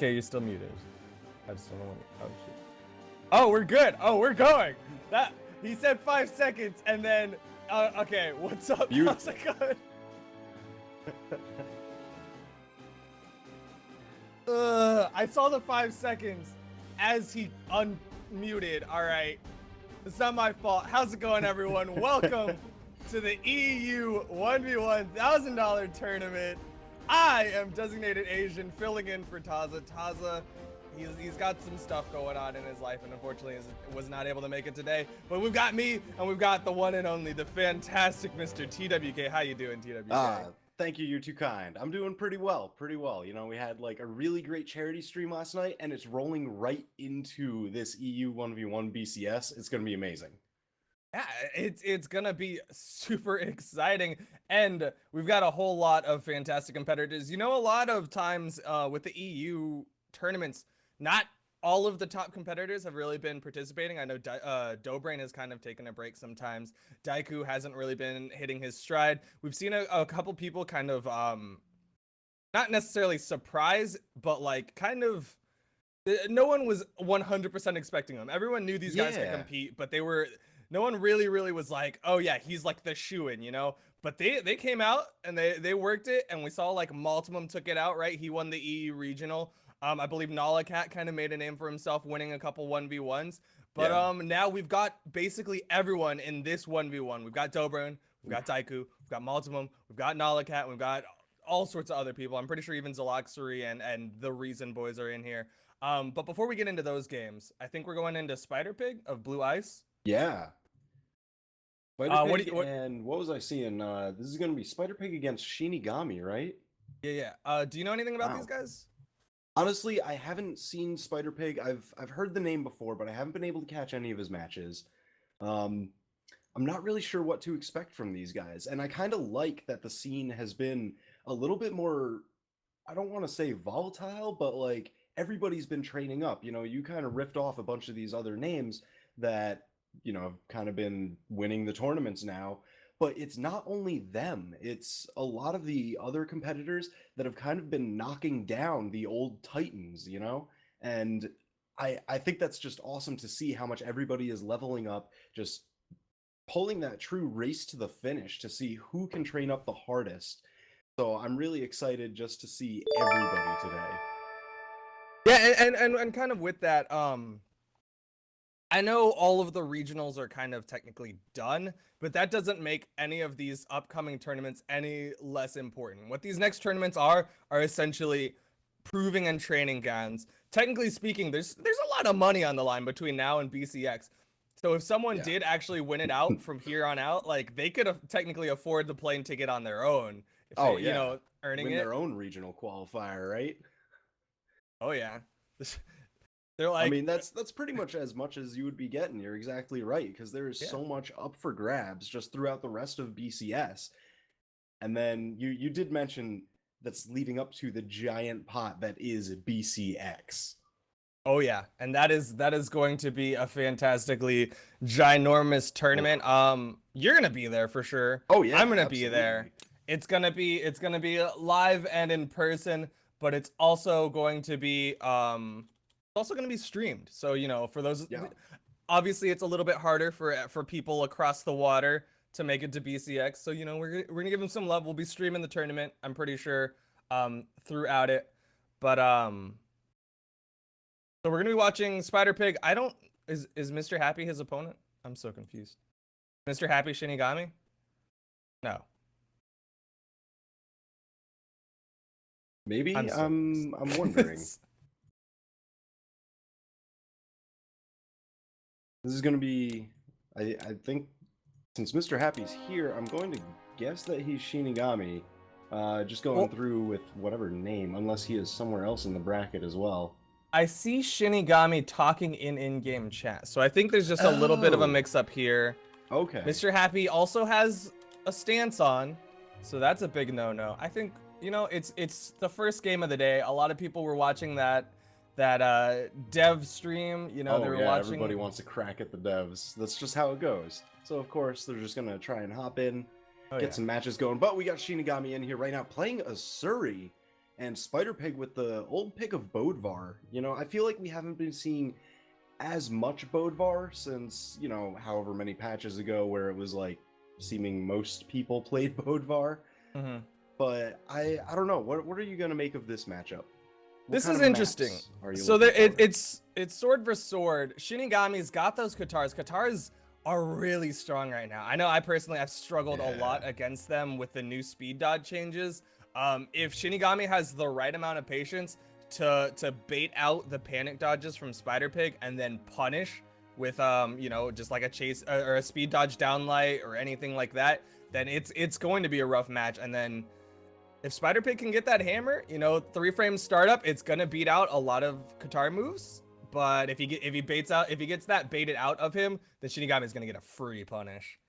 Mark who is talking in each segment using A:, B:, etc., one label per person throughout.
A: Okay, you're still muted. I just don't know. Oh shit. Oh, we're good. Oh, we're going. That he said 5 seconds, and then okay. What's up? How's it going? I saw the 5 seconds as he unmuted. All right, it's not my fault. How's it going, everyone? Welcome to the EU 1v1 $1,000 tournament. I am Designated Asian, filling in for Taza. Taza, he's got some stuff going on in his life, and unfortunately was not able to make it today. But we've got me, and we've got the one and only, the fantastic Mr. TWK. How you doing, TWK?
B: Thank you. You're too kind. I'm doing pretty well. You know, we had like a really great charity stream last night, and it's rolling right into this EU 1v1 BCS. It's going to be amazing.
A: Yeah, it's gonna be super exciting, and we've got a whole lot of fantastic competitors. You know, a lot of times with the EU tournaments, not all of the top competitors have really been participating. I know Dobrain has kind of taken a break sometimes. Daiku hasn't really been hitting his stride. We've seen a couple people kind of not necessarily surprised, but like kind of no one was 100% expecting them. Everyone knew these guys could compete, but no one really was like, oh yeah, he's like the shoo-in, you know? But they came out and they worked it, and we saw like Malum took it out, right? He won the EU regional. I believe Nikat kind of made a name for himself, winning a couple 1v1s. But now we've got basically everyone in this 1v1. We've got Dobrain, we've got Daiku, we've got Malum, we've got Nikat, we've got all sorts of other people. I'm pretty sure even Zelox and the Reason boys are in here. But before we get into those games, I think we're going into Spider Pig of Blue Ice.
B: Yeah. Spider Pig and what was I seeing? This is going to be Spider Pig against Shinigami, right?
A: Yeah. Do you know anything about these guys?
B: Honestly, I haven't seen Spider Pig. I've heard the name before, but I haven't been able to catch any of his matches. I'm not really sure what to expect from these guys, and I kind of like that the scene has been a little bit more, I don't want to say volatile, but like everybody's been training up. You know, you kind of riffed off a bunch of these other names that, you know, have kind of been winning the tournaments now. But it's not only them, it's a lot of the other competitors that have kind of been knocking down the old titans, you know? And I think that's just awesome to see how much everybody is leveling up, just pulling that true race to the finish to see who can train up the hardest. So I'm really excited just to see everybody today.
A: Yeah, and kind of with that, I know all of the regionals are kind of technically done, but that doesn't make any of these upcoming tournaments any less important. What these next tournaments are essentially proving and training grounds. Technically speaking, there's a lot of money on the line between now and BCX. So if someone did actually win it out from here on out, like they could technically afford the plane ticket on their own. If you know, earning
B: win their own regional qualifier, right?
A: Oh yeah. They're like,
B: I mean, that's pretty much as you would be getting. You're exactly right, because there is so much up for grabs just throughout the rest of BCS. And then you did mention that's leading up to the giant pot that is BCX.
A: Oh yeah, and that is going to be a fantastically ginormous tournament. You're gonna be there for sure.
B: Oh yeah,
A: I'm gonna be there. It's gonna be live and in person, but it's also going to be also going to be streamed. So, you know, for those, obviously it's a little bit harder for people across the water to make it to BCX. So, you know, we're going to give them some love. We'll be streaming the tournament, I'm pretty sure, throughout it. But, so we're going to be watching Spider Pig. Is Mr. Happy his opponent? I'm so confused. Mr. Happy Shinigami? No.
B: Maybe? I'm wondering. This is going to be, I think, since Mr. Happy's here, I'm going to guess that he's Shinigami, just going through with whatever name, unless he is somewhere else in the bracket as well.
A: I see Shinigami talking in-game chat, so I think there's just a little bit of a mix-up here.
B: Okay.
A: Mr. Happy also has a stance on, so that's a big no-no. I think, you know, it's the first game of the day. A lot of people were watching that dev stream, you know, they were watching.
B: Everybody wants to crack at the devs. That's just how it goes. So of course they're just gonna try and hop in, get some matches going. But we got Shinigami in here right now playing a Suri. And Spider Pig with the old pick of Bodvar. You know, I feel like we haven't been seeing as much Bodvar since, you know, however many patches ago where it was like seeming most people played Bodvar.
A: Mm-hmm.
B: But I don't know. What are you gonna make of this matchup?
A: This is interesting. So it's sword versus sword. Shinigami's got those Katars. Katars are really strong right now. I know I personally have struggled a lot against them with the new speed dodge changes. If Shinigami has the right amount of patience to bait out the panic dodges from Spider Pig and then punish with you know, just like a chase or a speed dodge downlight or anything like that, then it's going to be a rough match. And then if Spider Pig can get that hammer, you know, 3-frame startup, it's gonna beat out a lot of Katar moves. But if he gets that baited out of him, then Shinigami is gonna get a free punish.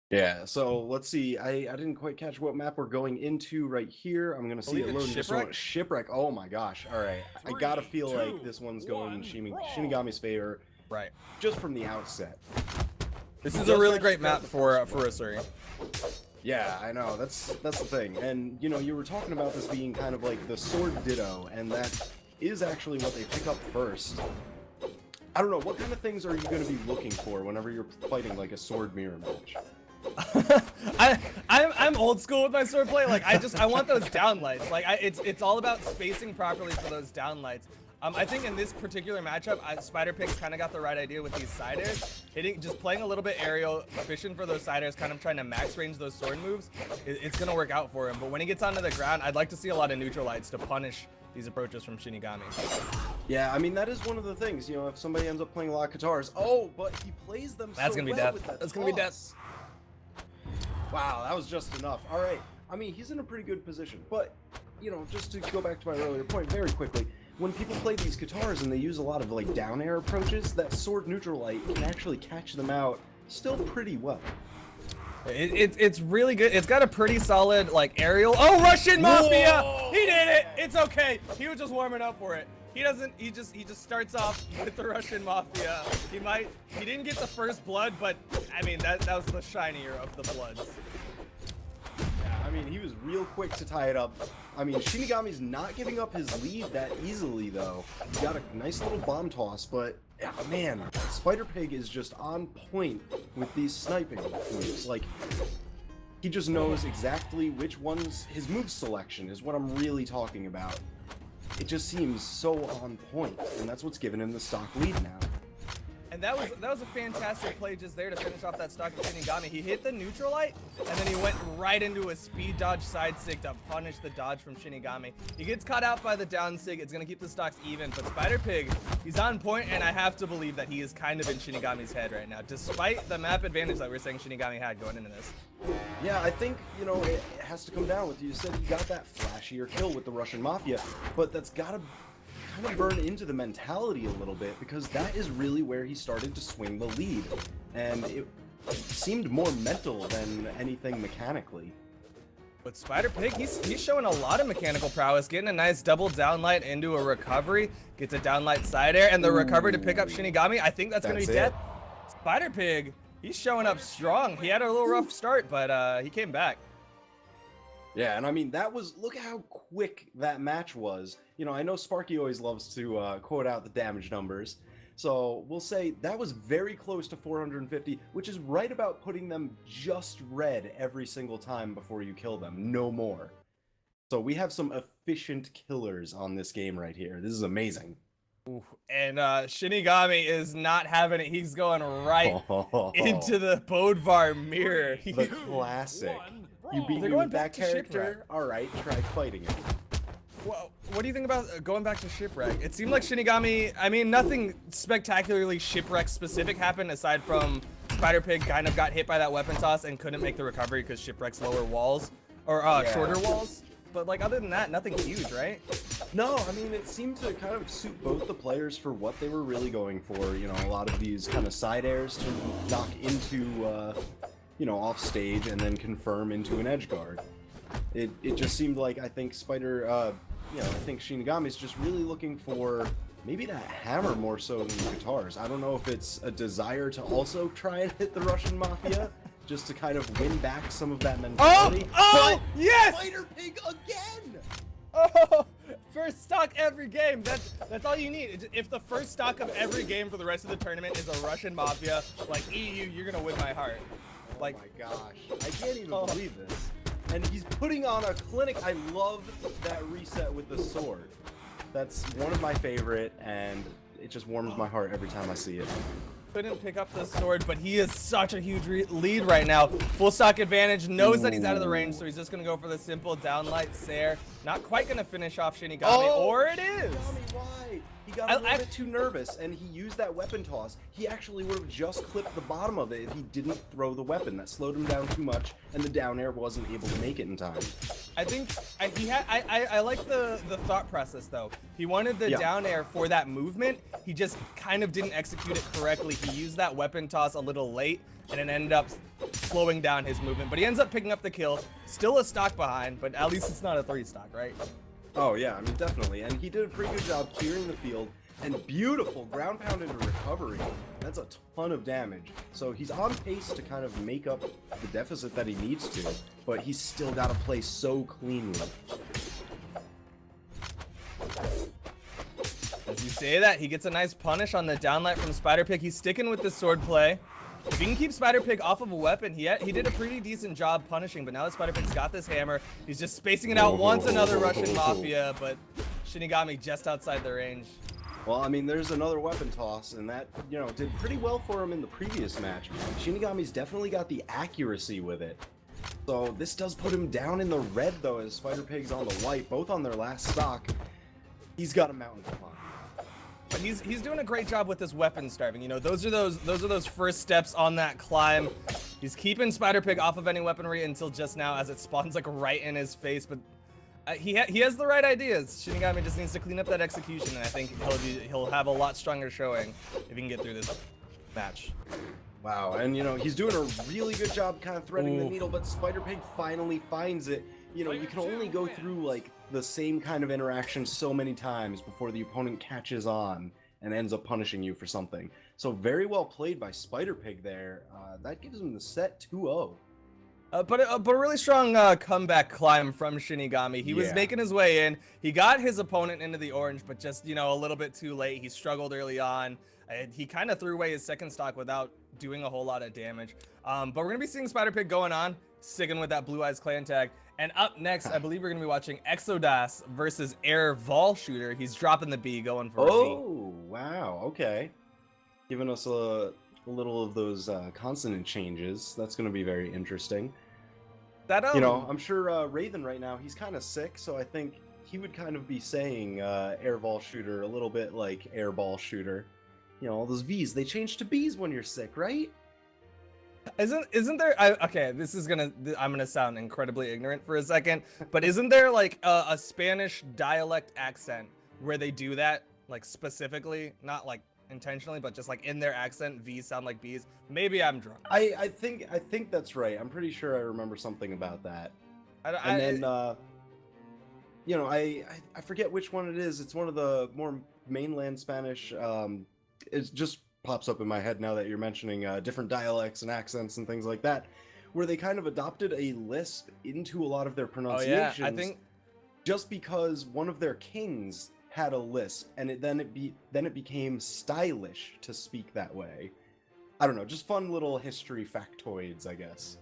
B: Yeah, so let's see. I didn't quite catch what map we're going into right here. I'm gonna see it loading. Shipwreck. Oh my gosh. All right, I gotta feel like this one's going in Shinigami's favor.
A: Right.
B: Just from the outset.
A: This is a really great map for Usuri.
B: Yeah, I know. That's the thing. And you know, you were talking about this being kind of like the sword ditto, and that is actually what they pick up first. I don't know, what kind of things are you going to be looking for whenever you're fighting like a sword mirror match?
A: I'm old school with my sword play. Like I want those downlights. Like it's all about spacing properly for those downlights. I think in this particular matchup, Spider Pig's kind of got the right idea with these side airs. Just playing a little bit aerial, fishing for those side airs, kind of trying to max range those sword moves. It's going to work out for him. But when he gets onto the ground, I'd like to see a lot of neutral lights to punish these approaches from Shinigami.
B: Yeah, I mean, that is one of the things, you know, if somebody ends up playing a lot of Katars, oh, but he plays them
A: That's
B: so
A: gonna be
B: well
A: death.
B: with that
A: That's going to be death.
B: Wow, that was just enough. All right. I mean, he's in a pretty good position. But, you know, just to go back to my earlier point very quickly, when people play these Katars and they use a lot of, like, down air approaches, that sword neutral light can actually catch them out still pretty well.
A: It's really good. It's got a pretty solid, like, aerial. Oh, Russian Mafia! Whoa! He did it! It's okay. He was just warming up for it. He just starts off with the Russian Mafia. He didn't get the first blood, but, I mean, that was the shinier of the bloods.
B: I mean, he was real quick to tie it up. I mean, Shinigami's not giving up his lead that easily, though. He got a nice little bomb toss, but, yeah, man, Spider Pig is just on point with these sniping moves. Like, he just knows exactly which ones, his move selection is what I'm really talking about. It just seems so on point, and that's what's given him the stock lead now.
A: And that was a fantastic play just there to finish off that stock of Shinigami. He hit the neutral light, and then he went right into a speed dodge side sig to punish the dodge from Shinigami. He gets caught out by the down sig. It's going to keep the stocks even, but Spider Pig, he's on point, and I have to believe that he is kind of in Shinigami's head right now, despite the map advantage that we're saying Shinigami had going into this.
B: Yeah, I think, you know, it has to come down with you said he got that flashier kill with the Russian Mafia, but that's got to kind of burn into the mentality a little bit, because that is really where he started to swing the lead, and it seemed more mental than anything mechanically.
A: But Spider Pig, he's showing a lot of mechanical prowess, getting a nice double downlight into a recovery, gets a downlight side air, and the recovery to pick up Shinigami. I think that's going to be death. Spider Pig, he's showing up strong. He had a little rough start, but he came back.
B: Yeah, and I mean, look at how quick that match was. You know, I know Sparky always loves to quote out the damage numbers. So we'll say that was very close to 450, which is right about putting them just red every single time before you kill them, no more. So we have some efficient killers on this game right here. This is amazing.
A: Ooh, and Shinigami is not having it. He's going right into the Bodvar mirror.
B: The classic. You beat me with that character? Alright, try fighting it.
A: Well, what do you think about going back to Shipwreck? It seemed like Shinigami, I mean, nothing spectacularly Shipwreck specific happened aside from Spider Pig kind of got hit by that weapon toss and couldn't make the recovery because Shipwreck's lower walls, or shorter walls. But like other than that, nothing huge, right?
B: No, I mean, it seemed to kind of suit both the players for what they were really going for. You know, a lot of these kind of side airs to knock into, you know, off stage and then confirm into an edge guard. It just seemed like, I think you know, I think Shinigami's just really looking for maybe that hammer more so than the guitars. I don't know if it's a desire to also try and hit the Russian Mafia, just to kind of win back some of that mentality.
A: Oh, yes!
B: Spider Pig again!
A: Oh, first stock every game. That's all you need. If the first stock of every game for the rest of the tournament is a Russian Mafia, like EU, you're gonna win my heart. Like,
B: oh my gosh, I can't even believe this. And he's putting on a clinic. I love that reset with the sword. That's one of my favorite, and it just warms my heart every time I see it.
A: Couldn't pick up the sword, but he is such a huge lead right now. Full stock advantage, knows that he's out of the range, so he's just gonna go for the simple downlight Sair. Not quite gonna finish off Shinigami, or it is.
B: Shinigami, why? He got a little bit too nervous, and he used that weapon toss. He actually would have just clipped the bottom of it if he didn't throw the weapon. That slowed him down too much, and the down air wasn't able to make it in time.
A: I think I like the thought process though. He wanted the down air for that movement. He just kind of didn't execute it correctly. He used that weapon toss a little late, and it ended up slowing down his movement. But he ends up picking up the kill. Still a stock behind, but at least it's not a 3 stock, right?
B: Oh yeah, I mean definitely, and he did a pretty good job clearing the field, and beautiful ground pound into recovery. That's a ton of damage. So he's on pace to kind of make up the deficit that he needs to, but he's still got to play so cleanly.
A: As you say that, he gets a nice punish on the downlight from Spider-Pig. He's sticking with the sword play. If he can keep Spider-Pig off of a weapon, he did a pretty decent job punishing, but now that Spider-Pig's got this hammer, he's just spacing it out once another Russian Mafia, but Shinigami just outside the range.
B: Well, I mean, there's another weapon toss, and that, you know, did pretty well for him in the previous match. Shinigami's definitely got the accuracy with it. So this does put him down in the red, though, as Spider-Pig's on the white, both on their last stock. He's got a mountain to climb.
A: But he's doing a great job with this weapon starving. You know, those are those first steps on that climb. He's keeping Spider-Pig off of any weaponry until just now, as it spawns like right in his face. But he has the right ideas. Shinigami just needs to clean up that execution, and I think he'll have a lot stronger showing if he can get through this match.
B: Wow, and you know, he's doing a really good job kind of threading the needle, but Spider-Pig finally finds it. You know, you can only go through like the same kind of interaction so many times before the opponent catches on and ends up punishing you for something. So very well played by Spider-Pig there. That gives him the set 2-0.
A: But a really strong comeback climb from Shinigami. He was making his way in. He got his opponent into the orange, but just, you know, a little bit too late. He struggled early on. He kind of threw away his second stock without doing a whole lot of damage. But we're going to be seeing Spider-Pig going on, sticking with that Blue Eyes clan tag. And up next, I believe we're going to be watching Exodos versus Airball Shooter. He's dropping the B, going for a B.
B: Oh, wow. Okay. Giving us a little of those consonant changes. That's going to be very interesting. You know, I'm sure Raven right now, he's kind of sick, so I think he would kind of be saying Airball Shooter a little bit like Airball Shooter. You know, all those V's, they change to B's when you're sick, right?
A: Isn't there okay, this is I'm gonna sound incredibly ignorant for a second, but isn't there like a Spanish dialect accent where they do that, like specifically, not like intentionally, but just like in their accent, V's sound like B's? Maybe I'm drunk.
B: I think that's right. I'm pretty sure I remember something about that. You know, I forget which one it is. It's one of the more mainland Spanish. It just pops up in my head now that you're mentioning different dialects and accents and things like that, where they kind of adopted a lisp into a lot of their pronunciations.
A: Oh, yeah. I think
B: just because one of their kings had a lisp, and then it became stylish to speak that way. I don't know, just fun little history factoids, I guess.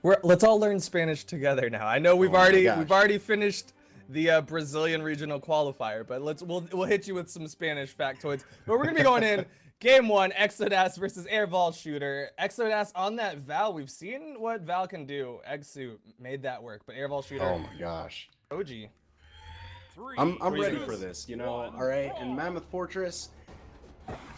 A: Let's all learn Spanish together now. I know we've already finished the Brazilian regional qualifier, but we'll hit you with some Spanish factoids. But we're gonna be going in game 1, Exodos versus Airball Shooter. Exodos on that Val. We've seen what Val can do. Egg Suit made that work, but Airball Shooter.
B: Oh my gosh.
A: OG.
B: I'm ready for this, you know. All right, and Mammoth Fortress.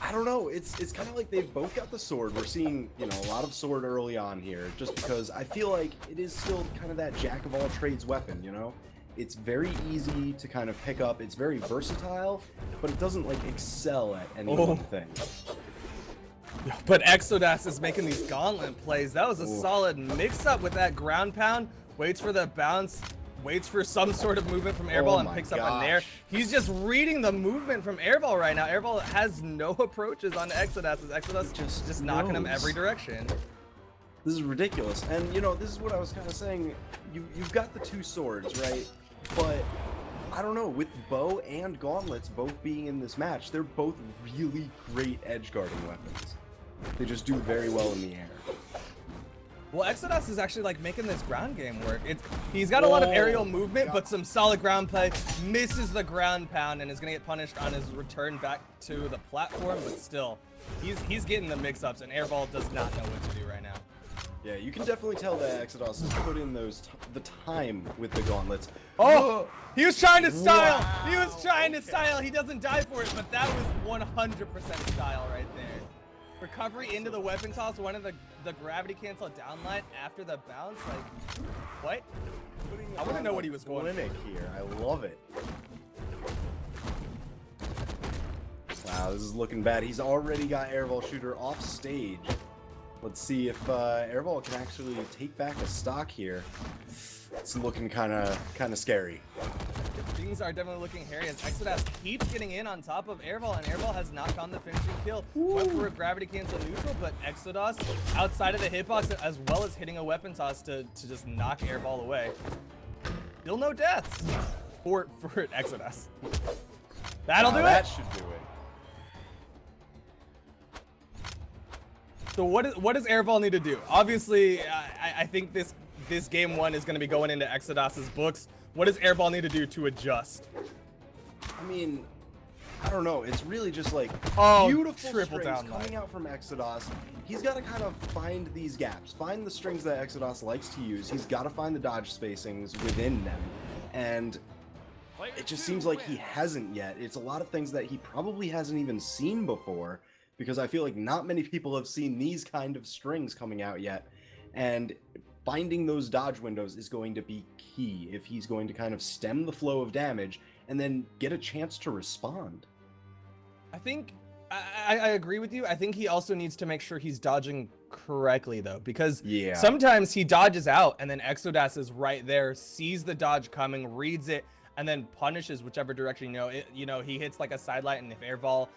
B: I don't know. It's kind of like they've both got the sword. We're seeing, you know, a lot of sword early on here, just because I feel like it is still kind of that jack of all trades weapon, you know. It's very easy to kind of pick up. It's very versatile, but it doesn't like excel at any one thing.
A: But Exodos is making these gauntlet plays. That was a solid mix-up with that ground pound. Waits for the bounce. Waits for some sort of movement from Airball and picks up a nair. He's just reading the movement from Airball right now. Airball has no approaches on Exodos. Exodos just knocking him every direction.
B: This is ridiculous. And, you know, this is what I was kind of saying. You've got the two swords, right? but I don't know, with Bow and Gauntlets both being in this match, they're both really great edge guarding weapons. They just do very well in the air.
A: Well, Exodos is actually like making this ground game work. He's got a lot of aerial movement, but some solid ground play. Misses the ground pound and is gonna get punished on his return back to the platform. But still, he's getting the mix-ups, and Airball does not know what to do right now.
B: Yeah, you can definitely tell that Exodos has put in the time with the gauntlets.
A: Oh, he was trying to style. Wow. He was trying to style. He doesn't die for it, but that was 100% style right there. Recovery into the weapon toss, one of the gravity cancel downline after the bounce. Like, what? I want to know what he was going
B: for here. I love it. Wow, this is looking bad. He's already got Airball shooter off stage. Let's see if Airball can actually take back a stock here. It's looking kind of scary.
A: Things are definitely looking hairy as Exodos keeps getting in on top of Airball, and Airball has not gotten the finishing kill. Went for a gravity cancel neutral, but Exodos outside of the hitbox as well as hitting a weapon toss to just knock Airball away. Still no deaths for Exodos. That'll do it.
B: That should do it.
A: So what does Airball need to do? Obviously, I think this game one is going to be going into Exodos's books. What does Airball need to do to adjust?
B: I mean, I don't know. It's really just like beautiful
A: triple
B: strings
A: down
B: coming out from Exodos. He's got to kind of find these gaps, find the strings that Exodos likes to use. He's got to find the dodge spacings within them, and it just seems like he hasn't yet. It's a lot of things that he probably hasn't even seen before, because I feel like not many people have seen these kind of strings coming out yet, and finding those dodge windows is going to be key if he's going to kind of stem the flow of damage and then get a chance to respond.
A: I think I agree with you. I think he also needs to make sure he's dodging correctly, though, because sometimes he dodges out and then Exodos is right there, sees the dodge coming, reads it, and then punishes whichever direction. He hits like a sidelight, and if Airball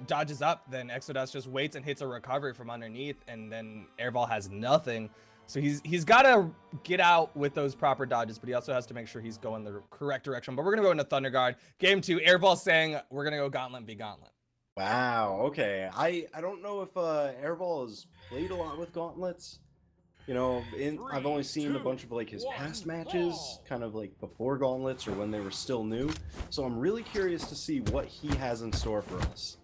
A: dodges up, then Exodos just waits and hits a recovery from underneath, and then Airball has nothing. So he's got to get out with those proper dodges, but he also has to make sure he's going the correct direction. But we're going to go into Thunder Guard. Game 2, Airball saying we're going to go Gauntlet v Gauntlet.
B: Wow, okay. I don't know if Airball has played a lot with Gauntlets. I've only seen a bunch of like his past matches, kind of like before Gauntlets or when they were still new. So I'm really curious to see what he has in store for us.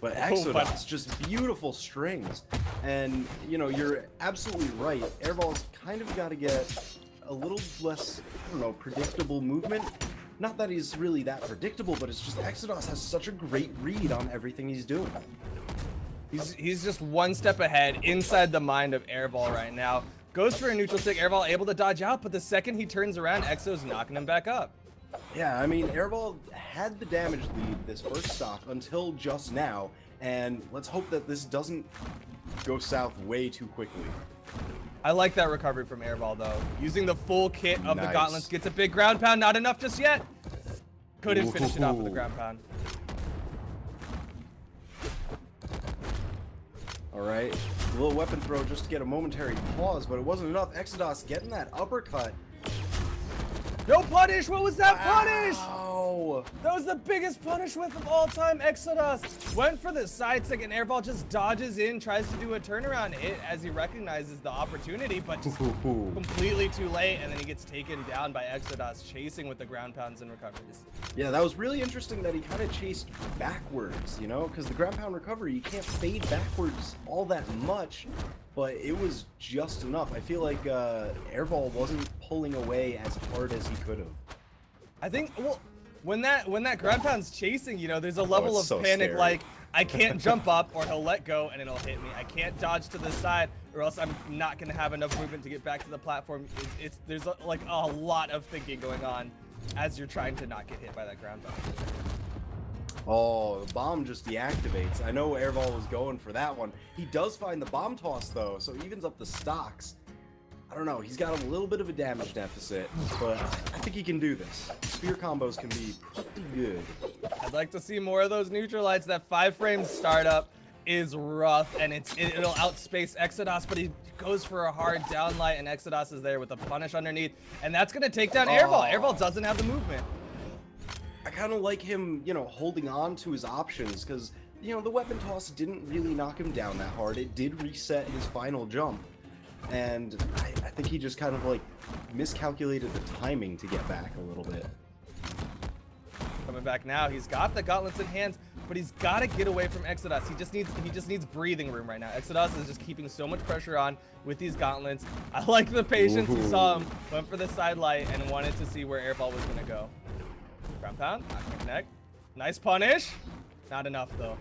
B: But Exodos, just beautiful strings. And, you're absolutely right. Airball's kind of got to get a little less, predictable movement. Not that he's really that predictable, but it's just Exodos has such a great read on everything he's doing.
A: He's just one step ahead inside the mind of Airball right now. Goes for a neutral stick, Airball able to dodge out, but the second he turns around, Exo's knocking him back up.
B: Yeah, I mean, Airball had the damage lead this first stock until just now, and let's hope that this doesn't go south way too quickly.
A: I like that recovery from Airball, though. Using the full kit of the Gauntlets, gets a big ground pound, not enough just yet. Couldn't finish it off with the ground pound.
B: All right, a little weapon throw just to get a momentary pause, but it wasn't enough. Exodos getting that uppercut.
A: No punish! What was that punish?
B: Wow.
A: That was the biggest punish whiff of all time. Exodos went for the side stick, and Airball just dodges in, tries to do a turnaround hit as he recognizes the opportunity, but just completely too late, and then he gets taken down by Exodos, chasing with the ground pounds and recoveries.
B: Yeah, that was really interesting that he kind of chased backwards, because the ground pound recovery, you can't fade backwards all that much, but it was just enough. I feel like Airball wasn't pulling away as hard as he could have.
A: I think, when that ground pound's chasing, there's a level of panic, like, I can't jump up or he'll let go and it'll hit me. I can't dodge to the side or else I'm not going to have enough movement to get back to the platform. There's like a lot of thinking going on as you're trying to not get hit by that ground pound.
B: Oh, the bomb just deactivates. I know Airball was going for that one. He does find the bomb toss, though, so he evens up the stocks. I don't know. He's got a little bit of a damage deficit, but I think he can do this. Spear combos can be pretty good.
A: I'd like to see more of those neutralites. That 5-frame startup is rough, and it'll outspace Exodos, but he goes for a hard downlight, and Exodos is there with a punish underneath, and that's gonna take down Airball. Airball doesn't have the movement.
B: I kind of like him, you know, holding on to his options because, you know, the weapon toss didn't really knock him down that hard. It did reset his final jump. And I think he just kind of like miscalculated the timing to get back a little bit.
A: Coming back now, he's got the gauntlets in hands, but he's got to get away from Exodos. He just needs breathing room right now. Exodos is just keeping so much pressure on with these gauntlets. I like the patience. He saw him, went for the side light, and wanted to see where Airball was gonna go. Ground pound, not gonna connect. Nice punish. Not enough though.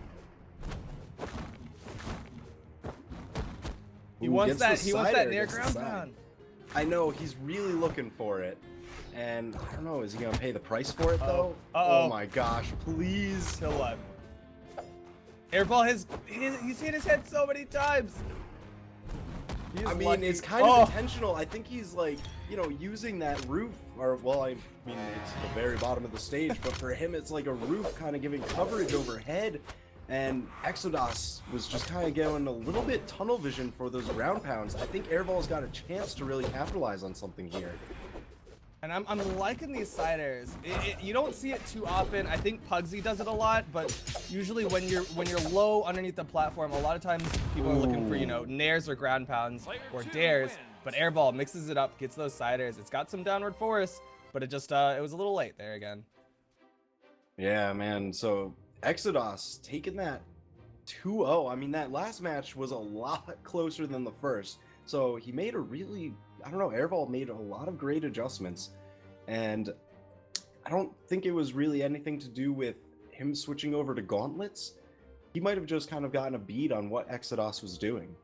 A: He wants that near ground pound.
B: I know, he's really looking for it. And I don't know, is he gonna pay the price for it though? Oh my gosh, please.
A: Still alive. Airball he's hit his head so many times.
B: I mean, it's kind of intentional. I think he's like, you know, using that roof, or well, I mean, it's the very bottom of the stage, but for him, it's like a roof kind of giving coverage overhead. And Exodos was just kind of getting a little bit tunnel vision for those ground pounds. I think Airball's got a chance to really capitalize on something here.
A: And I'm liking these side airs. You don't see it too often. I think Pugsy does it a lot, but usually when you're low underneath the platform, a lot of times people are looking for, you know, nairs or ground pounds or dares. But Airball mixes it up, gets those side airs. It's got some downward force, but it just it was a little late there again.
B: Yeah, man. So Exodos taking that 2-0. I mean, that last match was a lot closer than the first. So he made a really, I don't know, Airball made a lot of great adjustments. And I don't think it was really anything to do with him switching over to gauntlets. He might have just kind of gotten a bead on what Exodos was doing.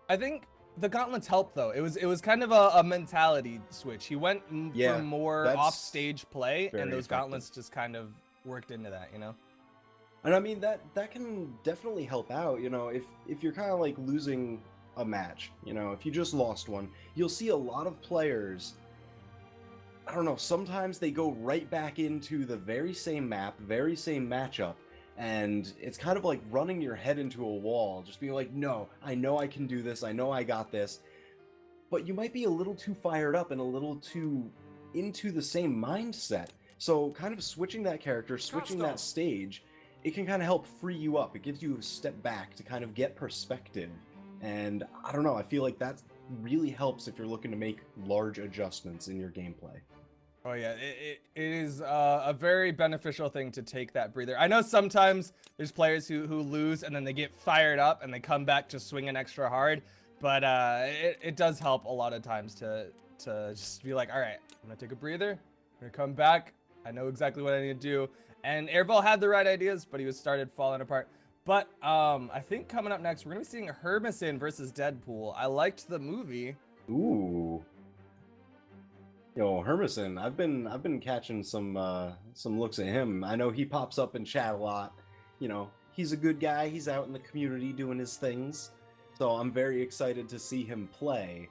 A: I think the gauntlets helped though. It was kind of a mentality switch. He went for more off-stage play, and those gauntlets just kind of worked into that, you know?
B: And I mean, that can definitely help out, you know, if you're kind of like losing a match, you know, if you just lost one, you'll see a lot of players, I don't know, sometimes they go right back into the very same map, very same matchup, and it's kind of like running your head into a wall, just being like, no, I know I can do this, I know I got this, but you might be a little too fired up and a little too into the same mindset. So kind of switching that character, switching that stage, it can kind of help free you up. It gives you a step back to kind of get perspective. And I don't know, I feel like that really helps if you're looking to make large adjustments in your gameplay.
A: Oh yeah, it is a very beneficial thing to take that breather. I know sometimes there's players who lose and then they get fired up and they come back just swinging extra hard, but it does help a lot of times to just be like, all right, I'm gonna take a breather, I'm gonna come back, I know exactly what I need to do. And Airball had the right ideas, but he was started falling apart. But I think coming up next, we're gonna be seeing Hermeson versus Deadpool. I liked the movie.
B: Ooh. Yo, Hermeson, I've been catching some looks at him. I know he pops up in chat a lot. You know, he's a good guy. He's out in the community doing his things. So I'm very excited to see him play.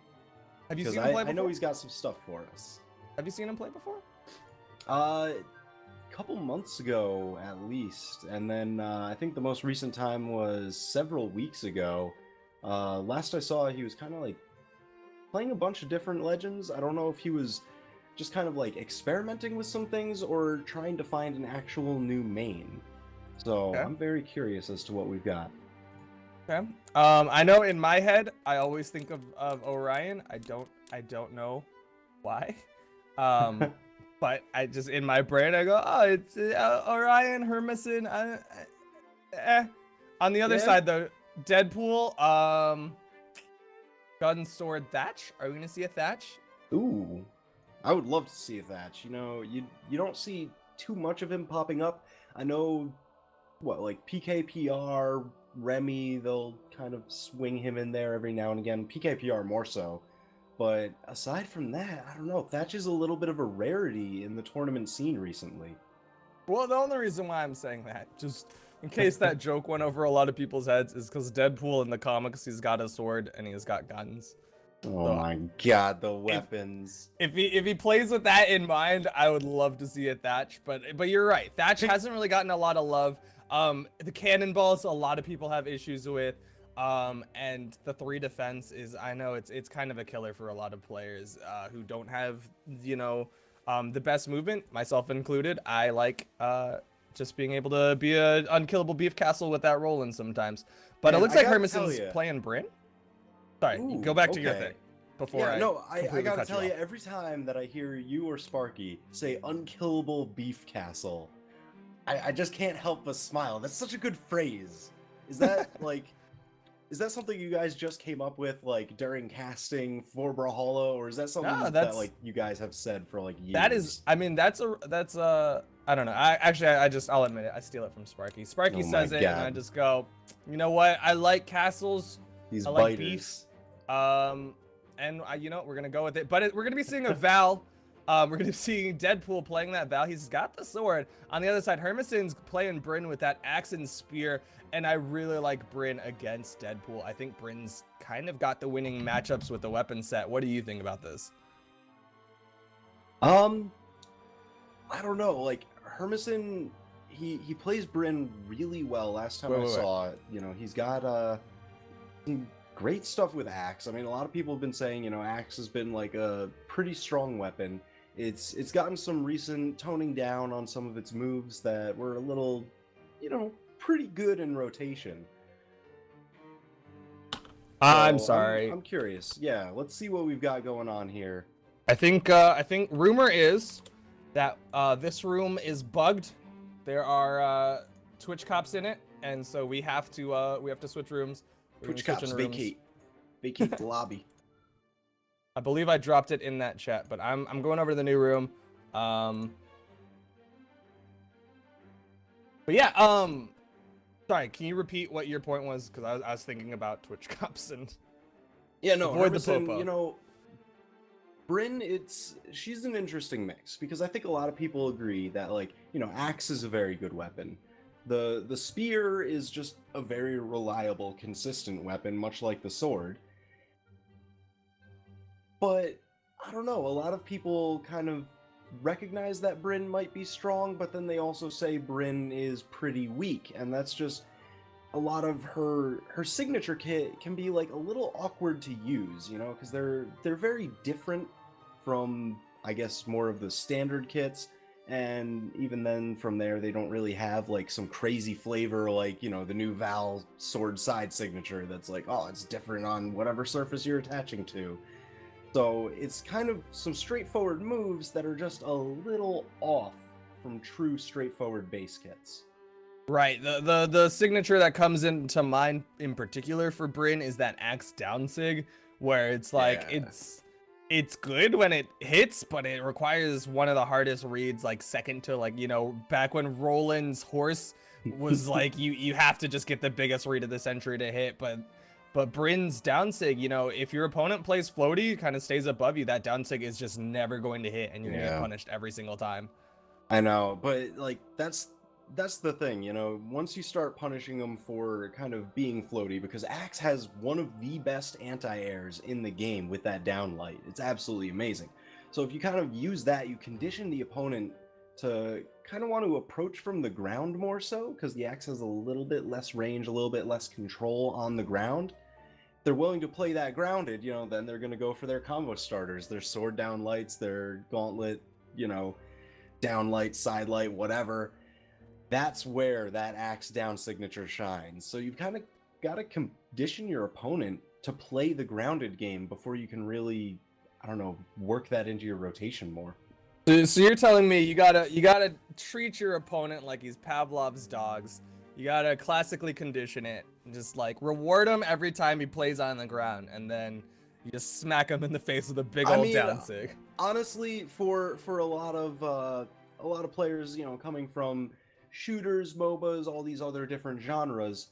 A: Have you seen him play before?
B: I know he's got some stuff for us.
A: Have you seen him play before?
B: Couple months ago at least, and then I think the most recent time was several weeks ago. Last I saw, he was kind of like playing a bunch of different legends. I don't know if he was just kind of like experimenting with some things or trying to find an actual new main. So I'm very curious as to what we've got.
A: Okay. I know in my head I always think of Orion. I don't know why. But I just, in my brain, I go, oh, it's Orion, Hermeson, On the other side, though, Deadpool, Gun, Sword, Thatch. Are we going to see a Thatch?
B: Ooh. I would love to see a Thatch. You know, you don't see too much of him popping up. I know, like PKPR, Remy, they'll kind of swing him in there every now and again. PKPR more so. But aside from that, I don't know. Thatch is a little bit of a rarity in the tournament scene recently.
A: Well, the only reason why I'm saying that, just in case that joke went over a lot of people's heads, is because Deadpool in the comics, he's got a sword and he's got guns.
B: Oh so, my god, the weapons.
A: If he plays with that in mind, I would love to see a Thatch. But you're right. Thatch hasn't really gotten a lot of love. The cannonballs, a lot of people have issues with. And the 3 defense is, I know it's kind of a killer for a lot of players who don't have, you know, the best movement, myself included. I like just being able to be a unkillable beef castle with that roll in sometimes. But it
B: Man,
A: looks
B: I
A: like
B: gotta tell
A: Hermeson's
B: ya.
A: playing Bryn. Sorry, go
B: Ooh,
A: back to your
B: okay.
A: thing before
B: Yeah,
A: I
B: no, I
A: completely
B: gotta
A: cut you
B: tell you,
A: off.
B: every time that I hear you or Sparky say unkillable beef castle, I just can't help but smile. That's such a good phrase. Is that like, is that something you guys just came up with like during casting for Brawlhalla, or is that
A: No,
B: something that
A: that's
B: like you guys have said for like
A: that is.
B: years?
A: I mean, that's I don't know. I'll admit it. I steal it from Sparky. Sparky
B: Oh my
A: says it, and I
B: god,
A: just go, you know what? I like castles.
B: these
A: I like beef.
B: biters.
A: And you know, we're gonna go with it. But we're gonna be seeing a Val. We're gonna be seeing Deadpool playing that Val. He's got the sword. On the other side, Hermeson's playing Bryn with that axe and spear. And I really like Bryn against Deadpool. I think Bryn's kind of got the winning matchups with the weapon set. What do you think about this?
B: I don't know. Like Hermeson, he plays Bryn really well. Last time I saw it, you know, he's got some great stuff with axe. I mean, a lot of people have been saying, you know, axe has been like a pretty strong weapon. It's gotten some recent toning down on some of its moves that were a little, you know, pretty good in rotation.
A: I'm
B: So
A: sorry.
B: I'm curious. Yeah, let's see what we've got going on here.
A: I think rumor is that this room is bugged. There are Twitch cops in it, and so we have to switch rooms. We're
B: Twitch
A: gonna switch
B: cops
A: in rooms.
B: vacate the lobby.
A: I believe I dropped it in that chat, but I'm going over to the new room. But yeah, sorry, can you repeat what your point was? Because I was thinking about Twitch cops and
B: Yeah, no,
A: avoid the
B: Hermeson,
A: popo.
B: you know, Bryn, she's an interesting mix because I think a lot of people agree that like, you know, axe is a very good weapon. The spear is just a very reliable, consistent weapon, much like the sword. But I don't know, a lot of people kind of recognize that Bryn might be strong, but then they also say Bryn is pretty weak, and that's just a lot of her signature kit can be like a little awkward to use, you know, because they're very different from, I guess, more of the standard kits. And even then from there they don't really have like some crazy flavor like, you know, the new Val sword side signature that's like, oh, it's different on whatever surface you're attaching to. So it's kind of some straightforward moves that are just a little off from true straightforward base kits.
A: Right. The signature that comes into mind in particular for Bryn is that axe down sig, where it's like
B: Yeah.
A: it's good when it hits, but it requires one of the hardest reads, like second to like, you know, back when Roland's horse was like you have to just get the biggest read of the century to hit, but Bryn's down sig, you know, if your opponent plays floaty, kind of stays above you, that down sig is just never going to hit, and you're gonna get punished every single time.
B: I know, but like that's the thing, you know, once you start punishing them for kind of being floaty, because Axe has one of the best anti-airs in the game with that downlight. It's absolutely amazing. So if you kind of use that, you condition the opponent to kind of want to approach from the ground more so, because the Axe has a little bit less range, a little bit less control on the ground. If they're willing to play that grounded, you know, then they're going to go for their combo starters, their sword downlights, their gauntlet, you know, downlight, side light, whatever. That's where that axe down signature shines. So you've kind of got to condition your opponent to play the grounded game before you can really, I don't know, work that into your rotation more.
A: So you're telling me you gotta treat your opponent like he's Pavlov's dogs. You gotta classically condition it, and just like reward him every time he plays on the ground, and then you just smack him in the face with a big old down sig.
B: Honestly, for a lot of players, you know, coming from shooters, MOBAs, all these other different genres,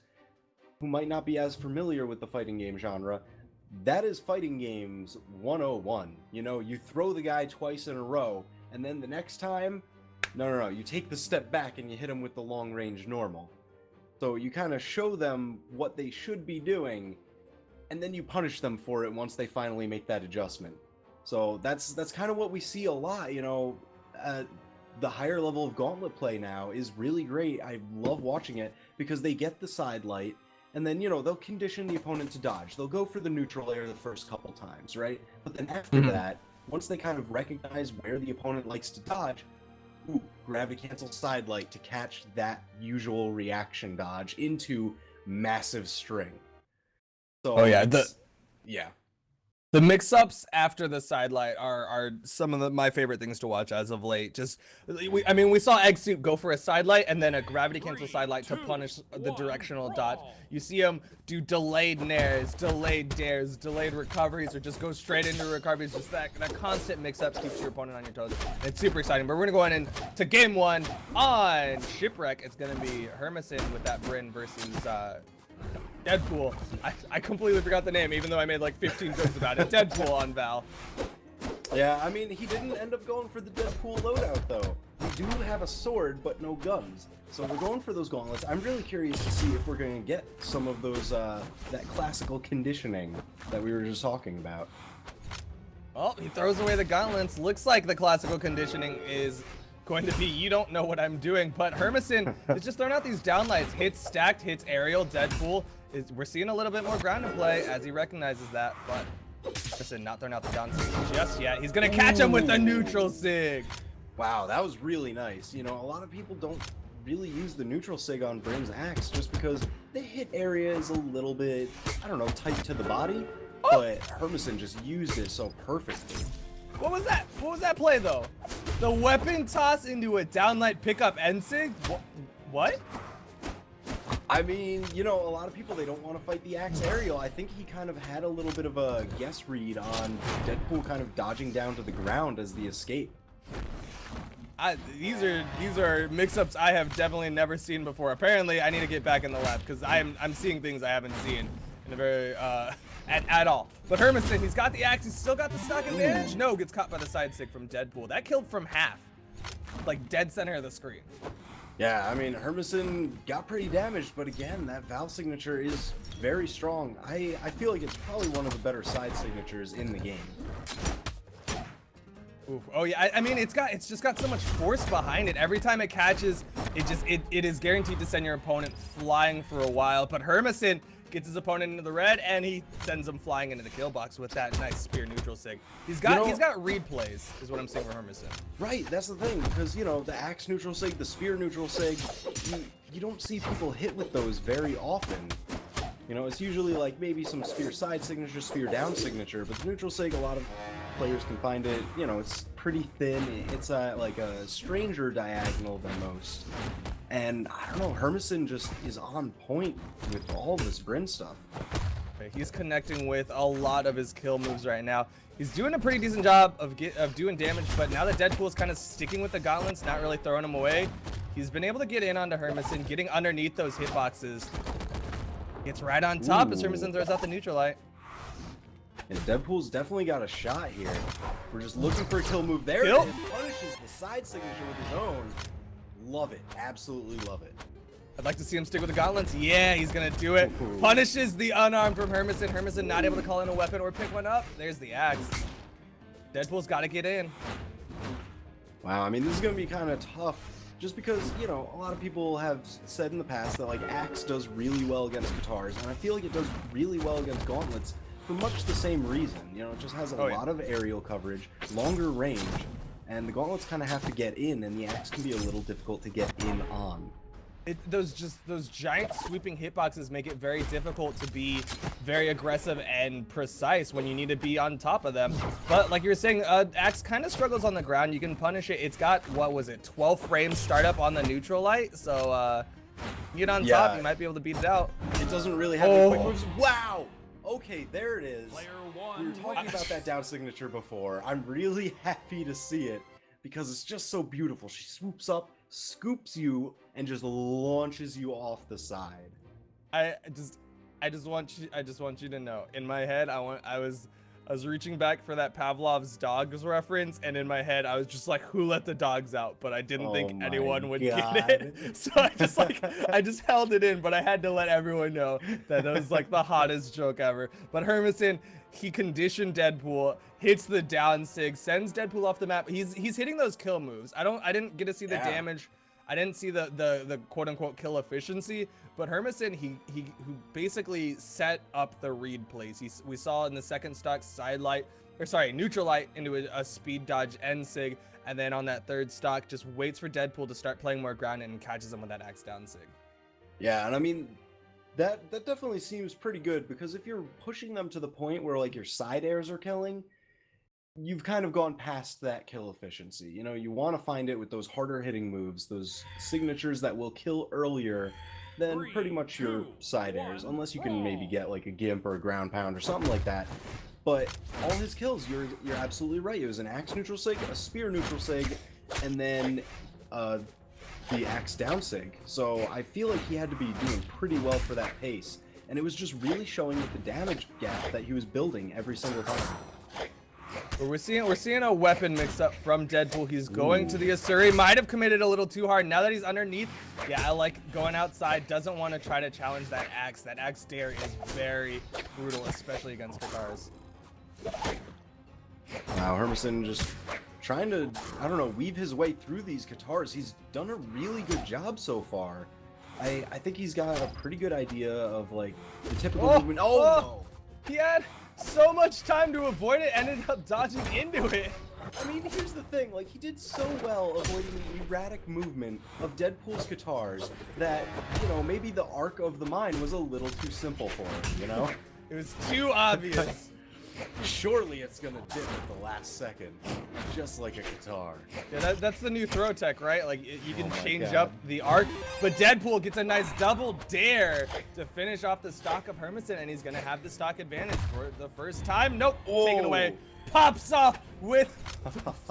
B: who might not be as familiar with the fighting game genre, that is fighting games 101. You know, you throw the guy twice in a row, and then the next time, no, you take the step back and you hit him with the long range normal. So you kind of show them what they should be doing, and then you punish them for it once they finally make that adjustment. So that's kind of what we see a lot, you know. The higher level of gauntlet play now is really great. I love watching it because they get the side light, and then, you know, they'll condition the opponent to dodge. They'll go for the neutral air the first couple times, right? But then after that, once they kind of recognize where the opponent likes to dodge, ooh, gravity cancel side light to catch that usual reaction dodge into massive string. So
A: Oh yeah,
B: yeah.
A: the mix-ups after the sidelight are some of my favorite things to watch as of late. Just, I mean, we saw Exodos go for a sidelight and then a gravity cancel sidelight to punish the directional dodge. You see him do delayed nairs, delayed dares, delayed recoveries, or just go straight into recoveries. Just that constant mix-up keeps your opponent on your toes. And it's super exciting. But we're gonna go into game one on Shipwreck. It's gonna be Hermeson with that Bryn versus Deadpool. I completely forgot the name, even though I made like 15 jokes about it. Deadpool on Val.
B: Yeah, I mean, he didn't end up going for the Deadpool loadout, though. We do have a sword, but no guns. So we're going for those gauntlets. I'm really curious to see if we're going to get some of those, that classical conditioning that we were just talking about.
A: Oh, he throws away the gauntlets. Looks like the classical conditioning is going to be, you don't know what I'm doing, but Hermeson is just throwing out these downlights. Hits stacked, hits aerial. Deadpool we're seeing a little bit more ground to play as he recognizes that, but Hermeson not throwing out the down sig just yet. He's gonna catch him with a neutral sig.
B: Wow, that was really nice. You know, a lot of people don't really use the neutral sig on Bryn's axe just because the hit area is a little bit, I don't know, tight to the body, but Hermeson just used it so perfectly.
A: What was that? What was that play though? The weapon toss into a downlight pickup end sig? What?
B: I mean, you know, a lot of people, they don't want to fight the axe aerial. I think he kind of had a little bit of a guess read on Deadpool kind of dodging down to the ground as the escape.
A: These are mix-ups I have definitely never seen before. Apparently, I need to get back in the lab because I'm seeing things I haven't seen in a very at all. But Hermeson, he's got the axe. He's still got the stock advantage. No, gets caught by the side stick from Deadpool. That killed from half, like dead center of the screen.
B: Yeah, I mean, Hermeson got pretty damaged, but again, that Valve signature is very strong. I feel like it's probably one of the better side signatures in the game.
A: Oof. Oh yeah, I mean, it's just got so much force behind it. Every time it catches, it is guaranteed to send your opponent flying for a while. But Hermeson gets his opponent into the red, and he sends him flying into the kill box with that nice spear neutral sig. He's got read plays, is what I'm seeing for Hermeson.
B: Right, that's the thing, because, you know, the axe neutral sig, the spear neutral sig, you don't see people hit with those very often. You know, it's usually like maybe some spear side signature, spear down signature, but the neutral sig, a lot of players can find it, you know, it's pretty thin. It's like a stranger diagonal than most. And I don't know, Hermeson just is on point with all this Bryn stuff.
A: He's connecting with a lot of his kill moves right now. He's doing a pretty decent job of doing damage, but now that Deadpool is kind of sticking with the gauntlets, not really throwing him away, he's been able to get in onto Hermeson, getting underneath those hitboxes. Gets right on top as Hermeson throws out the neutral light.
B: And Deadpool's definitely got a shot here. We're just looking for a kill move. There
A: Kill.
B: it is. Punishes the side signature with his own. Love it. Absolutely love it.
A: I'd like to see him stick with the gauntlets. Yeah, he's gonna do it.
B: Ooh.
A: Punishes the unarmed from Hermeson. Hermeson not able to call in a weapon or pick one up. There's the axe. Deadpool's got to get in.
B: Wow, I mean, this is going to be kind of tough just because, you know, a lot of people have said in the past that, like, axe does really well against guitars, and I feel like it does really well against gauntlets for much the same reason. You know, it just has a lot of aerial coverage, longer range, and the gauntlets kind of have to get in, and the axe can be a little difficult to get in on.
A: Those giant sweeping hitboxes make it very difficult to be very aggressive and precise when you need to be on top of them. But like you were saying, axe kind of struggles on the ground. You can punish it. It's got, what was it, 12 frames startup on the neutral light. So you get on top, you might be able to beat it out.
B: It doesn't really have any quick moves. Wow! Okay, there it is. We were talking about that down signature before. I'm really happy to see it because it's just so beautiful. She swoops up, scoops you, and just launches you off the side.
A: I just want you to know, in my head, I was reaching back for that Pavlov's dogs reference, and in my head I was just like, who let the dogs out? But I didn't think anyone would get it. So I just held it in, but I had to let everyone know that was like the hottest joke ever. But Hermeson, he conditioned Deadpool, hits the down sig, sends Deadpool off the map. He's hitting those kill moves. I didn't get to see the damage. I didn't see the quote unquote kill efficiency, but Hermeson, he who basically set up the read plays. We saw in the second stock neutral light into a speed dodge end sig, and then on that third stock just waits for Deadpool to start playing more ground and catches him with that axe down sig.
B: Yeah, and I mean, that definitely seems pretty good, because if you're pushing them to the point where like your side airs are killing, you've kind of gone past that kill efficiency. You know, you want to find it with those harder hitting moves, those signatures that will kill earlier than pretty much your side airs, unless you can maybe get like a gimp or a ground pound or something like that. But all his kills, you're absolutely right. It was an axe neutral sig, a spear neutral sig, and then the axe down sig. So I feel like he had to be doing pretty well for that pace, and it was just really showing with the damage gap that he was building every single time.
A: We're seeing a weapon mix up from Deadpool. He's going to the Asuri. Might have committed a little too hard. Now that he's underneath, yeah, I like going outside. Doesn't want to try to challenge that axe. That axe dare is very brutal, especially against Katars.
B: Now Hermeson just trying to, I don't know, weave his way through these Katars. He's done a really good job so far. I think he's got a pretty good idea of like the typical movement. No.
A: He had so much time to avoid it, ended up dodging into it.
B: I mean, here's the thing, like, he did so well avoiding the erratic movement of Deadpool's Katars that, you know, maybe the arc of the mine was a little too simple for him, you know?
A: It was too obvious.
B: Surely it's gonna dip at the last second, just like a Katar.
A: Yeah, that's the new throw tech, right? Like, you can change
B: God.
A: up the arc, but Deadpool gets a nice double dare to finish off the stock of Hermeson, and he's gonna have the stock advantage for the first time. Nope, taken away. Pops off with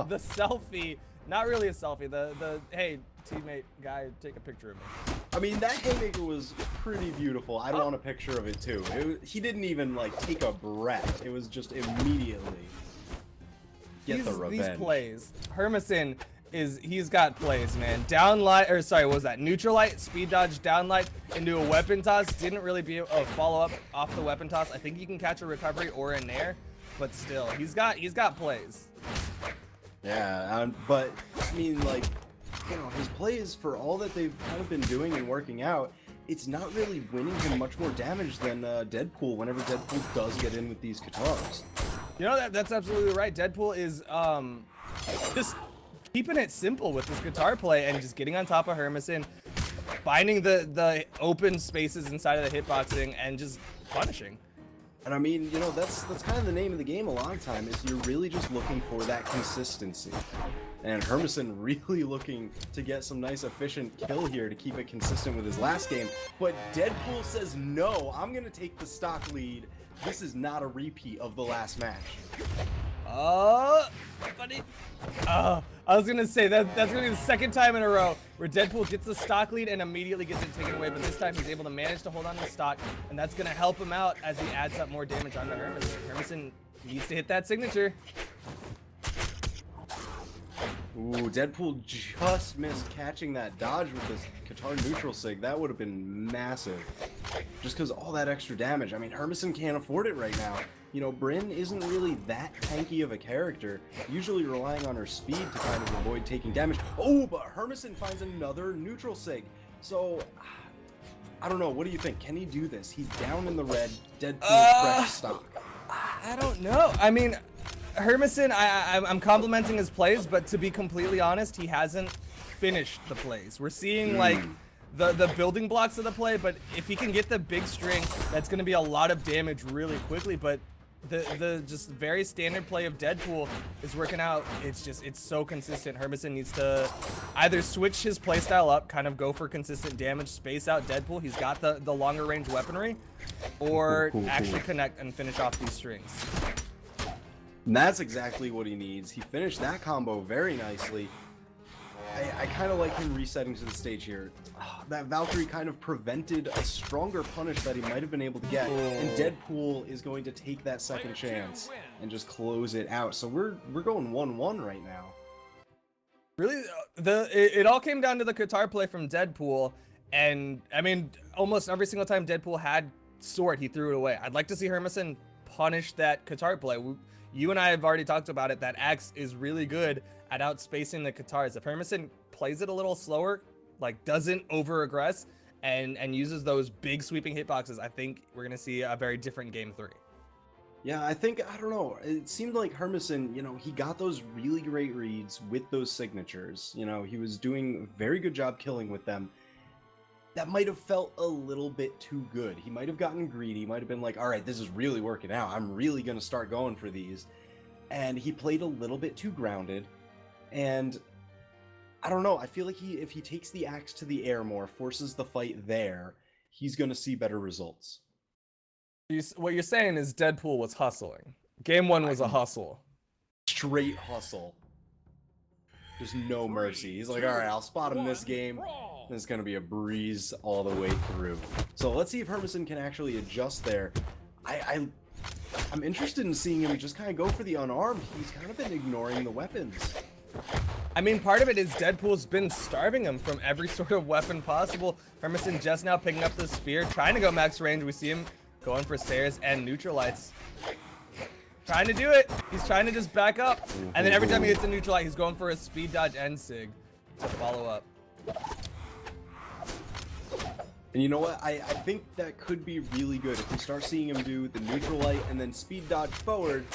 A: the selfie. Not really a selfie. The hey, teammate guy, take a picture of me.
B: I mean, that haymaker was pretty beautiful. I don't want a picture of it too. He didn't even like take a breath. It was just immediately get the revenge.
A: These plays, Hermeson he's got plays, man. Down light, or sorry, what was that? Neutral light, speed dodge, down light into a weapon toss. Didn't really be a follow up off the weapon toss. I think he can catch a recovery or a nair, but still, he's got plays.
B: Yeah, but I mean, like, you know, his plays, for all that they've kind of been doing and working out, it's not really winning him much more damage than Deadpool whenever Deadpool does get in with these Katars.
A: You know, that's absolutely right. Deadpool is just keeping it simple with this guitar play and just getting on top of Hermeson, finding the open spaces inside of the hitboxing and just punishing.
B: And I mean, you know, that's kind of the name of the game a lot of time, is you're really just looking for that consistency. And Hermeson really looking to get some nice efficient kill here to keep it consistent with his last game. But Deadpool says, no, I'm going to take the stock lead. This is not a repeat of the last match.
A: Buddy. I was going to say, that's going to be the second time in a row where Deadpool gets the stock lead and immediately gets it taken away. But this time he's able to manage to hold on to the stock, and that's going to help him out as he adds up more damage onto Hermeson. Hermeson needs to hit that signature.
B: Ooh, Deadpool just missed catching that dodge with this Katar neutral sig. That would have been massive. Just because all that extra damage. I mean, Hermeson can't afford it right now. You know, Brynn isn't really that tanky of a character, usually relying on her speed to kind of avoid taking damage. Oh, but Hermeson finds another neutral sig. So, I don't know. What do you think? Can he do this? He's down in the red. Deadpool fresh stock.
A: I don't know. I mean, Hermeson, I'm complimenting his plays, but to be completely honest, he hasn't finished the plays. We're seeing like the building blocks of the play, but if he can get the big string, that's going to be a lot of damage really quickly. But the just very standard play of Deadpool is working out. It's so consistent. Hermeson needs to either switch his playstyle up, kind of go for consistent damage, space out Deadpool. He's got the longer range weaponry, or actually connect and finish off these strings.
B: And that's exactly what he needs. He finished that combo very nicely. I kind of like him resetting to the stage here. That Valkyrie kind of prevented a stronger punish that he might have been able to get. And Deadpool is going to take that second chance and just close it out. So we're going 1-1 right now.
A: Really, it all came down to the Katar play from Deadpool. And, I mean, almost every single time Deadpool had sword, he threw it away. I'd like to see Hermeson punish that Katar play. You and I have already talked about it. That Axe is really good at outspacing the Katars. If Hermeson plays it a little slower, like doesn't over aggress and uses those big sweeping hitboxes, I think we're gonna see a very different game 3.
B: Yeah, I don't know. It seemed like Hermeson, he got those really great reads with those signatures. He was doing a very good job killing with them. That might have felt a little bit too good. He might have gotten greedy, might have been like, all right, this is really working out. I'm really going to start going for these. And he played a little bit too grounded. And I don't know. I feel like if he takes the axe to the air more, forces the fight there, he's going to see better results.
A: What you're saying is Deadpool was hustling. Game 1 was a hustle.
B: Straight hustle. There's no mercy. He's like, all right, I'll spot him this game. And it's going to be a breeze all the way through. So let's see if Hermeson can actually adjust there. I'm interested in seeing him just kind of go for the unarmed. He's kind of been ignoring the weapons.
A: I mean, part of it is Deadpool's been starving him from every sort of weapon possible. Hermeson just now picking up the spear, trying to go max range. We see him going for stairs and neutralites. Trying to do it. He's trying to just back up. And then every time he hits a neutralite, he's going for a speed dodge and sig to follow up.
B: And you know what? I think that could be really good if we start seeing him do the neutralite and then speed dodge forward,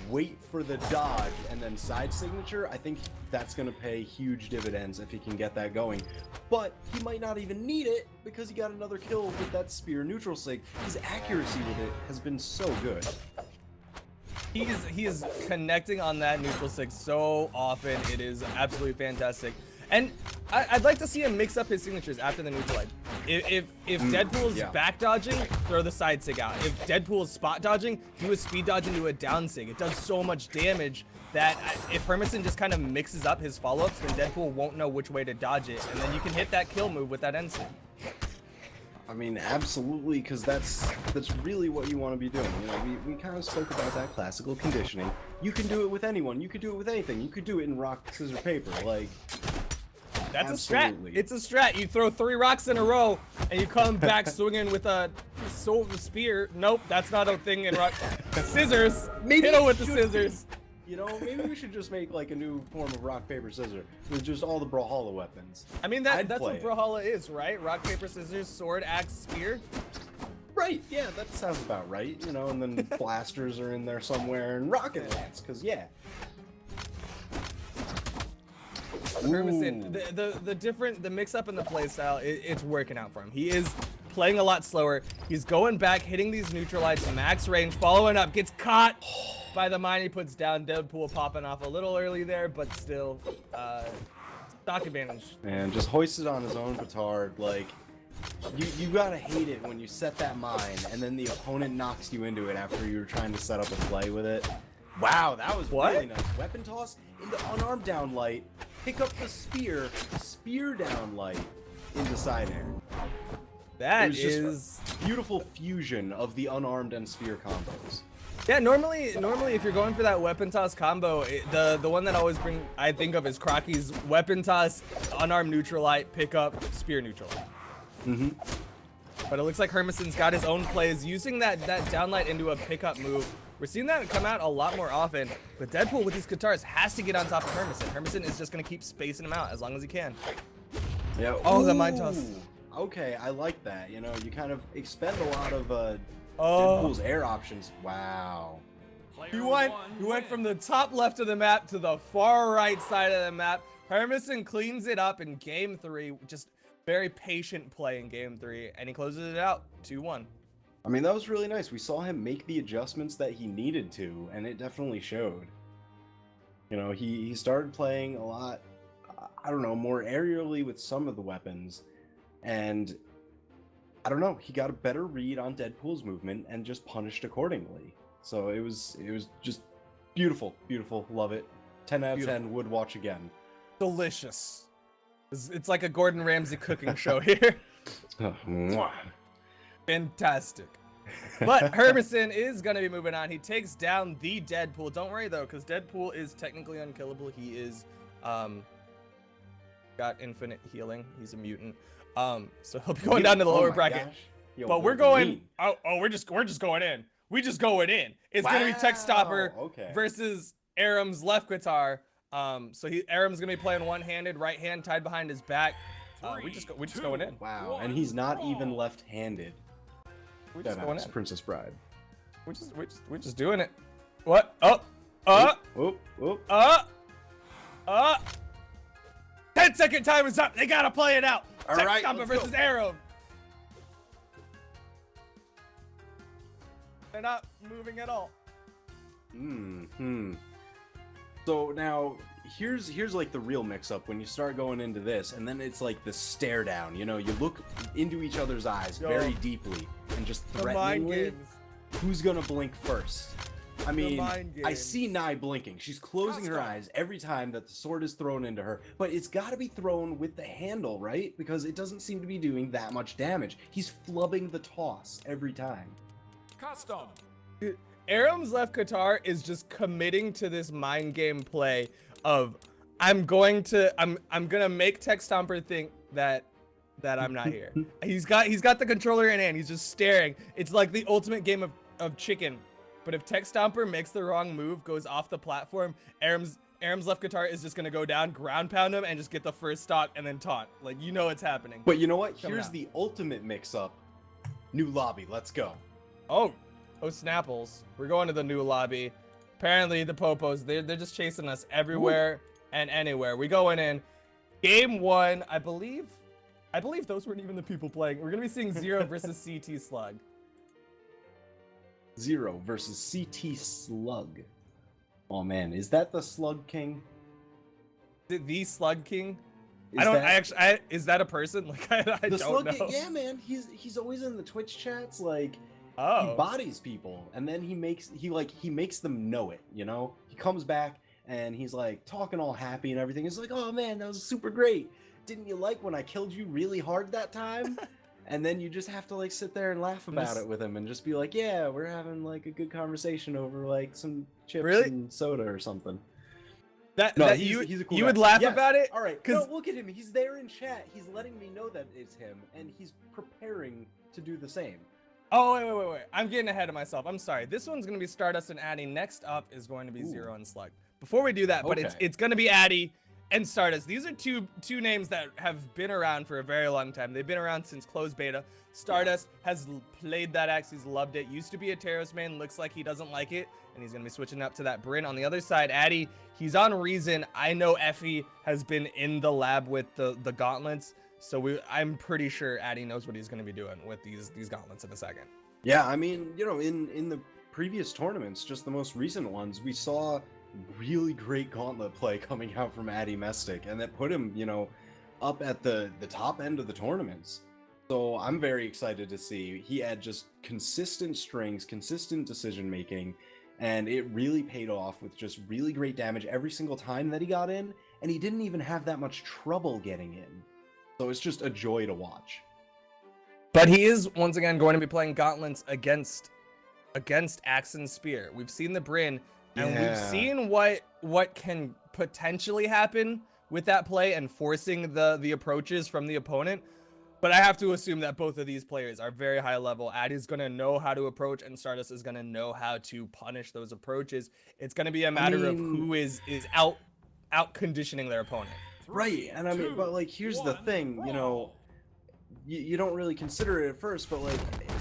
B: wait for the dodge, and then side signature. I think that's going to pay huge dividends if he can get that going. But he might not even need it because he got another kill with that spear neutral sig. His accuracy with it has been so good.
A: He is connecting on that neutral sig so often. It is absolutely fantastic. And I'd like to see him mix up his signatures after the neutralite. If Deadpool's back dodging, throw the side sig out. If Deadpool's spot dodging, do a speed dodge into a down sig. It does so much damage that if Hermeson just kind of mixes up his follow-ups, then Deadpool won't know which way to dodge it. And then you can hit that kill move with that end sig.
B: I mean, absolutely, because that's really what you want to be doing. We kind of spoke about that classical conditioning. You can do it with anyone. You could do it with anything. You could do it in rock, scissors, paper. Like,
A: that's
B: absolutely.
A: a strat. It's a strat. You throw 3 rocks in a row, and you come back swinging with a spear. Nope, that's not a thing in rock. Scissors.
B: Maybe
A: hit him with the scissors.
B: Maybe we should just make like a new form of rock, paper, scissors with just all the Brawlhalla weapons.
A: I mean, that's what Brawlhalla is, right? Rock, paper, scissors, sword, axe, spear.
B: Right, yeah, that sounds about right. And then blasters are in there somewhere, and rocket lance, because yeah.
A: Hermeson, the mix up in the playstyle, it's working out for him. He is playing a lot slower. He's going back, hitting these neutralites, max range, following up, gets caught by the mine he puts down. Deadpool popping off a little early there, but still, stock advantage.
B: And just hoisted on his own petard, like, you gotta hate it when you set that mine, and then the opponent knocks you into it after you were trying to set up a play with it. Wow, that was really nice. Weapon toss into unarmed down light, pick up the spear down light into side air.
A: That is
B: beautiful fusion of the unarmed and spear combos.
A: Yeah, normally if you're going for that weapon toss combo, the one that I think of is Crocky's weapon toss, unarmed neutralite, pick up, spear neutralite. But it looks like Hermeson's got his own plays using that downlight into a pickup move. We're seeing that come out a lot more often, but Deadpool with these guitars has to get on top of Hermeson. Hermeson is just gonna keep spacing him out as long as he can.
B: Yeah.
A: Oh, the mind toss.
B: Okay, I like that. You kind of expend a lot of Deadpool's air options. Wow.
A: He went from the top left of the map to the far right side of the map. Hermeson cleans it up in game 3. Just very patient play in game 3, and he closes it out 2-1.
B: I mean, that was really nice. We saw him make the adjustments that he needed to, and it definitely showed. He started playing a lot, I don't know, more aerially with some of the weapons, and I don't know, he got a better read on Deadpool's movement and just punished accordingly. So it was just beautiful, beautiful, love it. 10 out of 10, would watch again.
A: Delicious. It's like a Gordon Ramsay cooking show here. Fantastic. But Hermeson is going to be moving on. He takes down the Deadpool. Don't worry, though, because Deadpool is technically unkillable. He is got infinite healing. He's a mutant. So he'll be going down to the lower bracket.
B: Yo,
A: but we're going... we're just going in. We just going in. It's going to be Tech Stopper versus Aram's left guitar. So Aram's going to be playing one-handed, right hand tied behind his back. We just going in.
B: Wow, and he's not even left-handed.
A: We just going in.
B: Princess Bride.
A: We're just doing it. What? Oh. 10-second time is up. They gotta play it out.
B: All right,
A: Stomper versus Arrow. They're not moving at all.
B: So now here's like the real mix-up when you start going into this, and then it's like the stare down. You know, you look into each other's eyes very deeply and just threateningly. Who's gonna blink first? I mean, I see Nai blinking. She's closing her eyes every time that the sword is thrown into her, but it's got to be thrown with the handle, right? Because it doesn't seem to be doing that much damage. He's flubbing the toss every time.
C: Custom.
A: Aram's left Qatar is just committing to this mind game play of I'm gonna make Tech Stomper think that I'm not here. he's got the controller in hand. He's just staring. It's like the ultimate game of chicken. But if Tech Stomper makes the wrong move, goes off the platform, Aram's left guitar is just gonna go down, ground pound him, and just get the first stock and then taunt. Like, you know it's happening.
B: But you know what? Here's the ultimate mix-up. New lobby. Let's go.
A: Oh, Snapples. We're going to the new lobby. Apparently the Popos, they're just chasing us everywhere and anywhere. We going in. Game 1, I believe those weren't even the people playing. We're gonna be seeing Zero versus CT Slug.
B: Zero versus CT Slug. Oh man, is that the Slug King?
A: The Slug King? Is that a person? Like, I don't
B: Slug
A: know.
B: King, yeah, man. He's always in the Twitch chats. Like, he
A: Oh.
B: bodies people, and then he makes them know it. You know, he comes back and he's like talking all happy and everything. He's like, "Oh man, that was super great. Didn't you like when I killed you really hard that time?" And then you just have to like sit there and laugh about it with him and just be like, "Yeah, we're having like a good conversation over like some chips and soda or something." He's a cool
A: you
B: guy.
A: would laugh
B: Yes.
A: about it?
B: All right, no, look at him. He's there in chat. He's letting me know that it's him, and he's preparing to do the same.
A: Oh, wait. I'm getting ahead of myself. I'm sorry. This one's going to be Stardust and Addie. Next up is going to be Zero and Slug. Before we do that, but it's going to be Addie and Stardust. These are two names that have been around for a very long time. They've been around since closed beta. Stardust has played that axe. He's loved it. Used to be a Terros main. Looks like he doesn't like it, and he's going to be switching up to that Bryn. On the other side, Addie, he's on Reason. I know Effie has been in the lab with the gauntlets. So I'm pretty sure Addie knows what he's going to be doing with these gauntlets in a second.
B: Yeah, I mean, you know, in the previous tournaments, just the most recent ones, we saw really great gauntlet play coming out from Addie Mestic, and that put him, you know, up at the top end of the tournaments. So I'm very excited to see. He had just consistent strings, consistent decision making, and it really paid off with just really great damage every single time that he got in, and he didn't even have that much trouble getting in. So it's just a joy to watch.
A: But he is once again going to be playing gauntlets against Axe and Spear. We've seen the Bryn, and we've seen what can potentially happen with that play and forcing the approaches from the opponent. But I have to assume that both of these players are very high level. Addie's going to know how to approach, and Stardust is going to know how to punish those approaches. It's going to be a matter of who is out conditioning their opponent.
B: Right, and I mean, but like, here's the thing, you know, you don't really consider it at first, but like,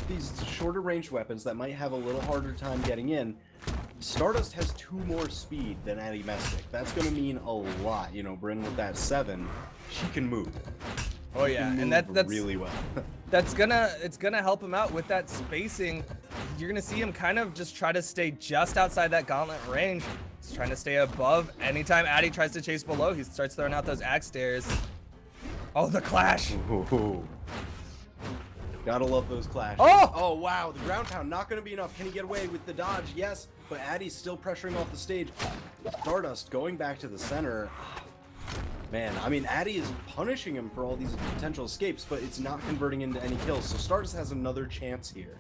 B: these shorter range weapons that might have a little harder time getting in, Stardust has 2 more speed than Addie Mestic. That's gonna mean a lot, you know. Bryn with that 7, she can move.
A: Oh yeah, and that's
B: really well.
A: it's gonna help him out with that spacing. You're gonna see him kind of just try to stay just outside that gauntlet range. He's trying to stay above. Anytime Addie tries to chase below, he starts throwing out those axe stairs. Oh, the clash!
B: Ooh. Gotta love those clashes. Oh wow, the ground pound not gonna be enough. Can he get away with the dodge? Yes, but Addie's still pressuring off the stage. Stardust going back to the center. Man, I mean, Addie is punishing him for all these potential escapes, but it's not converting into any kills. So Stardust has another chance here.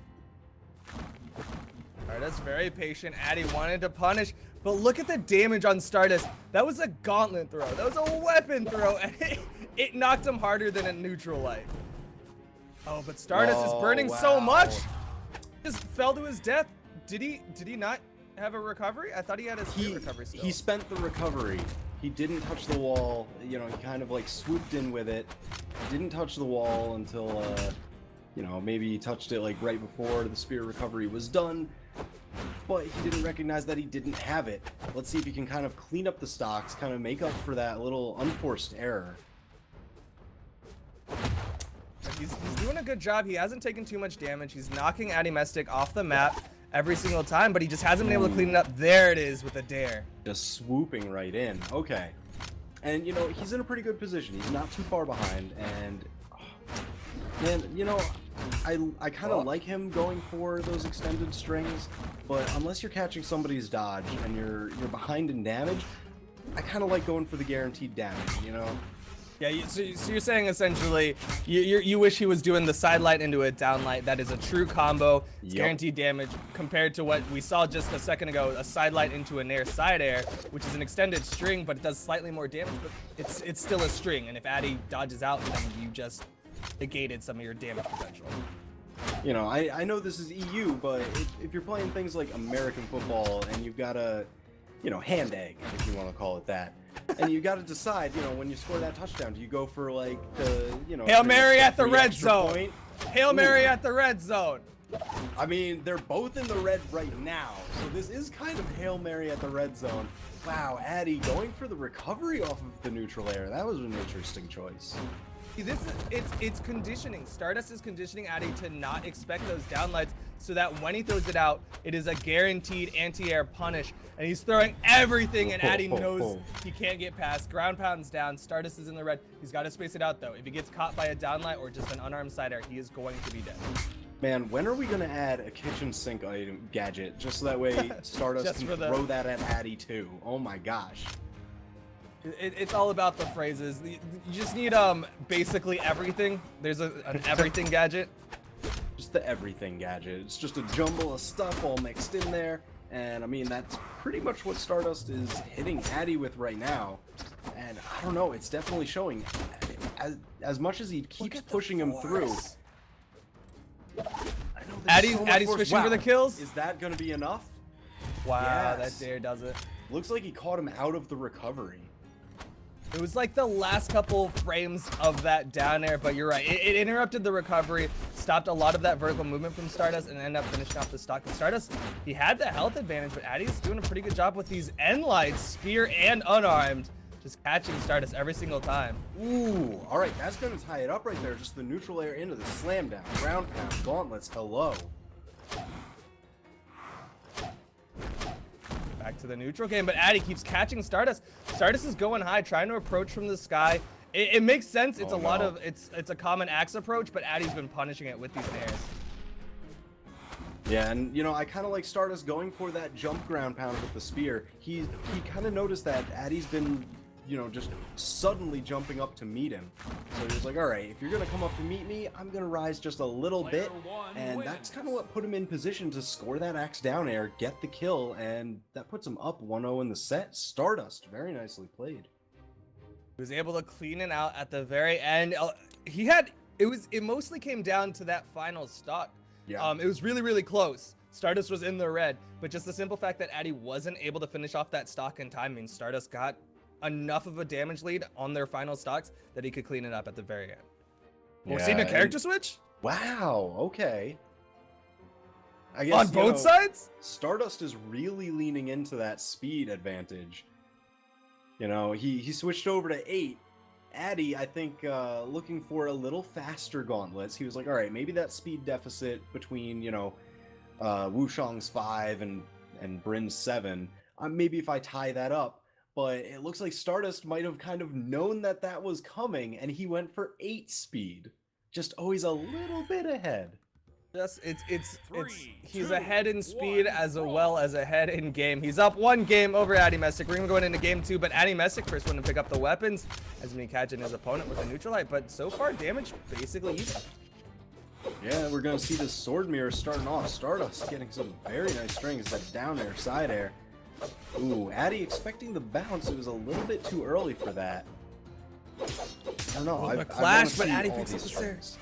A: Stardust very patient. Addie wanted to punish, but look at the damage on Stardust. That was a gauntlet throw. That was a weapon throw, and it knocked him harder than a neutral light. Oh, but Stardust is burning so much. Just fell to his death. Did he not have a recovery? I thought he had his spear recovery still.
B: He spent the recovery, He didn't touch the wall. You know, he kind of like swooped in with it. Didn't touch the wall until, you know, maybe he touched it like right before the spear recovery was done. But he didn't recognize that he didn't have it. Let's see if he can kind of clean up the stocks, kind of make up for that little unforced error.
A: He's doing a good job. He hasn't taken too much damage. He's knocking Addie off the map every single time, but he just hasn't been able to clean it up. There it is with a dare.
B: Just swooping right in. Okay. And, you know, he's in a pretty good position. He's not too far behind. And, man, you know, I kind of like him going for those extended strings, but unless you're catching somebody's dodge and you're behind in damage, I kind of like going for the guaranteed damage, you know?
A: Yeah, so you're saying essentially you wish he was doing the side light into a down light. That is a true combo. It's guaranteed damage compared to what we saw just a second ago, a side light into a nair side air, which is an extended string, but it does slightly more damage, but it's still a string. And if Addie dodges out, then you just negated some of your damage potential.
B: You know, I know this is EU, but if you're playing things like American football and you've got a, you know, hand egg, if you want to call it that, and you got to decide, you know, when you score that touchdown, do you go for like the, you know,
A: Hail Mary at the red zone.
B: Point?
A: Hail Mary at the red zone.
B: I mean, they're both in the red right now, so this is kind of Hail Mary at the red zone. Wow, Addie going for the recovery off of the neutral air. That was an interesting choice.
A: This is it's conditioning. Stardust is conditioning Addie to not expect those downlights so that when he throws it out, it is a guaranteed anti-air punish. And he's throwing everything, and Addie knows he can't get past. Ground pound's down. Stardust is in the red. He's got to space it out, though. If he gets caught by a downlight or just an unarmed side air, he is going to be dead.
B: Man, when are we going to add a kitchen sink item gadget just so that way Stardust can throw that at Addie, too? Oh, my gosh.
A: It's all about the phrases. You just need basically everything. There's an everything gadget.
B: Just the everything gadget. It's just a jumble of stuff all mixed in there. And I mean, that's pretty much what Stardust is hitting Addie with right now. And I don't know, it's definitely showing. As much as he keeps pushing him through.
A: Addie's fishing for the kills.
B: Is that going to be enough?
A: Wow, yes. That dare does it.
B: Looks like he caught him out of the recovery.
A: It was like the last couple frames of that down air, but you're right. It interrupted the recovery, stopped a lot of that vertical movement from Stardust, and ended up finishing off the stock. And Stardust, he had the health advantage, but Addie's doing a pretty good job with these end lights, spear and unarmed, just catching Stardust every single time.
B: Ooh, all right, that's going to tie it up right there. Just the neutral air into the slam down, ground pound, gauntlets, hello.
A: Back to the neutral game, but Addie keeps catching Stardust. Stardust is going high, trying to approach from the sky. It makes sense. It's it's a common axe approach, but Addie's been punishing it with these airs.
B: Yeah, and you know, I kind of like Stardust going for that jump ground pound with the spear. He kind of noticed that Addie's been, you know, just suddenly jumping up to meet him. So he was like, all right, if you're going to come up to meet me, I'm going to rise just a little bit. And that's kind of what put him in position to score that axe down air, get the kill, and that puts him up 1-0 in the set. Stardust, very nicely played.
A: He was able to clean it out at the very end. It mostly came down to that final stock.
B: Yeah.
A: It was really, really close. Stardust was in the red, but just the simple fact that Addie wasn't able to finish off that stock in time means Stardust got enough of a damage lead on their final stocks that he could clean it up at the very end. We're seeing a character switch?
B: Wow, okay. I guess,
A: on both sides?
B: Stardust is really leaning into that speed advantage. You know, he switched over to 8. Addie, I think, looking for a little faster gauntlets. He was like, all right, maybe that speed deficit between, you know, Wushang's 5 and Brin's 7, maybe if I tie that up. But it looks like Stardust might have kind of known that that was coming, and he went for 8 speed. Just always a little bit ahead.
A: Just he's ahead in speed as well as ahead in game. He's up 1 game over Addie Messick. We're going into game 2, but Addie Messick first one to pick up the weapons as Nikat and his opponent with a neutral light. But so far, damage basically even.
B: Yeah, we're going to see this sword mirror starting off. Stardust getting some very nice strings. That down air, side air. Ooh, Addie expecting the bounce. It was a little bit too early for that. I don't know.
A: A clash, but Addie picks up the stairs.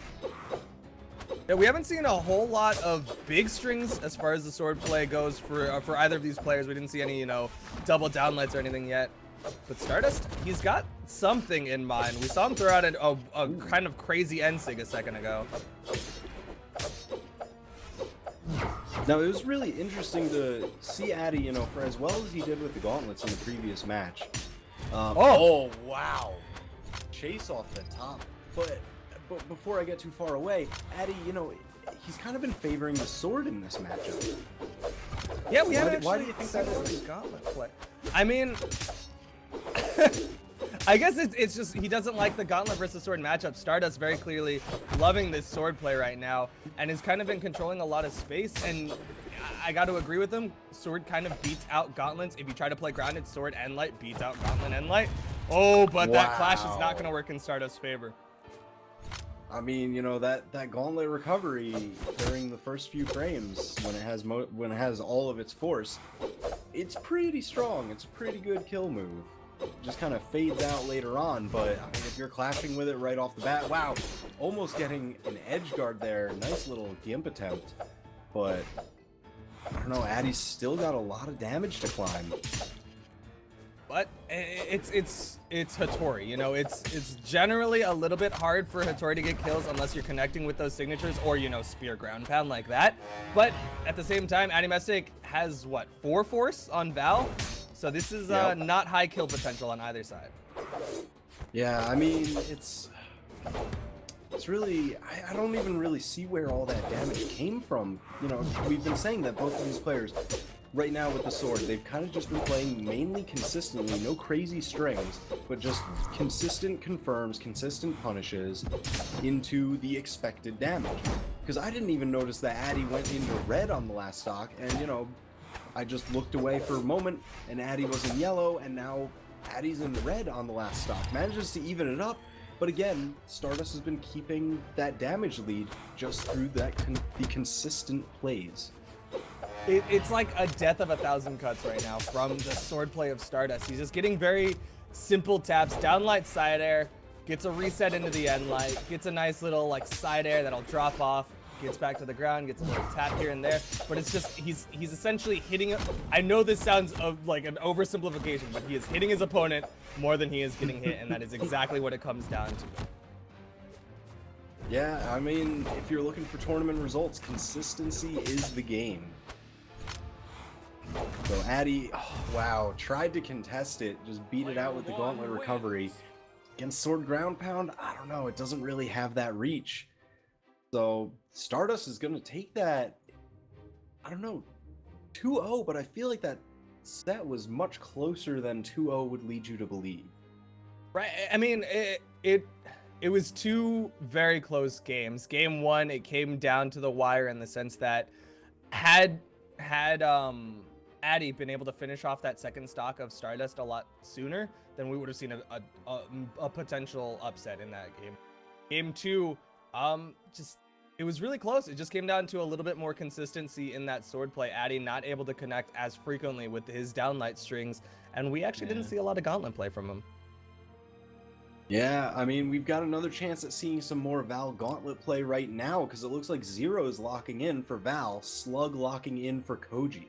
A: Yeah, we haven't seen a whole lot of big strings as far as the sword play goes for either of these players. We didn't see any, you know, double downlights or anything yet. But Stardust, he's got something in mind. We saw him throw out a kind of crazy end-sig a second ago.
B: Now, it was really interesting to see Addie, you know, for as well as he did with the gauntlets in the previous match. Oh, wow. Chase off the top. But before I get too far away, Addie, you know, he's kind of been favoring the sword in this matchup.
A: Yeah, we haven't
B: why
A: actually
B: do you think that is?
A: gauntlet play. I mean, I guess it's just he doesn't like the gauntlet versus sword matchup. Stardust very clearly loving this sword play right now and has kind of been controlling a lot of space. And I got to agree with him. Sword kind of beats out gauntlets. If you try to play grounded, sword and light beats out gauntlet and light. Oh, but that clash is not going to work in Stardust's favor.
B: I mean, you know, that gauntlet recovery during the first few frames when it has all of its force, it's pretty strong. It's a pretty good kill move. It just kind of fades out later on, but I mean, if you're clashing with it right off the bat, wow, almost getting an edge guard there. Nice little gimp attempt, but I don't know. Addie's still got a lot of damage to climb.
A: But it's Hattori, you know, it's generally a little bit hard for Hattori to get kills unless you're connecting with those signatures or, you know, spear ground pound like that. But at the same time, Addie has what, 4 force on Val? So this is not high kill potential on either side.
B: Yeah, I mean, it's really, I don't even really see where all that damage came from. You know, we've been saying that both of these players right now with the sword, they've kind of just been playing mainly consistently, no crazy strings, but just consistent confirms, consistent punishes into the expected damage. Because I didn't even notice that Addie went into red on the last stock, and you know, I just looked away for a moment, and Addie was in yellow, and now Addie's in red on the last stock. Manages to even it up, but again, Stardust has been keeping that damage lead just through the consistent plays.
A: It's like a death of 1,000 cuts right now from the sword play of Stardust. He's just getting very simple taps, downlight side air, gets a reset into the end light, gets a nice little like side air that'll drop off, gets back to the ground, gets a little tap here and there, but it's just he's essentially hitting it. I know this sounds like an oversimplification, but he is hitting his opponent more than he is getting hit, and that is exactly what it comes down to.
B: Yeah, I mean, if you're looking for tournament results, consistency is the game. So Addie, oh, wow, tried to contest it, just beat it out with the gauntlet recovery. Against sword ground pound, I don't know, it doesn't really have that reach. So Stardust is going to take that, I don't know, 2-0, but I feel like that set was much closer than 2-0 would lead you to believe.
A: Right, I mean, it was 2 very close games. Game 1, it came down to the wire in the sense that had Addie been able to finish off that second stock of Stardust a lot sooner, then we would have seen a potential upset in that game. Game 2, it was really close. It just came down to a little bit more consistency in that sword play. Addie not able to connect as frequently with his downlight strings, and we actually didn't see a lot of gauntlet play from him.
B: Yeah, I mean, we've got another chance at seeing some more Val gauntlet play right now, because it looks like Zero is locking in for Val, Slug locking in for Koji.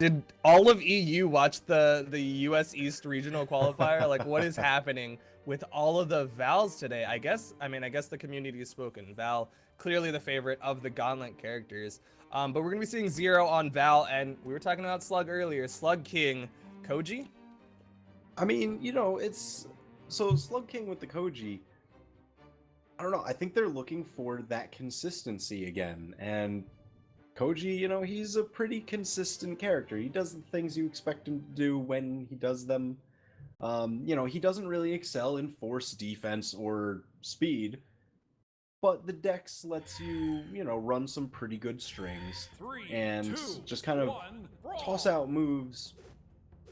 A: Did all of EU watch the US East regional qualifier? Like, what is happening with all of the Vals today? I guess the community has spoken. Val, clearly the favorite of the gauntlet characters. But we're going to be seeing Zero on Val, and we were talking about Slug earlier. Slug King, Koji?
B: I mean, you know, so Slug King with the Koji, I don't know, I think they're looking for that consistency again, and Koji, you know, he's a pretty consistent character. He does the things you expect him to do when he does them. You know, he doesn't really excel in force, defense, or speed, but the Dex lets you, you know, run some pretty good strings and just kind of toss out moves,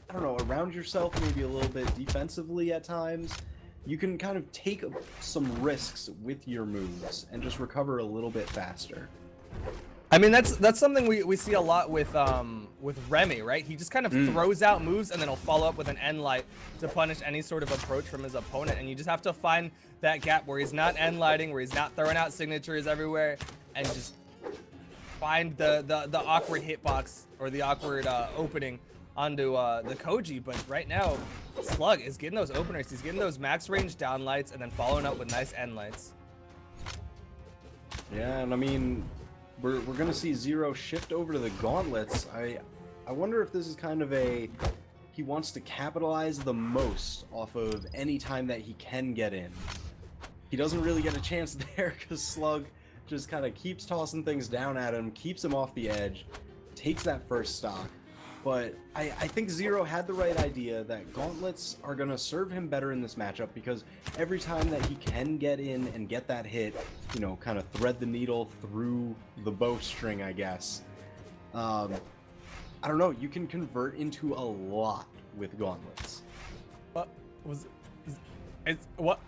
B: I don't know, around yourself, maybe a little bit defensively at times. You can kind of take some risks with your moves and just recover a little bit faster.
A: I mean, that's something we see a lot with Remy, right? He just kind of throws out moves and then he'll follow up with an end light to punish any sort of approach from his opponent. And you just have to find that gap where he's not end lighting, where he's not throwing out signatures everywhere, and just find the awkward hitbox or the awkward opening onto the Koji, but right now, Slug is getting those openers. He's getting those max range down lights and then following up with nice end lights.
B: Yeah, and I mean, we're gonna see Zero shift over to the gauntlets. I wonder if this is kind of he wants to capitalize the most off of any time that he can get in. He doesn't really get a chance there because Slug just kind of keeps tossing things down at him, keeps him off the edge, takes that first stock. But I think Zero had the right idea that gauntlets are going to serve him better in this matchup because every time that he can get in and get that hit, you know, kind of thread the needle through the bowstring, I guess. I don't know, you can convert into a lot with gauntlets.
A: What was what?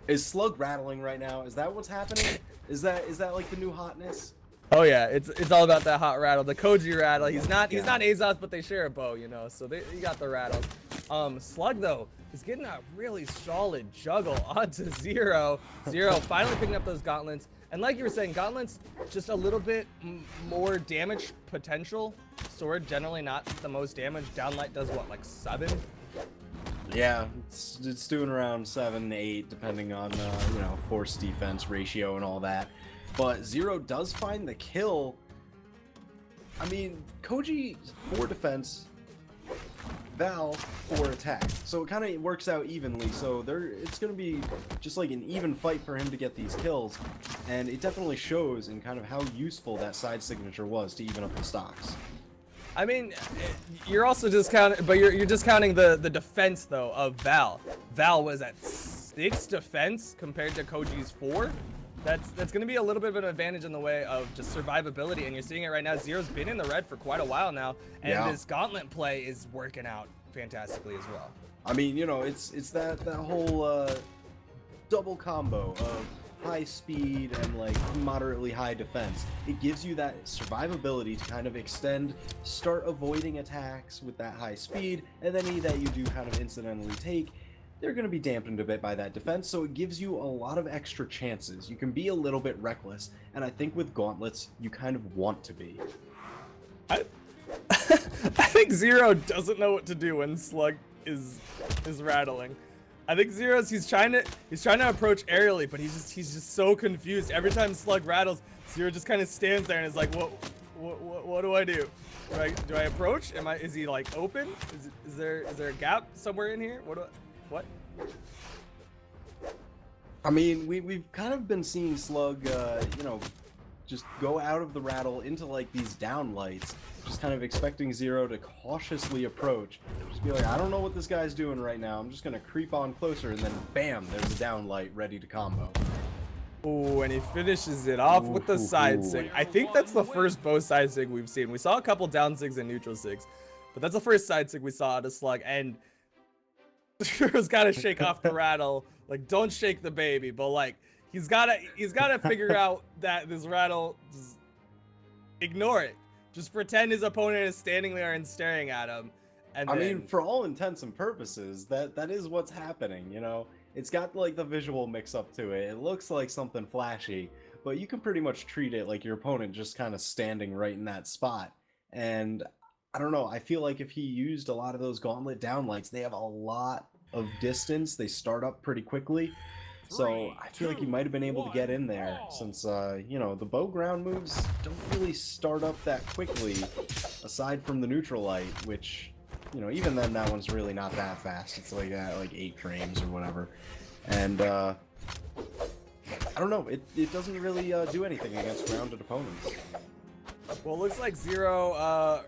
B: Is Slug rattling right now? Is that what's happening? Is that like the new hotness?
A: Oh yeah, it's all about that hot rattle, the Koji rattle. He's not Azos, but they share a bow, you know, so you got the rattles. Slug though is getting a really solid juggle onto Zero. Zero finally picking up those gauntlets, and like you were saying, gauntlets just a little bit more damage potential. Sword generally not the most damage. Downlight does what, like 7?
B: Yeah, it's doing around 7, 8, depending on you know, force defense ratio and all that. But Zero does find the kill. I mean, Koji 4 defense, Val 4 attack. So it kind of works out evenly. So it's going to be just like an even fight for him to get these kills. And it definitely shows in kind of how useful that side signature was to even up the stocks.
A: I mean, you're also discounting, but you're discounting the defense though of Val. Val was at 6 defense compared to Koji's 4. That's going to be a little bit of an advantage in the way of just survivability, and you're seeing it right now. Zero's been in the red for quite a while now, and this gauntlet play is working out fantastically as well.
B: I mean, you know, it's that whole double combo of high speed and like moderately high defense. It gives you that survivability to kind of extend, start avoiding attacks with that high speed, and then any that you do kind of incidentally take, they're going to be dampened a bit by that defense, so it gives you a lot of extra chances. You can be a little bit reckless, and I think with gauntlets, you kind of want to be.
A: I think Zero doesn't know what to do when Slug is rattling. I think he's trying to approach aerially, but he's just so confused. Every time Slug rattles, Zero just kind of stands there and is like, what do I do? Do I approach? Is he like open? Is there a gap somewhere in here? What?
B: I mean, we've kind of been seeing Slug, you know, just go out of the rattle into like these down lights, just kind of expecting Zero to cautiously approach. Just be like, I don't know what this guy's doing right now. I'm just gonna creep on closer, and then bam, there's a down light ready to combo.
A: Oh, and he finishes it off with the side sig. I think that's the first bow side sig we've seen. We saw a couple down sigs and neutral sigs, but that's the first side sig we saw out of Slug, and Zero's gotta shake off the rattle. Like, don't shake the baby, but like, he's gotta figure out that this rattle, just ignore it. Just pretend his opponent is standing there and staring at him. And I
B: mean, for all intents and purposes, that is what's happening, you know? It's got like the visual mix up to it. It looks like something flashy, but you can pretty much treat it like your opponent just kind of standing right in that spot. And I don't know, I feel like if he used a lot of those gauntlet downlights, they have a lot of distance. They start up pretty quickly. So I feel like he might have been able to get in there since, you know, the bow ground moves don't really start up that quickly, aside from the neutral light, which, you know, even then that one's really not that fast. It's like 8 frames or whatever. And I don't know, it doesn't really do anything against grounded opponents.
A: Well, it looks like Zero,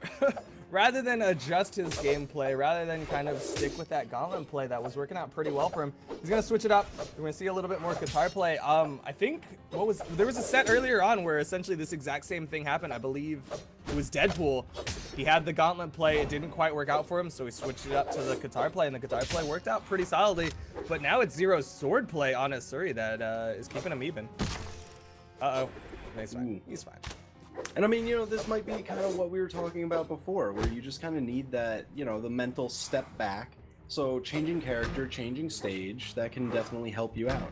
A: rather than adjust his gameplay, rather than kind of stick with that gauntlet play that was working out pretty well for him, he's gonna switch it up. We're gonna see a little bit more guitar play. I think there was a set earlier on where essentially this exact same thing happened. I believe it was Deadpool. He had the gauntlet play, it didn't quite work out for him, so he switched it up to the guitar play, and the guitar play worked out pretty solidly. But now it's Zero's sword play on Asuri that is keeping him even. Uh-oh. He's fine. He's fine.
B: And I mean, you know, this might be kind of what we were talking about before, where you just kind of need that, you know, the mental step back. So changing character, changing stage, that can definitely help you out.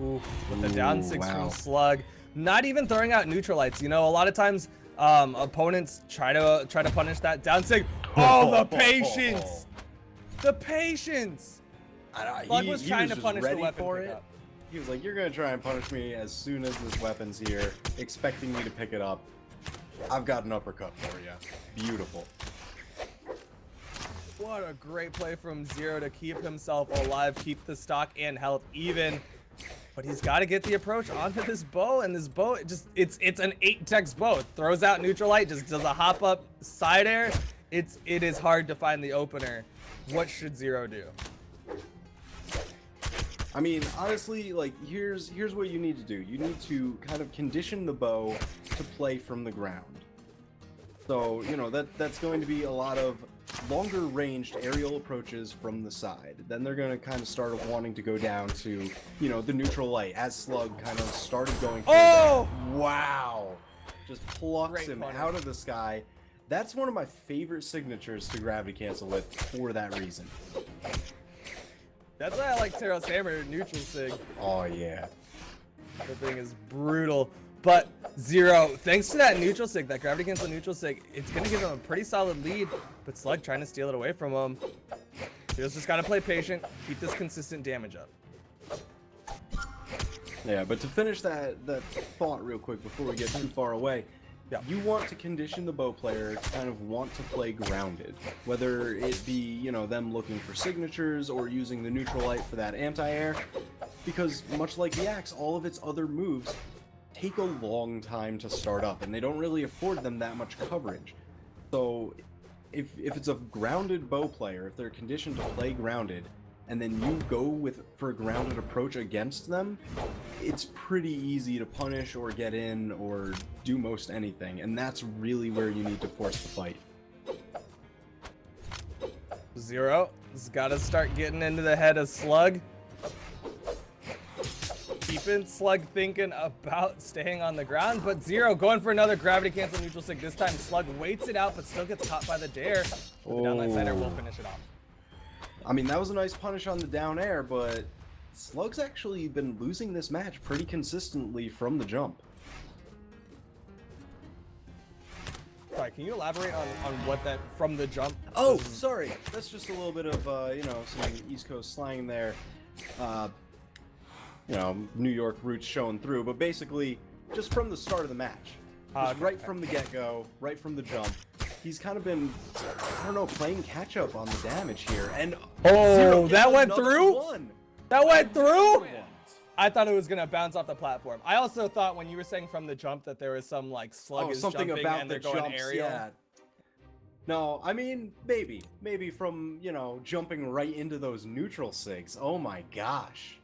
A: Ooh, with the down 6 from Slug. Not even throwing out neutral lights. You know, a lot of times Opponents try to punish that down sig. Oh, the patience! The patience! Slug was trying to punish the weapon pickup.
B: He was like, "You're gonna try and punish me as soon as this weapon's here, expecting me to pick it up. I've got an uppercut for you." Beautiful.
A: What a great play from Zero to keep himself alive, keep the stock and health even. But he's got to get the approach onto this bow, and this bow, it's an 8-text bow. It throws out neutral light, just does a hop up side air. It is hard to find the opener. What should Zero do?
B: I mean, honestly, like, here's what you need to do. You need to kind of condition the bow to play from the ground. So, you know, that's going to be a lot of longer ranged aerial approaches from the side. Then they're going to kind of start wanting to go down to, you know, the neutral light as Slug kind of started going for
A: Oh!
B: that. Wow. Just plucks
A: Great
B: him
A: punish.
B: out of the sky. That's one of my favorite signatures to gravity cancel with for that reason.
A: That's why I like Taro's Hammer neutral sig.
B: Oh, yeah.
A: The thing is brutal. But Zero, thanks to that neutral sig, that gravity cancel neutral sig, it's going to give him a pretty solid lead. But Slug trying to steal it away from him. Zero's just got to play patient, keep this consistent damage up.
B: Yeah, but to finish that thought real quick before we get too far away,
A: Yeah.
B: you want to condition the bow player to kind of want to play grounded. Whether it be, you know, them looking for signatures or using the neutral light for that anti-air. Because much like the axe, all of its other moves take a long time to start up, and they don't really afford them that much coverage. So if it's a grounded bow player, if they're conditioned to play grounded, and then you go for a grounded approach against them, it's pretty easy to punish or get in or do most anything, and that's really where you need to force the fight.
A: Zero has got to start getting into the head of Slug. Keeping Slug thinking about staying on the ground, but Zero going for another gravity cancel neutral sig. This time Slug waits it out, but still gets caught by the dare. The downlight cider will finish it off.
B: I mean, that was a nice punish on the down air, but Slug's actually been losing this match pretty consistently from the jump.
A: Sorry, can you elaborate on what that from the jump?
B: Oh, sorry. That's just a little bit of, you know, some East Coast slang there. You know, New York roots showing through, but basically, just from the start of the match. Just right from the get-go, right from the jump. He's kind of been, I don't know, playing catch-up on the damage here. And
A: oh, that went
B: another
A: through?
B: one.
A: That went through? I thought it was going to bounce off the platform. I also thought when you were saying from the jump that there was some, like, Slug is
B: something
A: jumping
B: about
A: and
B: the
A: they're going
B: jumps,
A: aerial.
B: yeah. No, I mean, maybe from, you know, jumping right into those neutral sigs. Oh my gosh.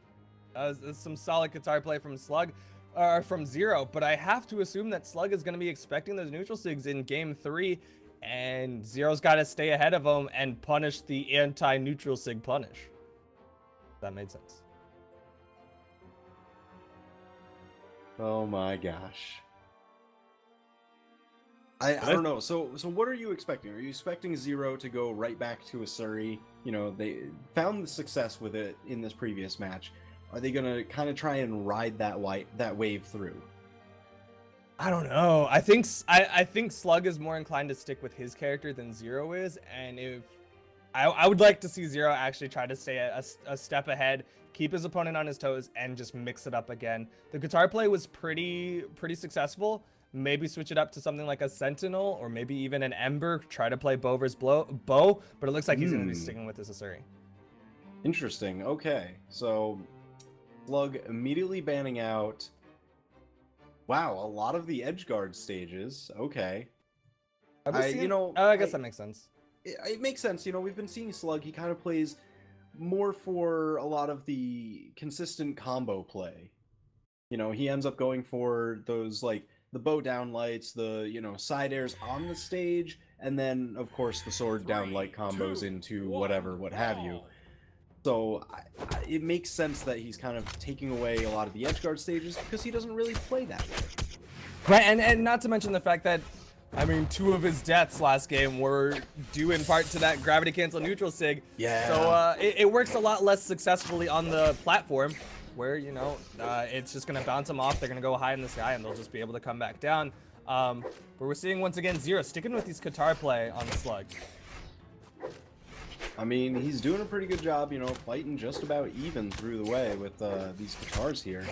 A: That's some solid guitar play from Slug, or from Zero, but I have to assume that Slug is going to be expecting those neutral sigs in game 3, and Zero's got to stay ahead of him and punish the anti-neutral sig punish. That made sense.
B: Oh my gosh. I don't know. So what are you expecting? Are you expecting Zero to go right back to a Surrey? You know, they found the success with it in this previous match. Are they gonna kind of try and ride that wave through?
A: I don't know. I think Slug is more inclined to stick with his character than Zero is, and if I would like to see Zero actually try to stay a step ahead, keep his opponent on his toes, and just mix it up again. The guitar play was pretty successful. Maybe switch it up to something like a Sentinel or maybe even an Ember. Try to play bow versus bow, but it looks like he's going to be sticking with this Asuri.
B: Interesting. Okay, so Slug immediately banning out. Wow, a lot of the edgeguard stages. Okay.
A: You know, I guess that makes sense.
B: It makes sense. You know, we've been seeing Slug. He kind of plays more for a lot of the consistent combo play. You know, he ends up going for those, like, the bow down lights, the, you know, side airs on the stage, and then, of course, the sword down light combos into whatever, what have you. So it makes sense that he's kind of taking away a lot of the edgeguard stages because he doesn't really play that way.
A: Right, and not to mention the fact that, I mean, 2 of his deaths last game were due in part to that gravity cancel neutral sig.
B: Yeah.
A: So it works a lot less successfully on the platform. where, you know, it's just going to bounce them off. They're going to go high in the sky, and they'll just be able to come back down. But we're seeing, once again, Zero sticking with these Qatar play on the Slug.
B: I mean, he's doing a pretty good job, you know, fighting just about even through the way with these Qatars here.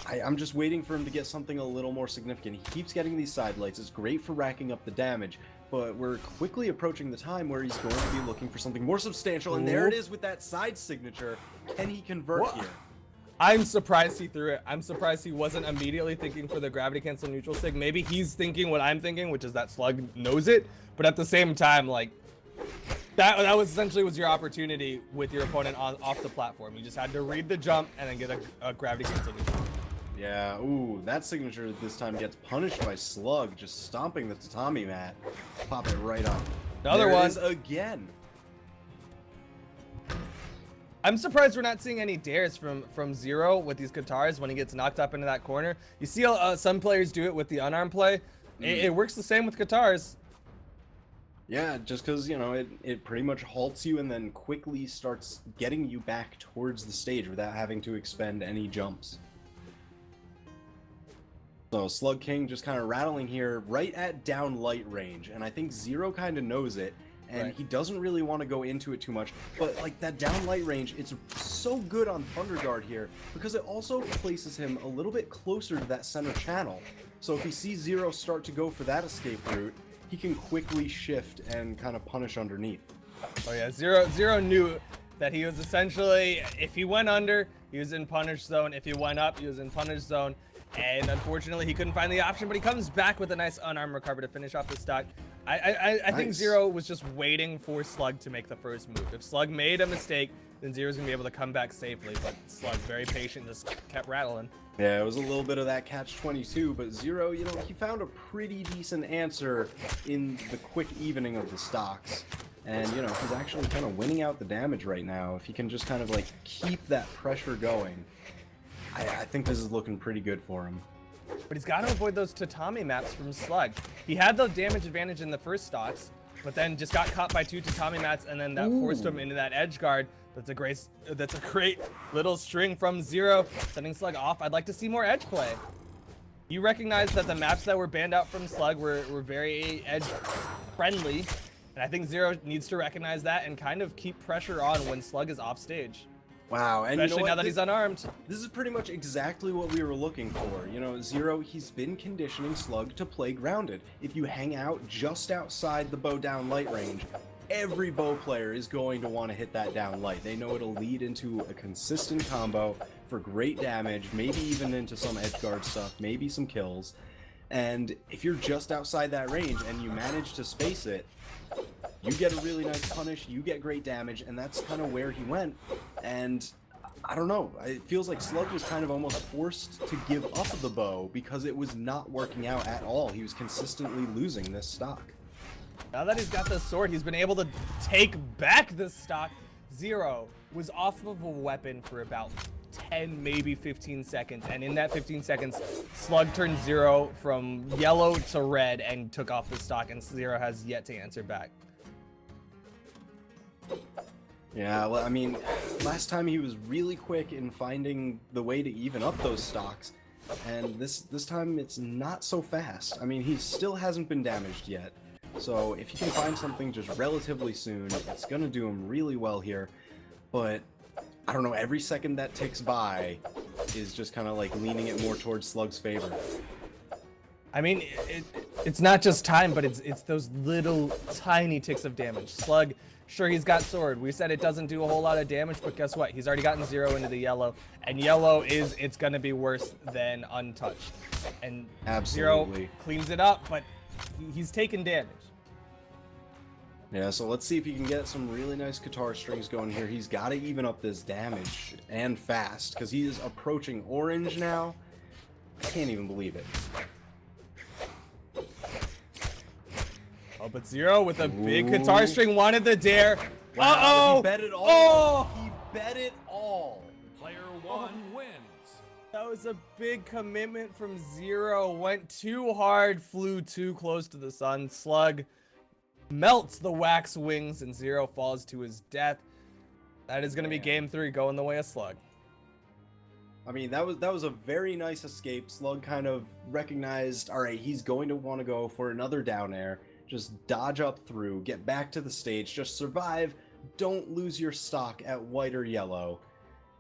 B: I'm just waiting for him to get something a little more significant. He keeps getting these side lights. It's great for racking up the damage, but we're quickly approaching the time where he's going to be looking for something more substantial, and there it is with that side signature. Can he convert here?
A: I'm surprised he threw it. I'm surprised he wasn't immediately thinking for the gravity cancel neutral sig. Maybe he's thinking what I'm thinking, which is that Slug knows it, but at the same time, like, that was essentially your opportunity with your opponent off the platform. You just had to read the jump and then get a gravity cancel neutral.
B: Yeah, ooh, that signature this time gets punished by Slug, just stomping the tatami mat. Pop it right up.
A: Another
B: there
A: one.
B: It is again.
A: I'm surprised we're not seeing any dares from Zero with these Qatars when he gets knocked up into that corner. You see some players do it with the unarmed play. It works the same with Qatars.
B: Yeah, just because, you know, it pretty much halts you and then quickly starts getting you back towards the stage without having to expend any jumps. So Slug King just kind of rattling here right at down light range, and I think Zero kind of knows it, and he doesn't really want to go into it too much, but like that down light range, it's so good on Thunder Guard here because it also places him a little bit closer to that center channel. So if he sees Zero start to go for that escape route, he can quickly shift and kind of punish underneath.
A: Oh yeah, Zero knew that he was essentially, if he went under, he was in punish zone. If he went up, he was in punish zone. And unfortunately, he couldn't find the option, but he comes back with a nice unarmed recover to finish off the stock. I think Zero was just waiting for Slug to make the first move. If Slug made a mistake, then Zero's gonna be able to come back safely, but Slug, very patient, just kept rattling.
B: Yeah, it was a little bit of that catch-22, but Zero, you know, he found a pretty decent answer in the quick evening of the stocks. And, you know, he's actually kind of winning out the damage right now. If he can just kind of, like, keep that pressure going, I think this is looking pretty good for him.
A: But he's got to avoid those tatami maps from Slug. He had the damage advantage in the first stocks, but then just got caught by 2 tatami mats, and then that forced him into that edge guard. That's a great little string from Zero, sending Slug off. I'd like to see more edge play. You recognize that the maps that were banned out from Slug were very edge friendly, and I think Zero needs to recognize that and kind of keep pressure on when Slug is off stage.
B: Wow, and
A: especially
B: you know
A: now that he's unarmed.
B: This is pretty much exactly what we were looking for. You know, Zero, he's been conditioning Slug to play grounded. If you hang out just outside the bow down light range, every bow player is going to want to hit that down light. They know it'll lead into a consistent combo for great damage, maybe even into some edge guard stuff, maybe some kills. And if you're just outside that range and you manage to space it, you get a really nice punish, you get great damage, and that's kind of where he went. And I don't know, it feels like Slug was kind of almost forced to give up the bow because it was not working out at all. He was consistently losing this stock.
A: Now that he's got the sword, he's been able to take back the stock. Zero was off of a weapon for about 10, maybe 15 seconds. And in that 15 seconds, Slug turned Zero from yellow to red and took off the stock, and Zero has yet to answer back.
B: Yeah, well, I mean, last time he was really quick in finding the way to even up those stocks, and this time it's not so fast. I mean, he still hasn't been damaged yet, so if he can find something just relatively soon, it's gonna do him really well here. But I don't know, every second that ticks by is just kind of like leaning it more towards Slug's favor.
A: I mean, it's not just time, but it's those little tiny ticks of damage. Slug, sure, he's got sword. We said it doesn't do a whole lot of damage, but guess what? He's already gotten Zero into the yellow, and yellow it's gonna be worse than untouched. And
B: Absolutely.
A: Zero cleans it up, but he's taking damage.
B: Yeah, so let's see if he can get some really nice guitar strings going here. He's got to even up this damage, and fast, because he is approaching orange now. I can't even believe it.
A: Oh, but Zero with a big guitar string wanted the dare.
B: Wow,
A: Uh-oh!
B: he bet it all.
A: Oh!
B: He bet it all.
C: Player one wins.
A: That was a big commitment from Zero. Went too hard, flew too close to the sun. Slug melts the wax wings, and Zero falls to his death. That is going to be game 3 going the way of Slug.
B: I mean, that was a very nice escape. Slug kind of recognized, all right, he's going to want to go for another down air. Just dodge up through, get back to the stage, just survive. Don't lose your stock at white or yellow.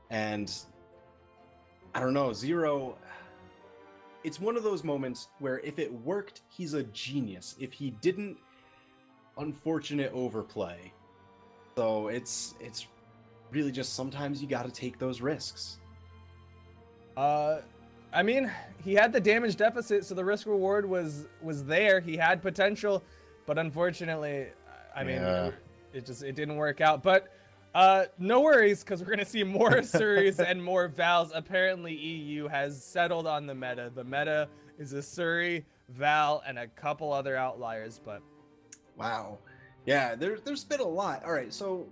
B: And I don't know, Zero, it's one of those moments where if it worked, he's a genius. If he didn't, unfortunate overplay. So it's really just sometimes you got to take those risks.
A: I mean, he had the damage deficit, so the risk reward was there. He had potential, but unfortunately, I mean, it didn't work out. But no worries, because we're gonna see more Suris and more Vals. Apparently, EU has settled on the meta. The meta is a Suri, Val, and a couple other outliers. But
B: wow, yeah, there's been a lot. All right, so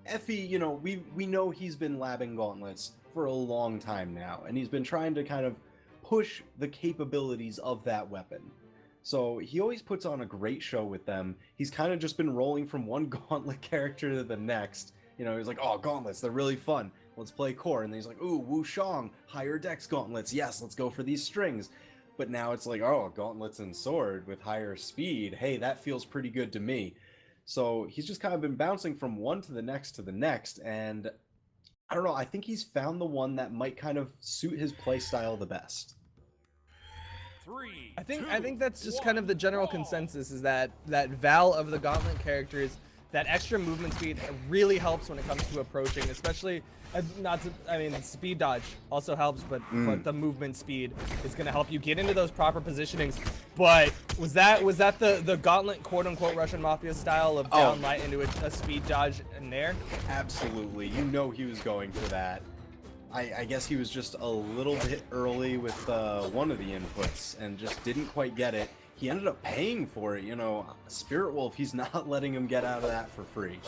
B: Effie, you know, we know he's been labbing gauntlets for a long time now, and he's been trying to kind of push the capabilities of that weapon. So he always puts on a great show with them. He's kind of just been rolling from one gauntlet character to the next. You know, he's like, oh, gauntlets, they're really fun. Let's play core. And then he's like, ooh, Wu Shang, higher dex gauntlets. Yes, let's go for these strings. But now it's like, oh, gauntlets and sword with higher speed. Hey, that feels pretty good to me. So he's just kind of been bouncing from one to the next, and I don't know, I think he's found the one that might kind of suit his play style the best.
A: I think that's just kind of the general consensus, is that Val of the gauntlet characters, that extra movement speed really helps when it comes to approaching, especially speed dodge also helps, but the movement speed is going to help you get into those proper positionings. But was that the gauntlet quote unquote Russian Mafia style of down light into a speed dodge in there?
B: Absolutely, you know he was going for that. I guess he was just a little bit early with one of the inputs and just didn't quite get it. He ended up paying for it, you know. Spirit Wolf, he's not letting him get out of that for free.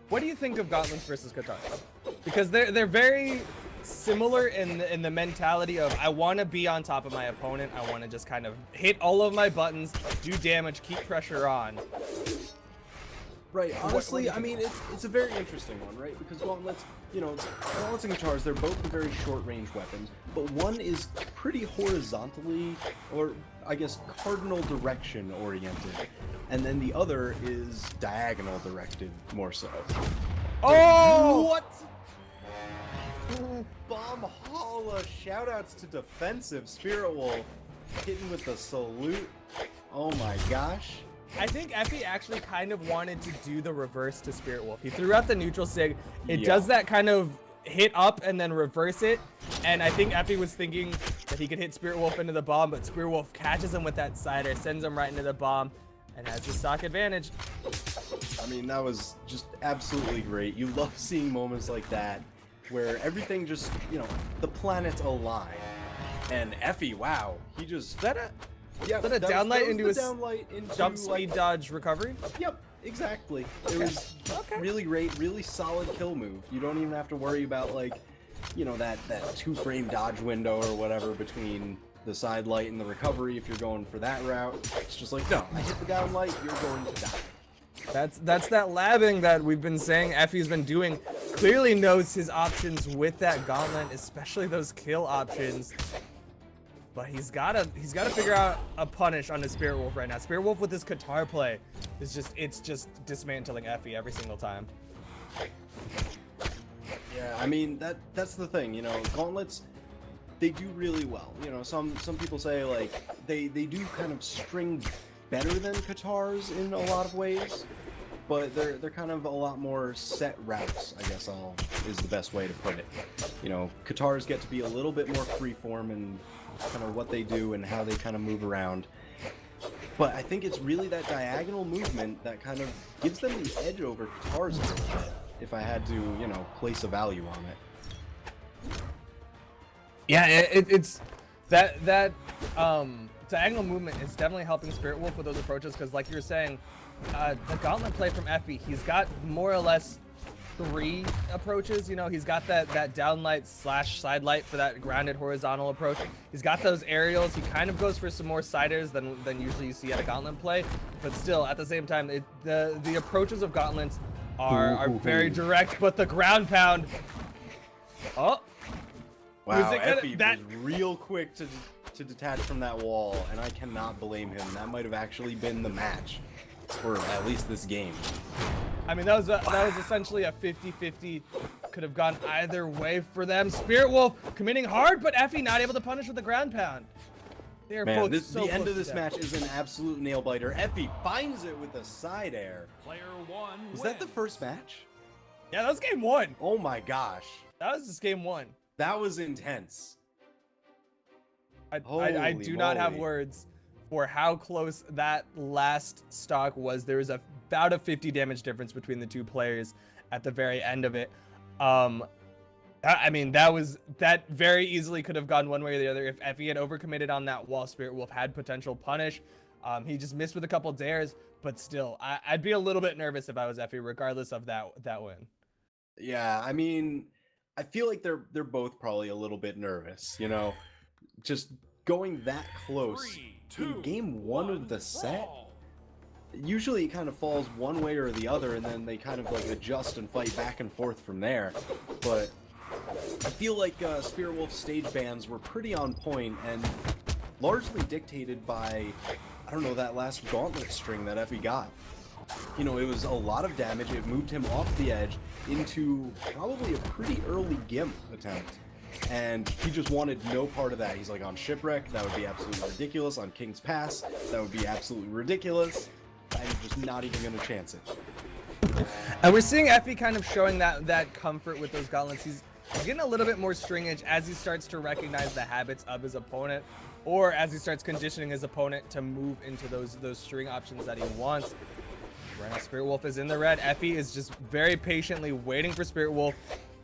A: What do you think of gauntlets versus katars? Because they're very similar in the mentality of, I want to be on top of my opponent. I want to just kind of hit all of my buttons, do damage, keep pressure on.
B: Right, honestly, I mean, it's a very interesting one, right? Because gauntlets, you know, gauntlets and katars, they're both very short-range weapons, but one is pretty horizontally, or I guess cardinal direction oriented, and then the other is diagonal directed, more so.
A: Oh!
B: What? Brawlhalla, shoutouts to defensive Spirit Wolf, hitting with the salute. Oh my gosh.
A: I think Effie actually kind of wanted to do the reverse to Spirit Wolf. He threw out the neutral sig. It does that kind of hit up and then reverse it. And I think Effie was thinking that he could hit Spirit Wolf into the bomb, but Spirit Wolf catches him with that sider, sends him right into the bomb, and has the stock advantage.
B: I mean, that was just absolutely great. You love seeing moments like that where everything just, you know, the planets align. And Effie, wow, he just...
A: Yeah, that a downlight into a jump speed dodge recovery?
B: Yep, exactly. It was really great, really solid kill move. You don't even have to worry about, like, you know, that 2-frame dodge window or whatever between the side light and the recovery if you're going for that route. It's just like, no, I hit the down light, you're going to die.
A: That's that labbing that we've been saying Effie's been doing. Clearly knows his options with that gauntlet, especially those kill options. But he's gotta figure out a punish on his Spirit Wolf right now. Spirit Wolf with his Katar play is just dismantling Effie every single time.
B: Yeah, I mean that's the thing, you know, gauntlets, they do really well. You know, some people say like they do kind of string better than Katars in a lot of ways, but they're kind of a lot more set routes, I guess is the best way to put it. You know, Katars get to be a little bit more freeform and kind of what they do and how they kind of move around. But I think it's really that diagonal movement that kind of gives them the edge over Katars a little bit, if I had to, you know, place a value on it.
A: Yeah, it's that diagonal movement is definitely helping Spirit Wolf with those approaches, because like you were saying, the gauntlet play from Effie, he's got more or less 3 approaches. You know, he's got that downlight / side light for that grounded horizontal approach. He's got those aerials. He kind of goes for some more siders than usually you see at a gauntlet play, but still at the same time the approaches of gauntlets are very direct. But the ground pound, oh,
B: Wow,
A: it gonna-
B: Effie was real quick to detach from that wall, and I cannot blame him. That might have actually been the match, or at least this game.
A: I mean, that was essentially a 50-50. Could have gone either way for them. Spirit Wolf committing hard, but Effie not able to punish with the ground pound. They are
B: Man,
A: both so
B: the end
A: close
B: of this
A: to
B: match is an absolute nail biter. Effie finds it with a side air.
C: Player one.
B: Was that the first match?
A: Yeah, that was game 1.
B: Oh my gosh,
A: That was just game 1.
B: that was intense.
A: I
B: Holy
A: do not have
B: moly.
A: words for how close that last stock was. There was about a 50 damage difference between the two players at the very end of it. I mean, that very easily could have gone one way or the other. If Effie had overcommitted on that wall, Spirit Wolf had potential punish. He just missed with a couple dares, but still, I'd be a little bit nervous if I was Effie, regardless of that win.
B: Yeah, I mean, I feel like they're both probably a little bit nervous, you know, just going that close
C: 3,
B: in
C: 2,
B: game 1 of the set.
C: brawl.
B: Usually it kind of falls one way or the other, and then they kind of like adjust and fight back and forth from there. But I feel like Spirit Wolf's stage bans were pretty on point and largely dictated by, I don't know, that last gauntlet string that Effie got. You know, it was a lot of damage. It moved him off the edge into probably a pretty early gimp attempt. And he just wanted no part of that. He's like, on Shipwreck, that would be absolutely ridiculous. On King's Pass, that would be absolutely ridiculous. I'm just not even going to chance it.
A: And we're seeing Effie kind of showing that comfort with those gauntlets. He's getting a little bit more stringage as he starts to recognize the habits of his opponent, or as he starts conditioning his opponent to move into those string options that he wants. Right now, Spirit Wolf is in the red. Effie is just very patiently waiting for Spirit Wolf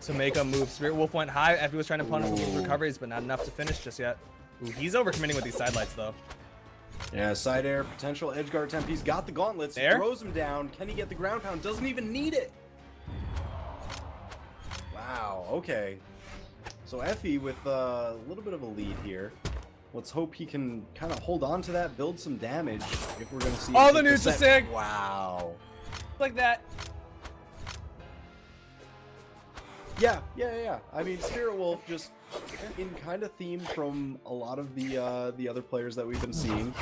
A: to make a move. Spirit Wolf went high. Effie was trying to punish with those recoveries, but not enough to finish just yet. Ooh, he's overcommitting with these sidelights, though.
B: Yeah, side air, potential edge guard attempt. He's got the gauntlets.
A: There?
B: He throws him down. Can he get the ground pound? Doesn't even need it. Wow, okay. So Effie with a little bit of a lead here. Let's hope he can kind of hold on to that, build some damage if we're going to see...
A: Oh,
B: him
A: the
B: take
A: neutral
B: set.
A: sig!
B: Wow.
A: Like that.
B: Yeah. I mean, Spirit Wolf just in kind of theme from a lot of the other players that we've been seeing.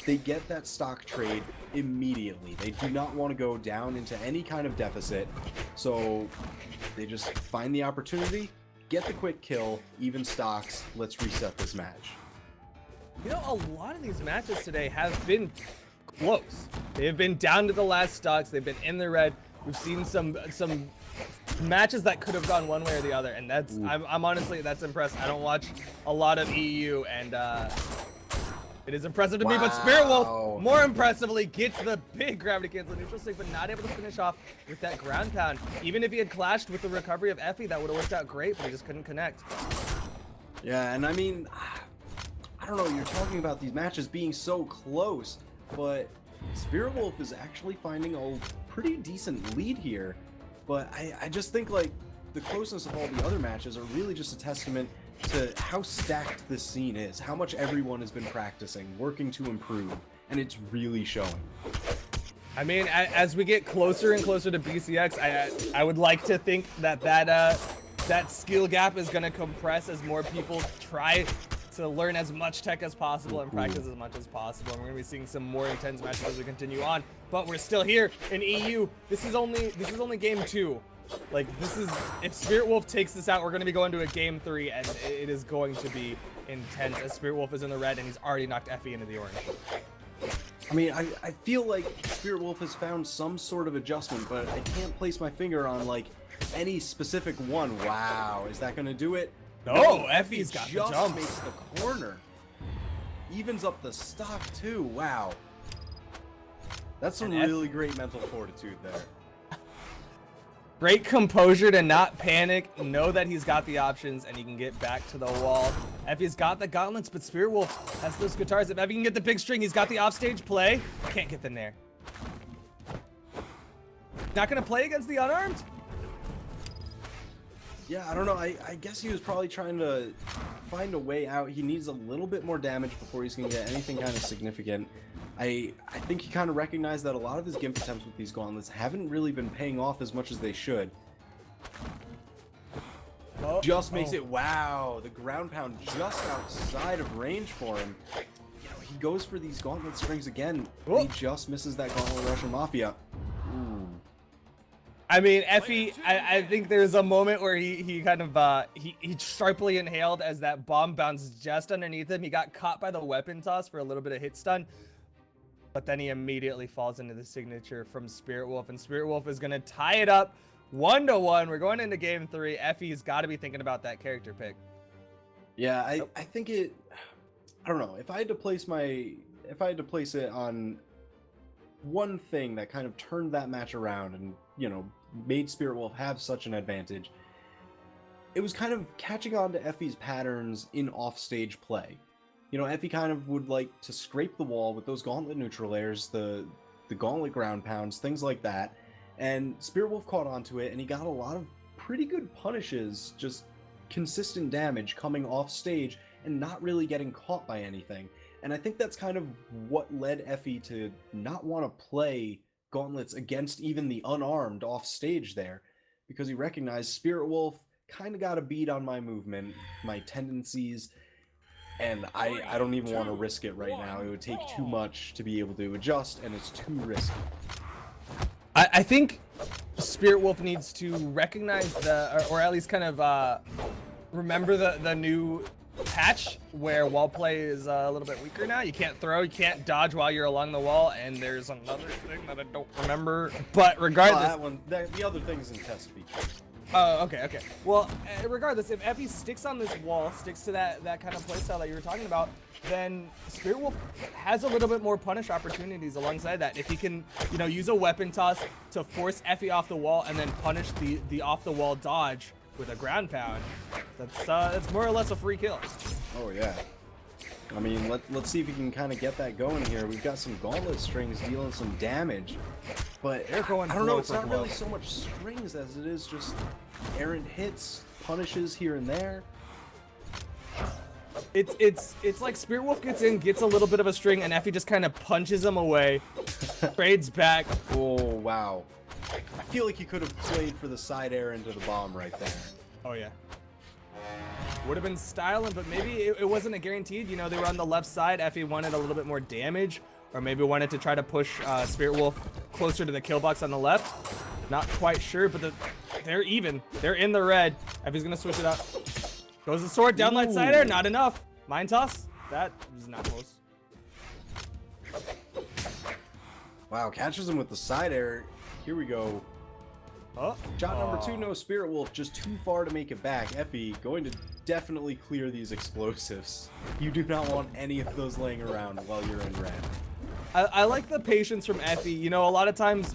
B: They get that stock trade immediately. They do not want to go down into any kind of deficit, so they just find the opportunity, get the quick kill, even stocks. Let's reset this match.
A: You know, a lot of these matches today have been close. They have been down to the last stocks. They've been in the red. We've seen some matches that could have gone one way or the other, and that's I'm honestly that's impressed. I don't watch a lot of EU, and it is impressive to me. But Spirit Wolf, more impressively, gets the big gravity cancel neutral stick, but not able to finish off with that ground pound. Even if he had clashed with the recovery of Effie, that would have worked out great, but he just couldn't connect.
B: Yeah, and I mean, I don't know, you're talking about these matches being so close, but Spirit Wolf is actually finding a pretty decent lead here. But I just think, like, the closeness of all the other matches are really just a testament to how stacked this scene is, how much everyone has been practicing, working to improve, and it's really showing.
A: I mean, as we get closer and closer to BCX, I would like to think that skill gap is going to compress as more people try to learn as much tech as possible and practice as much as possible. And we're going to be seeing some more intense matches as we continue on. But we're still here in EU. This is only game 2. Like, this is, if Spirit Wolf takes this out, we're going to be going to a game 3, and it is going to be intense as Spirit Wolf is in the red and he's already knocked Effie into the orange.
B: I mean, I feel like Spirit Wolf has found some sort of adjustment, but I can't place my finger on, like, any specific one. Wow, is that going to do it?
A: No, Effie's got the
B: just
A: jumps.
B: makes the corner. Evens up the stock, too. Wow. That's some really great mental fortitude there.
A: Great composure to not panic, know that he's got the options, and he can get back to the wall. Effie's got the gauntlets, but Spirit Wolf has those guitars. If Effie can get the big string, he's got the offstage play. Can't get the nair. Not gonna play against the unarmed?
B: Yeah, I don't know. I guess he was probably trying to find a way out. He needs a little bit more damage before he's going to get anything kind of significant. I think he kind of recognized that a lot of his gimp attempts with these gauntlets haven't really been paying off as much as they should. just makes it. Wow, the ground pound just outside of range for him. He goes for these gauntlet strings again. He just misses that gauntlet Russian Mafia. Ooh.
A: I mean, Effie, I think there's a moment where he kind of he sharply inhaled as that bomb bounced just underneath him. He got caught by the weapon toss for a little bit of hit stun, but then he immediately falls into the signature from Spirit Wolf, and Spirit Wolf is gonna tie it up 1-1. We're going into game 3. Effie's got to be thinking about that character pick.
B: Yeah, I think it. I don't know if I had to place it on one thing that kind of turned that match around and made Spirit Wolf have such an advantage. It was kind of catching on to Effie's patterns in offstage play. Effie kind of would like to scrape the wall with those gauntlet neutral airs, the gauntlet ground pounds, things like that. And Spirit Wolf caught onto it, and he got a lot of pretty good punishes, just consistent damage coming off stage and not really getting caught by anything. And I think that's kind of what led Effie to not want to play gauntlets against even the unarmed off stage there, because he recognized Spirit Wolf kind of got a beat on my movement, my tendencies, and I don't even want to risk it right now. It would take too much to be able to adjust, and it's too risky.
A: I think Spirit Wolf needs to recognize or at least kind of remember the new patch where wall play is a little bit weaker now. You can't throw, you can't dodge while you're along the wall, and there's another thing that I don't remember. But regardless,
B: the other thing's in test features.
A: Oh, okay. Well, regardless, if Effie sticks on this wall, sticks to that kind of playstyle that you were talking about, then Spirit Wolf has a little bit more punish opportunities alongside that. If he can, use a weapon toss to force Effie off the wall and then punish the off the wall dodge with a ground pound, that's more or less a free kill.
B: Oh yeah. I mean, let's see if we can kind of get that going here. We've got some gauntlet strings dealing some damage, but
A: they're going.
B: I don't know. It's not really so much strings as it is just errant hits, punishes here and there.
A: It's like Spirit Wolf gets in, gets a little bit of a string, and Effie just kind of punches him away, trades back.
B: Oh wow! I feel like he could have played for the side air into the bomb right there.
A: Oh yeah. Would have been styling, but maybe it wasn't a guaranteed. They were on the left side. Effie wanted a little bit more damage, or maybe wanted to try to push Spirit Wolf closer to the kill box on the left. Not quite sure, but they're even. They're in the red. Effie's gonna switch it up. Goes the sword, downlight side air, not enough. Mind toss, that was not close.
B: Wow, catches him with the side air. Here we go.
A: Oh.
B: Shot number 2, no Spirit Wolf, just too far to make it back. Effie going to definitely clear these explosives. You do not want any of those laying around while you're in red.
A: I like the patience from Effie. A lot of times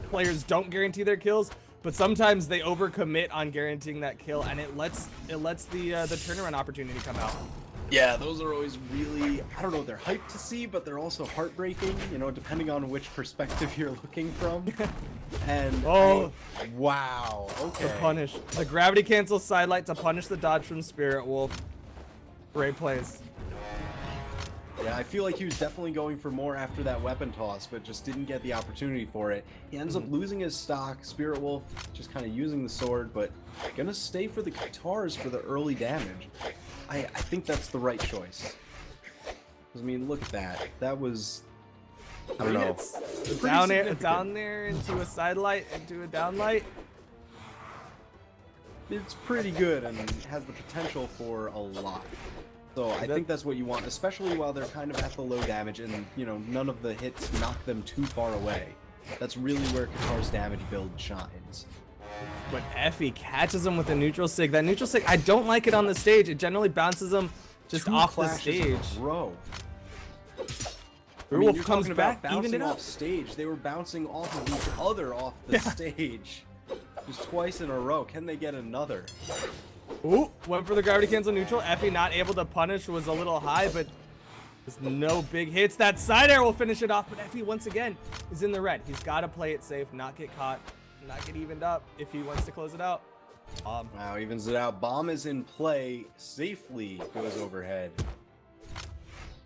A: players don't guarantee their kills, but sometimes they overcommit on guaranteeing that kill, and it lets the turnaround opportunity come out.
B: Yeah, those are always really, I don't know, they're hyped to see, but they're also heartbreaking, depending on which perspective you're looking from. And wow, okay.
A: The punish. The gravity cancel sidelight to punish the dodge from Spirit Wolf. Great plays.
B: Yeah, I feel like he was definitely going for more after that weapon toss, but just didn't get the opportunity for it. He ends up losing his stock. Spirit Wolf just kind of using the sword, but gonna stay for the guitars for the early damage. I think that's the right choice. I mean, look at that. That was, I don't know.
A: It's down there into a sidelight, into a downlight.
B: It's pretty good and has the potential for a lot. So I think that's what you want, especially while they're kind of at the low damage and, none of the hits knock them too far away. That's really where Qatar's damage build shines.
A: But Effie catches him with a neutral sig. That neutral sig, I don't like it on the stage. It generally bounces him just off the stage.
B: Bro.
A: Wolf comes back, even it up.
B: Off stage. They were bouncing off of each other off the stage. Just twice in a row. Can they get another?
A: Ooh, went for the gravity cancel neutral. Effie not able to punish, was a little high, but there's no big hits. That side air will finish it off, but Effie once again is in the red. He's got to play it safe, not get caught, not get evened up if he wants to close it out.
B: Wow, evens it out. Bomb is in play, safely goes overhead.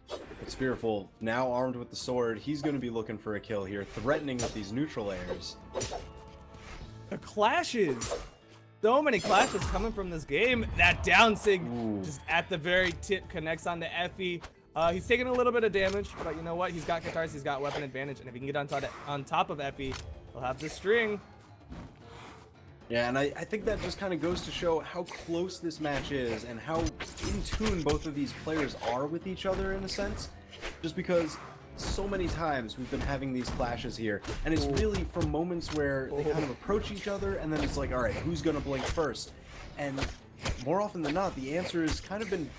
B: But Spirit Wolf, now armed with the sword, he's going to be looking for a kill here, threatening with these neutral airs.
A: The clashes. So many clashes coming from this game. That down sig
B: Ooh.
A: just at the very tip connects onto Effie. He's taking a little bit of damage, but you know what? He's got guitars, he's got weapon advantage, and if he can get on top of Effie, he'll have the string.
B: Yeah, and I think that just kind of goes to show how close this match is and how in tune both of these players are with each other in a sense. Just because so many times we've been having these clashes here, and it's really from moments where they kind of approach each other, and then it's like, all right, who's gonna blink first? And more often than not, the answer has kind of been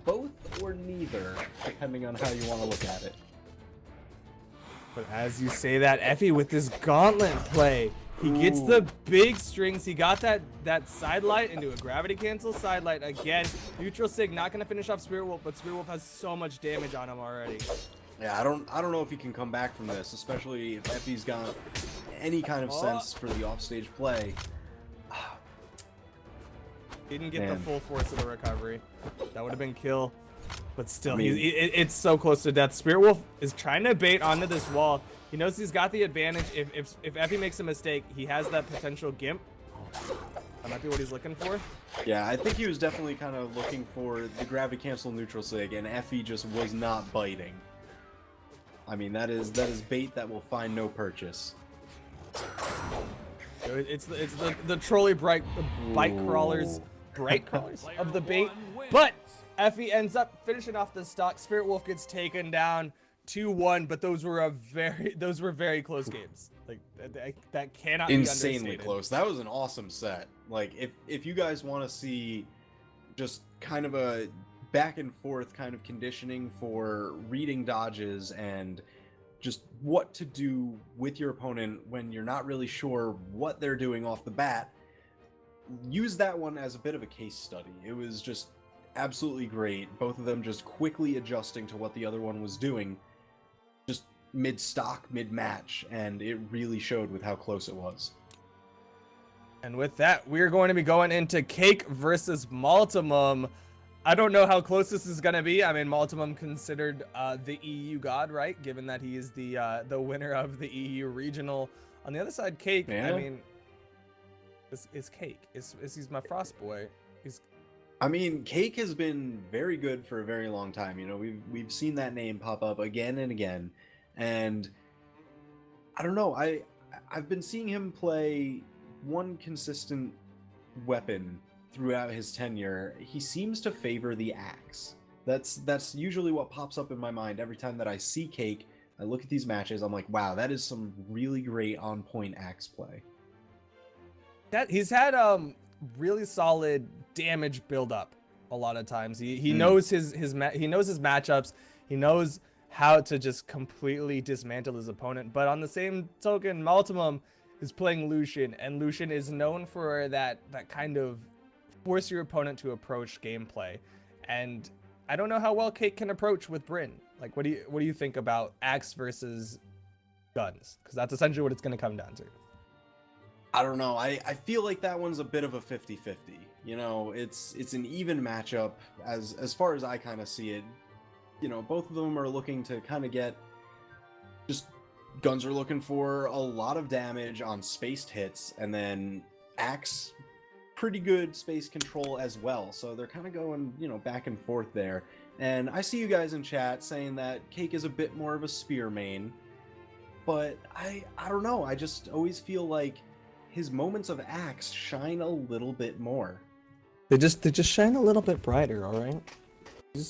B: both or neither, depending on how you want to look at it.
A: But as you say that, Effie with this gauntlet play, he gets the big strings. He got that side light into a gravity cancel side light again. Neutral sig not gonna finish off Spirit Wolf, but Spirit Wolf has so much damage on him already.
B: Yeah, I don't know if he can come back from this, especially if Effie's got any kind of sense for the offstage play.
A: Didn't get the full force of the recovery. That would have been kill. But still,
B: I mean,
A: it's so close to death. Spirit Wolf is trying to bait onto this wall. He knows he's got the advantage. If Effie makes a mistake, he has that potential gimp. That might be what he's looking for.
B: Yeah, I think he was definitely kind of looking for the gravity cancel neutral sig, and Effie just was not biting. I mean, that is bait that will find no purchase.
A: It's the trolley bite crawlers of the bait, but Effie ends up finishing off the stock. Spirit Wolf gets taken down 2-1, but those were very close games. Like that cannot be
B: Insanely
A: understated.
B: close. That was an awesome set. Like if you guys want to see just kind of a back and forth kind of conditioning for reading dodges and just what to do with your opponent when you're not really sure what they're doing off the bat, use that one as a bit of a case study. It was just absolutely great. Both of them just quickly adjusting to what the other one was doing, just mid-stock, mid-match, and it really showed with how close it was.
A: And with that, we're going to be going into Cake versus Maltumum. I don't know how close this is going to be. I mean, Maltumum considered the EU god, right? Given that he is the winner of the EU regional. On the other side, Cake,
B: Yeah.
A: I mean, is Cake. He's my frost boy.
B: I mean, Cake has been very good for a very long time. You know, we've seen that name pop up again and again, and I don't know. I've been seeing him play one consistent weapon throughout his tenure. He seems to favor the axe. That's usually what pops up in my mind every time that I see Cake. I look at these matches. I'm like, wow, that is some really great on-point axe play.
A: He's had really solid damage build up a lot of times. He knows his matchups. He knows how to just completely dismantle his opponent. But on the same token, Maltumum is playing Lucian, and Lucian is known for that kind of force your opponent to approach gameplay. And I don't know how well Cake can approach with Bryn. Like, what do you think about axe versus guns? Because that's essentially what it's going to come down to.
B: I don't know. I feel like that one's a bit of a 50-50. You know, it's an even matchup as far as I kind of see it. You know, both of them are looking to kind of get just guns are looking for a lot of damage on spaced hits, and then axe pretty good space control as well. So they're kind of going, you know, back and forth there. And I see you guys in chat saying that Cake is a bit more of a spear main, but I don't know. I just always feel like his moments of axe shine a little bit more.
A: They just shine a little bit brighter, all right?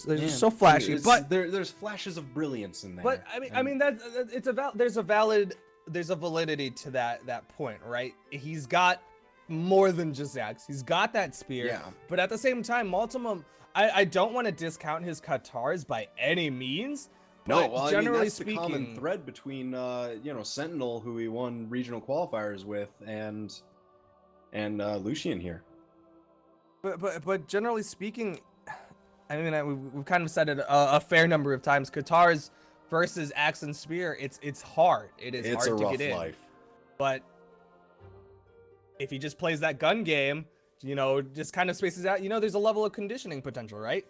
A: They're just so flashy, but
B: there's flashes of brilliance in there.
A: But I mean there's a validity to that point, right? He's got more than just axe. He's got that spear.
B: Yeah.
A: But at the same time, Maltumum, I don't want to discount his Katars by any means.
B: No,
A: but
B: well, I
A: generally
B: mean, that's
A: speaking,
B: the common thread between you know, Sentinel, who he won regional qualifiers with, and Lucian here.
A: But generally speaking, I mean, we've kind of said it a fair number of times. Katars versus axe and spear, it's hard. It's hard to get in.
B: Life.
A: But if he just plays that gun game, you know, just kind of spaces out, you know, there's a level of conditioning potential, right?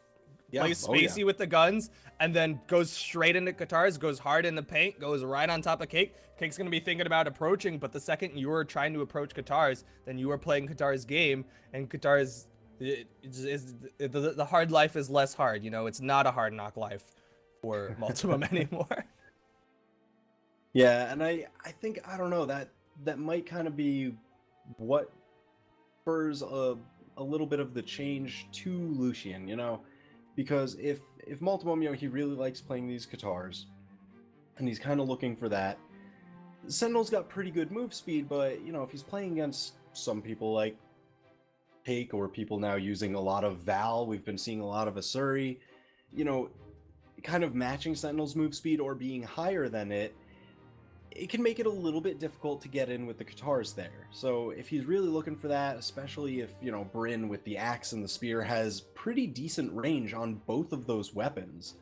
B: Yeah.
A: plays
B: Oh, yeah.
A: spacey with the guns, and then goes straight into Katars, goes hard in the paint, goes right on top of Cake. Cake's gonna be thinking about approaching, but the second you're trying to approach Katars, then you are playing Katars' game, and Katars the hard life is less hard. You know, it's not a hard knock life for Multimum anymore.
B: Yeah, and I think, I don't know, that might kind of be what spurs a little bit of the change to Lucian, you know, because if Multimum, you know, he really likes playing these Katars, and he's kind of looking for that. Sentinel's got pretty good move speed, but you know, if he's playing against some people like Take, or people now using a lot of Val, we've been seeing a lot of Asuri, you know, kind of matching Sentinel's move speed or being higher than it can make it a little bit difficult to get in with the Katars there. So if he's really looking for that, especially if, you know, Bryn with the axe and the spear has pretty decent range on both of those weapons,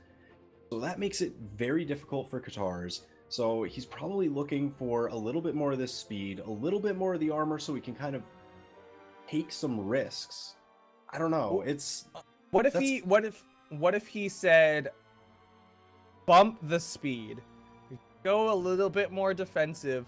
B: so that makes it very difficult for Katars. So he's probably looking for a little bit more of this speed, a little bit more of the armor, so he can kind of take some risks. I don't know. It's
A: what if he said bump the speed, go a little bit more defensive,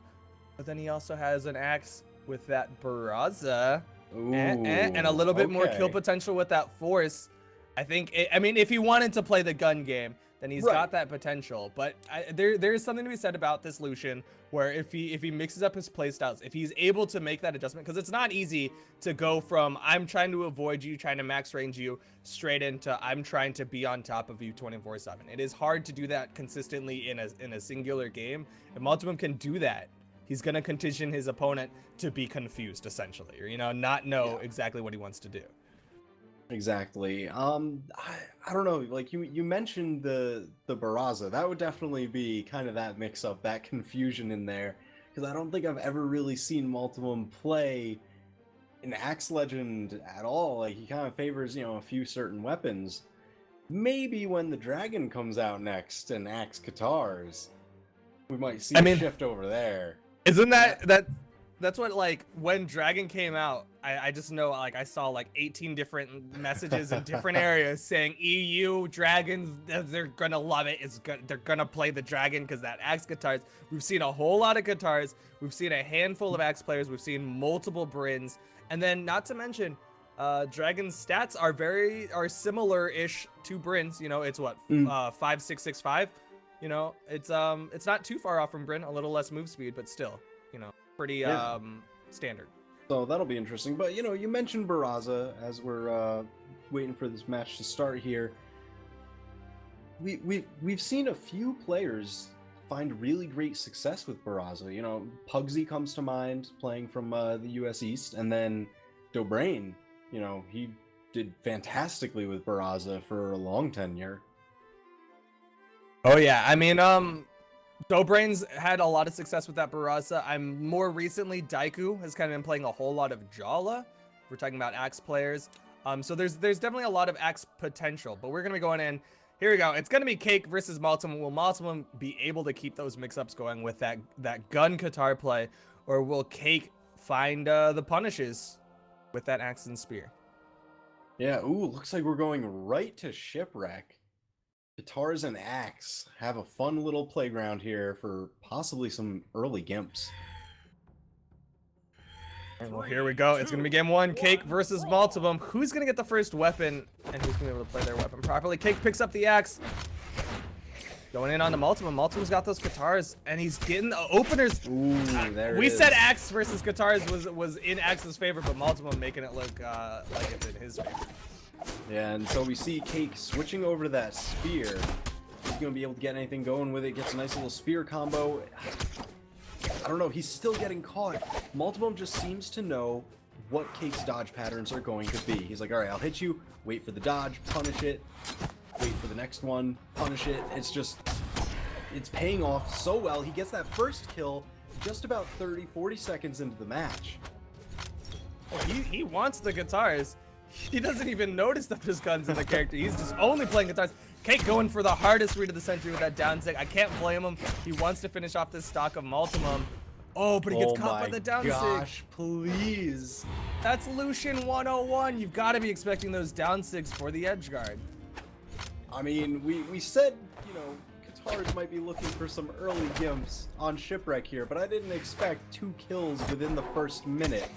A: but then he also has an axe with that Barraza and a little bit more kill potential with that force. I think I mean, if he wanted to play the gun game, then he's got that potential. But there's something to be said about this Lucian, where if he mixes up his playstyles, if he's able to make that adjustment, because it's not easy to go from I'm trying to avoid you, trying to max range you, straight into I'm trying to be on top of you 24/7. It is hard to do that consistently in a singular game. If Multimum can do that, he's gonna condition his opponent to be confused, essentially, or, you know, not know exactly what he wants to do.
B: Exactly. I don't know, like you mentioned the Barraza. That would definitely be kind of that mix up, that confusion in there, because I don't think I've ever really seen Multimum play an Axe Legend at all. Like, he kind of favors, you know, a few certain weapons. Maybe when the Dragon comes out next and Axe Katars, we might see a shift over there.
A: Isn't that's what, like, when Dragon came out, I just know, like, I saw like 18 different messages in different areas saying EU Dragons, they're gonna love it. They're gonna play the Dragon because that Axe Katars. We've seen a whole lot of Katars. We've seen a handful of Axe players. We've seen multiple Bryns, and then not to mention, Dragon's stats are similar-ish to Bryn's. You know, it's what 5.665. You know, it's not too far off from Bryn. A little less move speed, but still, you know, pretty standard.
B: So that'll be interesting. But, you know, you mentioned Barraza as we're waiting for this match to start here. We've seen a few players find really great success with Barraza. You know, Pugsy comes to mind, playing from the US East, and then Dobrain, you know, he did fantastically with Barraza for a long tenure.
A: Oh yeah, I mean, Dobrain's had a lot of success with that Barraza. I'm more recently, Daiku has kind of been playing a whole lot of Jala. We're talking about Axe players. So there's definitely a lot of Axe potential, but we're gonna be going in. Here we go. It's gonna be Cake versus Multimum. Will Multimum be able to keep those mix-ups going with that gun Katar play, or will Cake find the punishes with that Axe and Spear?
B: Yeah, ooh, looks like we're going right to Shipwreck. Katars and Axe have a fun little playground here for possibly some early Gimps.
A: Well, here we go. It's going to be game one. Cake versus Multimum. Who's going to get the first weapon, and who's going to be able to play their weapon properly? Cake picks up the axe. Going in on the Multimum. Multimum's got those Katars, and he's getting the openers.
B: Ooh, there
A: we
B: it is.
A: said Axe versus Katars was in Axe's favor, but Multimum making it look like it's in his favor.
B: Yeah, and so we see Cake switching over to that spear. He's going to be able to get anything going with it. Gets a nice little spear combo. I don't know, he's still getting caught. Multimum just seems to know what Cake's dodge patterns are going to be. He's like, all right, I'll hit you, wait for the dodge, punish it, wait for the next one, punish it. It's paying off so well. He gets that first kill just about 30-40 seconds into the match.
A: Well, he wants the Katars. He doesn't even notice that there's guns in the character. He's just only playing Katars. Cake going for the hardest read of the century with that down sig. I can't blame him. He wants to finish off this stock of Multimum. Oh, but he gets caught by the down sig.
B: Oh my gosh, please.
A: That's Lucian 101. You've got to be expecting those down sigs for the edge guard.
B: I mean, we said, you know, Katars might be looking for some early gimps on Shipwreck here, but I didn't expect 2 kills within the first minute.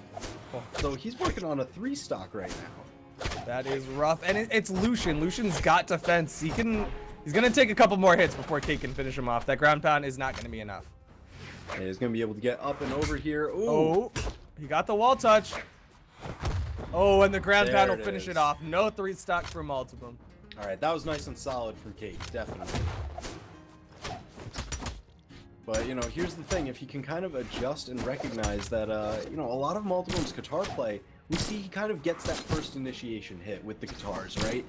B: So he's working on a 3 stock right now.
A: That is rough, and it's Lucian. Lucian's got defense. He's gonna take a couple more hits before Kate can finish him off. That ground pound is not gonna be enough.
B: And he's gonna be able to get up and over here. Ooh.
A: Oh, he got the wall touch. Oh, and the ground pound will finish it off. No 3 stock for Malum.
B: All right, that was nice and solid from Kate, definitely. But, you know, here's the thing. If he can kind of adjust and recognize that, you know, a lot of Malum's Katar play, we see he kind of gets that first initiation hit with the Katars, right?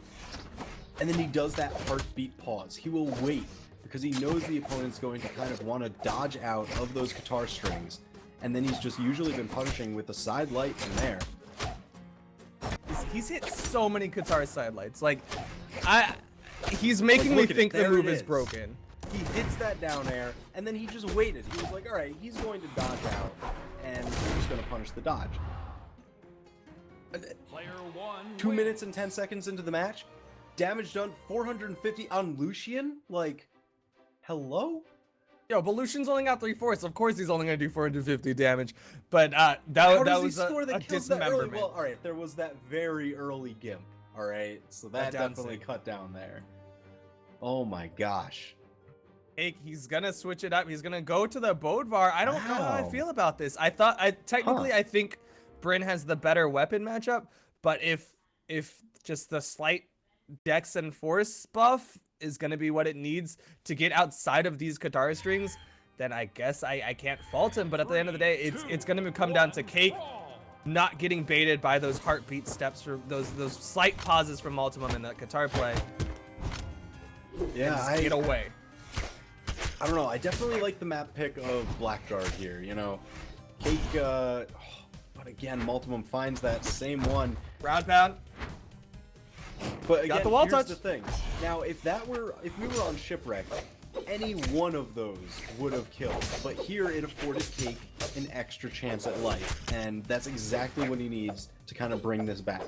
B: And then he does that heartbeat pause. He will wait because he knows the opponent's going to kind of want to dodge out of those Katar strings. And then he's just usually been punishing with a side light from there.
A: He's hit so many Katar side lights. Like, he's making me think the move is broken.
B: He hits that down air, and then he just waited. He was like, all right, he's going to dodge out, and we're just going to punish the dodge.
C: Player 1
B: 2 minutes and 10 seconds into the match, damage done 450 on Lucian? Like, hello?
A: Yo, but Lucian's only got 3/4. Of course he's only going to do 450 damage. But that was a dismemberment.
B: Well, all right, there was that very early gimp, all right? So that definitely cut down there. Oh my gosh.
A: He's gonna switch it up. He's gonna go to the Bodvar. I don't know how I feel about this. I think Bryn has the better weapon matchup, but if just the slight dex and force buff is gonna be what it needs to get outside of these Katar strings, then I guess I can't fault him. But at the end of the day, it's gonna come down to Cake not getting baited by those heartbeat steps for those slight pauses from Malum in that Katar play.
B: Yeah,
A: get away.
B: I don't know. I definitely like the map pick of Blackguard here. You know, Cake. But again, Malum finds that same one.
A: Ground pound.
B: But again,
A: got the wall
B: here's
A: touch.
B: the thing. Now, if we were on Shipwreck, any one of those would have killed. But here, it afforded Cake an extra chance at life, and that's exactly what he needs to kind of bring this back.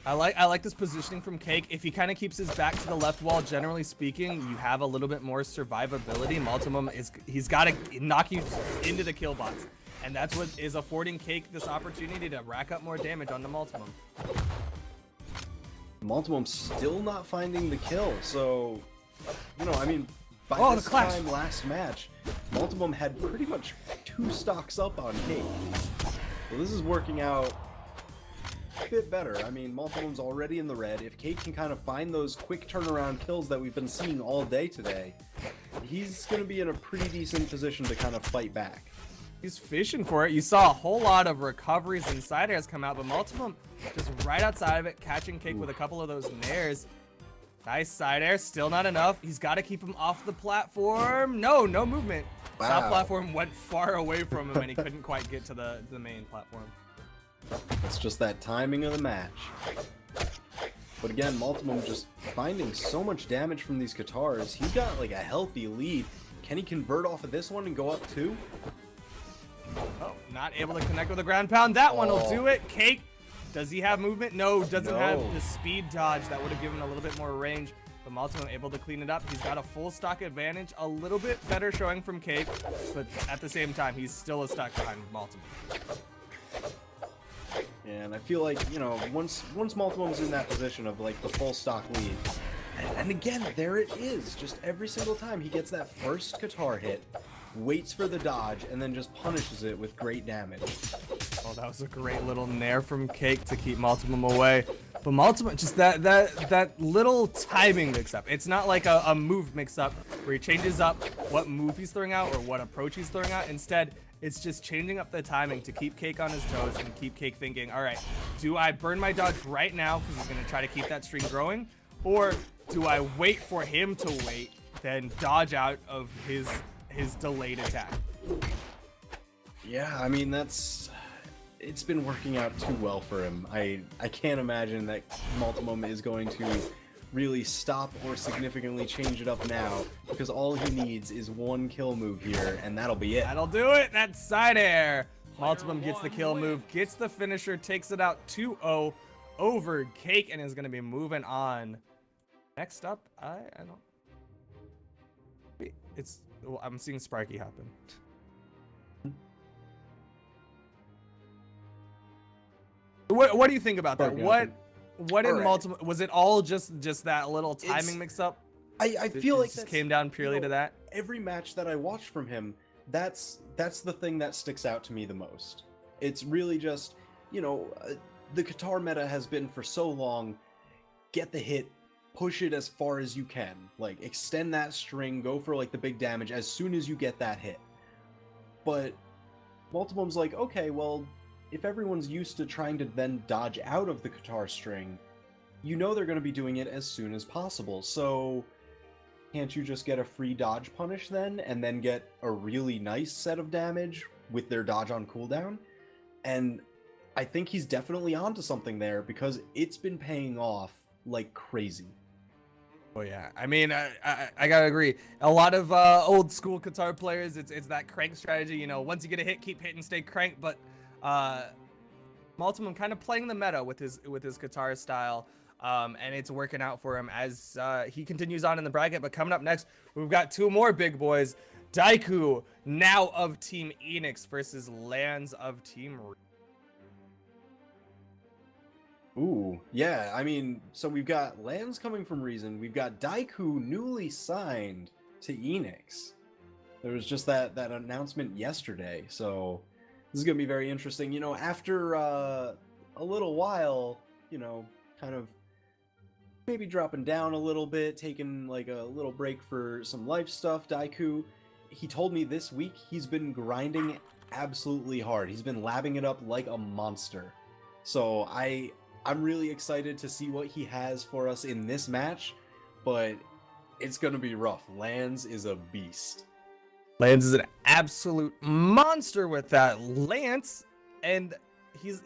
A: I like this positioning from Cake. If he kind of keeps his back to the left wall, generally speaking, you have a little bit more survivability. Malum he's got to knock you into the kill box, and that's what is affording Cake this opportunity to rack up more damage on the Malum.
B: Malum's still not finding the kill, so you know, I mean, by this time last match, Malum had pretty much 2 stocks up on Cake. So this is working out a bit better. I mean, Malum's already in the red. If Cake can kind of find those quick turnaround kills that we've been seeing all day today, he's going to be in a pretty decent position to kind of fight back.
A: He's fishing for it. You saw a whole lot of recoveries and side airs come out, but Malum just right outside of it, catching Cake with a couple of those nairs. Nice side air, still not enough. He's got to keep him off the platform. No movement.
B: Wow.
A: Top platform went far away from him, and he couldn't quite get to the main platform.
B: It's just that timing of the match. But again, Malum just finding so much damage from these Katars. He's got like a healthy lead. Can he convert off of this one and go up 2?
A: Oh, not able to connect with a ground pound. That one will do it. Cake, does he have movement? No, doesn't have the speed dodge that would have given a little bit more range. But Malum able to clean it up. He's got a full stock advantage. A little bit better showing from Cake, but at the same time, he's still a stock behind Malum.
B: And I feel like, you know, once Malum's in that position of like the full stock lead, and again, there it is. Just every single time he gets that first Katar hit, waits for the dodge, and then just punishes it with great damage.
A: Oh, that was a great little nair from Cake to keep Malum away. But Malum, just that little timing mix-up. It's not like a move mix-up where he changes up what move he's throwing out or what approach he's throwing out. Instead, it's just changing up the timing to keep Cake on his toes and keep Cake thinking, all right, do I burn my dodge right now because he's going to try to keep that streak growing? Or do I wait for him to wait, then dodge out of his delayed attack?
B: Yeah, I mean, it's been working out too well for him. I can't imagine that Malum is going to really stop or significantly change it up now, because all he needs is one kill move here, and that'll be it.
A: That'll do it. That's side air. Malum gets the kill move, gets the finisher, takes it out 2-0 over Cake, and is going to be moving on. Next up, I don't. Wait, well, I'm seeing Sparky happen. What do you think about that? What in multiple was it all just that little timing mix up?
B: I feel like
A: it just came down purely to that.
B: Every match that I watched from him, that's the thing that sticks out to me the most. It's really just, the Qatar meta has been for so long, get the hit, push it as far as you can, like extend that string, go for like the big damage as soon as you get that hit. But Multibum's like, okay, well, if everyone's used to trying to then dodge out of the Qatar string, they're going to be doing it as soon as possible. So can't you just get a free dodge punish then, and then get a really nice set of damage with their dodge on cooldown? And I think he's definitely onto something there, because it's been paying off like crazy.
A: Oh yeah, I mean, I gotta agree. A lot of old school Qatar players, it's that crank strategy. Once you get a hit, keep hitting, stay crank. But Multimum kind of playing the meta with his Qatar style, and it's working out for him as he continues on in the bracket. But coming up next, we've got two more big boys: Daiku, now of Team Enix, versus Lands of Team.
B: Ooh, yeah, I mean, so we've got Lands coming from Reason, we've got Daiku newly signed to Enix. There was just that announcement yesterday, so this is going to be very interesting. After a little while, kind of maybe dropping down a little bit, taking like a little break for some life stuff, Daiku, he told me this week he's been grinding absolutely hard. He's been labbing it up like a monster. So I'm really excited to see what he has for us in this match, but it's going to be rough. Lands is a beast.
A: Lance is an absolute monster with that Lance, and he's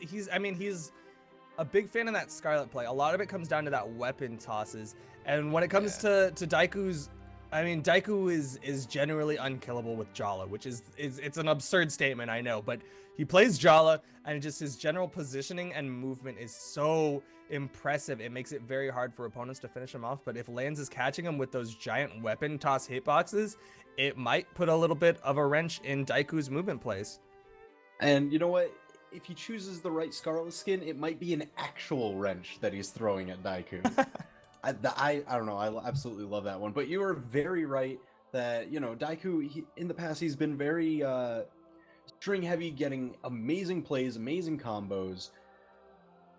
A: a big fan of that Scarlet play. A lot of it comes down to that weapon tosses, and when it comes to Daiku's, Daiku is generally unkillable with Jala, which is it's an absurd statement, I know, but he plays Jala, and just his general positioning and movement is so impressive. It makes it very hard for opponents to finish him off. But if Lands is catching him with those giant weapon toss hitboxes, it might put a little bit of a wrench in Daiku's movement plays.
B: And you know what? If he chooses the right Scarlet skin, it might be an actual wrench that he's throwing at Daiku. I don't know. I absolutely love that one. But you are very right that, Daiku, in the past, he's been very string heavy, getting amazing plays, amazing combos.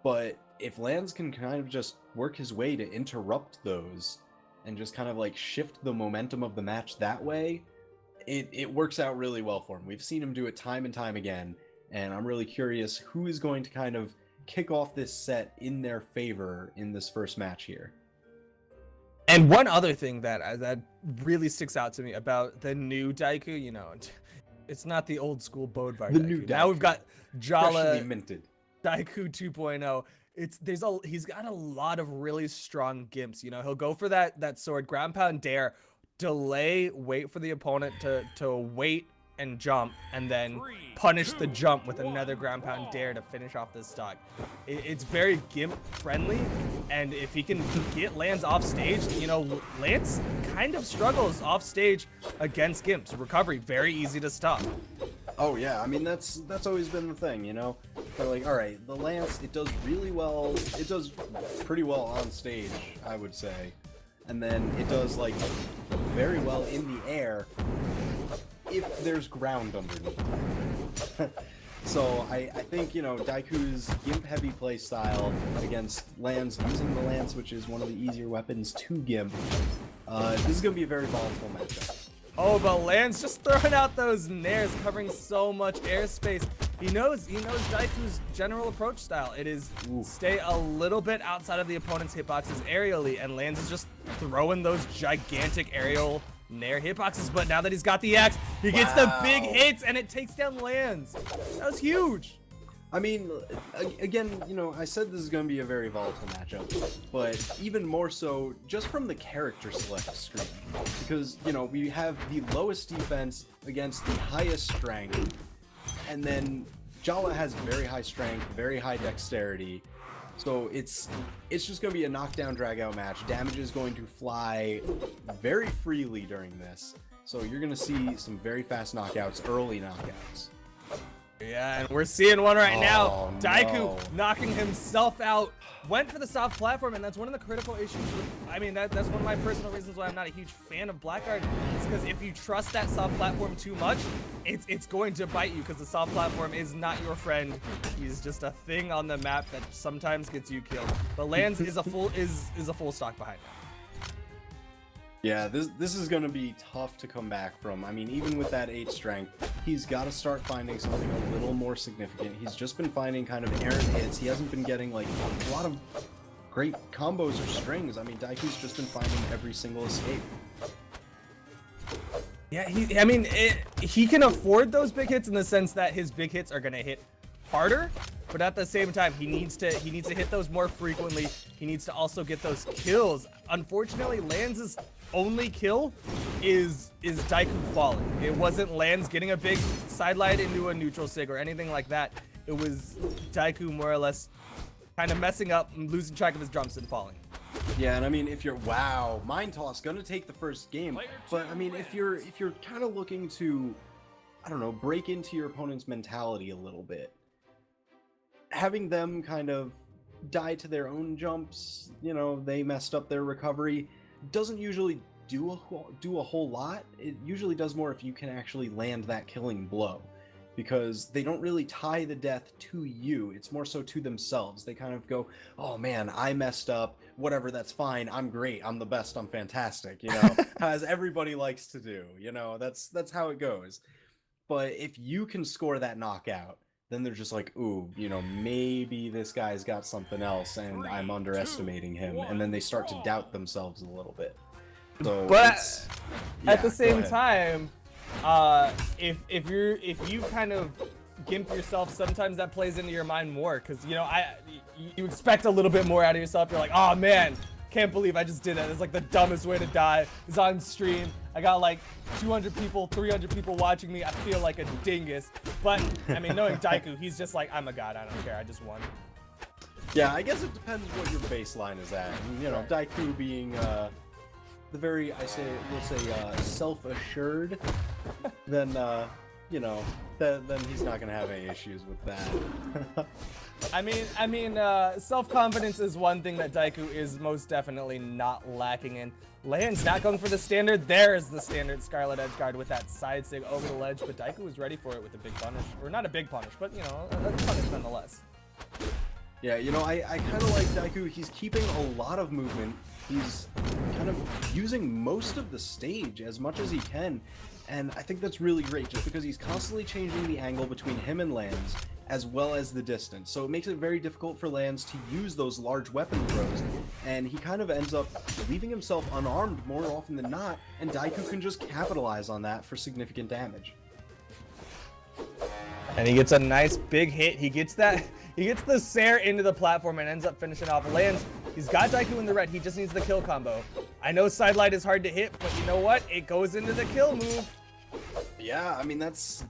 B: But if Lands can kind of just work his way to interrupt those and just kind of like shift the momentum of the match that way, it works out really well for him. We've seen him do it time and time again, and I'm really curious who is going to kind of kick off this set in their favor in this first match here.
A: And one other thing that really sticks out to me about the new Daiku, it's not the old school Bodvar
B: The
A: Daiku.
B: new Daiku.
A: Now we've got Jala
B: Freshly minted
A: Daiku 2.0. He's got a lot of really strong gimps. He'll go for that sword, ground pound dare, delay, wait for the opponent to wait and jump, and then punish the jump with another ground pound dare to finish off this stock. It's very gimp friendly, and if he can get Lance off stage, Lance kind of struggles off stage against gimps. Recovery very easy to stop.
B: Oh yeah, that's always been the thing, They're like, all right, the Lance, it does really well. It does pretty well on stage, I would say, and then it does like very well in the air if there's ground underneath. So I think, Daiku's gimp heavy play style against Lance, using the Lance, which is one of the easier weapons to gimp, this is going to be a very volatile matchup.
A: Oh, but Lance just throwing out those nairs, covering so much airspace. He knows Daiku's general approach style. It is stay a little bit outside of the opponent's hitboxes aerially, and Lance is just throwing those gigantic aerial nair hitboxes. But now that he's got the axe, he gets the big hits, and it takes down Lance. That was huge.
B: Again, I said this is going to be a very volatile matchup, but even more so just from the character select screen, because, we have the lowest defense against the highest strength, and then Jala has very high strength, very high dexterity, So it's just going to be a knockdown drag out match. Damage is going to fly very freely during this. So you're going to see some very fast knockouts, early knockouts.
A: Yeah, and we're seeing one right now. Daiku
B: no.
A: knocking himself out. Went for the soft platform, and that's one of the critical issues with, I mean, that's one of my personal reasons why I'm not a huge fan of Blackguard, is because if you trust that soft platform too much, it's going to bite you, because the soft platform is not your friend. He's just a thing on the map that sometimes gets you killed. But Lands is a full stock behind him.
B: Yeah, this is going to be tough to come back from. I mean, even with that 8 strength, he's got to start finding something a little more significant. He's just been finding kind of errant hits. He hasn't been getting like a lot of great combos or strings. I mean, Daiku's just been finding every single escape.
A: Yeah, he can afford those big hits in the sense that his big hits are going to hit harder, but at the same time, he needs to hit those more frequently. He needs to also get those kills. Unfortunately, Lands' only kill is Daiku falling. It wasn't Lands getting a big sidelight into a neutral sig or anything like that. It was Daiku more or less kind of messing up, losing track of his jumps and falling.
B: Yeah, and I mean, if you're Mind Toss gonna take the first game, but I mean, if you're kind of looking to, I don't know, break into your opponent's mentality a little bit, having them kind of die to their own jumps, you know, they messed up their recovery, doesn't usually do a whole lot. It usually does more if you can actually land that killing blow, because they don't really tie the death to you. It's more so to themselves. They kind of go, oh man, I messed up, whatever, that's fine, I'm great, I'm the best, I'm fantastic, you know, as everybody likes to do, you know, that's how it goes. But if you can score that knockout, then they're just like, ooh, you know, maybe this guy's got something else and I'm underestimating him. And then they start to doubt themselves a little bit. So
A: but at the same time, if you kind of gimp yourself, sometimes that plays into your mind more, because, you know, you expect a little bit more out of yourself. You're like, oh man, can't believe I just did that. It's like the dumbest way to die. It's on stream. I got like 200 people, 300 people watching me. I feel like a dingus. But, I mean, knowing Daiku, he's just like, I'm a god. I don't care. I just won.
B: Yeah, I guess it depends what your baseline is at. And, you know, Daiku being the very, we'll say, self-assured, then, you know, then he's not going to have any issues with that.
A: I mean, self-confidence is one thing that Daiku is most definitely not lacking in. Lands not going for the standard. There is the standard Scarlet Edge guard with that side sig over the ledge, but Daiku was ready for it with a big punish. Or not a big punish, but, you know, a punish nonetheless.
B: Yeah, you know, I kind of like Daiku. He's keeping a lot of movement. He's kind of using most of the stage as much as he can. And I think that's really great, just because he's constantly changing the angle between him and Lands, as well as the distance. So it makes it very difficult for Lands to use those large weapon throws, and he kind of ends up leaving himself unarmed more often than not, and Daiku can just capitalize on that for significant damage.
A: And he gets a nice big hit. He gets the Sair into the platform and ends up finishing off Lands. He's got Daiku in the red. He just needs the kill combo. I know sidelight is hard to hit, but you know what? It goes into the kill move.
B: Yeah, I mean, that's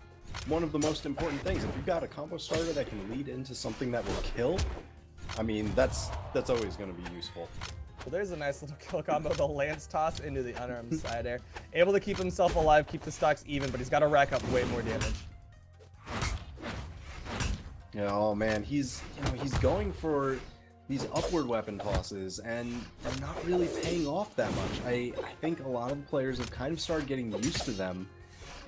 B: one of the most important things. If you've got a combo starter that can lead into something that will kill, I mean, that's always going to be useful.
A: Well, there's a nice little kill combo. The Lance toss into the unarmed side air. Able to keep himself alive, keep the stocks even, but he's got to rack up way more damage.
B: Yeah, oh man, he's going for these upward weapon tosses, and they're not really paying off that much. I think a lot of the players have kind of started getting used to them,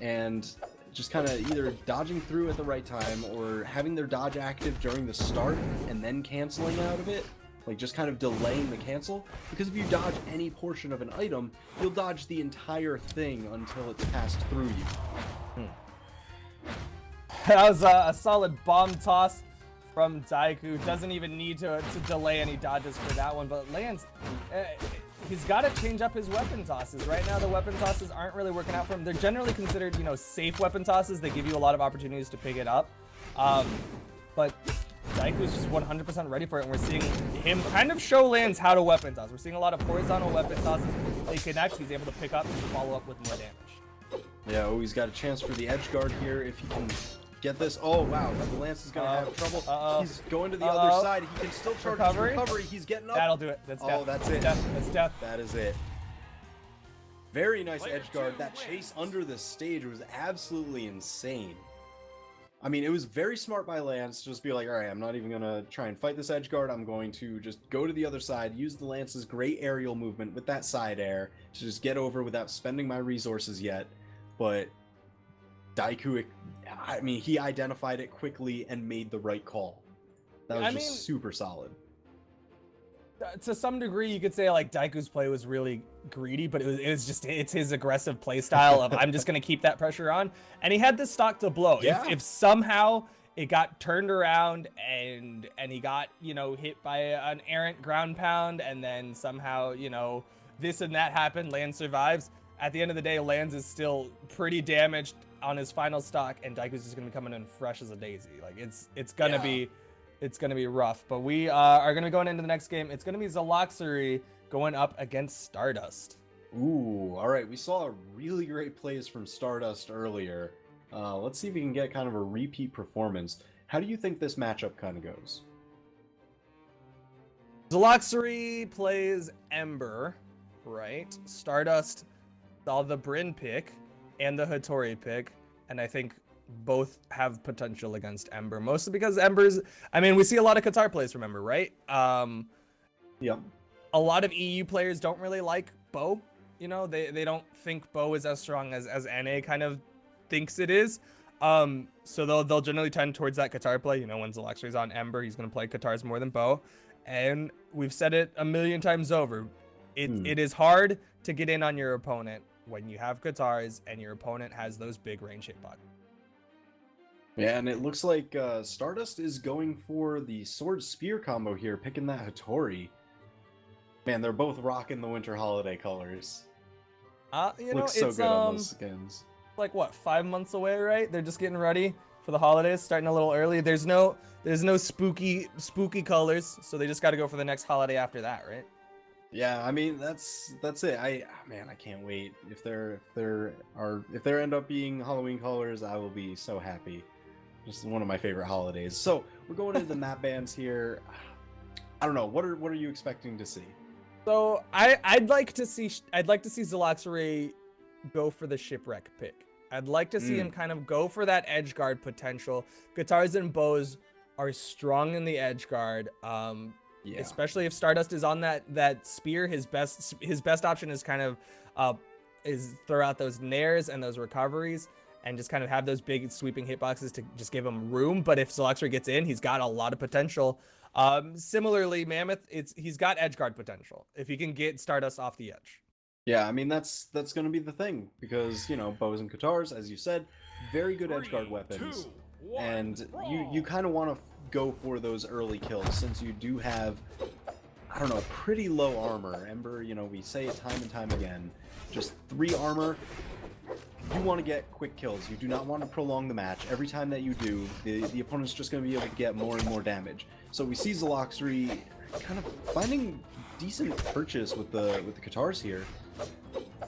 B: and just kind of either dodging through at the right time or having their dodge active during the start and then canceling out of it, like just kind of delaying the cancel, because if you dodge any portion of an item, you'll dodge the entire thing until it's passed through you.
A: That was a solid bomb toss from Daiku. Doesn't even need to delay any dodges for that one, but Lance, he's got to change up his weapon tosses. Right now, the weapon tosses aren't really working out for him. They're generally considered, you know, safe weapon tosses. They give you a lot of opportunities to pick it up. But Daiku is just 100% ready for it, and we're seeing him kind of show Lance how to weapon toss. We're seeing a lot of horizontal weapon tosses. They connect, he's able to pick up and follow up with more damage.
B: Yeah, oh, he's got a chance for the edge guard here if he can get this. Oh, wow. The Lance is going to have trouble. He's going to the
A: Uh-oh.
B: other side. He can still charge his recovery. He's getting up.
A: That'll do it. That's death.
B: Oh, that's it.
A: That's death.
B: That is it. Very nice edge guard. That chase under the stage was absolutely insane. I mean, it was very smart by Lance to just be like, all right, I'm not even going to try and fight this edge guard. I'm going to just go to the other side, use the Lance's great aerial movement with that side air to just get over without spending my resources yet. But Daiku, I mean, he identified it quickly and made the right call. That was just super solid.
A: To some degree, you could say like Daiku's play was really greedy, but it's his aggressive play style of I'm just gonna keep that pressure on, and he had the stock to blow.
B: Yeah.
A: If somehow it got turned around and he got, you know, hit by an errant ground pound, and then somehow, you know, this and that happened, Lance survives. At the end of the day, Lance is still pretty damaged on his final stock, and Daiku's just gonna be coming in fresh as a daisy. Like it's gonna be rough. But we are gonna be going into the next game. It's gonna be Zelox going up against Stardust.
B: Ooh, all right. We saw a really great plays from Stardust earlier. Let's see if we can get kind of a repeat performance. How do you think this matchup kind of goes?
A: Zelox plays Ember, right? Stardust saw the Bryn pick and the Hattori pick, and I think both have potential against Ember, mostly because Ember's, I mean, we see a lot of Qatar plays from Ember, right?
B: Yep.
A: A lot of EU players don't really like Bo. You know, they don't think Bo is as strong as NA kind of thinks it is. So they'll generally tend towards that Qatar play. You know, when Zelox on Ember, he's going to play Qatars more than Bo. And we've said it a million times over. It is hard to get in on your opponent when you have Qatars and your opponent has those big range hitbox.
B: Yeah, and it looks like Stardust is going for the sword spear combo here, picking that Hattori. Man, they're both rocking the winter holiday colors.
A: You know,
B: looks so
A: it's
B: good on those skins.
A: like what, 5 months away, right? They're just getting ready for the holidays, starting a little early. There's no spooky colors, so they just got to go for the next holiday after that, right?
B: Yeah, I mean that's it. I can't wait. If there end up being Halloween colors, I will be so happy. Just one of my favorite holidays. So we're going into the map bans here. I don't know. What are you expecting to see? So
A: I'd like to see Zelox go for the shipwreck pick. I'd like to see him kind of go for that edge guard potential. Guitars and bows are strong in the edge guard.
B: Yeah.
A: Especially if Stardust is on that spear. His best option is kind of is throw out those nairs and those recoveries, and just kind of have those big sweeping hitboxes to just give him room. But if Zelox gets in, he's got a lot of potential. Similarly, Mammoth, he's got edge guard potential if he can get Stardust off the edge.
B: Yeah, I mean that's going to be the thing, because you know, bows and Qatars, as you said, very good edge guard weapons, 2, 1, and you kind of want to go for those early kills since you do have, I don't know, pretty low armor. Ember, you know, we say it time and time again, just 3 armor. You want to get quick kills. You do not want to prolong the match. Every time that you do, the opponent's just going to be able to get more and more damage. So we see Zelox kind of finding decent purchase with the Qatars here.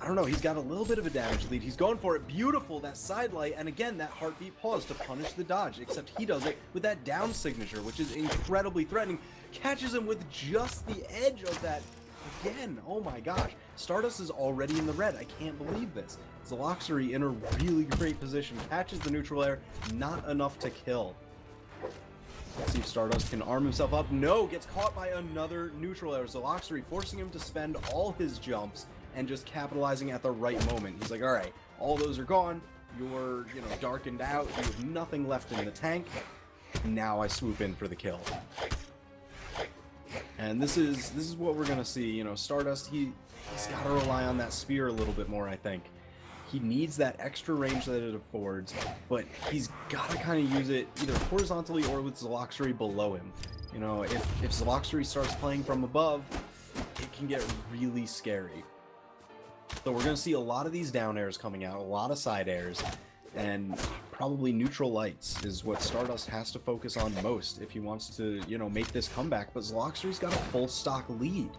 B: I don't know, he's got a little bit of a damage lead. He's going for it. Beautiful, that side light, and again, that heartbeat pause to punish the dodge, except he does it with that down signature, which is incredibly threatening. Catches him with just the edge of that again. Oh my gosh. Stardust is already in the red. I can't believe this. Zelox in a really great position. Catches the neutral air. Not enough to kill. Let's see if Stardust can arm himself up. No, gets caught by another neutral air. Zelox forcing him to spend all his jumps and just capitalizing at the right moment. He's like, all right, all those are gone. You're, you know, darkened out. You have nothing left in the tank. Now I swoop in for the kill. And this is what we're gonna see. You know, Stardust, he's got to rely on that spear a little bit more, I think. He needs that extra range that it affords, but he's got to kind of use it either horizontally or with Zelox below him. You know, if Zelox starts playing from above, it can get really scary. So we're going to see a lot of these down airs coming out, a lot of side airs, and probably neutral lights is what Stardust has to focus on most if he wants to, you know, make this comeback. But Zelox got a full stock lead.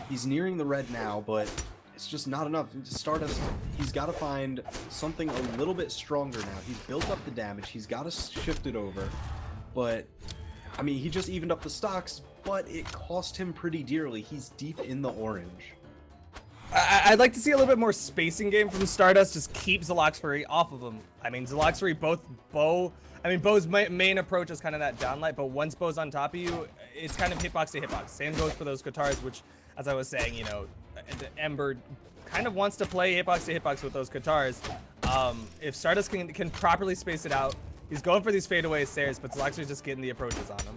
B: He's nearing the red now, but it's just not enough. Stardust, he's got to find something a little bit stronger now. He's built up the damage. He's got to shift it over. But, I mean, he just evened up the stocks, but it cost him pretty dearly. He's deep in the orange.
A: I'd like to see a little bit more spacing game from Stardust. Just keep Zelox off of him. I mean, Zelox Bo's main approach is kind of that downlight, but once Bo's on top of you, it's kind of hitbox to hitbox. Same goes for those Katars, which, as I was saying, you know, Ember kind of wants to play hitbox to hitbox with those Katars. If Stardust can properly space it out, he's going for these fadeaway stairs, but Zelox just getting the approaches on him.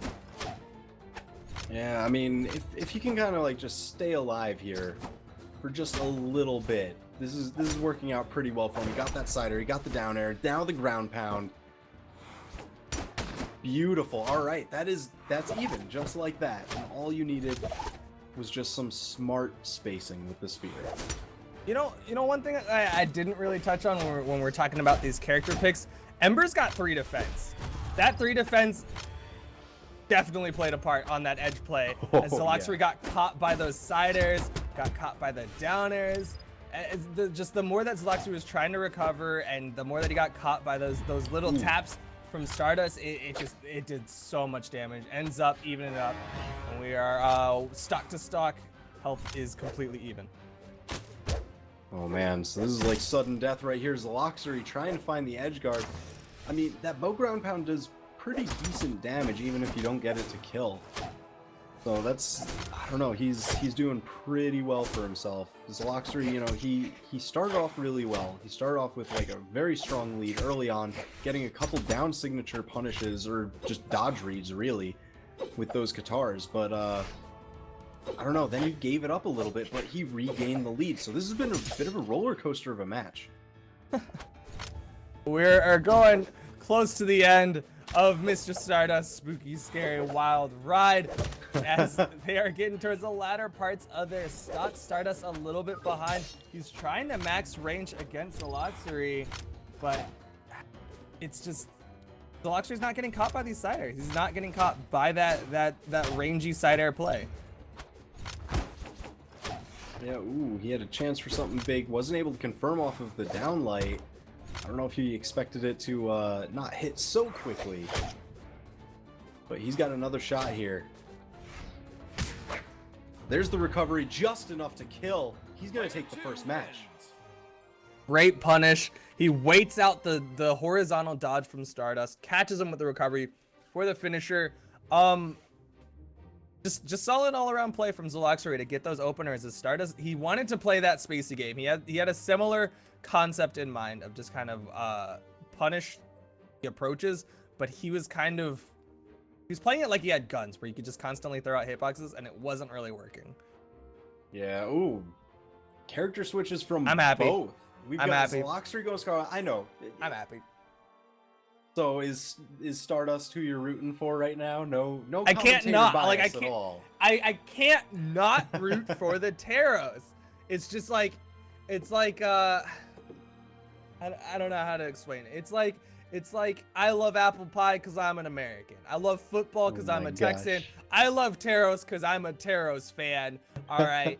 B: Yeah, I mean, if you can kind of like just stay alive here for just a little bit, this is working out pretty well for him. He got that sider, he got the down air, now the ground pound. Beautiful. All right, that's even, just like that. And all you needed was just some smart spacing with the spear.
A: You know, one thing I didn't really touch on when we're talking about these character picks, Ember's got 3 defense. That 3 defense definitely played a part on that edge play. As Zelox got caught by those siders, got caught by the downers. Just the more that Zelox was trying to recover, and the more that he got caught by those little taps from Stardust, it did so much damage. Ends up evening it up, and we are stock to stock. Health is completely even.
B: Oh man, so this is like sudden death right here. Zelox trying to find the edge guard. I mean, that bow ground pound does pretty decent damage, even if you don't get it to kill. So that's, I don't know, he's doing pretty well for himself. Zelox, you know, he started off really well. He started off with like a very strong lead early on, getting a couple down signature punishes, or just dodge reads really, with those Katars. But I don't know, then he gave it up a little bit, but he regained the lead. So this has been a bit of a roller coaster of a match.
A: We're going close to the end of Mr. Stardust's spooky, scary, wild ride, as they are getting towards the latter parts of their stock. Stardust a little bit behind. He's trying to max range against Zelox, but it's just Zelox not getting caught by these siders. He's not getting caught by that rangy side air play.
B: Yeah, ooh, he had a chance for something big. Wasn't able to confirm off of the downlight. I don't know if he expected it to not hit so quickly. But he's got another shot here. There's the recovery, just enough to kill. He's going to take the first match.
A: Great punish. He waits out the horizontal dodge from Stardust, catches him with the recovery for the finisher. Just solid all-around play from Zelox to get those openers. As Stardust, he wanted to play that spacey game. He had a similar concept in mind of just kind of punish the approaches, but he was playing it like he had guns, where you could just constantly throw out hitboxes, and it wasn't really working.
B: Yeah, ooh. Character switches from
A: I'm happy.
B: both.
A: I'm happy.
B: Zelox going Scarlet. I know.
A: I'm happy.
B: So is Stardust who you're rooting for right now? No
A: I can't not
B: bias
A: like
B: at all.
A: I can't not root for the Taros. It's just like I don't know how to explain it. It's like I love apple pie because I'm an American. I love football because I'm a Texan. I love Taros because I'm a Taros fan. All right.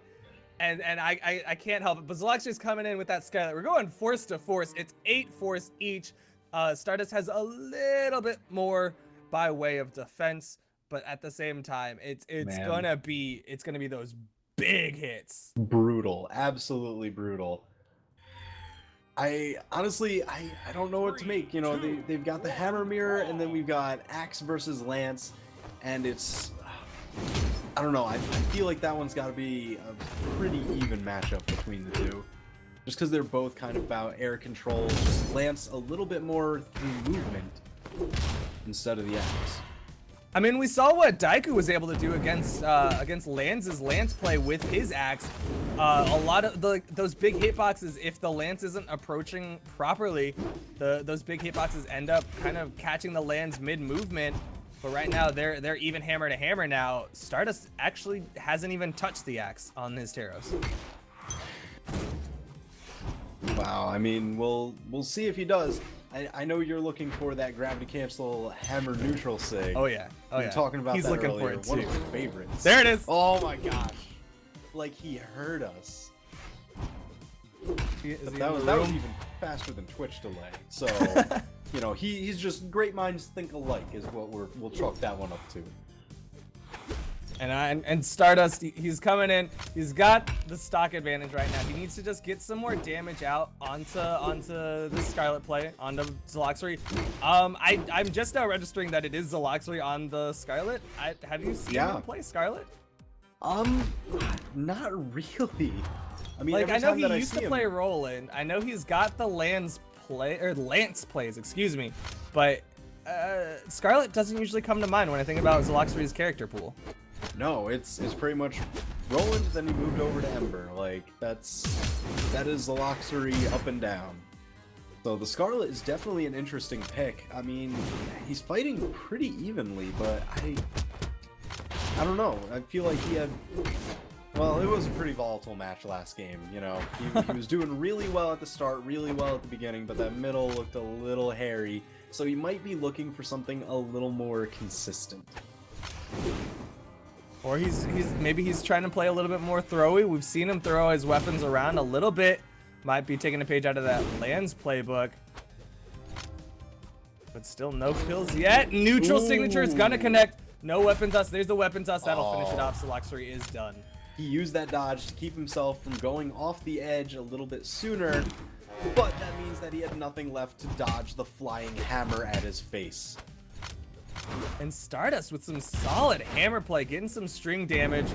A: And I can't help it. But Zelox is coming in with that Skylight. We're going force to force. It's 8 force each. Stardust has a little bit more by way of defense, but at the same time, it's gonna be those big hits.
B: Brutal, absolutely brutal. I honestly don't know what to make. You know, they've got the hammer mirror, and then we've got Axe versus Lance, and it's, I don't know. I feel like that one's got to be a pretty even matchup between the two. Just because they're both kind of about air control, just Lance a little bit more through movement instead of the axe.
A: I mean, we saw what Daiku was able to do against Lance's Lance play with his axe. A lot of those big hitboxes, if the Lance isn't approaching properly, those big hitboxes end up kind of catching the Lance mid-movement. But right now, they're even hammer to hammer now. Stardust actually hasn't even touched the axe on his Taros.
B: Wow, I mean, we'll see if he does. I know you're looking for that gravity cancel hammer neutral sig.
A: Oh yeah,
B: You're talking about
A: He's
B: that
A: looking
B: earlier.
A: for it too.
B: One of his favorites.
A: There it is.
B: Oh my gosh, like he heard us.
A: he, is he
B: that
A: in
B: was
A: the room?
B: even faster than Twitch delay. So, you know, he's just great minds think alike is what we'll chalk that one up to.
A: And Stardust, he's coming in. He's got the stock advantage right now. He needs to just get some more damage out onto the Scarlet play, onto Zeloxry. I'm just now registering that it is Zeloxry on the Scarlet. Have you seen him play Scarlet?
B: Not really. I mean,
A: like, I know he
B: I
A: used to play Roland. I know he's got the Lance plays, excuse me. But Scarlet doesn't usually come to mind when I think about Zeloxry's character pool.
B: No, it's pretty much Roland, then he moved over to Ember. Like, that is Zeloxry up and down. So the Scarlet is definitely an interesting pick. I mean, he's fighting pretty evenly, but I don't know. I feel like he had... Well, it was a pretty volatile match last game, you know. He was doing really well at the start, really well at the beginning, but that middle looked a little hairy. So he might be looking for something a little more consistent.
A: Or maybe he's trying to play a little bit more throwy. We've seen him throw his weapons around a little bit. Might be taking a page out of that Lands playbook. But still no kills yet. Neutral signature is gonna connect. No weapon dust. There's the weapon dust. That'll finish it off. Zeloxry is done.
B: He used that dodge to keep himself from going off the edge a little bit sooner, but that means that he had nothing left to dodge the flying hammer at his face.
A: And Stardust with some solid hammer play, getting some string damage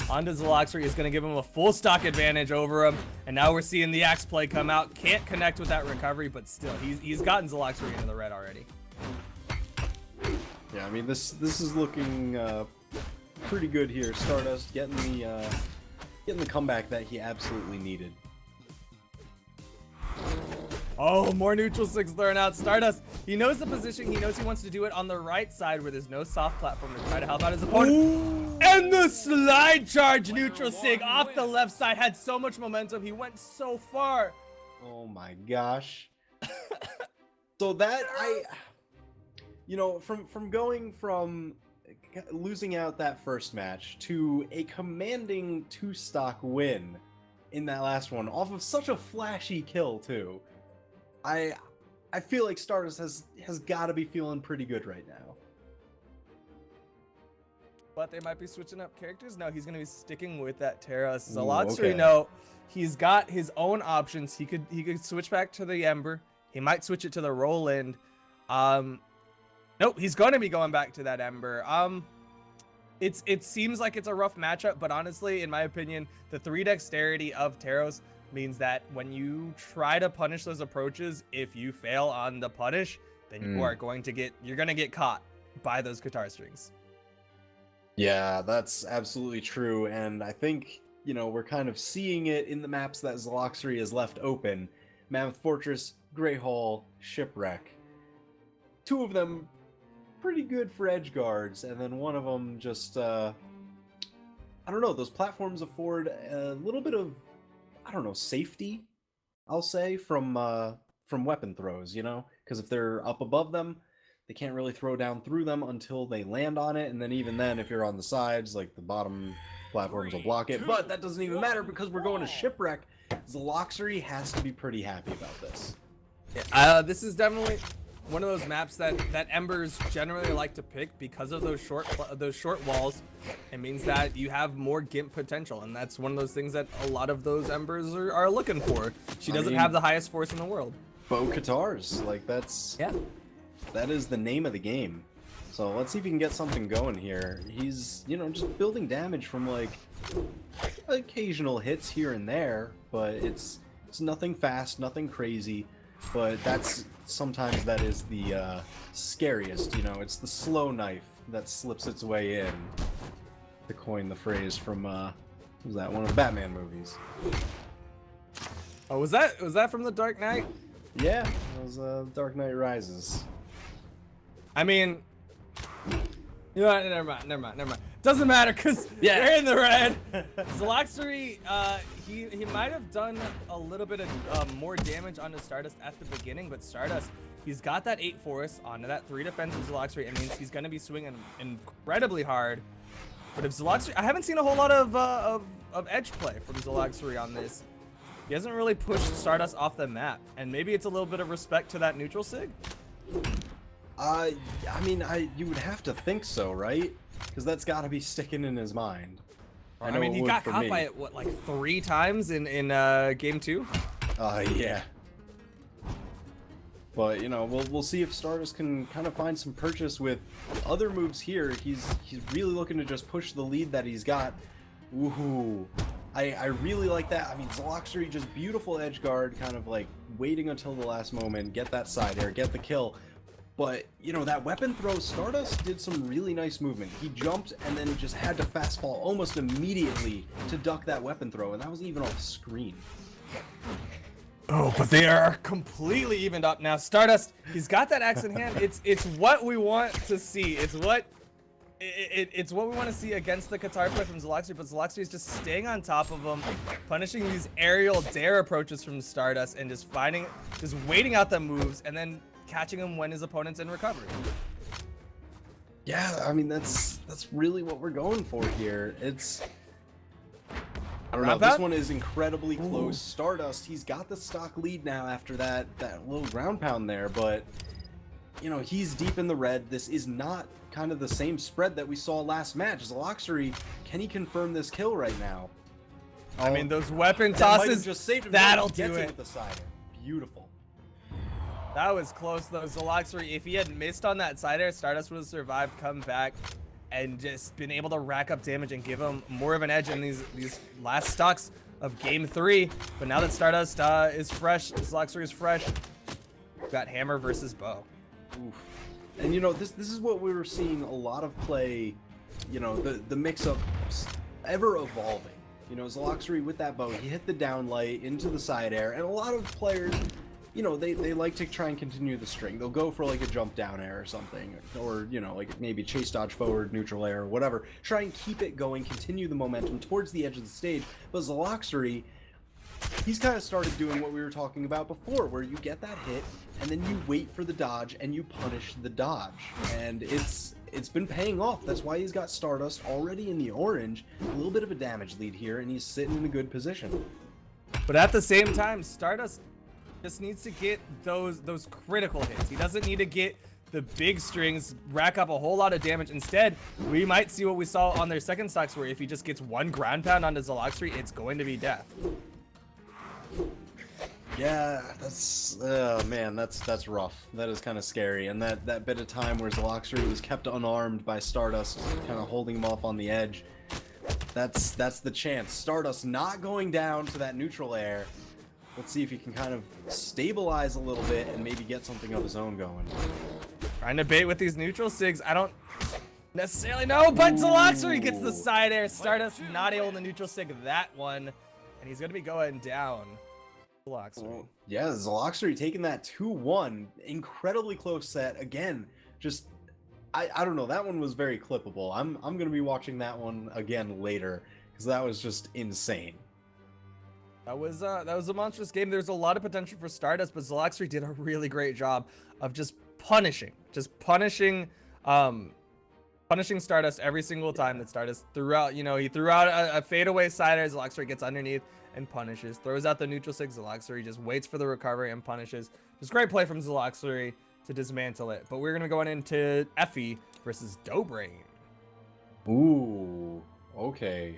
A: onto Zeloxry is going to give him a full stock advantage over him. And now we're seeing the axe play come out. Can't connect with that recovery, but still, he's gotten Zeloxry into the red already.
B: Yeah, I mean, this is looking pretty good here. Stardust getting the comeback that he absolutely needed.
A: Oh, more neutral six thrown out. Stardust, he knows the position. He knows he wants to do it on the right side where there's no soft platform to try to help out his opponent. Ooh. And the slide charge neutral sig off the left side had so much momentum. He went so far.
B: Oh my gosh. So that you know, from going from losing out that first match to a commanding 2-stock win in that last one off of such a flashy kill too. I feel like Stardust has got to be feeling pretty good right now.
A: But they might be switching up characters. No, he's going to be sticking with that Terra. Zeloxry, no, he's got his own options. He could switch back to the Ember. He might switch it to the Roland. Nope, he's going to be going back to that Ember. It seems like it's a rough matchup, but honestly, in my opinion, the 3 dexterity of Teros means that when you try to punish those approaches, if you fail on the punish, then you're going to get caught by those guitar strings.
B: Yeah, that's absolutely true, and I think, you know, we're kind of seeing it in the maps that Zeloxry has left open. Mammoth Fortress, Grey Hall, Shipwreck. 2 of them pretty good for edge guards, and then one of them just, I don't know, those platforms afford a little bit of, I don't know, safety, I'll say, from weapon throws, you know? Because if they're up above them, they can't really throw down through them until they land on it, and then even then, if you're on the sides, like the bottom platforms will block it. But that doesn't even matter because we're going to Shipwreck. Zeloxry has to be pretty happy about this.
A: This is definitely one of those maps that Embers generally like to pick because of those short walls. It means that you have more gimp potential, and that's one of those things that a lot of those Embers are looking for. She doesn't have the highest force in the world.
B: Bow Katars, like that is the name of the game. So let's see if he can get something going here. He's, you know, just building damage from like occasional hits here and there, but it's nothing fast, nothing crazy. But sometimes that is the scariest, you know, it's the slow knife that slips its way in, to coin the phrase from, what was that, one of the Batman movies.
A: Oh, was that from The Dark Knight?
B: Yeah, it was Dark Knight Rises.
A: I mean, you know what, never mind. Doesn't matter, because they're in the red. Zeloxry, he might have done a little bit of more damage onto Stardust at the beginning, but Stardust, he's got that 8 force onto that 3 defensive Zeloxry. It means he's going to be swinging incredibly hard. But if Zeloxry, I haven't seen a whole lot of edge play from Zeloxry on this. he hasn't really pushed Stardust off the map, and maybe it's a little bit of respect to that neutral sig.
B: I mean, you would have to think so, right? Because that's got to be sticking in his mind.
A: I mean, he got caught by it, what, like 3 times in game 2?
B: Yeah. But, you know, we'll see if Stardust can kind of find some purchase with other moves here. He's really looking to just push the lead that he's got. Woohoo. I really like that. I mean, Zelox just beautiful edge guard, kind of like waiting until the last moment, get that side air, get the kill. But, you know, that weapon throw, Stardust did some really nice movement. He jumped and then just had to fast fall almost immediately to duck that weapon throw, and that wasn't even off screen.
A: Oh, but they are completely evened up now. Stardust, he's got that axe in hand. It's what we want to see. It's what we want to see against the Qatar play from Zelox, but Zelox is just staying on top of him, punishing these aerial dare approaches from Stardust, and just waiting out the moves, and then catching him when his opponent's in recovery.
B: Yeah, I mean, that's really what we're going for here. I don't know, this one is incredibly close. Ooh. Stardust, he's got the stock lead now after that little ground pound there, but, you know, he's deep in the red. This is not kind of the same spread that we saw last match. Zelox, can he confirm this kill right now?
A: I mean, those weapon tosses,
B: just saved him.
A: That'll do it.
B: With the side. Beautiful.
A: That was close, though. Zelox, if he had missed on that side air, Stardust would have survived, come back, and just been able to rack up damage and give him more of an edge in these last stocks of game 3. But now that Stardust is fresh, Zelox is fresh, we've got hammer versus bow.
B: Oof. And you know, this is what we were seeing a lot of play, you know, the mix-up ever evolving. You know, Zelox with that bow, he hit the downlight into the side air, and a lot of players, you know, they like to try and continue the string. They'll go for like a jump down air or something, or, you know, like maybe chase dodge forward, neutral air, or whatever. Try and keep it going, continue the momentum towards the edge of the stage. But Zelox, he's kind of started doing what we were talking about before, where you get that hit, and then you wait for the dodge, and you punish the dodge. And it's been paying off. That's why he's got Stardust already in the orange, a little bit of a damage lead here, and he's sitting in a good position.
A: But at the same time, Stardust just needs to get those critical hits. He doesn't need to get the big strings, rack up a whole lot of damage. Instead, we might see what we saw on their second stocks, where if he just gets one ground pound onto Zelox, it's going to be death.
B: Yeah, man, that's rough. That is kind of scary. And that bit of time where Zelox was kept unarmed by Stardust, kind of holding him off on the edge, that's the chance. Stardust not going down to that neutral air. Let's see if he can kind of stabilize a little bit and maybe get something of his own going.
A: Trying to bait with these neutral sigs. I don't necessarily know, but Zelox gets the side air. Stardust not able to neutral sig that one, and he's going to be going down. Zelox.
B: Yeah, Zelox taking that 2-1. Incredibly close set. Again, just, I don't know. That one was very clippable. I'm going to be watching that one again later, because that was just insane.
A: That was a monstrous game. There's a lot of potential for Stardust, but Zelox did a really great job of just punishing Stardust every single time that Stardust threw out. You know, he threw out a fadeaway side air. Zelox gets underneath and punishes. Throws out the neutral sig. Zelox just waits for the recovery and punishes. Just great play from Zelox to dismantle it. But we're gonna go on into Effie versus Dobrain.
B: Ooh, okay.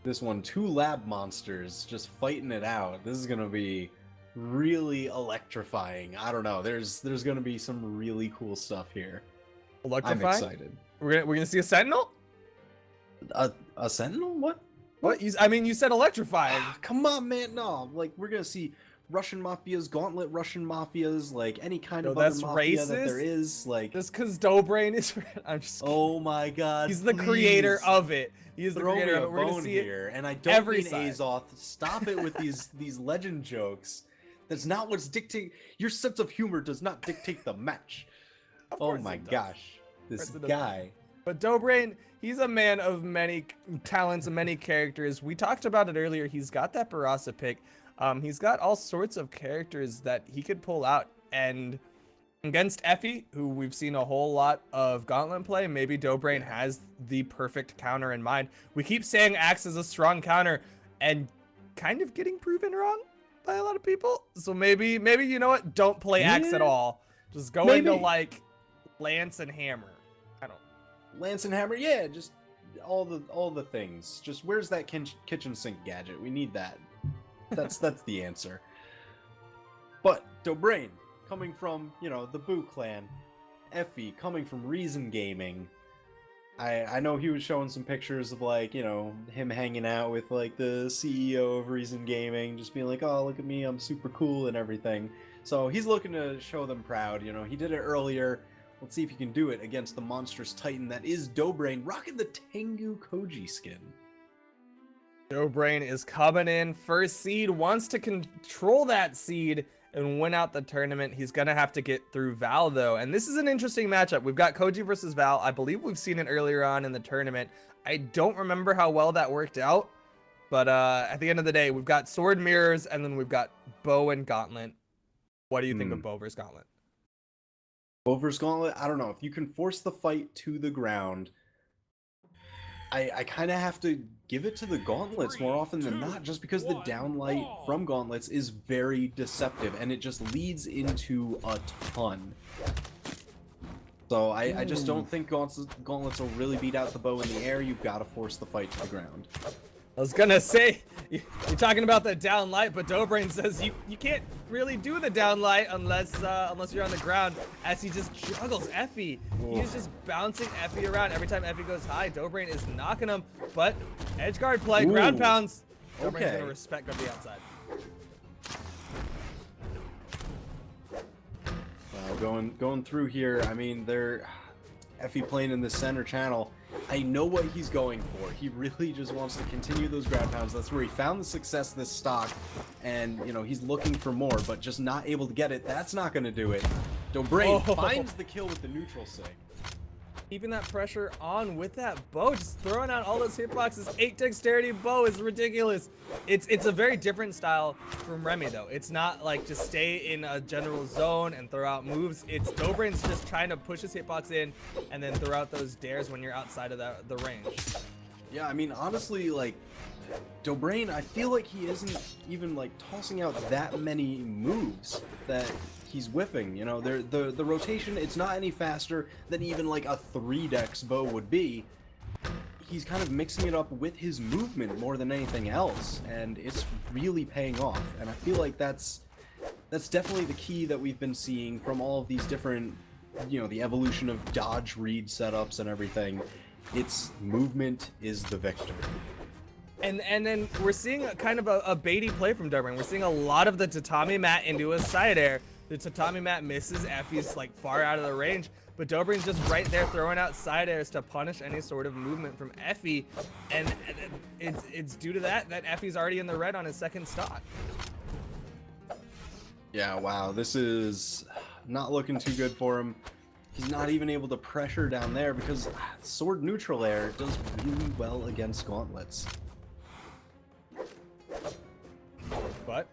B: This one, 2 lab monsters just fighting it out. This is gonna be really electrifying. I don't know. There's gonna be some really cool stuff here.
A: Electrifying?
B: I'm excited.
A: We're gonna see a Sentinel?
B: A Sentinel? What?
A: What? I mean, you said electrifying.
B: Come on, man. No, like, we're gonna see Russian mafias, gauntlet Russian mafias, like any kind of other mafia
A: racist?
B: that there is. Like,
A: just because Dobrain is. I'm just.
B: Oh my God!
A: He's the creator of it. He is the creator of it. We're gonna see
B: here, and I don't mean Azoth. Stop it with these legend jokes. That's not what's dictating. Your sense of humor does not dictate the match. Oh my gosh, this guy.
A: But Dobrain, he's a man of many talents and many characters. We talked about it earlier. He's got that Barasa pick. He's got all sorts of characters that he could pull out. And against Effie, who we've seen a whole lot of Gauntlet play, maybe Dobrain has the perfect counter in mind. We keep saying Axe is a strong counter, and kind of getting proven wrong by a lot of people. So maybe you know what? Don't play Axe at
B: Yeah,
A: all. Just go
B: maybe.
A: into like Lance and Hammer. I don't.
B: Lance and Hammer, yeah, just all the things. Just where's that kitchen sink gadget? We need that. That's the answer. But Dobrain, coming from, you know, the Boo clan, Effie coming from Reason Gaming. I know he was showing some pictures of, like, you know, him hanging out with, like, the CEO of Reason Gaming, just being like, oh, look at me, I'm super cool and everything. So he's looking to show them proud, you know, he did it earlier. Let's see if he can do it against the monstrous titan that is Dobrain, rocking the Tengu Koji skin.
A: Dobrain is coming in first seed, wants to control that seed and win out the tournament. He's gonna have to get through Val though, and this is an interesting matchup. We've got Koji versus Val. I believe we've seen it earlier on in the tournament. I don't remember how well that worked out, but at the end of the day, we've got sword mirrors and then we've got bow and gauntlet. What do you think of bow versus gauntlet?
B: Bow versus gauntlet, I don't know. If you can force the fight to the ground, I kind of have to give it to the gauntlets more often than not, just because the downlight from gauntlets is very deceptive and it just leads into a ton. So I just don't think gauntlets will really beat out the bow in the air. You've got to force the fight to the ground.
A: I was gonna say, you're talking about the downlight, but Dobrain says you can't really do the downlight unless you're on the ground, as he just juggles Effie. He's just bouncing Effie around. Every time Effie goes high, Dobrain is knocking him, but edge guard play, ground pounds. Dobrain's gonna respect on the outside.
B: Going through here, I mean, Effie playing in the center channel. I know what he's going for. He really just wants to continue those ground pounds. That's where he found the success this stock, and you know he's looking for more, but just not able to get it. That's not going to do it. Dobrain finds the kill with the neutral sig.
A: Keeping that pressure on with that bow, just throwing out all those hitboxes. 8 dexterity bow is ridiculous. It's a very different style from Remy though. It's not like just stay in a general zone and throw out moves. It's Dobrain's just trying to push his hitbox in and then throw out those dares when you're outside of the range.
B: Yeah, I mean honestly, like Dobrain, I feel like he isn't even like tossing out that many moves that he's whiffing. You know, the rotation, it's not any faster than even like a 3-dex bow would be. He's kind of mixing it up with his movement more than anything else, and it's really paying off. And I feel like that's definitely the key that we've been seeing from all of these different, you know, the evolution of dodge read setups and everything. It's movement is the victor.
A: And then we're seeing kind of a baity play from Dobrain. We're seeing a lot of the tatami mat into a side air. The tatami mat misses. Effie's like far out of the range, but Dobrain's just right there throwing out side airs to punish any sort of movement from Effie, and it's due to that Effie's already in the red on his second stock.
B: Yeah, wow, this is not looking too good for him. He's not even able to pressure down there because sword neutral air does really well against gauntlets.
A: But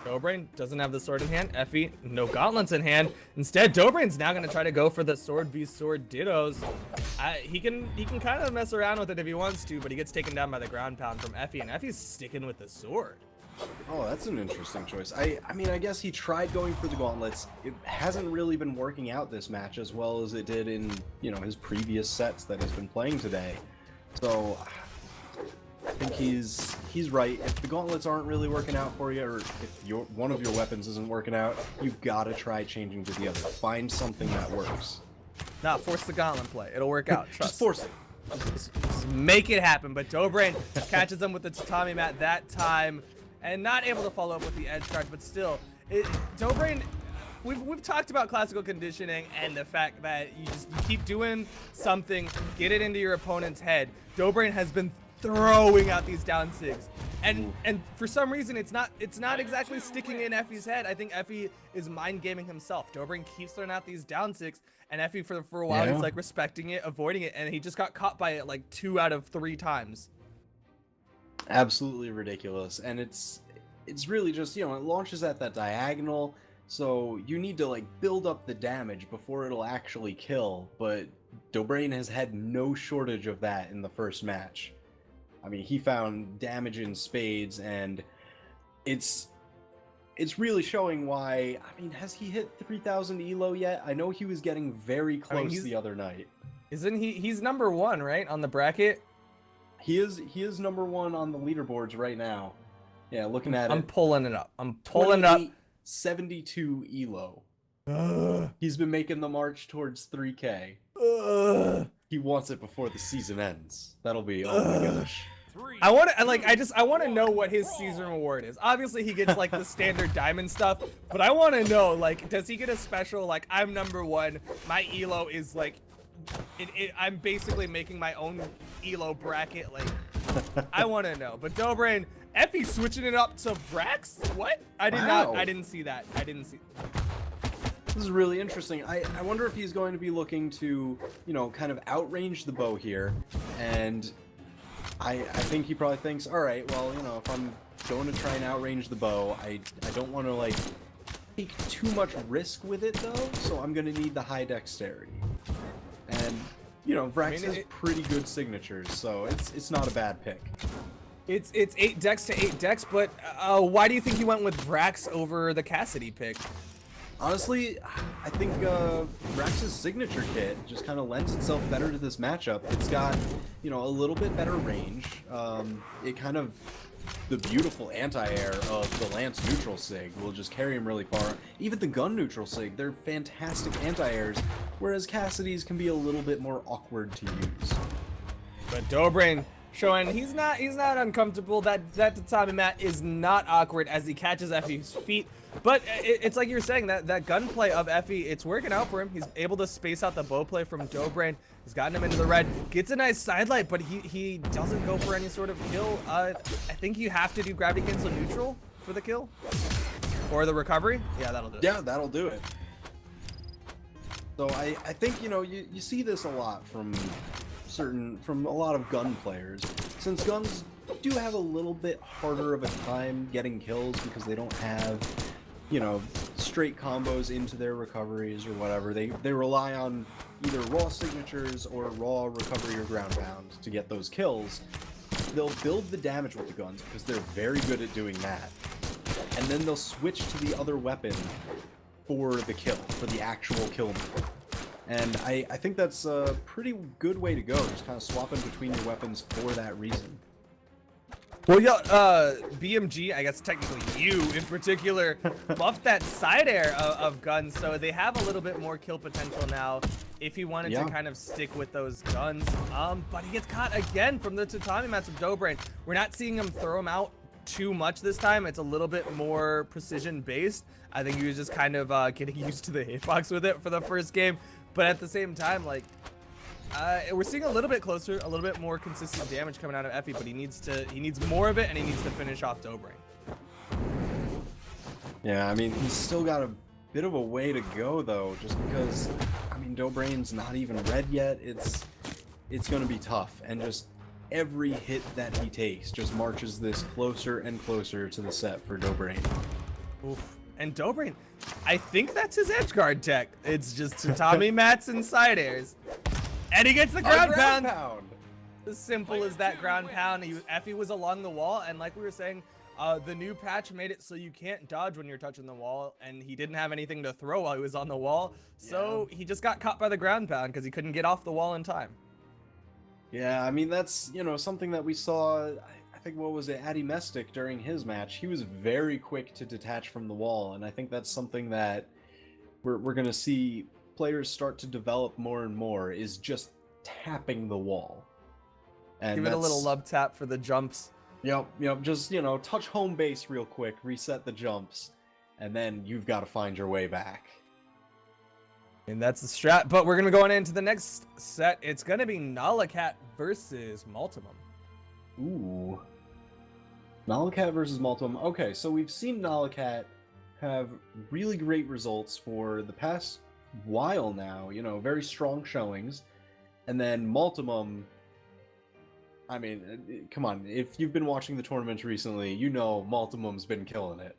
A: Dobrain doesn't have the sword in hand. Effie, no gauntlets in hand. Instead, Dobrain's now going to try to go for the sword v sword dittos. He can kind of mess around with it if he wants to, but he gets taken down by the ground pound from Effie, and Effie's sticking with the sword.
B: Oh, that's an interesting choice. I mean, I guess he tried going for the gauntlets. It hasn't really been working out this match as well as it did in, you know, his previous sets that he's been playing today. So I think he's right. If the gauntlets aren't really working out for you, or if one of your weapons isn't working out, you've got to try changing to the other. Find something that works.
A: Nah, force the gauntlet play. It'll work out. Trust.
B: Just force it.
A: Just make it happen. But Dobrain catches him with the tatami mat that time, and not able to follow up with the edge guard. But still, Dobrain. We've talked about classical conditioning and the fact that you keep doing something, get it into your opponent's head. Dobrain has been throwing out these down sigs, and for some reason it's not exactly sticking in Effie's head. I think Effie is mind gaming himself. Dobrain keeps throwing out these down sigs, and Effie for a while he's like respecting it, avoiding it, and he just got caught by it like 2 out of 3 times.
B: Absolutely ridiculous. And it's really just, you know, it launches at that diagonal, so you need to like build up the damage before it'll actually kill, but Dobrain has had no shortage of that in the first match. I mean, he found damage in spades, and it's really showing why. I mean, has he hit 3,000 elo yet? I know he was getting very close the other night.
A: Isn't he's number 1, right, on the bracket?
B: He is number 1 on the leaderboards right now. Yeah, looking at
A: I'm
B: it.
A: pulling it up. I'm pulling up.
B: 72 elo.
A: Ugh.
B: He's been making the march towards 3K.
A: Ugh.
B: He wants it before the season ends. That'll be, oh my gosh.
A: I want to I want to know what his season reward is. Obviously, he gets like the standard diamond stuff, but I want to know, like, does he get a special, like, I'm number 1, my elo is like, I'm basically making my own elo bracket. Like, I want to know. But Dobrain, Effie switching it up to Vrax? What? I didn't see that. I didn't see.
B: This is really interesting. I wonder if he's going to be looking to, you know, kind of outrange the bow here. And I think he probably thinks, all right, well, you know, if I'm going to try and outrange the bow, I don't want to, like, take too much risk with it, though. So I'm going to need the high dexterity. And, you know, Vrax has pretty good signatures, so it's not a bad pick.
A: It's 8 dex to 8 dex, but why do you think you went with Vrax over the Cassidy pick?
B: Honestly, I think Vrax's signature kit just kind of lends itself better to this matchup. It's got, you know, a little bit better range. It kind of, the beautiful anti-air of the Lance neutral sig will just carry him really far. Even the gun neutral sig, they're fantastic anti-airs, whereas Cassidy's can be a little bit more awkward to use.
A: But Dobrain showing he's not uncomfortable. That tatami mat is not awkward as he catches Effie's feet. But it's like you're saying, that gunplay of Effie, it's working out for him. He's able to space out the bow play from Dobrain. He's gotten him into the red. Gets a nice sidelight, but he doesn't go for any sort of kill. I think you have to do gravity cancel neutral for the kill. Or the recovery. Yeah, that'll do it.
B: Yeah, that'll do it. So I think, you know, you see this a lot from a lot of gun players. Since guns do have a little bit harder of a time getting kills because they don't have, you know, straight combos into their recoveries or whatever. They rely on either raw signatures or raw recovery or ground pound to get those kills. They'll build the damage with the guns because they're very good at doing that. And then they'll switch to the other weapon for the kill, for the actual kill move. And I think that's a pretty good way to go, just kind of swapping between your weapons for that reason.
A: Well, yeah, BMG, I guess technically you in particular, buffed that side air of guns, so they have a little bit more kill potential now if he wanted to kind of stick with those guns. But he gets caught again from the tatami mats of Dobrain. We're not seeing him throw him out too much this time. It's a little bit more precision based. I think he was just kind of getting used to the hitbox with it for the first game. But at the same time, like, we're seeing a little bit closer, a little bit more consistent damage coming out of Effie, but he needs more of it, and he needs to finish off Dobrain.
B: Yeah, I mean, he's still got a bit of a way to go, though, just because, I mean, Dobrain's not even red yet. It's going to be tough, and just every hit that he takes just marches this closer and closer to the set for Dobrain.
A: Oof. And Dobrain, I think that's his edge guard tech. It's just tatami mats and side airs. And he gets the ground pound. As simple as that ground pound. Effie was along the wall, and like we were saying, the new patch made it so you can't dodge when you're touching the wall, and he didn't have anything to throw while he was on the wall, so he just got caught by the ground pound because he couldn't get off the wall in time.
B: Yeah, I mean, that's, you know, something that we saw, I think, what was it, Addie Mestic during his match. He was very quick to detach from the wall, and I think that's something that we're going to see players start to develop more and more, is just tapping the wall. And
A: give it a little love tap for the jumps.
B: Yep, just, you know, touch home base real quick, reset the jumps, and then you've got to find your way back.
A: And that's the strat, but we're going to go on into the next set. It's going to be Nikat versus Malum.
B: Ooh. Nikat versus Malum. Okay, so we've seen Nikat have really great results for the past while now, you know, very strong showings. And then Malum, I mean, come on, if you've been watching the tournament recently, you know Malum's been killing it.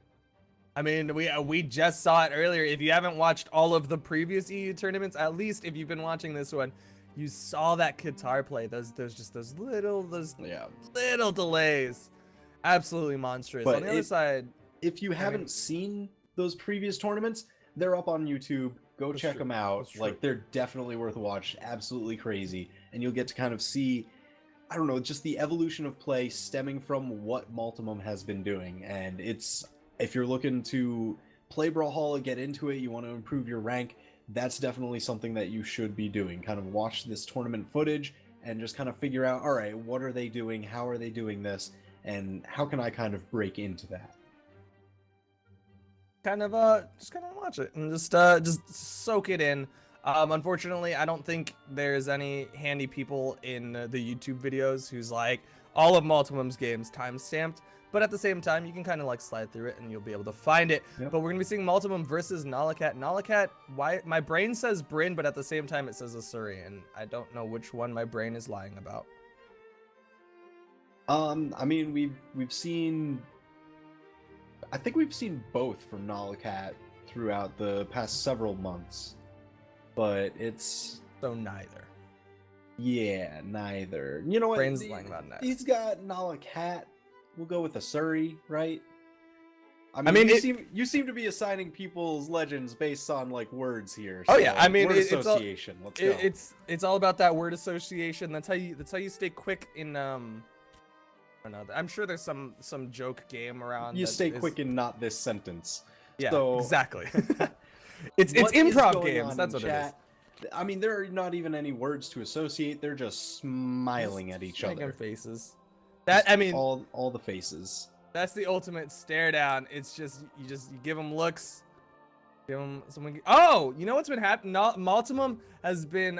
A: I mean, we just saw it earlier. If you haven't watched all of the previous EU tournaments, at least if you've been watching this one, you saw that guitar play. Those little little delays. Absolutely monstrous.
B: But
A: On the other side,
B: if you haven't seen those previous tournaments, they're up on YouTube. Go check them out. Like, they're definitely worth a watch. Absolutely crazy. And you'll get to kind of see, I don't know, just the evolution of play stemming from what Multimum has been doing. And it's, if you're looking to play Brawlhalla, get into it, you want to improve your rank, that's definitely something that you should be doing. Kind of watch this tournament footage and just kind of figure out, all right, what are they doing? How are they doing this? And how can I kind of break into that?
A: Just kind of watch it and just soak it in. Unfortunately, I don't think there's any handy people in the YouTube videos who's like all of Multimum's games timestamped, but at the same time, you can kind of like slide through it and you'll be able to find it.
B: Yep.
A: But we're gonna be seeing Multimum versus Nikat. Nikat, why my brain says Bryn, but at the same time it says Asuri, and I don't know which one my brain is lying about.
B: I mean, we've seen, I think we've seen both from Nikat throughout the past several months, but it's
A: So neither.
B: Yeah, neither. You know what?
A: Brain's lying about that.
B: He's got Nikat. We'll go with Asuri, right? I
A: mean,
B: you seem to be assigning people's legends based on like words here.
A: Oh
B: so,
A: yeah, I mean,
B: word
A: it's all,
B: association. Let's go.
A: it's all about that word association. That's how you stay quick in I don't know. I'm sure there's some joke game around.
B: You stay quick in not this sentence.
A: Yeah,
B: so,
A: exactly. it's improv games. That's what it is.
B: I mean, there are not even any words to associate. They're just smiling at each other.
A: Faces. That, I mean,
B: all the faces.
A: That's the ultimate stare down. It's just you give them looks, give them someone. Oh, you know what's been happening? Multimum has been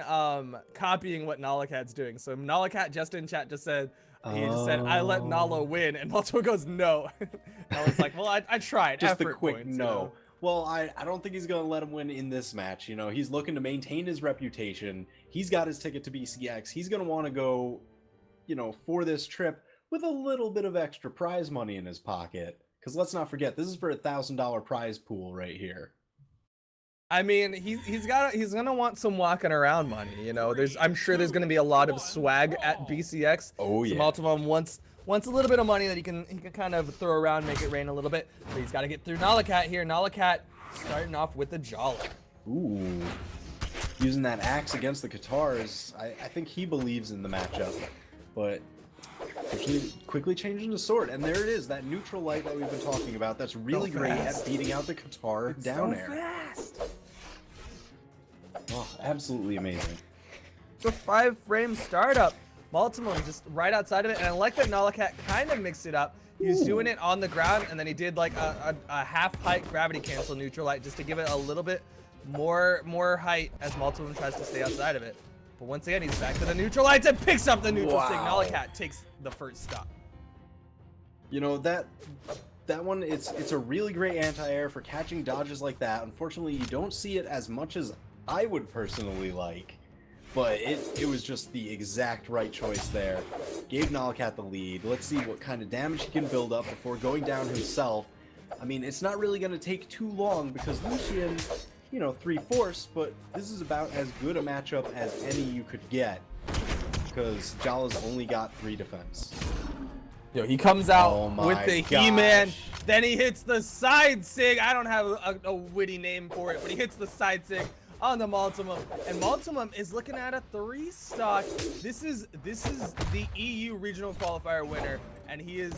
A: copying what Nilikat's doing. So Nalikat just in chat just said I let Nala win, and Multimum goes no. I was like, well, I tried.
B: Just
A: effort
B: a quick
A: points,
B: no.
A: You know?
B: Well, I don't think he's going to let him win in this match. You know, he's looking to maintain his reputation. He's got his ticket to BCX. He's going to want to go, you know, for this trip with a little bit of extra prize money in his pocket. Because let's not forget, this is for $1,000 prize pool right here.
A: I mean, he's gonna want some walking around money. You know, I'm sure there's gonna be a lot of swag at BCX.
B: Oh yeah.
A: So Multimum wants a little bit of money that he can kind of throw around, make it rain a little bit. But he's got to get through Nikat here. Nikat starting off with the Jolly.
B: Ooh. Using that axe against the guitars, I think he believes in the matchup. But quickly changing to sword, and there it is, that neutral light that we've been talking about. That's really great at beating out the guitar down air.
A: Fast.
B: Oh, absolutely amazing.
A: It's a 5-frame startup. Multimum just right outside of it, and I like that Nikat kind of mixed it up. He was doing it on the ground, and then he did like a half-height gravity cancel neutral light just to give it a little bit more height as Multimum tries to stay outside of it. But once again, he's back to the neutral lights and picks up the neutral stick. Nikat takes the first stop.
B: You know, that one, it's a really great anti-air for catching dodges like that. Unfortunately, you don't see it as much as I would personally like, but it was just the exact right choice there. Gave Nikat the lead. Let's see what kind of damage he can build up before going down himself. I mean, it's not really going to take too long because Lucian, you know, 3/4, but this is about as good a matchup as any you could get because Jala's only got 3 defense.
A: Yo, he comes out with the He-Man, then he hits the side sig. I don't have a witty name for it, but he hits the side sig on the Multimum, and Multimum is looking at a 3-stock. This is the EU regional qualifier winner, and he is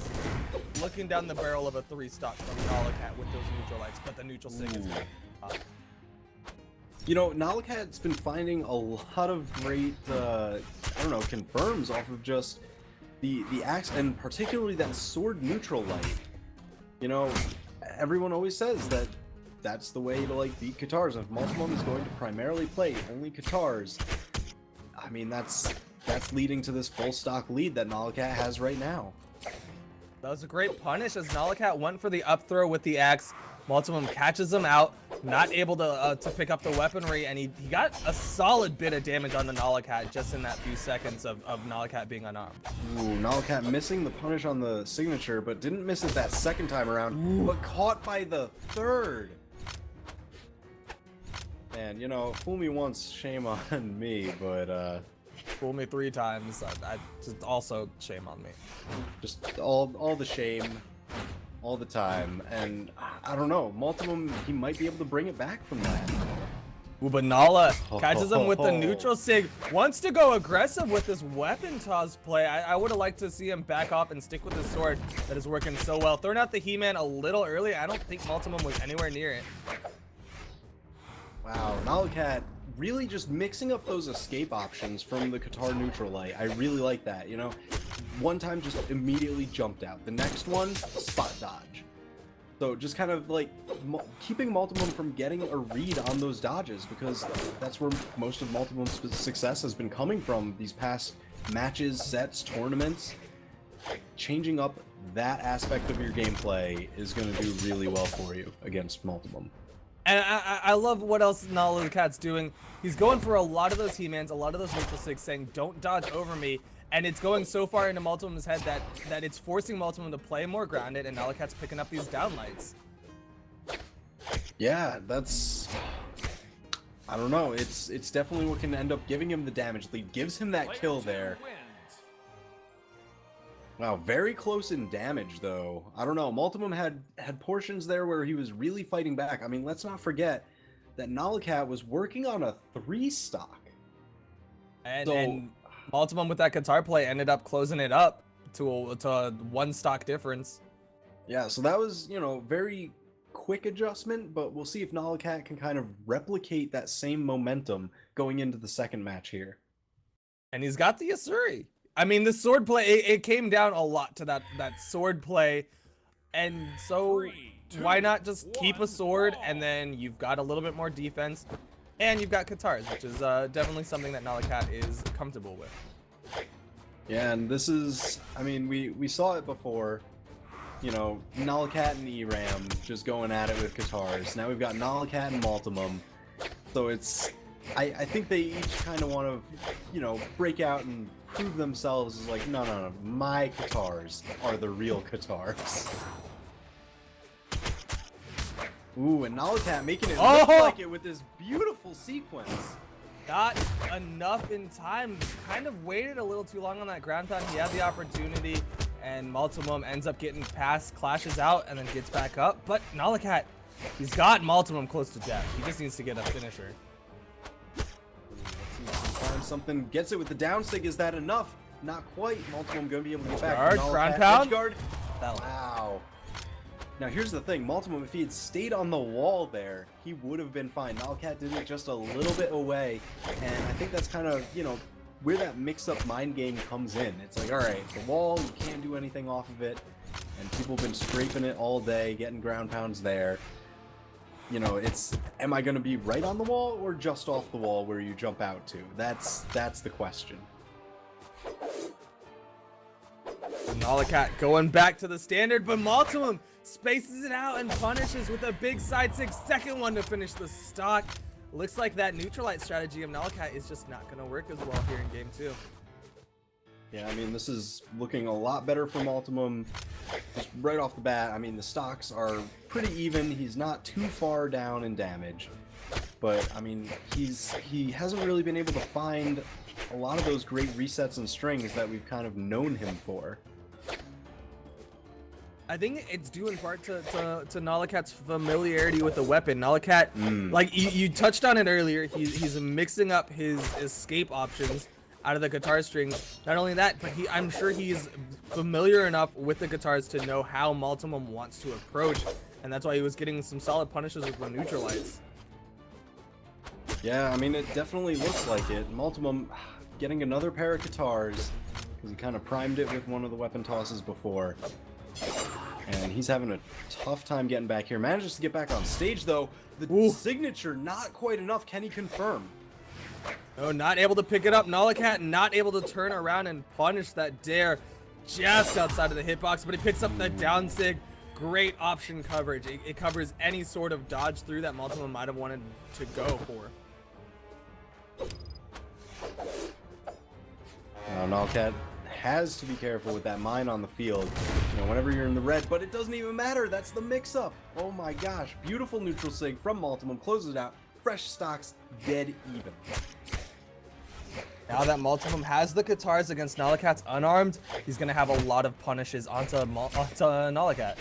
A: looking down the barrel of a 3-stock from Nikat with those neutral lights, but the neutral sig is
B: You know, Nilikat's been finding a lot of great, I don't know, confirms off of just the axe, and particularly that sword neutral light. You know, everyone always says that that's the way to like beat guitars. If Multimum is going to primarily play only guitars, I mean that's leading to this full stock lead that Nikat has right now.
A: That was a great punish as Nikat went for the up throw with the axe. Multimum catches him out, not able to pick up the weaponry, and he got a solid bit of damage on the Nikat just in that few seconds of Nikat being unarmed.
B: Ooh, Nikat missing the punish on the signature, but didn't miss it that second time around, but caught by the third. Man, you know, fool me once, shame on me, but
A: Fool me 3 times. I just also shame on me.
B: just all the shame, all the time, and I don't know. Multimum, he might be able to bring it back from that.
A: Ooh, but Nala catches him with the neutral sig. Wants to go aggressive with this weapon toss play. I would have liked to see him back off and stick with the sword that is working so well. Throwing out the He-Man a little early. I don't think Multimum was anywhere near it.
B: Wow, Nikat really just mixing up those escape options from the Qatar neutral light. I really like that, you know? One time just immediately jumped out. The next one, spot dodge. So just kind of like keeping Multimum from getting a read on those dodges, because that's where most of Multimum's success has been coming from these past matches, sets, tournaments. Changing up that aspect of your gameplay is going to do really well for you against Multimum.
A: And I love what else Nikat's doing. He's going for a lot of those He-Mans, a lot of those neutral six, saying, don't dodge over me. And it's going so far into Multimum's head that it's forcing Multimum to play more grounded, and Nikat's picking up these downlights.
B: Yeah, that's... I don't know. It's definitely what can end up giving him the damage lead. Gives him that kill there. Wow, very close in damage, though. I don't know. Multimum had portions there where he was really fighting back. I mean, let's not forget that Nikat was working on a 3-stock.
A: And Multimum with that guitar play ended up closing it up to a 1-stock difference.
B: Yeah, so that was, you know, very quick adjustment, but we'll see if Nikat can kind of replicate that same momentum going into the second match here.
A: And he's got the Asuri. I mean, the sword play, it came down a lot to that sword play. And so why not just keep a sword, and then you've got a little bit more defense, and you've got Katars, which is definitely something that Nikat is comfortable with.
B: Yeah, and this is, I mean, we saw it before. You know, Nikat and ERAM just going at it with Katars. Now we've got Nikat and Multimum. So it's, I think they each kind of want to, you know, break out and prove themselves as like, no, my Katars are the real Katars. Ooh, and Nikat making it look like it with this beautiful sequence.
A: Not enough in time. Kind of waited a little too long on that ground pound. He had the opportunity, and Multimum ends up getting past, clashes out, and then gets back up. But Nikat, he's got Multimum close to death. He just needs to get a finisher.
B: Find something, gets it with the down sig. Is that enough? Not quite. Multimum gonna be able to get back.
A: Guard, ground pound.
B: Guard. Wow. Now here's the thing, Multimum, if he had stayed on the wall there, he would have been fine. Nikat did it just a little bit away, and I think that's kind of, you know, where that mix-up mind game comes in. It's like, all right, the wall, you can't do anything off of it, and people have been scraping it all day, getting ground pounds there. You know, it's, am I going to be right on the wall or just off the wall where you jump out to? That's the question.
A: Nikat going back to the standard, but Multimum spaces it out and punishes with a big side 6, second one to finish the stock. Looks like that neutralite strategy of Nikat is just not going to work as well here in game 2.
B: Yeah, I mean, this is looking a lot better for Multimum. Just right off the bat, I mean, the stocks are pretty even. He's not too far down in damage. But, I mean, he hasn't really been able to find a lot of those great resets and strings that we've kind of known him for.
A: I think it's due in part to Nilikat's familiarity with the weapon. Nikat, like you touched on it earlier, he's mixing up his escape options out of the guitar strings. Not only that, but I'm sure he's familiar enough with the guitars to know how Multimum wants to approach, and that's why he was getting some solid punishes with the neutralites.
B: Yeah, I mean, it definitely looks like it. Multimum getting another pair of guitars, because he kind of primed it with one of the weapon tosses before. And he's having a tough time getting back here. Manages to get back on stage, though. The signature, not quite enough. Can he confirm?
A: No, not able to pick it up. Nikat not able to turn around and punish that dare just outside of the hitbox, but he picks up the down sig. Great option coverage. It covers any sort of dodge through that Multimum might have wanted to go for.
B: Nikat has to be careful with that mine on the field, you know, whenever you're in the red, but it doesn't even matter. That's the mix-up. Oh my gosh, beautiful neutral sig from Multimum, closes it out, fresh stocks dead even.
A: Now that Multimum has the Katars against Nikat unarmed, he's going to have a lot of punishes onto Nikat.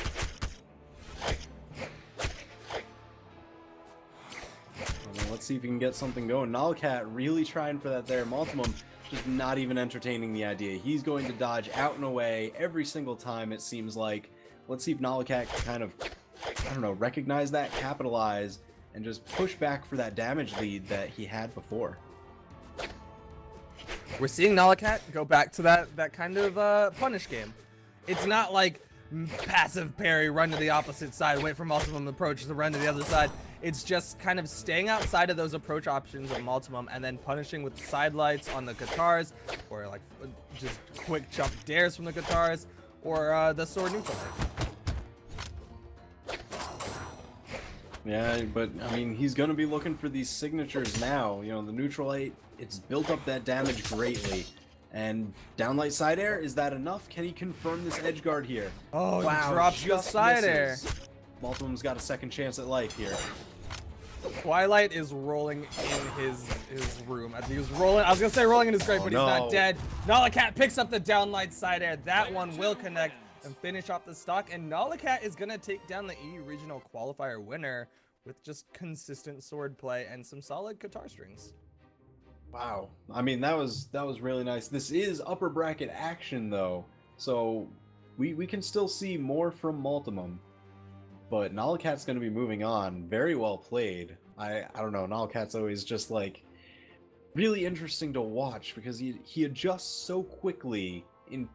B: Let's see if we can get something going. Nikat really trying for that there. Multimum just not even entertaining the idea. He's going to dodge out and away every single time, it seems like. Let's see if Nikat can kind of, I don't know, recognize that, capitalize, and just push back for that damage lead that he had before.
A: We're seeing Nikat go back to that kind of punish game. It's not like passive parry, run to the opposite side, wait for Multimum approach to run to the other side. It's just kind of staying outside of those approach options of Multimum and then punishing with side lights on the Katars, or like just quick jump dares from the Katars, or the sword neutral.
B: Yeah, but I mean, he's gonna be looking for these signatures now. You know, the neutral 8, it's built up that damage greatly. And downlight side air, is that enough? Can he confirm this edge guard here?
A: Oh,
B: wow,
A: he drops the side air.
B: Multimum's got a second chance at life here.
A: Twilight is rolling in his room. He was rolling. I was gonna say rolling in his grave, but he's not dead. Nikat picks up the downlight side air. That one will connect and finish off the stock. And Nikat is gonna take down the EU regional qualifier winner with just consistent sword play and some solid Katar strings.
B: Wow. I mean, that was really nice. This is upper bracket action though, so we can still see more from Multimum. But Nikat's going to be moving on. Very well played. I don't know. Nikat's always just like really interesting to watch because he adjusts so quickly in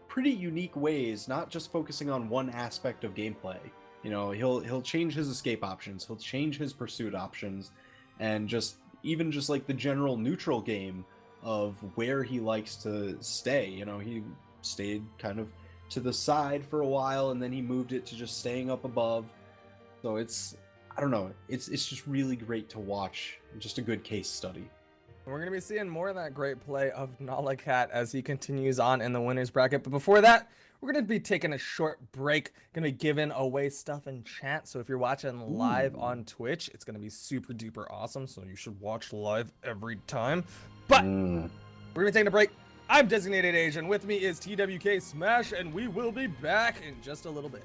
B: pretty unique ways, not just focusing on one aspect of gameplay. You know, he'll change his escape options, he'll change his pursuit options, and just even just like the general neutral game of where he likes to stay. You know, he stayed kind of to the side for a while, and then he moved it to just staying up above. So it's, I don't know, it's just really great to watch, just a good case study.
A: We're going to be seeing more of that great play of Nikat as he continues on in the winners bracket. But before that, we're going to be taking a short break, going to be giving away stuff in chat. So if you're watching live on Twitch, it's going to be super duper awesome. So you should watch live every time. But we're going to be taking a break. I'm Designated Agent. With me is TWK Smash, and we will be back in just a little bit.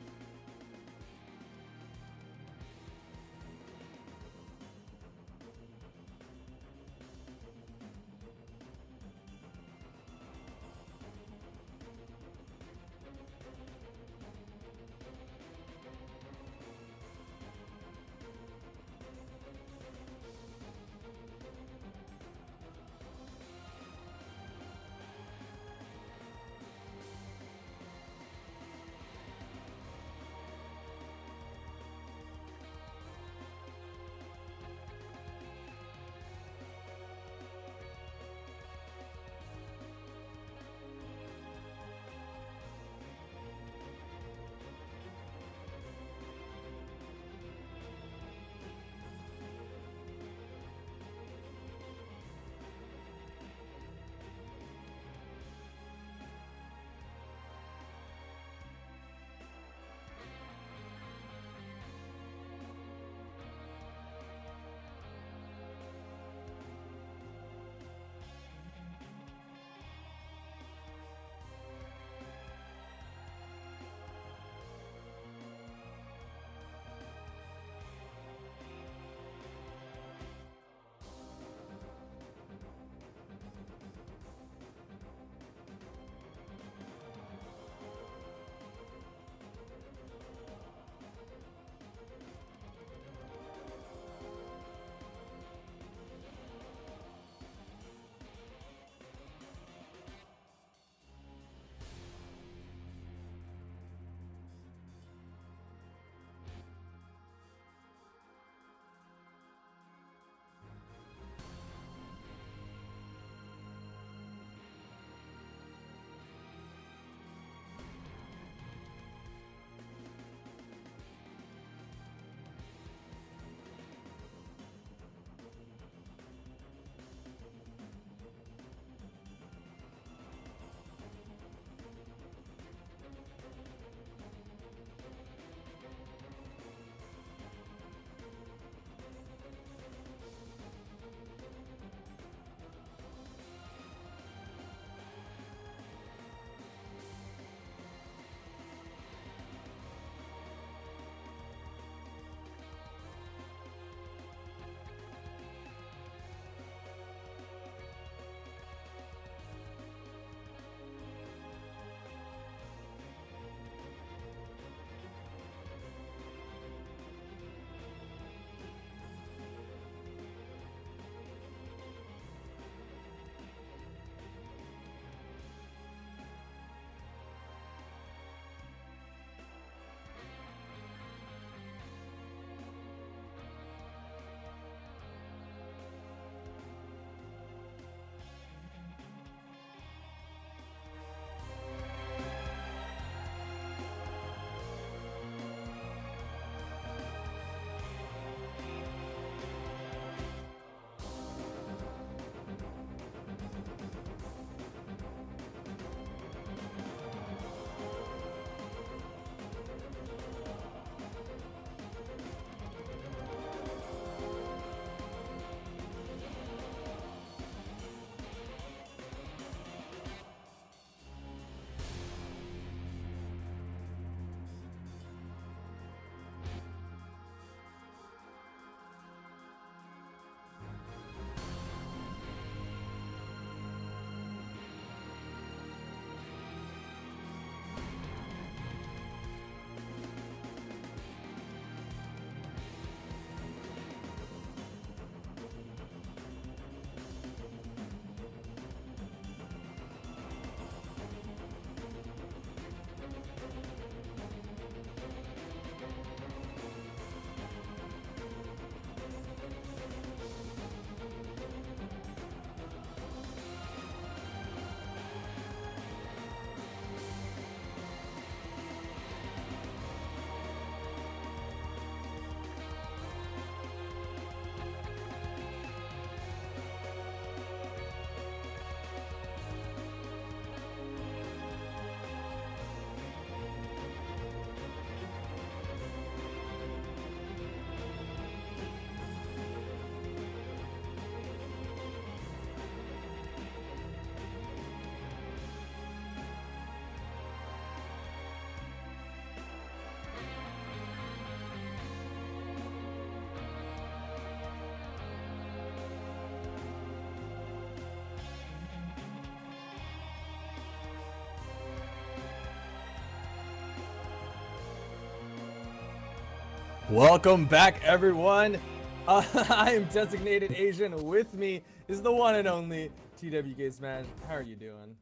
A: Welcome back, everyone. I am Designated Asian. With me is the one and only TWK Smash. How are you doing?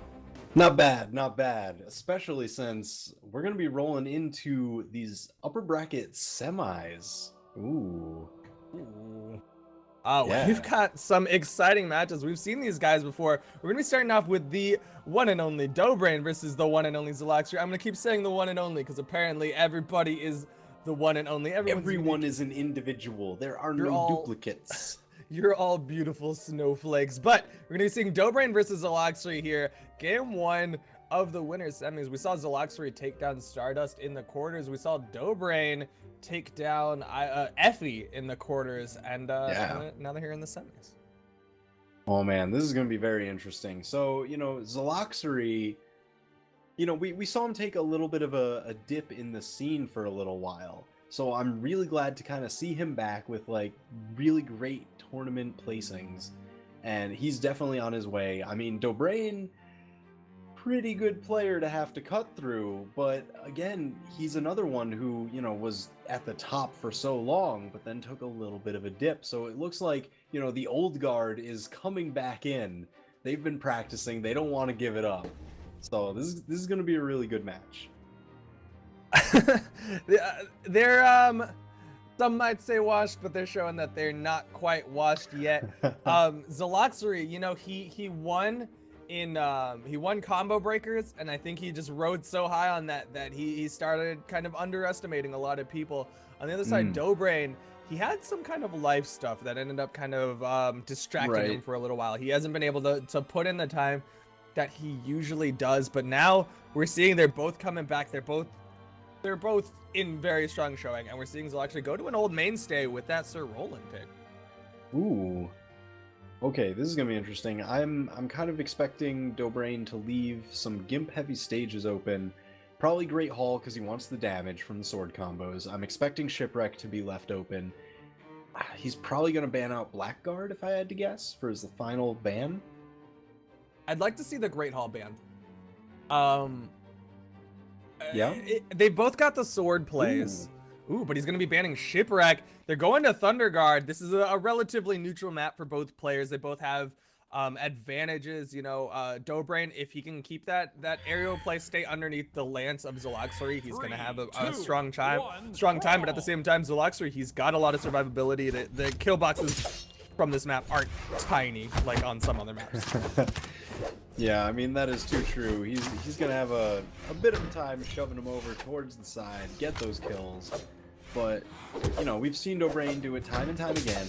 B: Not bad, not bad. Especially since we're gonna be rolling into these upper bracket semis. Ooh.
A: Ooh.
B: Yeah.
A: We've got some exciting matches. We've seen these guys before. We're gonna be starting off with the one and only Dobrain versus the one and only Zelox. I'm gonna keep saying the one and only because apparently everybody is the one and only.
B: Everyone is an individual. There are no duplicates.
A: You're all beautiful snowflakes. But we're gonna be seeing Dobrain versus Zelox here. Game 1 of the winners semis. We saw Zelox take down Stardust in the quarters. We saw Dobrain take down Effie in the quarters, and now they're here in the semis.
B: Oh man, this is gonna be very interesting. So, Zelox, we saw him take a little bit of a dip in the scene for a little while. So I'm really glad to kind of see him back with like really great tournament placings. And he's definitely on his way. I mean, Dobrain, pretty good player to have to cut through, but again, he's another one who, was at the top for so long, but then took a little bit of a dip. So it looks like, the old guard is coming back in. They've been practicing. They don't want to give it up. So this is going to be a really good match.
A: They're some might say washed, but they're showing that they're not quite washed yet. Zelox, he won in he won combo breakers, and I think he just rode so high on that he started kind of underestimating a lot of people. On the other side, Dobrain, he had some kind of life stuff that ended up kind of distracting him for a little while. He hasn't been able to put in the time that he usually does, but now we're seeing they're both coming back. They're both in very strong showing, and we're seeing Zelox go to an old mainstay with that Sir Roland pick.
B: Ooh. Okay, this is gonna be interesting. I'm kind of expecting Dobrain to leave some Gimp heavy stages open. Probably Great Hall because he wants the damage from the sword combos. I'm expecting Shipwreck to be left open. He's probably gonna ban out Blackguard if I had to guess for his final ban.
A: I'd like to see the Great Hall banned.
B: Yeah.
A: They both got the sword plays. Ooh, but he's going to be banning Shipwreck. They're going to Thunder Guard. This is a relatively neutral map for both players. They both have advantages. Dobrain, if he can keep that aerial play, stay underneath the lance of Zelox, he's going to have a strong time. But at the same time, Zelox, he's got a lot of survivability. The kill boxes from this map aren't tiny like on some other maps.
B: Yeah, I mean, that is too true. He's going to have a bit of time shoving him over towards the side, get those kills. But, we've seen Dobrain do it time and time again.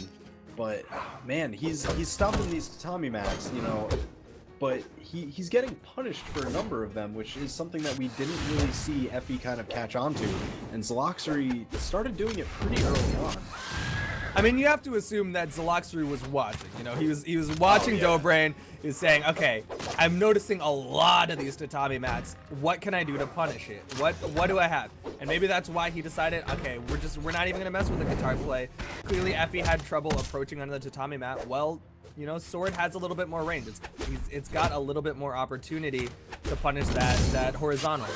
B: But, man, he's stopping these tatami mats, but he's getting punished for a number of them, which is something that we didn't really see Effie kind of catch on to. And Zelox started doing it pretty early on.
A: I mean, you have to assume that Zelox was watching. He was watching Dobrain. He was saying, okay, I'm noticing a lot of these tatami mats. What can I do to punish it? What do I have? And maybe that's why he decided, okay, we're not even gonna mess with the guitar play. Clearly, Effie had trouble approaching onto the tatami mat. Well, Sword has a little bit more range. It's got a little bit more opportunity to punish that horizontal.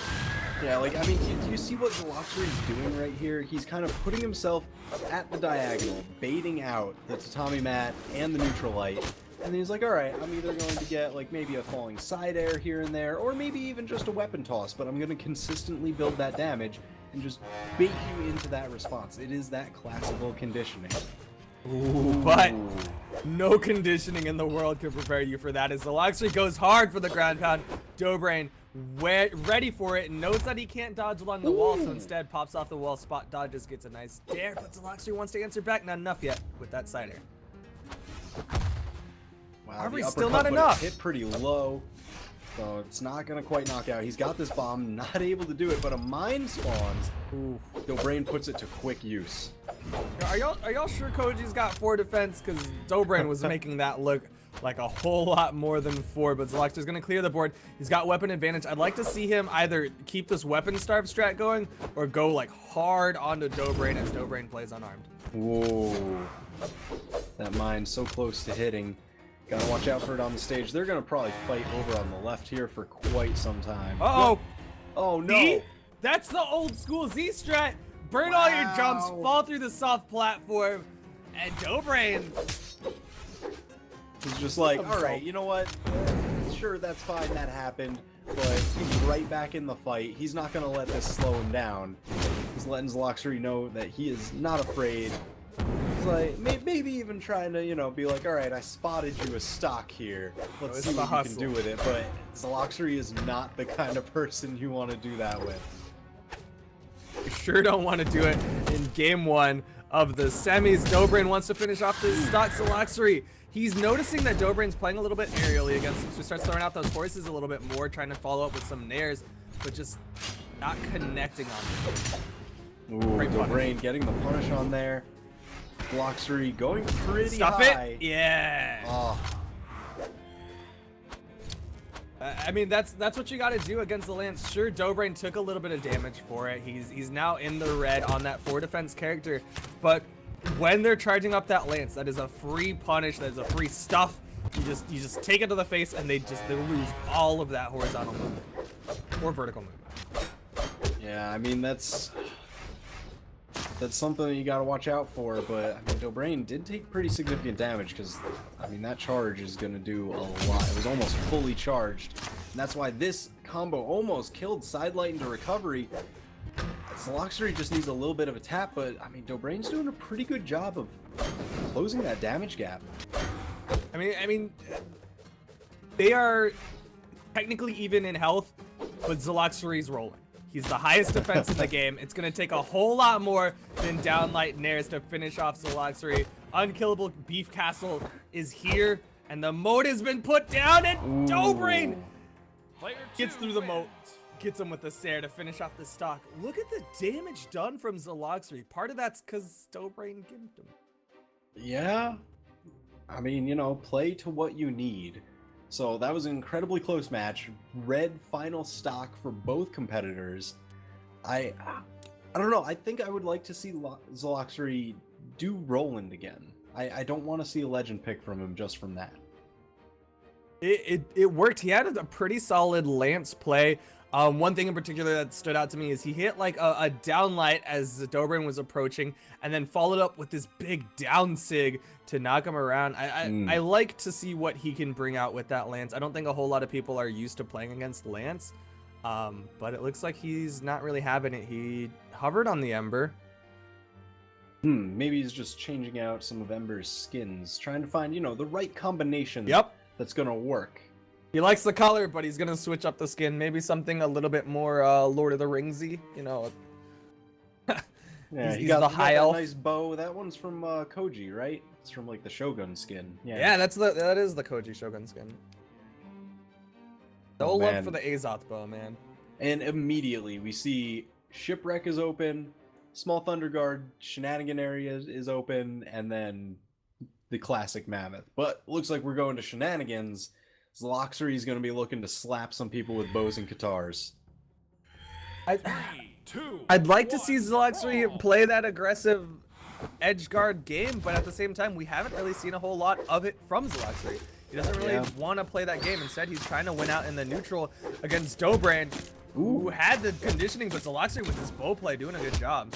B: Yeah, do you see what Zelox is doing right here? He's kind of putting himself at the diagonal, baiting out the tatami mat and the neutral light. And then he's like, all right, I'm either going to get maybe a falling side air here and there, or maybe even just a weapon toss, but I'm going to consistently build that damage and just bait you into that response. It is that classical conditioning.
A: Ooh, but no conditioning in the world can prepare you for that, as Zelox goes hard for the ground pound. Dobrain ready for it, knows that he can't dodge along the wall, so instead pops off the wall, spot dodges, gets a nice dare, but Zelox wants to answer back. Not enough yet with that side air.
B: Wow,
A: still not enough.
B: Hit pretty low, so it's not gonna quite knock out. He's got this bomb, not able to do it, but a mine spawns. Ooh, Dobrain puts it to quick use.
A: Are y'all sure Koji's got 4 defense? Because Dobrain was making that look like a whole lot more than 4, but Zelox is going to clear the board. He's got weapon advantage. I'd like to see him either keep this weapon starve strat going or go hard onto Dobrain as Dobrain plays unarmed.
B: Whoa. That mine's so close to hitting. Gotta watch out for it on the stage. They're gonna probably fight over on the left here for quite some time.
A: Uh-oh.
B: Oh no.
A: That's the old school Z strat. burn all your jumps, fall through the soft platform, and Dobrain.
B: He's just like, all right, you know what? Sure, that's fine, that happened, but he's right back in the fight. He's not gonna let this slow him down. He's letting Zelox know that he is not afraid. He's like, maybe even trying to, you know, be like, all right, I spotted you a stock here. Let's see what you can do with it. But Zelox is not the kind of person you want to do that with.
A: You sure don't want to do it in game 1 of the semis. Dobrain wants to finish off this stock Zelox. He's noticing that Dobrain's playing a little bit aerially against him, so he starts throwing out those horses a little bit more, trying to follow up with some nairs, but just not connecting on them.
B: Ooh, Dobrain getting the punish on there. Zelox going pretty
A: Stuff
B: high.
A: it? Yeah.
B: Oh.
A: I mean, that's what you got to do against the Lance. Sure, Dobrain took a little bit of damage for it. He's now in the red on that 4 defense character, but when they're charging up that Lance, that is a free punish. That is a free stuff. You just take it to the face, and they lose all of that horizontal movement or vertical movement.
B: Yeah, I mean that's something that you got to watch out for. But I mean, Dobrain did take pretty significant damage because I mean that charge is gonna do a lot. It was almost fully charged, and that's why this combo almost killed Sidelight into recovery. Zelox just needs a little bit of a tap, but I mean Dobrain's doing a pretty good job of closing that damage gap.
A: I mean, they are technically even in health, but Zelox is rolling. He's the highest defense in the game. It's gonna take a whole lot more than downlight nairs to finish off Zelox. Unkillable Beef Castle is here, and the moat has been put down, and Dobrain gets through the moat. Gets him with the Sair to finish off the stock. Look at the damage done from Zelox. Part of that's because Dobrain gimped him.
B: Yeah. I mean, you know, play to what you need. So that was an incredibly close match. Red final stock for both competitors. I don't know. I think I would like to see Zelox do Roland again. I don't want to see a legend pick from him just from that.
A: It worked. He had a pretty solid Lance play. One thing in particular that stood out to me is he hit like a downlight as Dobrain was approaching, and then followed up with this big down sig to knock him around. I like to see what he can bring out with that Lance. I don't think a whole lot of people are used to playing against Lance, but it looks like he's not really having it. He hovered on the Ember.
B: Maybe he's just changing out some of Ember's skins, trying to find, you know, the right combination that's gonna work.
A: He likes the color, but he's gonna switch up the skin. Maybe something a little bit more Lord of the Ringsy, you know.
B: Yeah,
A: he's the high elf.
B: Nice bow. That one's from Koji, right? It's from like the Shogun skin.
A: Yeah, that is the Koji Shogun skin. No love for the Azoth bow, man.
B: And immediately we see Shipwreck is open, Small Thunder Guard Shenanigan area is open, and then the classic Mammoth. But looks like we're going to Shenanigans. Zelox is going to be looking to slap some people with bows and katars.
A: I'd like to see Zelox play that aggressive edge guard game, but at the same time, we haven't really seen a whole lot of it from Zelox. He doesn't really want to play that game. Instead, he's trying to win out in the neutral against Dobrain, who had the conditioning, but Zelox with his bow play doing a good job.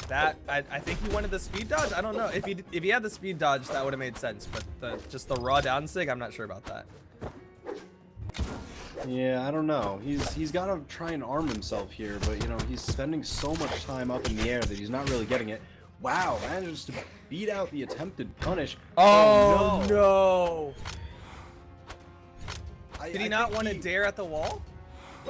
A: That I think he wanted the speed dodge. I don't know if he had the speed dodge, that would have made sense. But just the raw down sig, I'm not sure about that.
B: Yeah, I don't know. He's got to try and arm himself here, but you know he's spending so much time up in the air that he's not really getting it. Wow, manages to beat out the attempted punish.
A: Oh no! Did he not want to dare at the wall?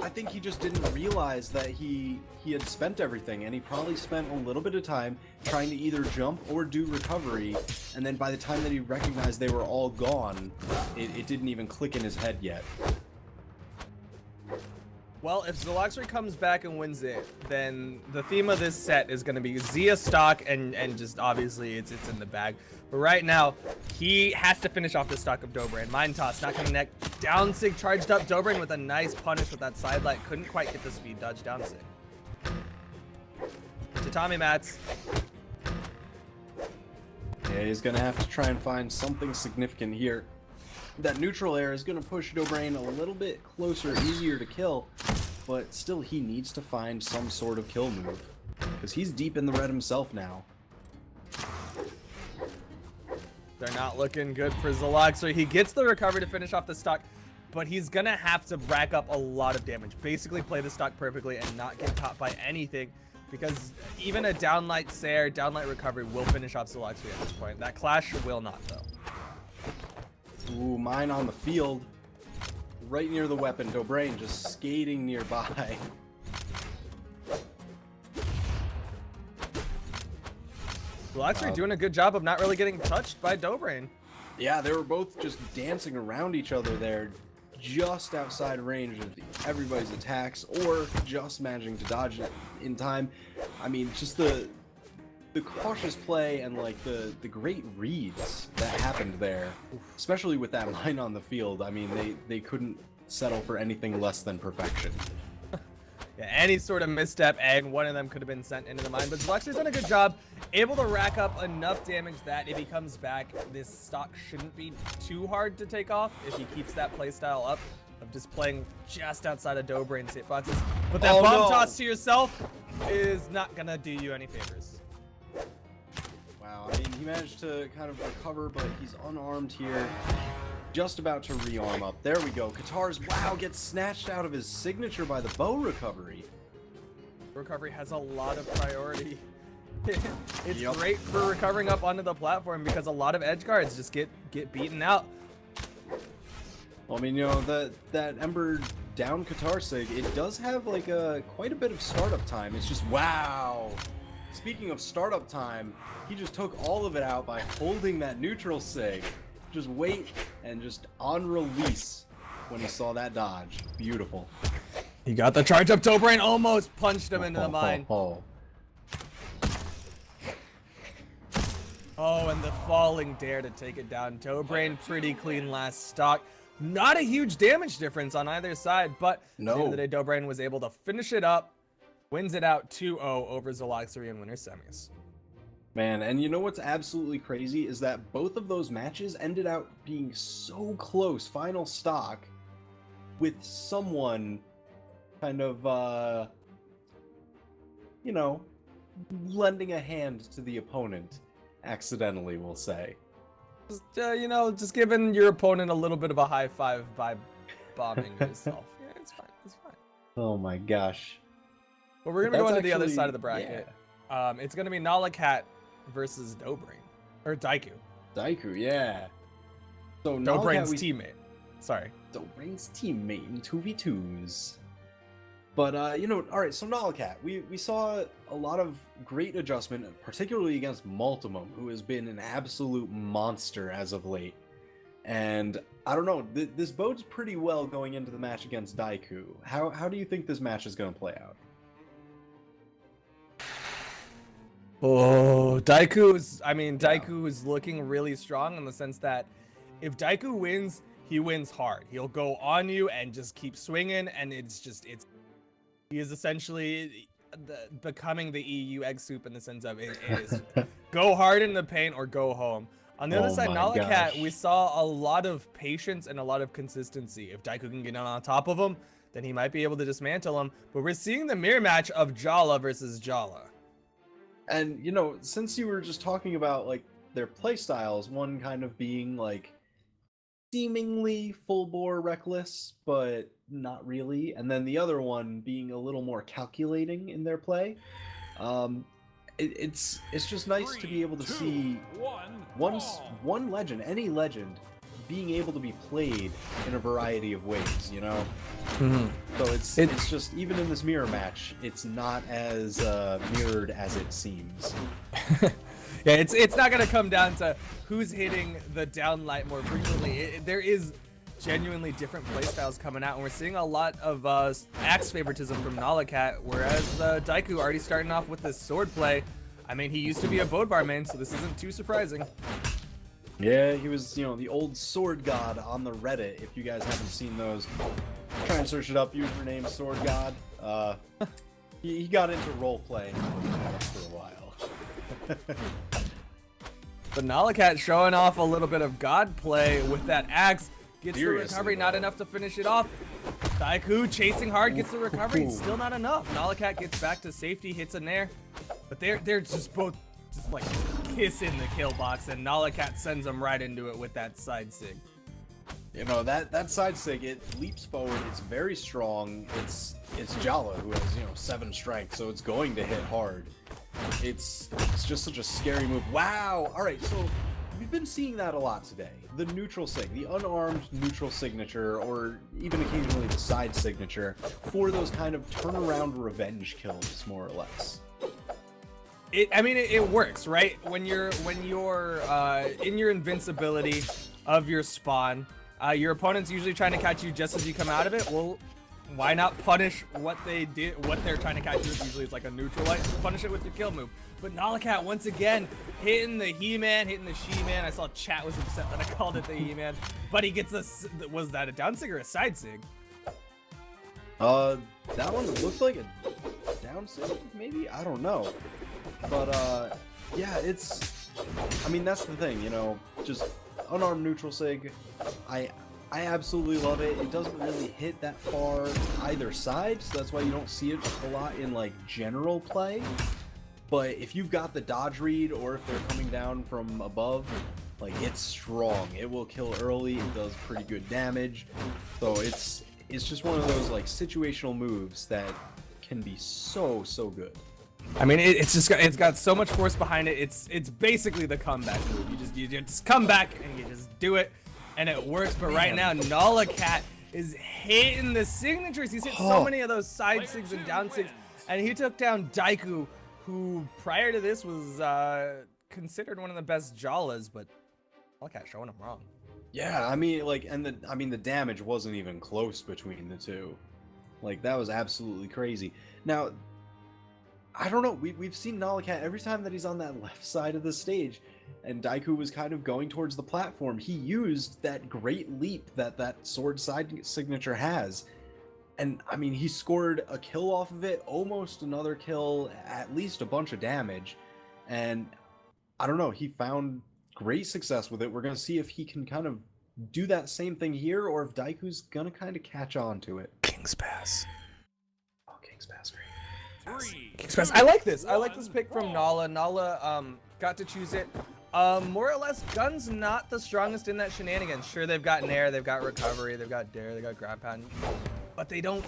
B: I think he just didn't realize that he had spent everything, and he probably spent a little bit of time trying to either jump or do recovery, and then by the time that he recognized they were all gone, it didn't even click in his head yet.
A: Well, if Zelox comes back and wins it, then the theme of this set is going to be Zia stock, and just obviously it's in the bag. But right now, he has to finish off the stock of Dobrain. Mind toss, not connect. Down sig charged up. Dobrain with a nice punish with that side light. Couldn't quite get the speed dodge down sig. Tatami mats.
B: Yeah, he's going to have to try and find something significant here. That neutral air is going to push Dobrain a little bit closer, easier to kill, but still he needs to find some sort of kill move. because he's deep in the red himself now.
A: They're not looking good for Zelox. So he gets the recovery to finish off the stock, but he's gonna have to rack up a lot of damage. Basically play the stock perfectly and not get caught by anything, because even a downlight Sair, downlight recovery will finish off Zelox at this point. That clash will not, though.
B: Ooh, mine on the field. Right near the weapon. Dobrain just skating nearby.
A: Zelox are doing a good job of not really getting touched by Dobrain.
B: Yeah, they were both just dancing around each other there, just outside range of everybody's attacks, or just managing to dodge it in time. I mean, just the cautious play and like the great reads that happened there, especially with that line on the field. I mean, they couldn't settle for anything less than perfection.
A: Yeah, any sort of misstep, and one of them could have been sent into the mine. But Zelox has done a good job, able to rack up enough damage that if he comes back, this stock shouldn't be too hard to take off if he keeps that playstyle up of just playing just outside of Dobrain's hitboxes. But that bomb toss to yourself is not gonna do you any favors.
B: Wow, I mean, he managed to kind of recover, but he's unarmed here. Just about to rearm up. There we go. Katar's, wow, gets snatched out of his signature by the bow recovery.
A: Recovery has a lot of priority. It's great for recovering up onto the platform because a lot of edge guards just get beaten out.
B: Well, I mean, you know, that Ember down Katar sig, it does have like quite a bit of startup time. It's just, wow. Speaking of startup time, he just took all of it out by holding that neutral sig. Just wait and just on release when he saw that dodge. Beautiful.
A: He got the charge up. Dobrain almost punched him into the mine.
B: Oh,
A: and the falling dare to take it down. Dobrain pretty clean last stock. Not a huge damage difference on either side, but at the end of the day, Dobrain was able to finish it up, wins it out 2-0 over Zelox in winner semis.
B: Man, and you know what's absolutely crazy is that both of those matches ended out being so close, final stock, with someone kind of, you know, lending a hand to the opponent, accidentally, we'll say.
A: Just, you know, just giving your opponent a little bit of a high five by bombing yourself. Yeah, it's fine, it's fine.
B: Oh my gosh.
A: But we're going to go into the other side of the bracket. Yeah. It's going to be Nikat versus Dobrain. Or Daiku.
B: Daiku, yeah. So
A: Dobrain's teammate. Sorry.
B: Dobrain's teammate in 2v2s. But, you know, alright, so Nikat, we saw a lot of great adjustment, particularly against Malum, who has been an absolute monster as of late. And, I don't know, this bodes pretty well going into the match against Daiku. How do you think this match is going to play out?
A: Oh, Daiku is looking really strong in the sense that if Daiku wins, he wins hard. He'll go on you and just keep swinging, and he is essentially becoming the EU egg soup in the sense of it is go hard in the paint or go home. On the other side, Nikat, we saw a lot of patience and a lot of consistency. If Daiku can get on top of him, then he might be able to dismantle him. But we're seeing the mirror match of Jala versus Jala.
B: And, you know, since you were just talking about, like, their playstyles, one kind of being, like, seemingly full-bore reckless, but not really, and then the other one being a little more calculating in their play, it's just nice to be able to see one legend, any legend, being able to be played in a variety of ways, you know?
A: Mm-hmm.
B: So it's just, even in this mirror match, it's not as mirrored as it seems.
A: Yeah, it's not going to come down to who's hitting the downlight more frequently. There is genuinely different playstyles coming out, and we're seeing a lot of axe favoritism from Nikat, whereas Daiku already starting off with this sword play. I mean, he used to be a Bodvar main, so this isn't too surprising.
B: Yeah, he was, you know, the old sword god on the Reddit. If you guys haven't seen those, try and search it up. Username sword god. He got into roleplay for a while.
A: But Nikat showing off a little bit of god play with that axe. Gets the recovery, not enough to finish it off. Daiku chasing hard, gets the recovery, still not enough. Nikat gets back to safety, hits a nair. but they're just both just like kissing the kill box, and Nikat sends them right into it with that side sig.
B: You know, that side sig, it leaps forward, it's very strong, it's Jala who has, 7 strength, so it's going to hit hard. It's just such a scary move. Wow! Alright, so we've been seeing that a lot today. The neutral sig, the unarmed neutral signature, or even occasionally the side signature, for those kind of turnaround revenge kills, more or less.
A: It works, right? When you're in your invincibility of your spawn, your opponent's usually trying to catch you just as you come out of it. Well, why not punish what they did? What they're trying to catch you with usually is like a neutral light. Punish it with your kill move. But Nikat once again hitting the He-Man, hitting the She-Man. I saw chat was upset that I called it the He-Man, but he gets this. Was that a down sig or a side sig?
B: That one looked like a down sig, maybe? I don't know. But yeah, that's the thing, just unarmed neutral sig. I absolutely love it. It doesn't really hit that far either side, so that's why you don't see it a lot in like general play. But if you've got the dodge read, or if they're coming down from above, like, it's strong. It will kill early. It does pretty good damage. So it's just one of those like situational moves that can be so good.
A: It's got so much force behind it. It's basically the comeback move. You just come back and you just do it, and it works. But right now, Nikat is hitting the signatures. He's hit so many of those side sigs and down sigs, and he took down Daiku, who prior to this was considered one of the best Jalas, but Nikat showing him wrong.
B: Yeah, the damage wasn't even close between the two. Like, that was absolutely crazy. Now, I don't know, we've seen Nikat every time that he's on that left side of the stage, and Daiku was kind of going towards the platform. He used that great leap that sword side signature has, and he scored a kill off of it, almost another kill, at least a bunch of damage, and I don't know, he found great success with it. We're going to see if he can kind of do that same thing here, or if Daiku's going to kind of catch on to it.
A: King's Pass.
B: Oh, King's Pass, great.
A: King's Pass. I like this pick from Nala. Nala got to choose it. More or less, Gun's not the strongest in that shenanigans. Sure, they've got Nair, they've got Recovery, they've got Dare, they've got Ground Pound, but they don't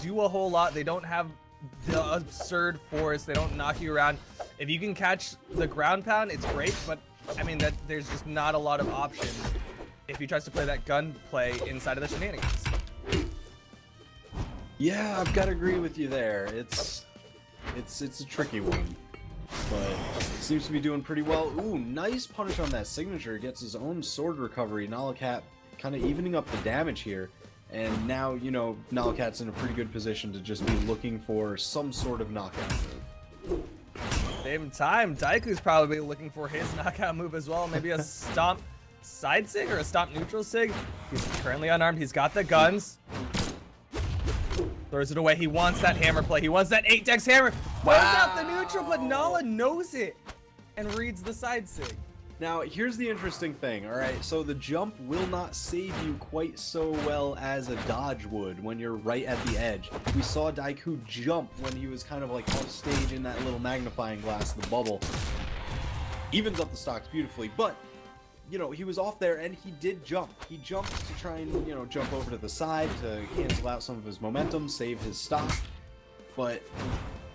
A: do a whole lot. They don't have the absurd force. They don't knock you around. If you can catch the Ground Pound, it's great, but there's just not a lot of options if he tries to play that gun play inside of the shenanigans.
B: Yeah, I've got to agree with you there. It's a tricky one, but it seems to be doing pretty well. Ooh, nice punish on that signature. Gets his own sword recovery. Nikat kind of evening up the damage here, and now Nilikat's in a pretty good position to just be looking for some sort of knockout move.
A: Same time, Daiku's probably looking for his knockout move as well. Maybe a stomp side sig or a stomp neutral sig. He's currently unarmed. He's got the guns. Throws it away. He wants that hammer play. He wants that 8-dex hammer. Throws out the neutral, but Nala knows it and reads the side sig.
B: Now, here's the interesting thing, alright? So the jump will not save you quite so well as a dodge would when you're right at the edge. We saw Daiku jump when he was kind of like off stage in that little magnifying glass, the bubble. Evens up the stocks beautifully, but he was off there and he did jump. He jumped to try and, jump over to the side to cancel out some of his momentum, save his stock. But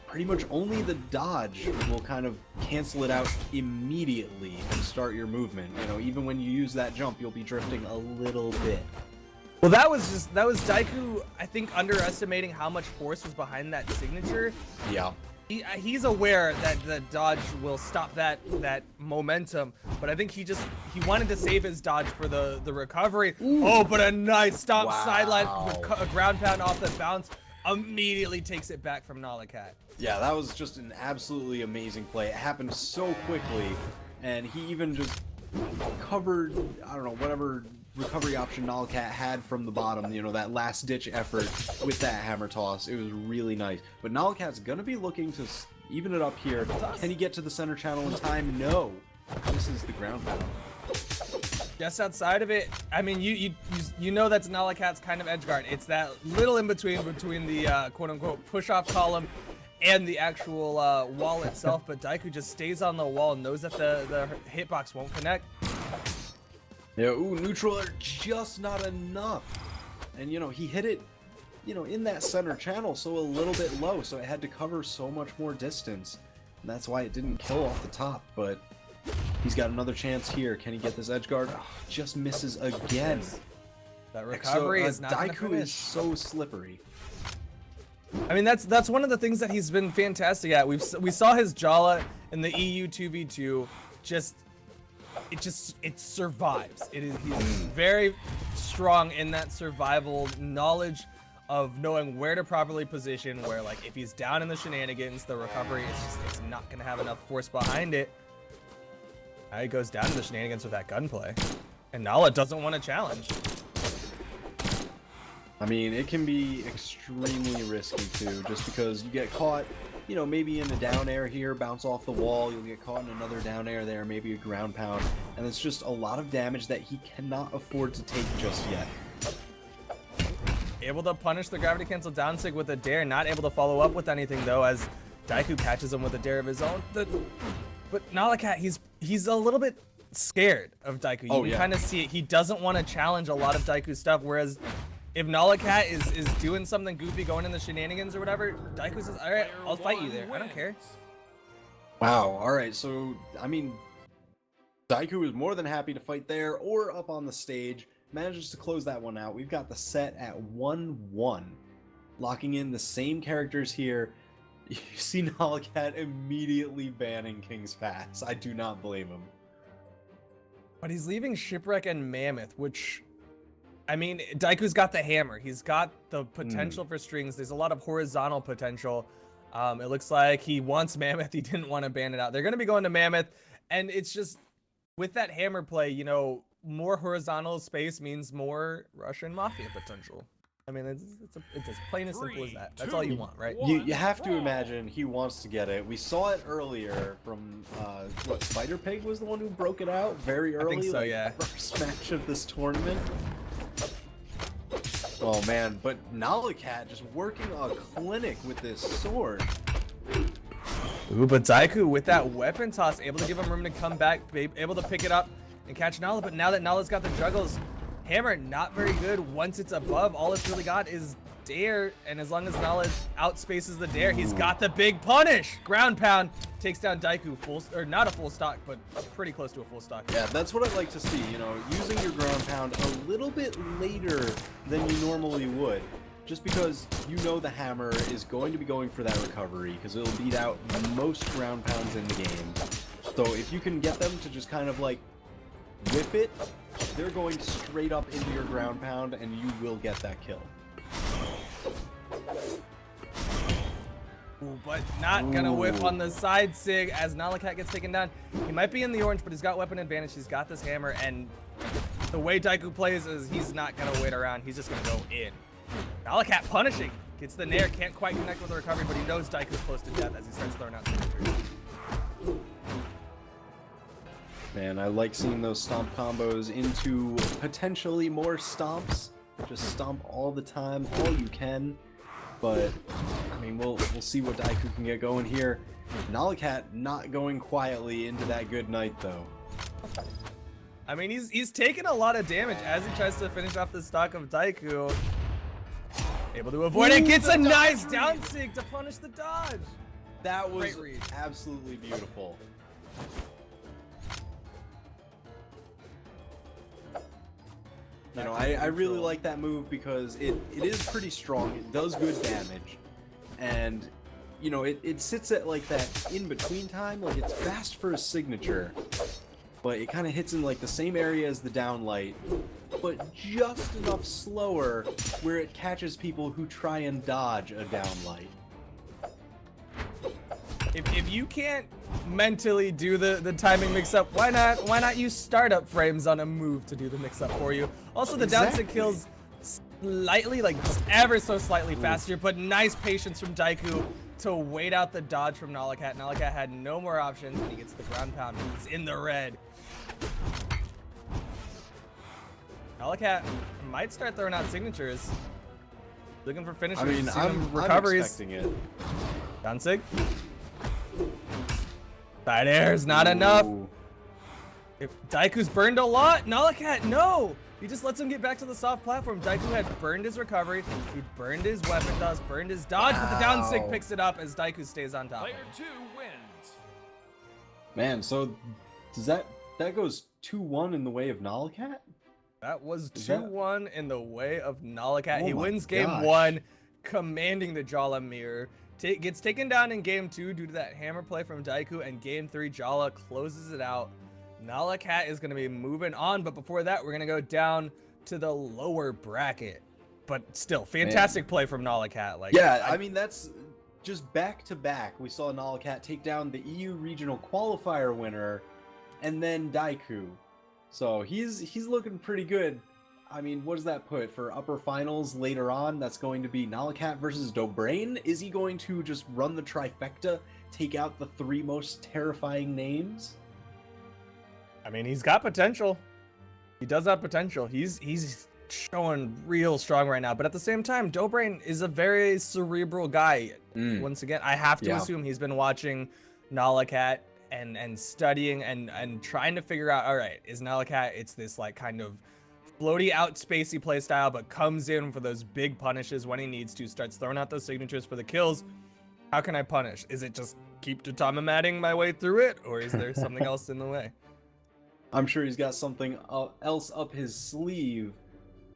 B: pretty much only the dodge will kind of cancel it out immediately and start your movement. Even when you use that jump, you'll be drifting a little bit.
A: Well, that was Daiku, I think, underestimating how much force was behind that signature.
B: Yeah.
A: He's aware that the dodge will stop that momentum, but I think he wanted to save his dodge for the recovery. Ooh. Oh, but a nice stomp sideline, a ground pound off the bounce, immediately takes it back from Nikat.
B: Yeah, that was just an absolutely amazing play. It happened so quickly, and he even just covered, I don't know, whatever recovery option Nikat had from the bottom, that last ditch effort with that hammer toss. It was really nice. But Nilikat's gonna be looking to even it up here. Can he get to the center channel in time? No. This is the ground pound.
A: Just outside of it, you know that's Nilikat's kind of edge guard. It's that little in between the quote unquote push off column and the actual wall itself, but Daiku just stays on the wall, knows that the hitbox won't connect.
B: Yeah, ooh, neutral are just not enough. And, you know, he hit it, you know, in that center channel, so a little bit low, so it had to cover so much more distance. And that's why it didn't kill off the top, but he's got another chance here. Can he get this edge guard? Oh, just misses again.
A: That recovery is not gonna
B: Daiku
A: finish.
B: is so slippery.
A: I mean, that's one of the things that he's been fantastic at. We saw his Jala in the EU 2v2. It survives. He's very strong in that survival knowledge of knowing where to properly position. Where like if he's down in the shenanigans, the recovery it's not gonna have enough force behind it. Now he goes down to the shenanigans with that gunplay, and Nala doesn't want to challenge.
B: I mean, it can be extremely risky too, just because you get caught, you know, maybe in a down air here, bounce off the wall, you'll get caught in another down air there, maybe a ground pound, and it's just a lot of damage that he cannot afford to take just yet.
A: Able to punish the gravity cancel down sig with a dare, not able to follow up with anything though, as Daiku catches him with a dare of his own. But Nalakat, he's a little bit scared of Daiku. You can kind of see it. He doesn't want to challenge a lot of Daiku's stuff, whereas if Nalakat is doing something goofy, going in the shenanigans or whatever, Daiku says, all right, I'll fight you there. I don't care.
B: Wow, all right, so, I mean, Daiku is more than happy to fight there or up on the stage. Manages to close that one out. We've got the set at 1-1. Locking in the same characters here. You see Nalakat immediately banning King's Pass. I do not blame him.
A: But he's leaving Shipwreck and Mammoth, which... I mean, Daiku's got the hammer. He's got the potential for strings. There's a lot of horizontal potential. It looks like he wants Mammoth. He didn't want to ban it out. They're going to be going to Mammoth. And it's just, with that hammer play, you know, more horizontal space means more Russian Mafia potential. I mean, it's as plain and simple as that. That's all you want, right?
B: You have to imagine he wants to get it. We saw it earlier from, what, Spider Pig was the one who broke it out very early?
A: I think so,
B: like,
A: yeah.
B: First match of this tournament. Oh man, but Nalakat just working a clinic with this sword.
A: Ooh, but Daiku with that weapon toss, able to give him room to come back, able to pick it up and catch Nala. But now that Nala's got the juggles, hammer not very good. Once it's above, all it's really got is dare, and as long as Nala outspaces the dare, he's got the big punish. Ground pound takes down Daiku full, or not a full stock, but pretty close to a full stock.
B: Yeah, that's what I'd like to see, you know, using your ground pound a little bit later than you normally would, just because you know the hammer is going to be going for that recovery, because it'll beat out most ground pounds in the game. So if you can get them to just kind of like whip it, they're going straight up into your ground pound, and you will get that kill.
A: Ooh, but not gonna whiff on the side sig as Nalakat gets taken down. He might be in the orange, but he's got weapon advantage. He's got this hammer, and the way Daiku plays is he's not gonna wait around. He's just gonna go in. Nalakat punishing. Gets the nair, can't quite connect with the recovery, but he knows Daiku's close to death as he starts throwing out signatures.
B: Man, I like seeing those stomp combos into potentially more stomps. Just stomp all the time, all you can. But, I mean, we'll see what Daiku can get going here. Nalakat not going quietly into that good night, though.
A: I mean, he's taken a lot of damage as he tries to finish off the stock of Daiku. Able to avoid it, gets a nice down sig to punish the dodge.
B: That was absolutely beautiful. You know, I really like that move because it is pretty strong. It does good damage. And, you know, it sits at like that in-between time. Like, it's fast for a signature, but it kind of hits in like the same area as the downlight, but just enough slower where it catches people who try and dodge a downlight.
A: If you can't mentally do the timing mix-up, why not use startup frames on a move to do the mix-up for you? Also, the downsig kills slightly, like just ever so slightly faster, but nice patience from Daiku to wait out the dodge from Nalakat. Nalakat had no more options, and he gets the ground pound. He's in the red. Nalakat might start throwing out signatures. Looking for finishers.
B: I mean, I'm
A: recoveries.
B: expecting it.
A: Danzig. Side air is not enough. If Daiku's burned a lot, Nalakat, no! He just lets him get back to the soft platform. Daiku had burned his recovery, he burned his weapon toss, burned his dodge, but the down sig picks it up as Daiku stays on top.
C: Player 2 wins.
B: Man, so does that goes 2-1 in the way of Nalakat?
A: That was 2-1 in the way of Nalakat.
B: Oh
A: He
B: my
A: wins game
B: gosh.
A: 1, commanding the Jala mirror. Gets taken down in game 2 due to that hammer play from Daiku, and game 3, Jala closes it out. Nalakat is going to be moving on, but before that, we're going to go down to the lower bracket. But still, fantastic play from Nalakat. Like,
B: Yeah, I mean, that's just back to back. We saw Nalakat take down the EU regional qualifier winner and then Daiku. So he's looking pretty good. I mean, what does that put for upper finals later on? That's going to be Nalakat versus Dobrain. Is he going to just run the trifecta, take out the 3 most terrifying names?
A: I mean, he's got potential. He does have potential. He's showing real strong right now. But at the same time, Dobrain is a very cerebral guy. Once again, I have to assume he's been watching Nalakat and studying and trying to figure out, all right, is Nalakat, it's this like kind of floaty out spacey play style, but comes in for those big punishes when he needs to, starts throwing out those signatures for the kills. How can I punish? Is it just keep Tatamamatting my way through it, or is there something else in the way?
B: I'm sure he's got something else up his sleeve,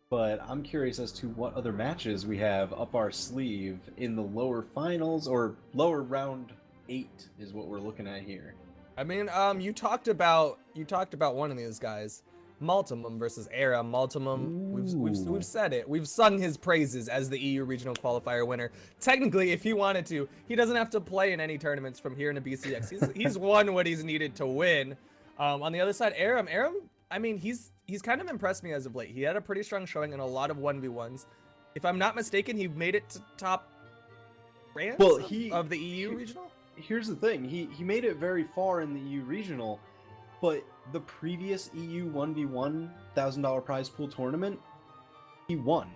B: but I'm curious as to what other matches we have up our sleeve in the lower finals, or lower round 8 is what we're looking at here.
A: I mean, you talked about one of these guys, Malum versus Era. Malum, we've said it. We've sung his praises as the EU regional qualifier winner. Technically, if he wanted to, he doesn't have to play in any tournaments from here into BCX. He's won what he's needed to win. On the other side, Aram, I mean, he's kind of impressed me as of late. He had a pretty strong showing in a lot of 1v1s. If I'm not mistaken, he made it to top ranks of the EU regional.
B: Here's the thing, he made it very far in the EU regional, but the previous EU 1v1 $1,000 prize pool tournament, he won.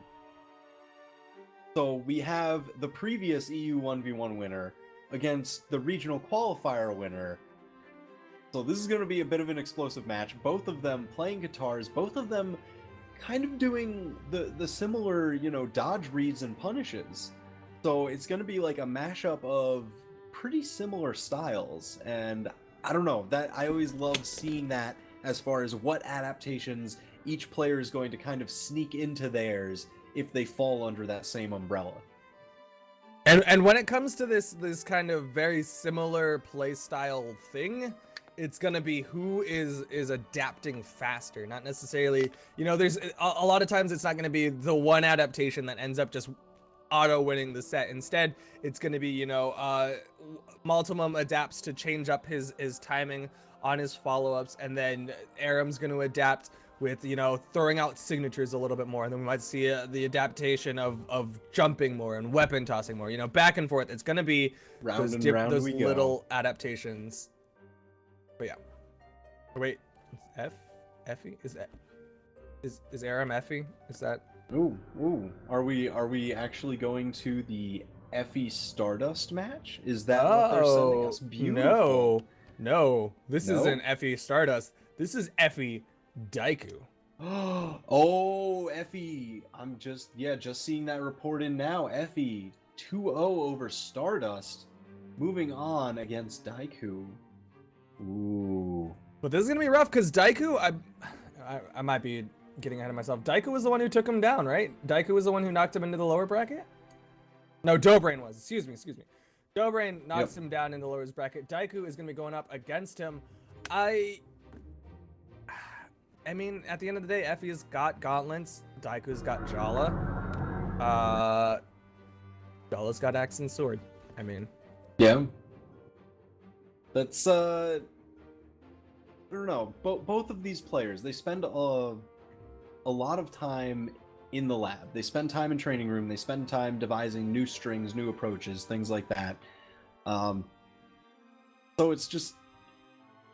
B: So we have the previous EU 1v1 winner against the regional qualifier winner. So this is going to be a bit of an explosive match. Both of them playing guitars, both of them kind of doing the similar, you know, dodge reads and punishes. So it's going to be like a mashup of pretty similar styles, and I don't know, that I always love seeing that as far as what adaptations each player is going to kind of sneak into theirs if they fall under that same umbrella.
A: And when it comes to this kind of very similar play style thing, it's gonna be who is adapting faster, not necessarily, you know, there's a lot of times it's not gonna be the one adaptation that ends up just auto winning the set. Instead, it's going to be, you know, Malum adapts to change up his timing on his follow-ups, and then Aram's going to adapt with, you know, throwing out signatures a little bit more, and then we might see the adaptation of jumping more and weapon tossing more, you know, back and forth. It's going to be those little adaptations. But yeah. Wait, Effie? Is Aram Effie? Is that?
B: Ooh. Are we actually going to the Effie Stardust match? Is that what they're sending us? Beautiful.
A: No. This isn't Effie Stardust. This is Effie Daiku.
B: Oh, Effie. I'm just seeing that report in now. Effie 2-0 over Stardust. Moving on against Daiku. Ooh.
A: But this is gonna be rough because Daiku, I might be getting ahead of myself. Daiku was the one who took him down, right? Daiku was the one who knocked him into the lower bracket? No, Dobrain was. Excuse me. Dobrain knocks him down in the lower bracket. Daiku is going to be going up against him. I mean, at the end of the day, Effie's got gauntlets. Daiku's got Jala. Jala's got axe and sword. I mean.
B: Yeah. That's, I don't know. Both of these players, they spend a lot of time in the lab. They spend time in training room. They spend time devising new strings, new approaches, things like that. So it's just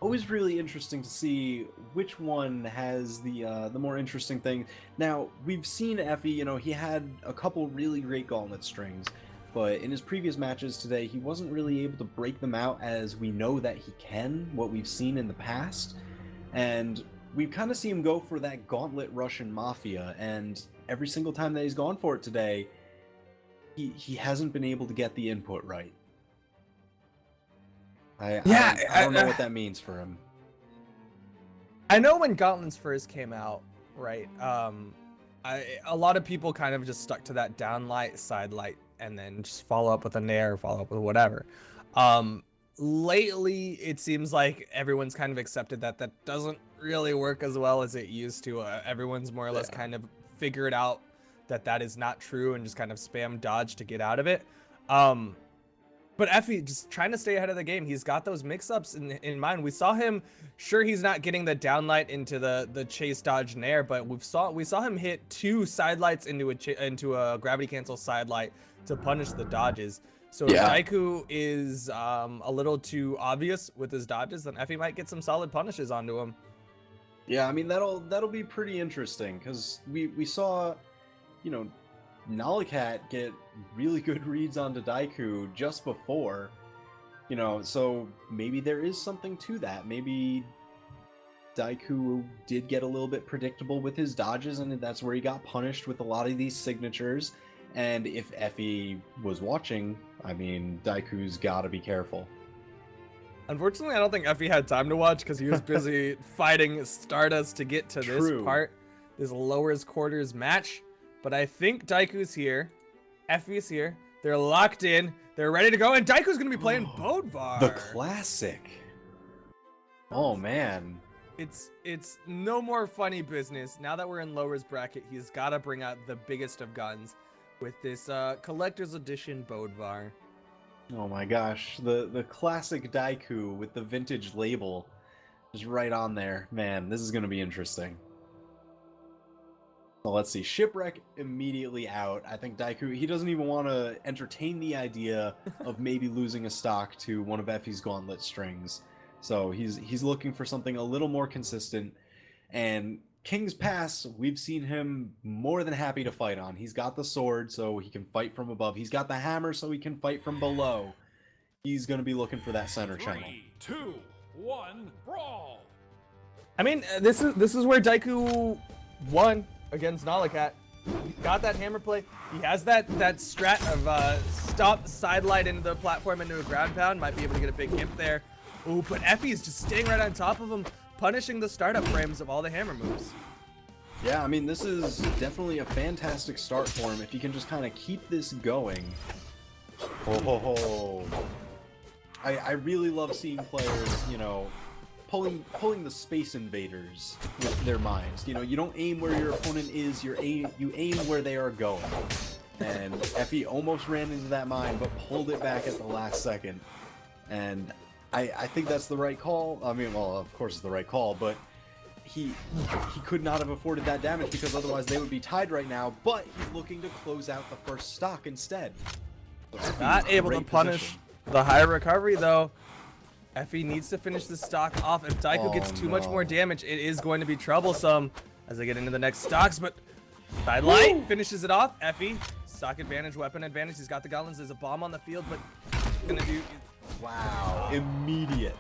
B: always really interesting to see which one has the more interesting thing. Now, we've seen Effie, you know, he had a couple really great gauntlet strings. but in his previous matches today, he wasn't really able to break them out as we know that he can, what we've seen in the past. And we've kind of seen him go for that gauntlet Russian Mafia, and every single time that he's gone for it today, he hasn't been able to get the input right. I don't know what that means for him.
A: I know when Gauntlets first came out, right? A lot of people kind of just stuck to that down light, side light, and then just follow up with a nair, follow up with whatever. Lately, it seems like everyone's kind of accepted that that doesn't really work as well as it used to. Everyone's more or less kind of figured out that that is not true and just kind of spam dodge to get out of it. But Effie just trying to stay ahead of the game. He's got those mix-ups in mind. We saw him, sure, he's not getting the downlight into the chase dodge nair, but we saw him hit 2 side lights into a gravity cancel side light to punish the dodges. So if Daiku is a little too obvious with his dodges, then Effie might get some solid punishes onto him.
B: Yeah, I mean that'll be pretty interesting because we saw, you know, Nikat get really good reads onto Daiku just before, you know, so maybe there is something to that. Maybe Daiku did get a little bit predictable with his dodges, and that's where he got punished with a lot of these signatures. And if Effie was watching, I mean, Daiku's gotta be careful.
A: Unfortunately, I don't think Effie had time to watch because he was busy fighting Stardust to get to this part, this lowers quarters match. But I think Daiku's here, Effie's here, they're locked in, they're ready to go, and Daiku's gonna be playing Bodvar.
B: The classic. Oh man.
A: It's no more funny business. Now that we're in lowers bracket, he's gotta bring out the biggest of guns with this collector's edition Bodvar.
B: Oh my gosh, the classic Daiku with the vintage label is right on there. Man, this is gonna be interesting. Well, let's see. Shipwreck immediately out. I think Daiku, he doesn't even want to entertain the idea of maybe losing a stock to one of Effie's gauntlet strings. So he's looking for something a little more consistent. And King's Pass, we've seen him more than happy to fight on. He's got the sword, so he can fight from above. He's got the hammer, so he can fight from below. He's going to be looking for that center channel.
C: 3, 2, 1, brawl!
A: I mean, this is where Daiku won against Nikat. He got that hammer play. He has that strat of stop sidelight into the platform into a ground pound. Might be able to get a big imp there. Ooh, but Effie's just staying right on top of him, punishing the startup frames of all the hammer moves.
B: Yeah, I mean, this is definitely a fantastic start for him if he can just kind of keep this going. Oh, I really love seeing players, you know, pulling the Space Invaders with their minds. You know, you don't aim where your opponent is, you aim where they are going. And Effie almost ran into that mine, but pulled it back at the last second. And I think that's the right call. I mean, well, of course it's the right call, but he could not have afforded that damage because otherwise they would be tied right now, but he's looking to close out the first stock instead. So
A: not able to punish the high recovery though. Effie needs to finish the stock off. If Daiku gets too much more damage, it is going to be troublesome as they get into the next stocks, but Sidelight finishes it off. Effie, stock advantage, weapon advantage. He's got the gauntlets. There's a bomb on the field, but gonna do...
B: Wow, immediate.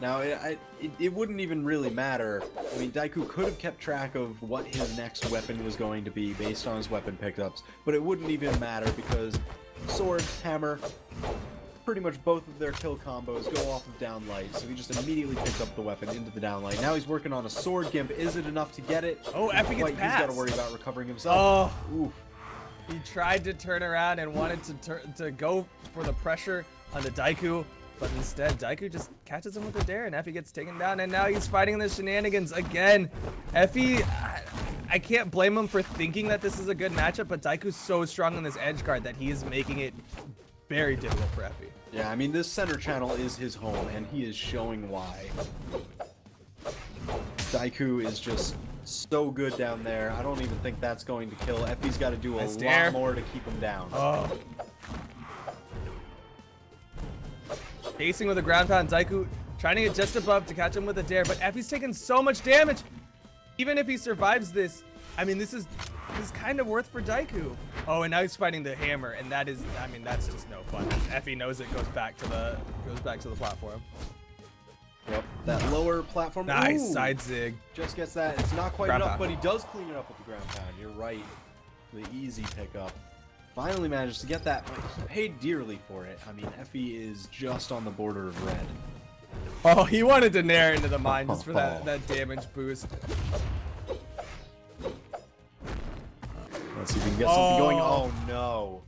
B: Now, it wouldn't even really matter. I mean, Daiku could have kept track of what his next weapon was going to be based on his weapon pickups, but it wouldn't even matter because sword, hammer, pretty much both of their kill combos go off of downlight, so he just immediately picked up the weapon into the downlight. Now he's working on a sword gimp. Is it enough to get it?
A: Oh, Effie gets passed.
B: He's got to worry about recovering himself.
A: Oh, oof. He tried to turn around and wanted to go for the pressure on the Daiku, but instead Daiku just catches him with a dare and Effie gets taken down, and now he's fighting the shenanigans again. Effie, I can't blame him for thinking that this is a good matchup, but Daiku's so strong on this edge guard that he is making it very difficult for Effie.
B: Yeah, I mean, this center channel is his home, and he is showing why. Daiku is just so good down there. I don't even think that's going to kill. Effie's got to do a lot more to keep him down.
A: Oh. Chasing with a ground pound, Daiku trying to get just above to catch him with a dare, but Effie's taking so much damage. Even if he survives this, I mean, this is kind of worth for Daiku. Oh, and now he's fighting the hammer, and that is, I mean, that's just no fun. Effie knows it goes back to the platform.
B: Yep, that lower platform.
A: Nice
B: Ooh,
A: side zig.
B: just gets that. It's not quite
A: Ground
B: enough,
A: pound.
B: but he does clean it up with the ground pound. You're right. The easy pickup. Finally managed to get that, but he paid dearly for it. I mean, Effie is just on the border of red.
A: Oh, he wanted to nair into the mine just for that damage boost.
B: Let's see if we can get something going. Oh no.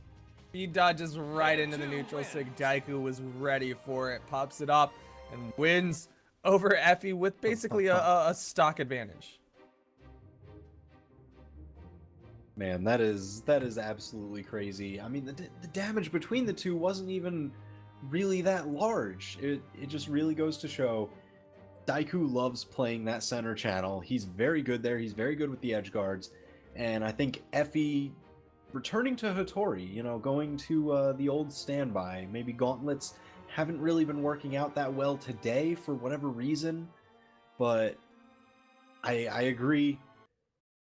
A: He dodges right into the neutral sig. Daiku was ready for it, pops it up, and wins over Effie with basically a stock advantage.
B: Man, that is absolutely crazy. I mean, the damage between the two wasn't even really that large. It just really goes to show Daiku loves playing that center channel. He's very good there. He's very good with the edge guards. And I think Effie returning to Hattori, you know, going to the old standby. Maybe gauntlets haven't really been working out that well today for whatever reason. But I agree.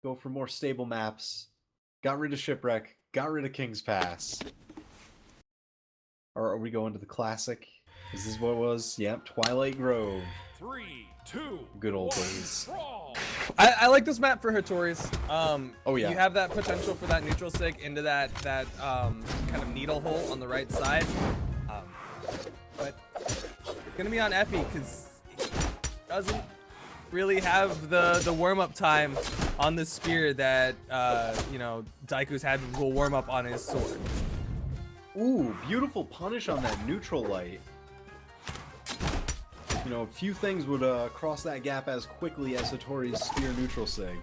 B: Go for more stable maps. Got rid of Shipwreck. Got rid of King's Pass. Or are we going to the classic? Is this what it was? Yep, Twilight Grove.
C: 3, 2,
B: Good old
C: 1,
B: days.
C: brawl.
A: I like this map for Hattori's.
B: Oh, yeah.
A: You have that potential for that neutral sig into that kind of needle hole on the right side. But it's gonna be on Effie because he doesn't really have the warm-up time on the spear that you know, Daiku's had a warm up on his sword.
B: Ooh, beautiful punish on that neutral light. You know, few things would cross that gap as quickly as Hattori's spear neutral sig.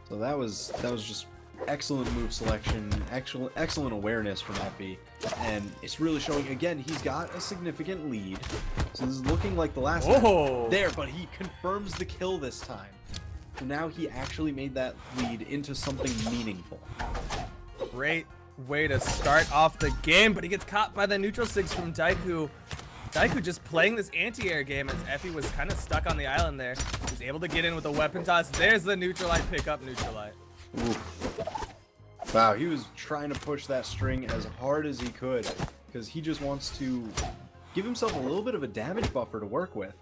B: So that was just excellent move selection, excellent awareness from Effie, and it's really showing again. He's got a significant lead. So this is looking like the last
A: Whoa.
B: there, but he confirms the kill this time. So now he actually made that lead into something meaningful.
A: Great way to start off the game, but he gets caught by the neutral sigs from Daiku. Daiku just playing this anti-air game as Effie was kind of stuck on the island there. He's able to get in with a weapon toss. There's the neutral light pickup, neutral light.
B: Oof. Wow, he was trying to push that string as hard as he could because he just wants to give himself a little bit of a damage buffer to work with.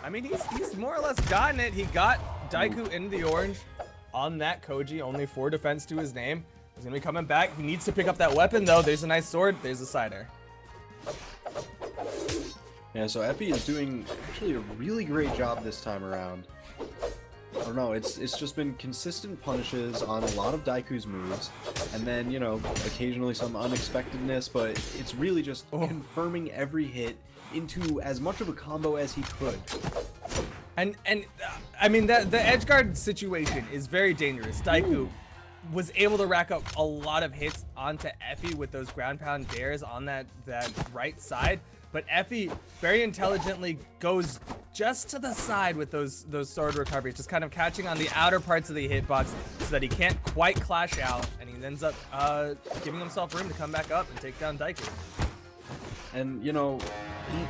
A: I mean, he's more or less gotten it. He got Daiku into the orange on that Koji, only 4 defense to his name. He's gonna be coming back. He needs to pick up that weapon though. There's a nice sword. There's a side air.
B: Yeah, so Effie is doing actually a really great job this time around. I don't know, it's just been consistent punishes on a lot of Daiku's moves, and then, you know, occasionally some unexpectedness, but it's really just confirming every hit into as much of a combo as he could.
A: And I mean, the edgeguard situation is very dangerous. Daiku was able to rack up a lot of hits onto Effie with those ground pound dares on that right side. But Effie very intelligently goes just to the side with those sword recoveries, just kind of catching on the outer parts of the hitbox so that he can't quite clash out, and he ends up giving himself room to come back up and take down Daiku.
B: And, you know,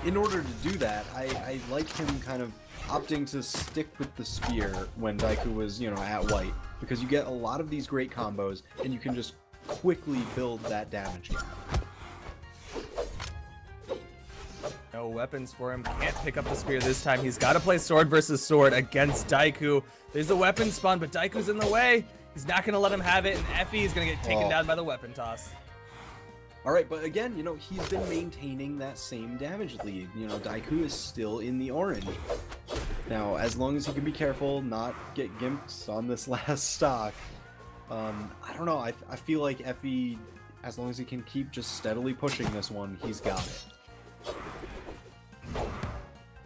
B: in order to do that, I like him kind of opting to stick with the spear when Daiku was, you know, at white, because you get a lot of these great combos, and you can just quickly build that damage gap.
A: No weapons for him. Can't pick up the spear this time. He's got to play sword versus sword against Daiku. There's a weapon spawn, but Daiku's in the way. He's not going to let him have it, and Effie is going to get taken down by the weapon toss.
B: All right, but again, you know, he's been maintaining that same damage lead. You know, Daiku is still in the orange. Now, as long as he can be careful, not get gimped on this last stock, I don't know. I feel like Effie, as long as he can keep just steadily pushing this one, he's got it.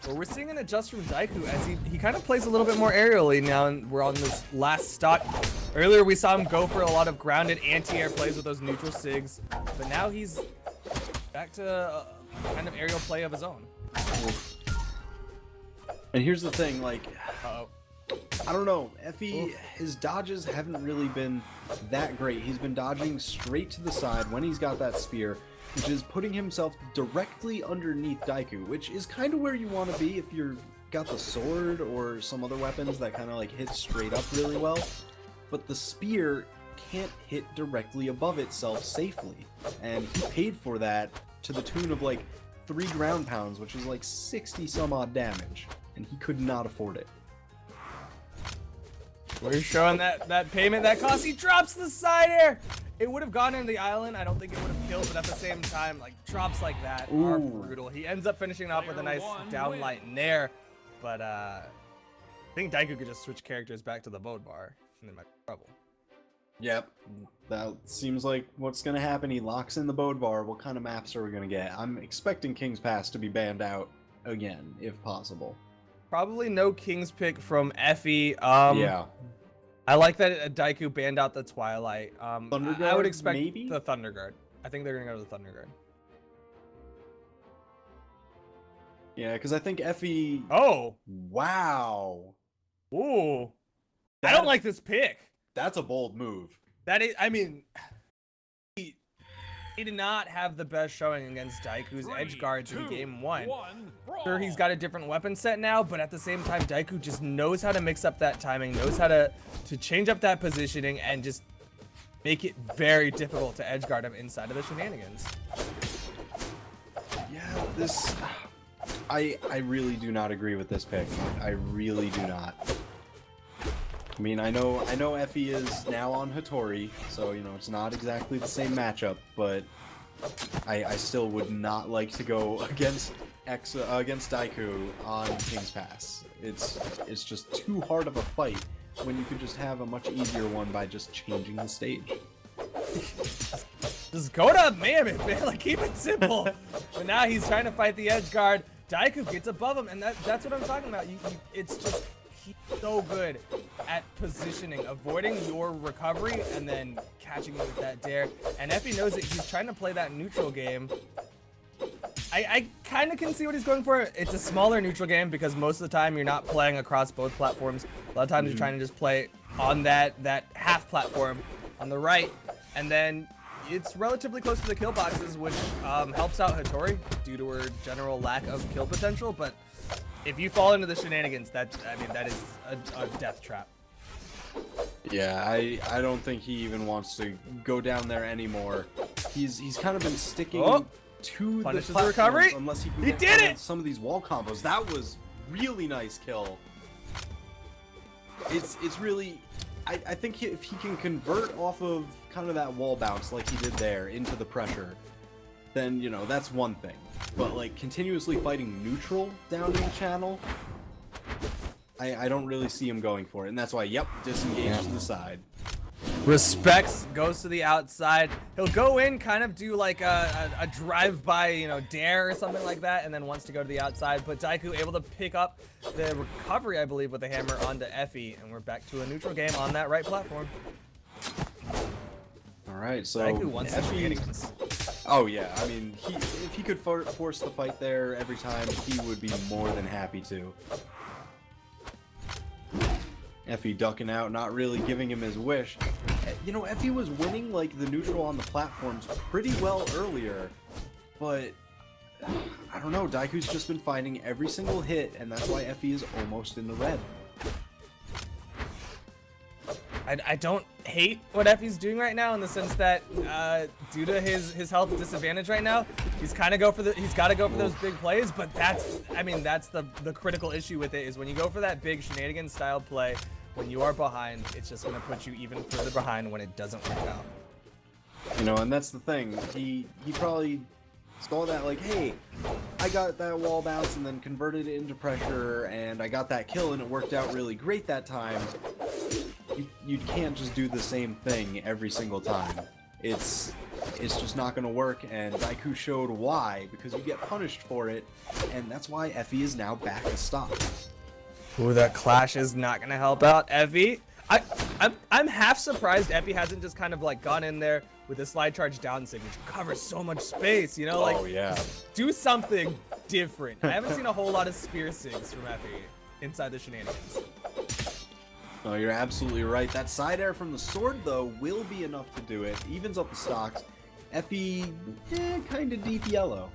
A: Well, we're seeing an adjust from Daiku as he kind of plays a little bit more aerially now, and we're on this last stock. Earlier we saw him go for a lot of grounded anti-air plays with those neutral sigs, but now he's back to a kind of aerial play of his own.
B: And here's the thing, like,
A: Uh-oh.
B: I don't know, Effie, his dodges haven't really been that great. He's been dodging straight to the side when he's got that spear, which is putting himself directly underneath Daiku, which is kind of where you want to be if you're got the sword or some other weapons that kind of like hit straight up really well, but the spear can't hit directly above itself safely. And he paid for that to the tune of like 3 ground pounds, which is like 60 some odd damage, and he could not afford it.
A: We're showing that payment that cost. He drops the side air. It would have gone into the island. I don't think it would have killed, but at the same time, like drops like that are brutal. He ends up finishing off with a nice downlight nair, but I think Daiku could just switch characters back to the boat bar, and they might be in trouble.
B: Yep, that seems like what's gonna happen. He locks in the boat bar. What kind of maps are we gonna get? I'm expecting King's Pass to be banned out again, if possible.
A: Probably no King's pick from Effie.
B: Yeah.
A: I like that Daiku banned out the Twilight.
B: Thunder
A: I would
B: Guard,
A: expect
B: maybe?
A: the Thunder Guard. I think they're gonna go to the Thunder Guard.
B: Yeah, because I think Effie...
A: Oh!
B: Wow!
A: Ooh! I don't like this pick.
B: That's a bold move.
A: That is, I mean, he did not have the best showing against Daiku's edge guards in game 1. Sure, he's got a different weapon set now, but at the same time, Daiku just knows how to mix up that timing, knows how to change up that positioning, and just make it very difficult to edge guard him inside of the shenanigans.
B: Yeah, this... I really do not agree with this pick. I really do not. I mean, I know Effie is now on Hattori, so, you know, it's not exactly the same matchup, but I still would not like to go against Daiku on King's Pass. It's just too hard of a fight when you could just have a much easier one by just changing the stage.
A: Just go to Mammoth, man. Like, keep it simple. But now he's trying to fight the edge guard. Daiku gets above him, and that's what I'm talking about. It's just, he's so good at positioning, avoiding your recovery, and then catching you with that dare. And Effie knows that he's trying to play that neutral game. I kind of can see what he's going for. It's a smaller neutral game because most of the time you're not playing across both platforms. A lot of times you're trying to just play on that half platform on the right, and then it's relatively close to the kill boxes, which helps out Hattori due to her general lack of kill potential. But if you fall into the shenanigans, that is a death trap.
B: Yeah, I don't think he even wants to go down there anymore. He's kind of been sticking to the
A: Punishes the
B: platforms
A: recovery.
B: unless he can
A: He
B: get
A: did it!
B: some of these wall combos. That was really nice kill. It's really, I think if he can convert off of kind of that wall bounce like he did there into the pressure, then, you know, that's one thing. But like continuously fighting neutral down in the channel, I don't really see him going for it, and that's why, yep, disengage to the side.
A: Respects, goes to the outside. He'll go in, kind of do like a drive-by, you know, dare or something like that, and then wants to go to the outside. But Daiku able to pick up the recovery, I believe, with the hammer onto Effie, and we're back to a neutral game on that right platform.
B: All right, so
A: Daiku wants the
B: Effie...
A: shenanigans.
B: Oh yeah, I mean, if he could force the fight there every time, he would be more than happy to. Effie ducking out, not really giving him his wish. You know, Effie was winning like the neutral on the platforms pretty well earlier, but I don't know, Daiku's just been finding every single hit, and that's why Effie is almost in the red.
A: I don't hate what Effie's doing right now in the sense that due to his health disadvantage right now, he's got to go for those big plays. But that's the critical issue with it, is when you go for that big shenanigans style play, when you are behind, it's just going to put you even further behind when it doesn't work out.
B: You know, and that's the thing. He probably saw that like, hey, I got that wall bounce and then converted it into pressure, and I got that kill, and it worked out really great that time. You can't just do the same thing every single time. It's just not going to work, and Daiku showed why, because you get punished for it, and that's why Effie is now back to stock.
A: Ooh, that clash is not going to help out Effie. I'm half surprised Effie hasn't just kind of like gone in there with a slide charge down sig, which covers so much space, you know? Like,
B: oh yeah,
A: do something different. I haven't seen a whole lot of spear sigs from Effie inside the shenanigans.
B: No, you're absolutely right. That side air from the sword, though, will be enough to do it. Evens up the stocks. Effie, kind of deep yellow.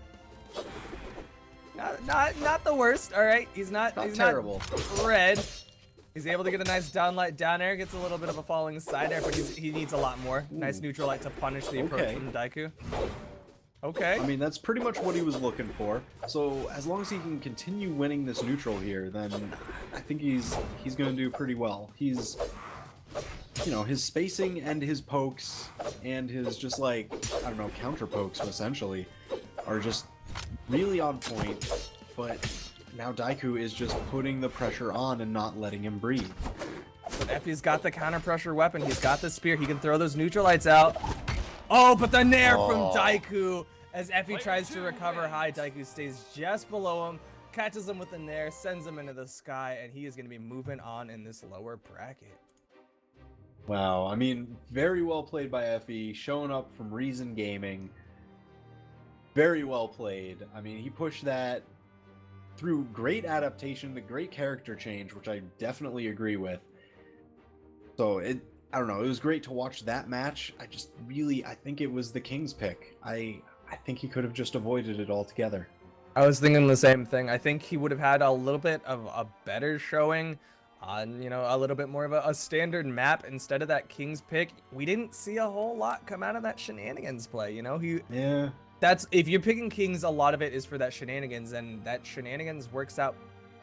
A: Not the worst. All right, he's not
B: terrible.
A: Not red. He's able to get a nice downlight down air, gets a little bit of a falling side air, but he needs a lot more.
B: Ooh.
A: Nice neutral light to punish the approach from Daiku. Okay.
B: I mean, that's pretty much what he was looking for. So as long as he can continue winning this neutral here, then I think he's going to do pretty well. He's, you know, his spacing and his pokes and his just like, I don't know, counter pokes essentially are just really on point. But now Daiku is just putting the pressure on and not letting him breathe.
A: But Effie's got the counter pressure weapon. He's got the spear. He can throw those neutral lights out. Oh, but the nair from Daiku. As Effie tries to recover high, Daiku stays just below him, catches him with the nair, sends him into the sky, and he is going to be moving on in this lower bracket.
B: Wow, I mean, very well played by Effie, showing up from Reason Gaming. Very well played. I mean, he pushed that through great adaptation, the great character change, which I definitely agree with. So I don't know, it was great to watch that match. I think it was the King's pick. I think he could have just avoided it altogether.
A: I was thinking the same thing. I think he would have had a little bit of a better showing on, you know, a little bit more of a standard map instead of that King's pick. We didn't see a whole lot come out of that shenanigans play, you know?
B: Yeah.
A: That's, if you're picking Kings, a lot of it is for that shenanigans, and that shenanigans works out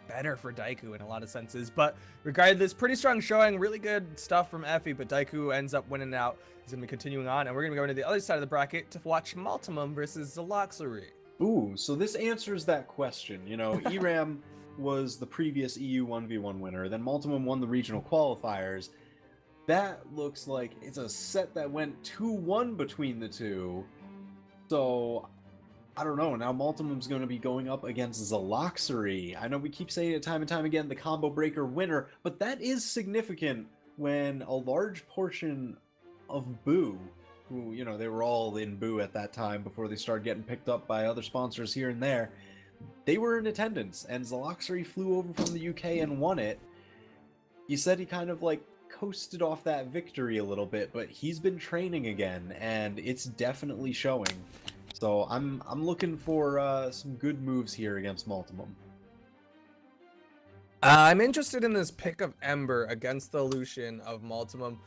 A: better for Daiku in a lot of senses. But regardless, pretty strong showing, really good stuff from Effie, but Daiku ends up winning out. He's going to be continuing on, and we're going to go into the other side of the bracket to watch Malum versus Zelox.
B: Ooh, so this answers that question. You know, ERAM was the previous EU 1v1 winner, then Malum won the regional qualifiers. That looks like it's a set that went 2-1 between the two. So, I don't know, now Malum's going to be going up against Zelox. I know we keep saying it time and time again, the combo breaker winner, but that is significant when a large portion of Boo, who, you know, they were all in Boo at that time before they started getting picked up by other sponsors here and there, they were in attendance, and Zelox flew over from the UK and won it. He said he kind of like coasted off that victory a little bit, but he's been training again, and it's definitely showing. So I'm looking for some good moves here against Malum.
A: I'm interested in this pick of Ember against the Lucian of Malum.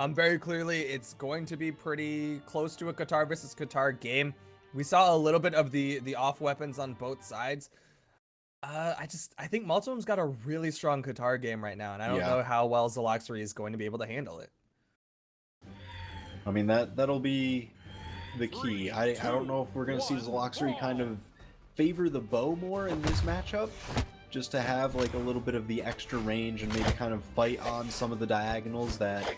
A: Very clearly, it's going to be pretty close to a Qatar versus Qatar game. We saw a little bit of the off weapons on both sides. I think Malum's got a really strong Qatar game right now, and I don't know how well Zelox is going to be able to handle it.
B: I mean, that'll be the key. I don't know if we're going to see Zelox kind of favor the bow more in this matchup, just to have like a little bit of the extra range and maybe kind of fight on some of the diagonals that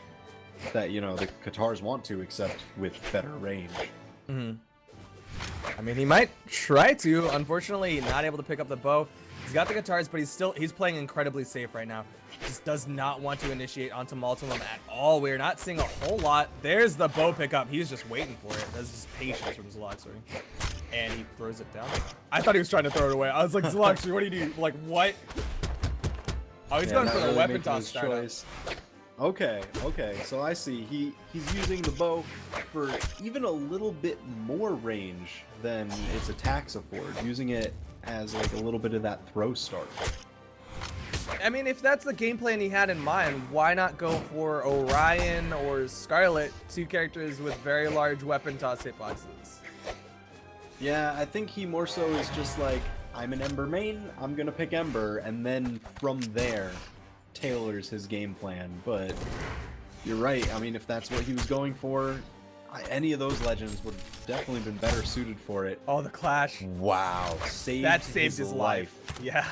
B: you know the Qatars want to, except with better range.
A: I mean, he might try to. Unfortunately, not able to pick up the bow. He's got the Qatars, but he's playing incredibly safe right now. Just does not want to initiate onto Malum at all. We're not seeing a whole lot. There's the bow pickup. He's just waiting for it. That's just patience from Zelox. And he throws it down. I thought he was trying to throw it away. I was like, Zelox, what do you do? Like, what? Oh, he's going for the weapon toss Stardust.
B: Okay, so I see. He's using the bow for even a little bit more range than its attacks afford, using it as like a little bit of that throw start.
A: I mean, if that's the game plan he had in mind, why not go for Orion or Scarlet, two characters with very large weapon toss hitboxes?
B: Yeah, I think he more so is just like, I'm an Ember main, I'm gonna pick Ember, and then from there tailors his game plan. But you're right, I mean, if that's what he was going for, any of those legends would have definitely been better suited for it.
A: Oh, the clash.
B: Wow,
A: that saved his life. Yeah.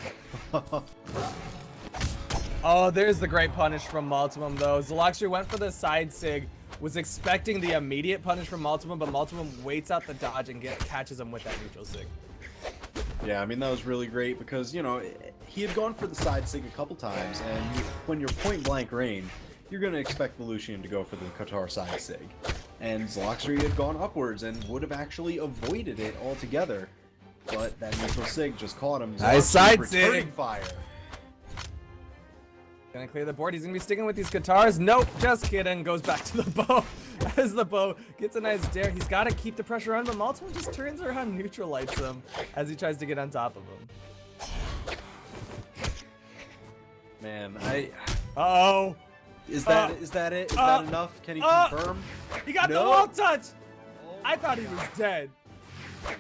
A: Oh, there's the great punish from Malum, though. Zelox went for the side sig, was expecting the immediate punish from Malum, but Malum waits out the dodge and catches him with that neutral sig.
B: Yeah, I mean, that was really great because, you know, he had gone for the side sig a couple times, and when you're point blank range, you're going to expect the Lucian to go for the Qatar side sig. And Zelox had gone upwards and would have actually avoided it altogether, but that neutral sig just caught him.
A: Nice side sig!
B: Fire.
A: Gonna clear the board. He's gonna be sticking with these Qatars. Nope, just kidding. Goes back to the bow. as the bow gets a nice dare. He's got to keep the pressure on, but Malum just turns around, neutralizes him as he tries to get on top of him.
B: Man,
A: Uh-oh.
B: Is that it? Is that enough? Can he confirm?
A: He got
B: No.
A: the wall touch.
B: Oh
A: I
B: my
A: thought he was
B: God.
A: dead.
B: But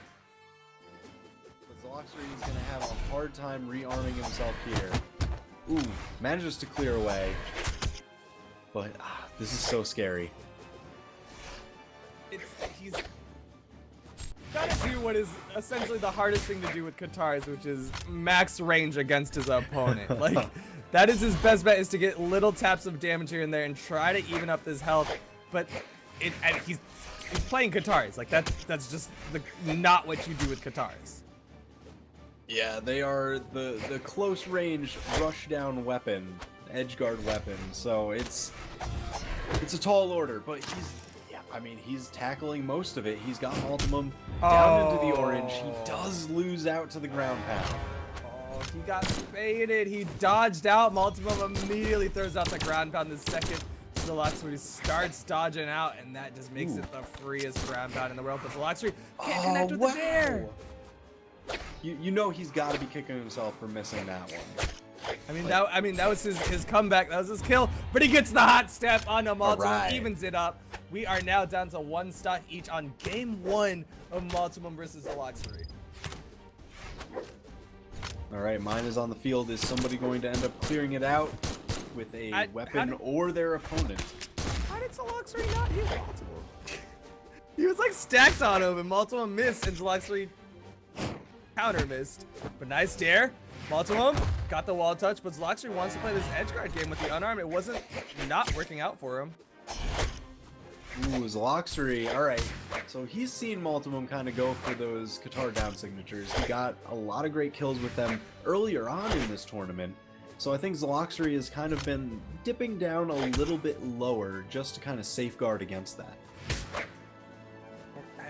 B: Zelox is gonna have a hard time rearming himself here. Ooh, manages to clear away. But this is so scary.
A: He's got to do what is essentially the hardest thing to do with Katars, which is max range against his opponent. Like, that is his best bet, is to get little taps of damage here and there and try to even up his health. But and he's playing Katars. Like, that's just not what you do with Katars.
B: Yeah, they are the close range rush down weapon, edge guard weapon. So it's a tall order, but he's tackling most of it. He's got Malum down into the orange. He does lose out to the ground pound.
A: Oh, he got faded. He dodged out. Malum immediately throws out the ground pound the second Zelox starts dodging out, and that just makes it the freest ground pound in the world. But Zelox can't connect with the dare.
B: You know he's got to be kicking himself for missing that one.
A: I mean that was his comeback. That was his kill. But he gets the hot step onto Malum,
B: Right.
A: evens it up. We are now down to 1 stock each on game 1 of Malum versus Zelox.
B: All right, mine is on the field. Is somebody going to end up clearing it out with a weapon or their opponent?
A: How did Zelox not hit Malum? He was like stacked on him, and Malum missed, and Zelox counter missed. But nice dare. Malum got the wall touch, but Zelox wants to play this edge guard game with the unarmed. It wasn't not working out for him.
B: Ooh, Zelox. All right, so he's seen Malum kind of go for those Katar down signatures. He got a lot of great kills with them earlier on in this tournament. So I think Zelox has kind of been dipping down a little bit lower just to kind of safeguard against that.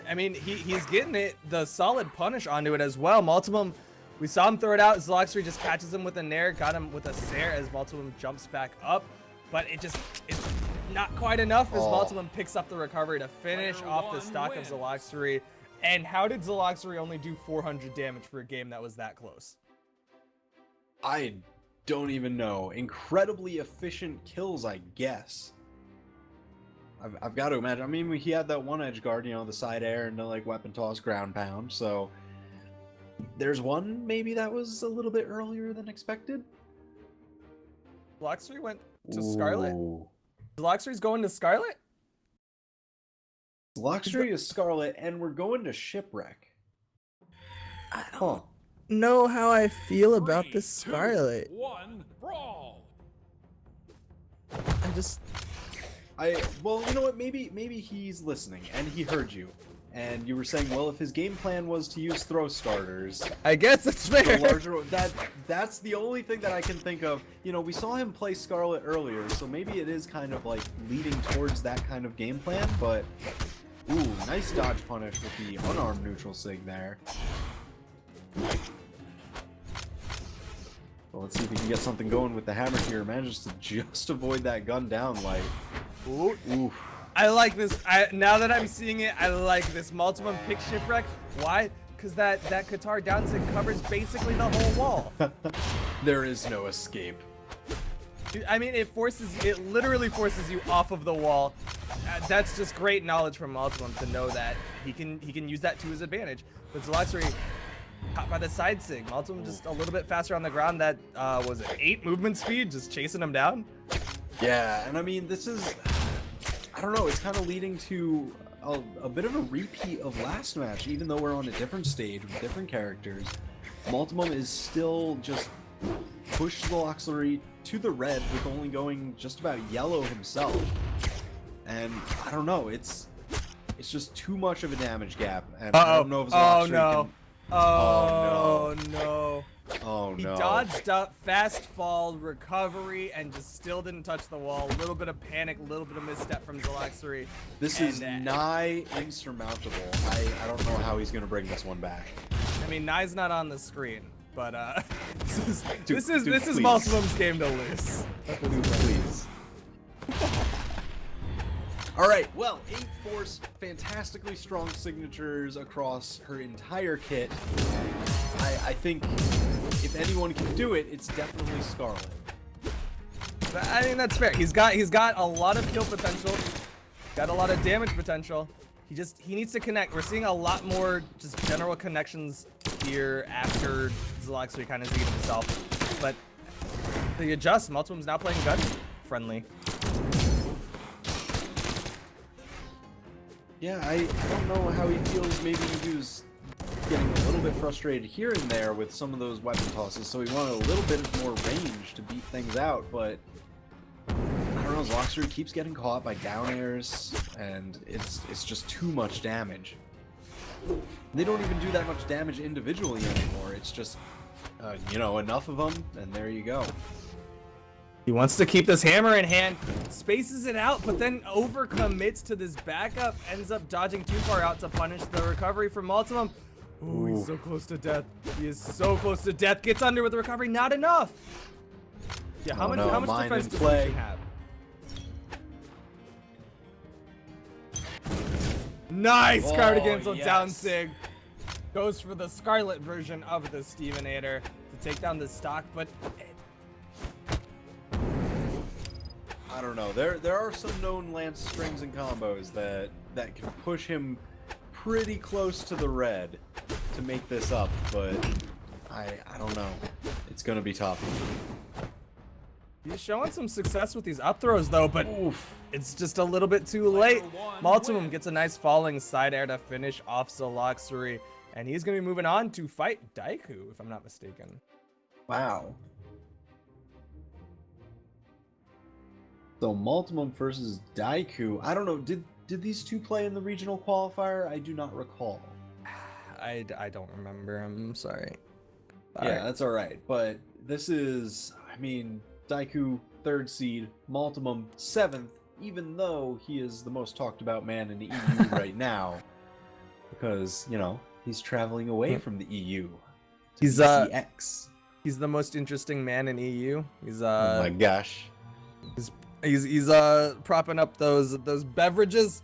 A: I mean, he's getting the solid punish onto it as well. Malum, we saw him throw it out. Zelox just catches him with a nair, got him with a Sair as Malum jumps back up. But it's not quite enough as Malum picks up the recovery to finish off the stock of Zelox. And how did Zelox only do 400 damage for a game that was that close?
B: I don't even know. Incredibly efficient kills, I guess. I've got to imagine. I mean, he had that one edge guard, the side air and the like weapon toss ground pound. So there's one maybe that was a little bit earlier than expected.
A: Zelox went to Scarlet.
B: Ooh.
A: Zelox going to Scarlet?
B: Zelox is Scarlet, and we're going to Shipwreck.
A: I don't know how I feel about this Scarlet.
C: 3, 2, 1, brawl.
B: Well, you know what? Maybe he's listening and he heard you, and you were saying, well, if his game plan was to use throw starters,
A: I guess that's fair.
B: That's the only thing that I can think of. We saw him play Scarlet earlier, so maybe it is kind of like leading towards that kind of game plan. But ooh, nice dodge punish with the unarmed neutral sig there. Well, let's see if we can get something going with the hammer here. Manages to just avoid that gun down light. Ooh.
A: I like this. Now that I'm seeing it, I like this. Malum pick Shipwreck. Why? Because that Katar down sig covers basically the whole wall.
B: There is no escape.
A: I mean, it literally forces you off of the wall. That's just great knowledge from Malum to know that he can use that to his advantage. But Zelox caught by the side sig. Malum just a little bit faster on the ground. That was it 8 movement speed, just chasing him down.
B: Yeah, and I mean, this is, I don't know, it's kind of leading to a bit of a repeat of last match, even though we're on a different stage with different characters. Malum is still just pushed Zelox to the red with only going just about yellow himself. And I don't know, it's just too much of a damage gap, and I don't know if Zelox can...
A: Oh no.
B: Oh no.
A: He dodged up, fast fall, recovery, and just still didn't touch the wall. A little bit of panic, a little bit of misstep from Zelox.
B: This is nigh insurmountable. I don't know how he's gonna bring this one back.
A: I mean, Nye's not on the screen, but this is
B: please.
A: Malum's game to lose.
B: Dude, please. All right, well, 8 Force, fantastically strong signatures across her entire kit. I think if anyone can do it, it's definitely Scarlet.
A: I think that's fair. He's got a lot of kill potential, got a lot of damage potential. He needs to connect. We're seeing a lot more just general connections here after Zelox kind of sees himself. But the adjust, Multimum's now playing gun friendly.
B: Yeah, I don't know how he feels. Maybe he was getting a little bit frustrated here and there with some of those weapon tosses, so he wanted a little bit more range to beat things out, but I don't know, Zelox keeps getting caught by down airs, and it's just too much damage. They don't even do that much damage individually anymore. It's just, you know, enough of them, and there you go.
A: He wants to keep this hammer in hand, spaces it out, but then overcommits to this backup, ends up dodging too far out to punish the recovery from Multimum. Oh, he's so close to death. He is so close to death. Gets under with the recovery, not enough. Yeah, how much defense does he have? Nice! Cardigan cancel down Sig. Goes for the Scarlet version of the Stevenator to take down the stock, but
B: I don't know. There are some known lance strings and combos that can push him pretty close to the red to make this up, but I don't know. It's gonna be tough.
A: He's showing some success with these up throws though, but it's just a little bit too late. Multimum gets a nice falling side air to finish off Zelox, and he's gonna be moving on to fight Daiku, if I'm not mistaken.
B: Wow. So Multimum versus Daiku. I don't know. Did these two play in the regional qualifier? I do not recall.
A: I don't remember. I'm sorry.
B: Yeah, that's all right. But this is, I mean, Daiku 3rd seed, Multimum 7th, even though he is the most talked about man in the EU right now, because, you know, he's traveling away from the EU.
A: He's
B: BCS.
A: He's the most interesting man in EU. He's
B: oh my gosh.
A: He's propping up those beverages.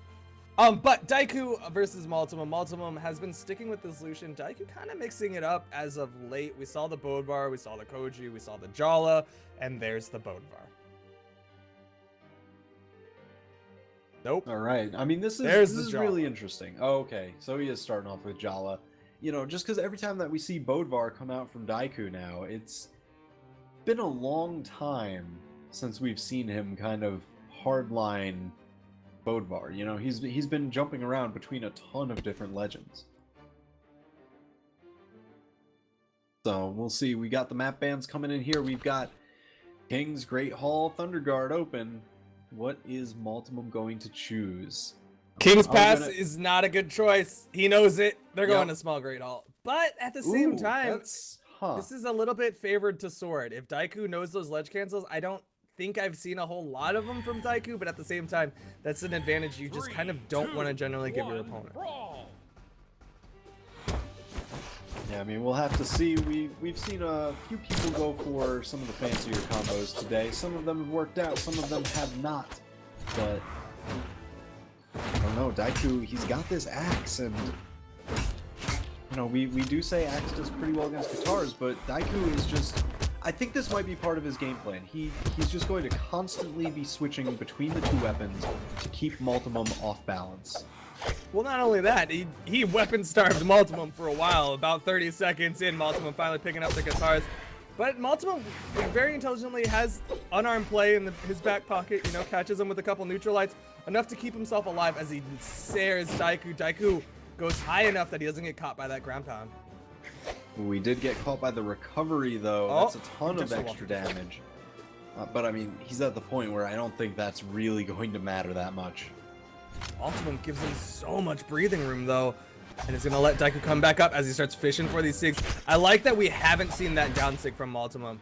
A: But Daiku versus Multimum. Multimum has been sticking with this Lucian. Daiku kind of mixing it up as of late. We saw the Bodvar, we saw the Koji, we saw the Jala, and there's the Bodvar. Nope.
B: All right. I mean, this is really interesting. Oh, okay, so he is starting off with Jala. You know, just because every time that we see Bodvar come out from Daiku now, it's been a long time since we've seen him kind of hardline Bodvar. You know, he's been jumping around between a ton of different legends. So we'll see. We got the map bans coming in here. We've got King's Great Hall, Thunder Guard open. What is Multimum going to choose?
A: King's Pass is not a good choice. He knows it. They're going to Small Great Hall. But at the same time, this is a little bit favored to Sword. If Daiku knows those ledge cancels, I don't think I've seen a whole lot of them from Daiku, but at the same time, that's an advantage you just kind of don't want to generally give your opponent.
B: Yeah, I mean, we'll have to see. We've seen a few people go for some of the fancier combos today. Some of them have worked out, some of them have not. But I don't know, Daiku, he's got this axe, and you know, we do say axe does pretty well against guitars, but Daiku is just, I think this might be part of his game plan. He's just going to constantly be switching between the two weapons to keep Multimum off balance.
A: Well, not only that, he weapon starved Multimum for a while. About 30 seconds in, Multimum finally picking up the guitars. But Multimum very intelligently has unarmed play in his back pocket, you know, catches him with a couple neutralites, enough to keep himself alive as he sares Daiku. Daiku goes high enough that he doesn't get caught by that ground pound.
B: We did get caught by the recovery, though. That's a ton of extra damage. But, I mean, he's at the point where I don't think that's really going to matter that much.
A: Multimum gives him so much breathing room, though. And it's going to let Daiku come back up as he starts fishing for these sigs. I like that we haven't seen that down sig from Multimum.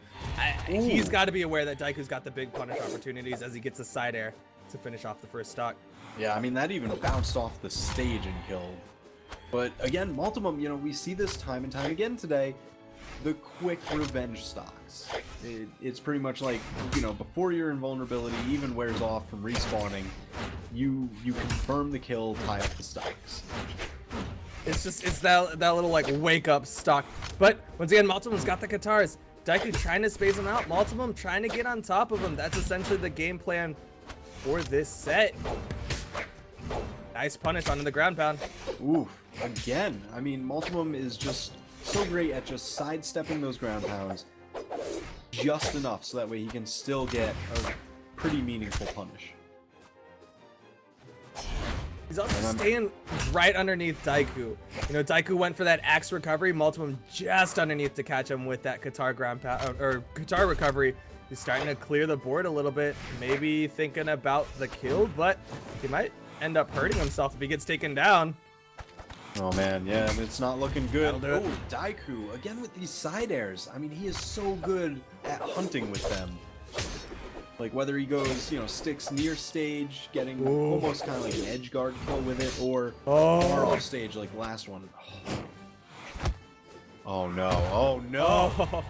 A: He's got to be aware that Daiku's got the big punish opportunities as he gets a side air to finish off the first stock.
B: Yeah, I mean, that even bounced off the stage and killed. But again, Multimum, you know, we see this time and time again today. The quick revenge stocks. It's pretty much like, you know, before your invulnerability even wears off from respawning, you confirm the kill, tie up the stocks.
A: It's that little like wake up stock. But once again, Maltum's got the Katars. Daiku trying to space him out. Maltum trying to get on top of him. That's essentially the game plan for this set. Nice punish onto the ground pound.
B: Oof. Again, I mean, Multimum is just so great at just sidestepping those ground pounds just enough so that way he can still get a pretty meaningful punish.
A: He's also staying right underneath Daiku. You know, Daiku went for that axe recovery. Multimum just underneath to catch him with that Katar ground pound or Katar recovery. He's starting to clear the board a little bit. Maybe thinking about the kill, but he might end up hurting himself if he gets taken down.
B: Oh man, yeah, it's not looking good.
A: That'll do it.
B: Oh, Daiku, again with these side airs. I mean, he is so good at hunting with them. Like whether he goes, you know, sticks near stage, getting almost kind of like an edge guard kill with it, or far off stage like the last one. Oh no, oh no.
A: Oh.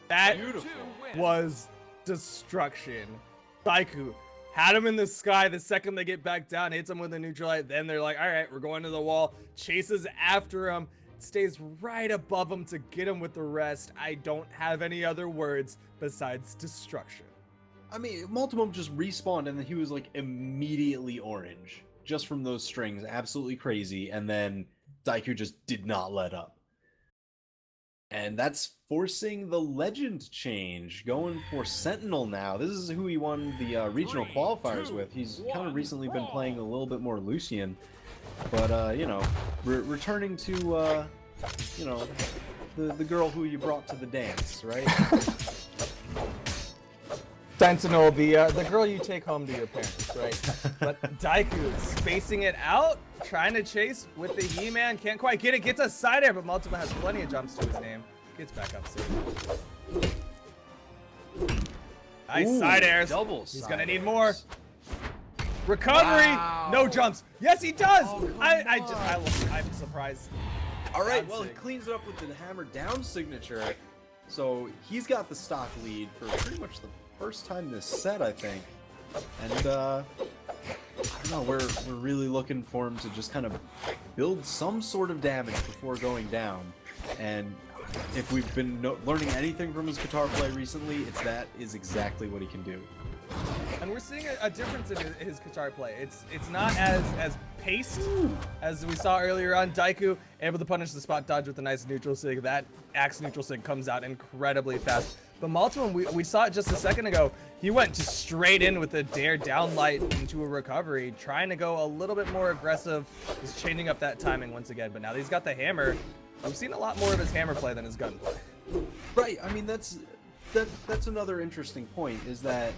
A: That
B: Beautiful.
A: was destruction. Daiku had him in the sky. The second they get back down, hits him with a neutral light. Then they're like, all right, we're going to the wall. Chases after him. Stays right above him to get him with the rest. I don't have any other words besides destruction.
B: I mean, Multimum just respawned and then he was like immediately orange. Just from those strings. Absolutely crazy. And then Daiku just did not let up. And that's forcing the legend change. Going for Sentinel now. This is who he won the regional qualifiers with. He's kind of recently been playing a little bit more Lucian. But, you know, returning to, you know, the girl who you brought to the dance, right?
A: Sentinel, the girl you take home to your parents, right? But Daiku spacing it out, trying to chase with the He-Man, can't quite get it, gets a side air, but Multima has plenty of jumps to his name. Gets back up safe. Nice side airs. He's gonna need more. Recovery, no jumps. Yes, he does. I'm surprised.
B: All right, well, he cleans it up with the hammer down signature. So he's got the stock lead for pretty much the first time this set, I think. And I don't know, we're really looking for him to just kind of build some sort of damage before going down. And if we've been learning anything from his guitar play recently, it's that is exactly what he can do.
A: And we're seeing a difference in his guitar play. It's not as paced as we saw earlier on. Daiku able to punish the spot dodge with a nice neutral sig. That axe neutral sig comes out incredibly fast. But Multimum, we saw it just a second ago. He went just straight in with a dare down light into a recovery, trying to go a little bit more aggressive, just changing up that timing once again. But now that he's got the hammer, we've seen a lot more of his hammer play than his gun play.
B: Right. I mean, that's another interesting point, is that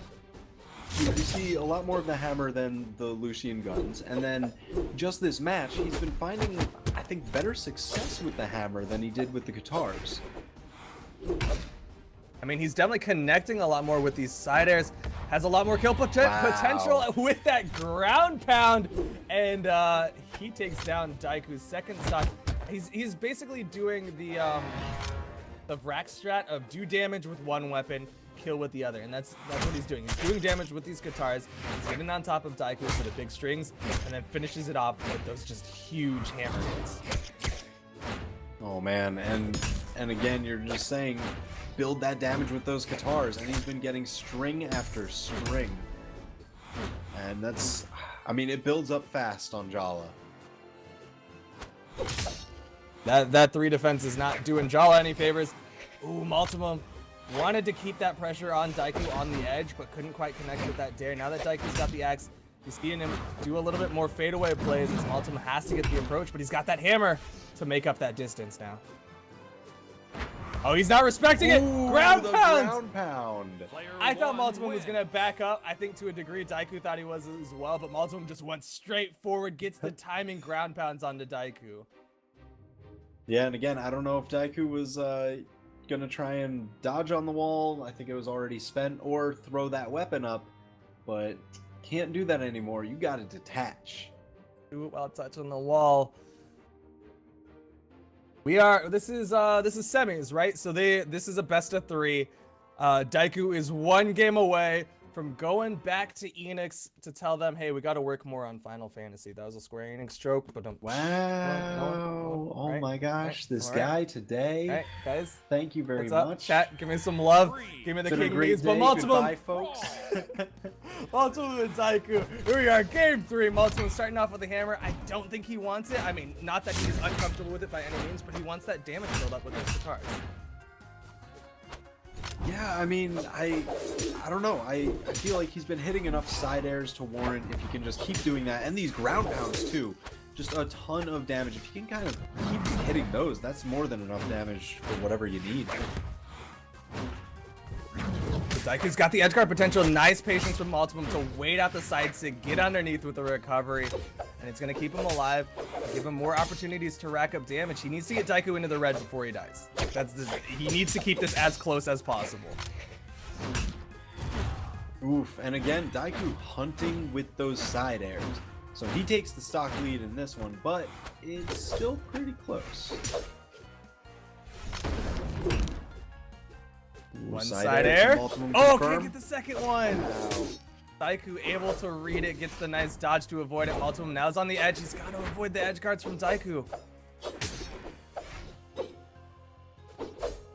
B: you see a lot more of the hammer than the Lucian guns, and then just this match, he's been finding, I think, better success with the hammer than he did with the guitars.
A: I mean, he's definitely connecting a lot more with these side airs, has a lot more kill potential with that ground pound, and he takes down Daiku's second stock. He's basically doing the Vrac strat of do damage with one weapon, kill with the other, and that's what he's doing. He's doing damage with these guitars, he's getting on top of Daiku for the big strings, and then finishes it off with those just huge hammer hits.
B: Oh man, and again, you're just saying, build that damage with those guitars, and he's been getting string after string. And that's, I mean, it builds up fast on Jala.
A: That 3 defense is not doing Jala any favors. Ooh, Multimum wanted to keep that pressure on Daiku on the edge, but couldn't quite connect with that dare. Now that Daiku's got the axe, he's seeing him do a little bit more fadeaway plays as Multimum has to get the approach, but he's got that hammer to make up that distance now. Oh, he's not respecting it. Ground pound.
B: Ground pound.
A: I thought Multimum was gonna back up. I think to a degree Daiku thought he was as well, but Multimum just went straight forward, gets the timing ground pounds onto Daiku.
B: Yeah, and again, I don't know if Daiku was gonna try and dodge on the wall. I think it was already spent, or throw that weapon up, but can't do that anymore. You gotta detach.
A: Do it while touching the wall. This is semis, right? So this is a best of 3. Daiku is 1 game away from going back to Enix to tell them, hey, we got to work more on Final Fantasy. That was a Square Enix joke, but
B: Wow. Oh my gosh, this guy today.
A: All right, guys.
B: Thank you very
A: What's up?
B: much.
A: Chat, give me some love. Give me the
B: It's been a
A: king
B: great
A: knees, but
B: day.
A: Multiple.
B: Goodbye, folks.
A: Multiple and Daiku. Here we are, game 3. Multiple starting off with a hammer. I don't think he wants it. I mean, not that he's uncomfortable with it by any means, but he wants that damage build up with those guitars.
B: Yeah, I mean, I don't know. I feel like he's been hitting enough side airs to warrant if he can just keep doing that. And these ground pounds, too. Just a ton of damage. If you can kind of keep hitting those, that's more than enough damage for whatever you need.
A: Daiku's got the edge guard potential. Nice patience from Multiple to wait out the side sig, get underneath with the recovery, and it's going to keep him alive, give him more opportunities to rack up damage. He needs to get Daiku into the red before he dies. He needs to keep this as close as possible.
B: Oof, and again, Daiku hunting with those side airs. So he takes the stock lead in this one, but it's still pretty close.
A: One side air. Oh, can't get the second one.
B: Wow.
A: Daiku able to read it, gets the nice dodge to avoid it. Multiple now is on the edge. He's got to avoid the edge guards from Daiku.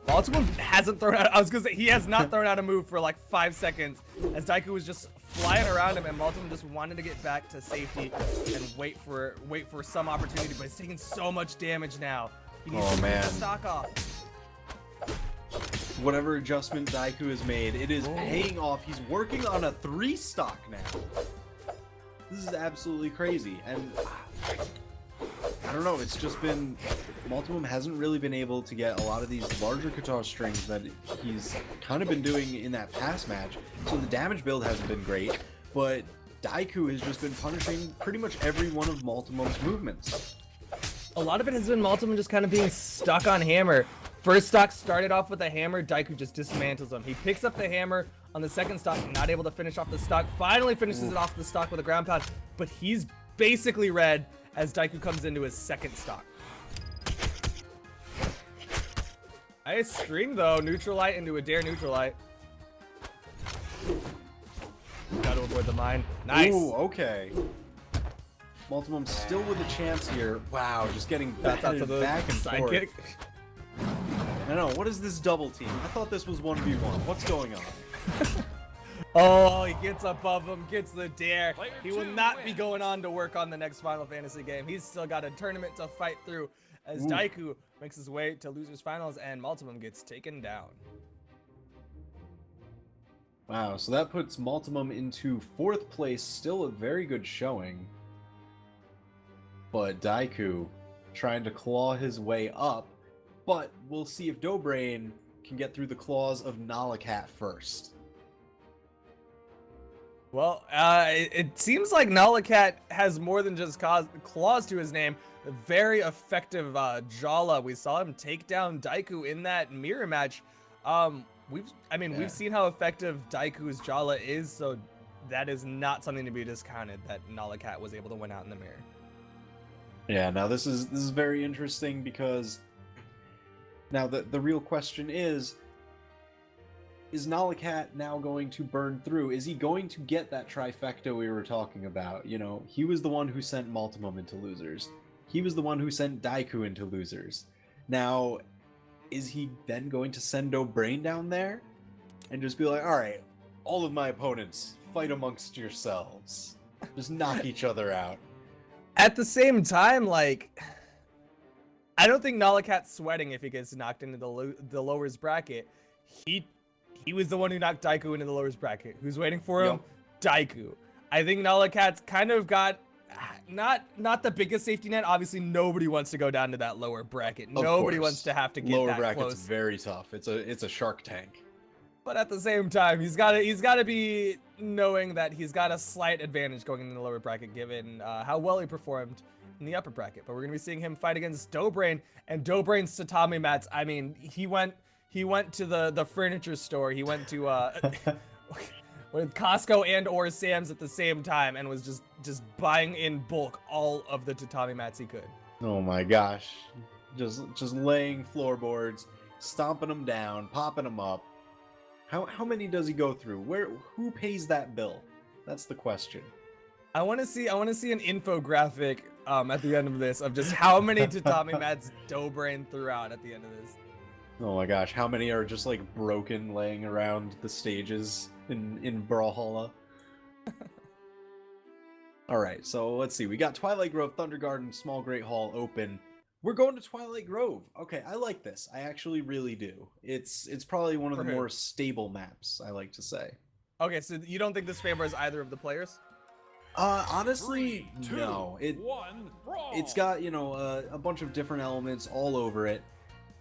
A: Multiple hasn't thrown out. I was gonna say he has not thrown out a move for like 5 seconds, as Daiku was just flying around him, and Multiple just wanted to get back to safety and wait for some opportunity. But he's taking so much damage now. He needs to get the stock off.
B: Whatever adjustment Daiku has made, it is paying off. He's working on a 3 stock now. This is absolutely crazy. And I don't know, it's just been... Multiple hasn't really been able to get a lot of these larger guitar strings that he's kind of been doing in that past match. So the damage build hasn't been great, but Daiku has just been punishing pretty much every one of Multimume's movements.
A: A lot of it has been Multiple just kind of being stuck on hammer. First stock started off with a hammer, Daiku just dismantles him. He picks up the hammer on the second stock, not able to finish off the stock. Finally finishes it off the stock with a ground pound, but he's basically red as Daiku comes into his second stock. Nice string though, neutral light into a dare neutral light. Gotta avoid the mine. Nice.
B: Ooh, okay. Multiple still with a chance here. Wow, just getting back and forth.
A: Kick.
B: I know, what is this double team? I thought this was 1v1. What's going on?
A: Oh, he gets above him, gets the dare. He will not be going on to work on the next Final Fantasy game. He's still got a tournament to fight through as Daiku makes his way to Losers Finals and Multiple gets taken down.
B: Wow, so that puts Multiple into 4th place, still a very good showing. But Daiku trying to claw his way up. But we'll see if Dobrain can get through the claws of Nikat first.
A: Well, it seems like Nikat has more than just claws to his name. A very effective Jala. We saw him take down Daiku in that mirror match. We've seen how effective Daiku's Jala is, so that is not something to be discounted that Nikat was able to win out in the mirror.
B: Yeah, now this is very interesting because now the real question is Nikat now going to burn through? Is he going to get that trifecta we were talking about? You know, he was the one who sent Multiple into Losers. He was the one who sent Daiku into Losers. Now, is he then going to send Dobrain down there and just be like, all right, all of my opponents, fight amongst yourselves. Just knock each other out.
A: At the same time, like, I don't think Nikat's sweating if he gets knocked into the lowers bracket. He was the one who knocked Daiku into the lowers bracket. Who's waiting for him? Yep. Daiku. I think Nikat's kind of got not the biggest safety net. Obviously, nobody wants to go down to that lower bracket. Nobody wants to have to get
B: lower
A: that
B: bracket's
A: close.
B: Very tough. It's a Shark Tank.
A: But at the same time, he's got to be knowing that he's got a slight advantage going into the lower bracket given how well he performed in the upper bracket. But we're gonna be seeing him fight against Dobrain, and Dobrain's tatami mats. I mean, he went to the furniture store. He went to with Costco and or Sam's at the same time and was just buying in bulk all of the tatami mats he could.
B: Oh my gosh, just laying floorboards, stomping them down, popping them up. How many does he go through? Who pays that bill? That's the question.
A: I want to see an infographic at the end of this of just how many tatami mats Dobrain threw out at the end of this.
B: Oh my gosh, how many are just like broken laying around the stages in Brawlhalla? Alright, so let's see. We got Twilight Grove, Thunder Garden, Small Great Hall open. We're going to Twilight Grove. Okay, I like this. I actually really do. It's probably one of the
A: For who?
B: more stable maps, I like to say.
A: Okay, so you don't think this favors either of the players?
B: Honestly,
C: 3, 2,
B: no.
C: 1, brawl.
B: It's got, you know, a bunch of different elements all over it.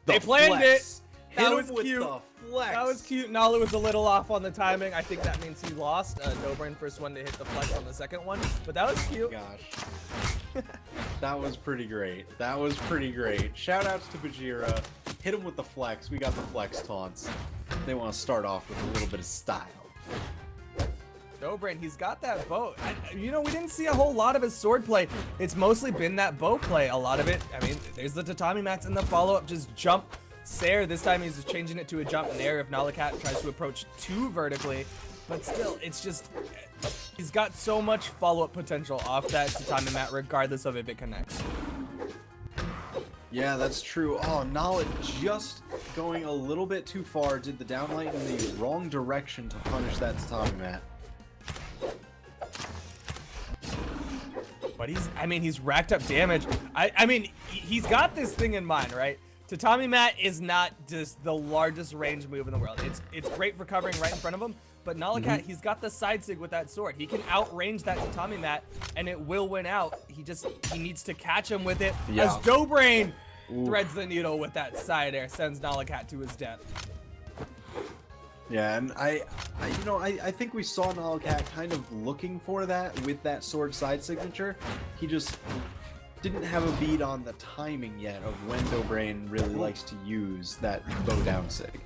A: They
B: The
A: planned
B: flex.
A: it.
B: Hit
A: That
B: him
A: was
B: with
A: cute.
B: the flex.
A: That was cute. Nala was a little off on the timing. I think that means he lost. Dobrain first one to hit the flex on the second one, but that was cute.
B: Gosh. That was pretty great. That was pretty great. Shout outs to Bajira. Hit him with the flex. We got the flex taunts. They want to start off with a little bit of style.
A: Dobrain, he's got that bow. You know, we didn't see a whole lot of his sword play. It's mostly been that bow play. A lot of it, I mean, there's the tatami mats and the follow-up just jump. Sair, this time he's changing it to a jump nair if Nikat tries to approach too vertically. But still, it's just, he's got so much follow-up potential off that tatami mat, regardless of if it connects.
B: Yeah, that's true. Oh, Nala just going a little bit too far. Did the downlight in the wrong direction to punish that tatami mat.
A: But he's racked up damage. I mean, he's got this thing in mind, right? Tatami mat is not just the largest range move in the world. It's great for covering right in front of him, but Nikat, he's got the side sig with that sword. He can outrange that tatami mat, and it will win out. He needs to catch him with it.
B: Yeah.
A: As Dobrain threads the needle with that side air, sends Nikat to his death.
B: Yeah, and I think we saw Nikat kind of looking for that with that sword side signature. He just didn't have a beat on the timing yet of when Dobrain really likes to use that bow down sig.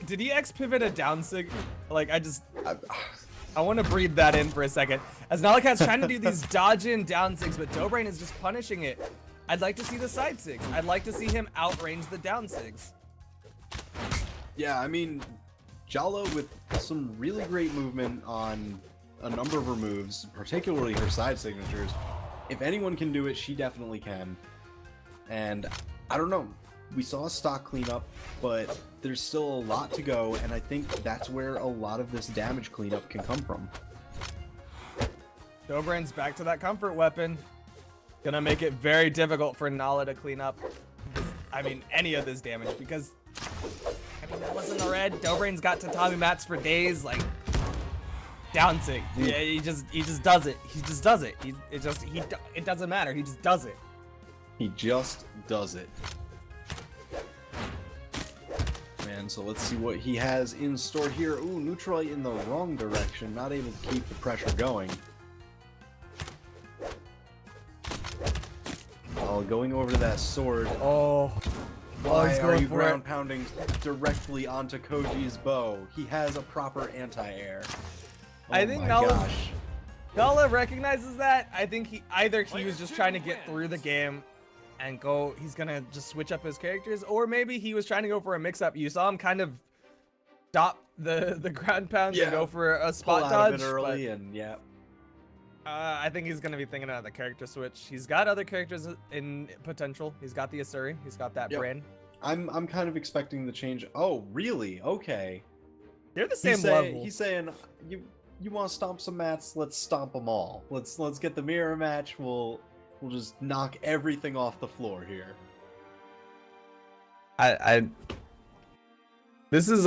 A: Did he X pivot a down sig? Like, I want to breathe that in for a second. As Nilikat's trying to do these dodge in down sigs, but Dobrain is just punishing it. I'd like to see the side sigs. I'd like to see him outrange the down sigs.
B: Yeah, I mean, Jala with some really great movement on a number of her moves, particularly her side signatures. If anyone can do it, she definitely can. And I don't know, we saw a stock cleanup, but there's still a lot to go, and I think that's where a lot of this damage cleanup can come from.
A: Dobrain's back to that comfort weapon. Gonna make it very difficult for Nala to clean up, any of this damage, because, that wasn't a red. Dobrain's got tatami mats for days, like, down sig. Yeah, he just does it. He just does it. It doesn't matter. He just does it.
B: He just does it. Man, so let's see what he has in store here. Ooh, neutral in the wrong direction. Not able to keep the pressure going. Oh, going over to that sword.
A: Oh.
B: Why
A: he's
B: are
A: going
B: you
A: for
B: ground
A: it.
B: pounding directly onto Koji's bow? He has a proper anti-air. Oh
A: I think Nala recognizes that. I think he was just trying to get through the game and go. He's gonna just switch up his characters, or maybe he was trying to go for a mix-up. You saw him kind of stop the ground pound and go for a spot
B: pull out
A: dodge
B: of it early,
A: but,
B: and yeah.
A: I think he's gonna be thinking about the character switch. He's got other characters in potential. He's got the Asuri. He's got that brand.
B: I'm kind of expecting the change. Oh, really? Okay.
A: They're the same level.
B: He's saying you want to stomp some mats? Let's stomp them all. Let's get the mirror match. We'll just knock everything off the floor here.
A: This is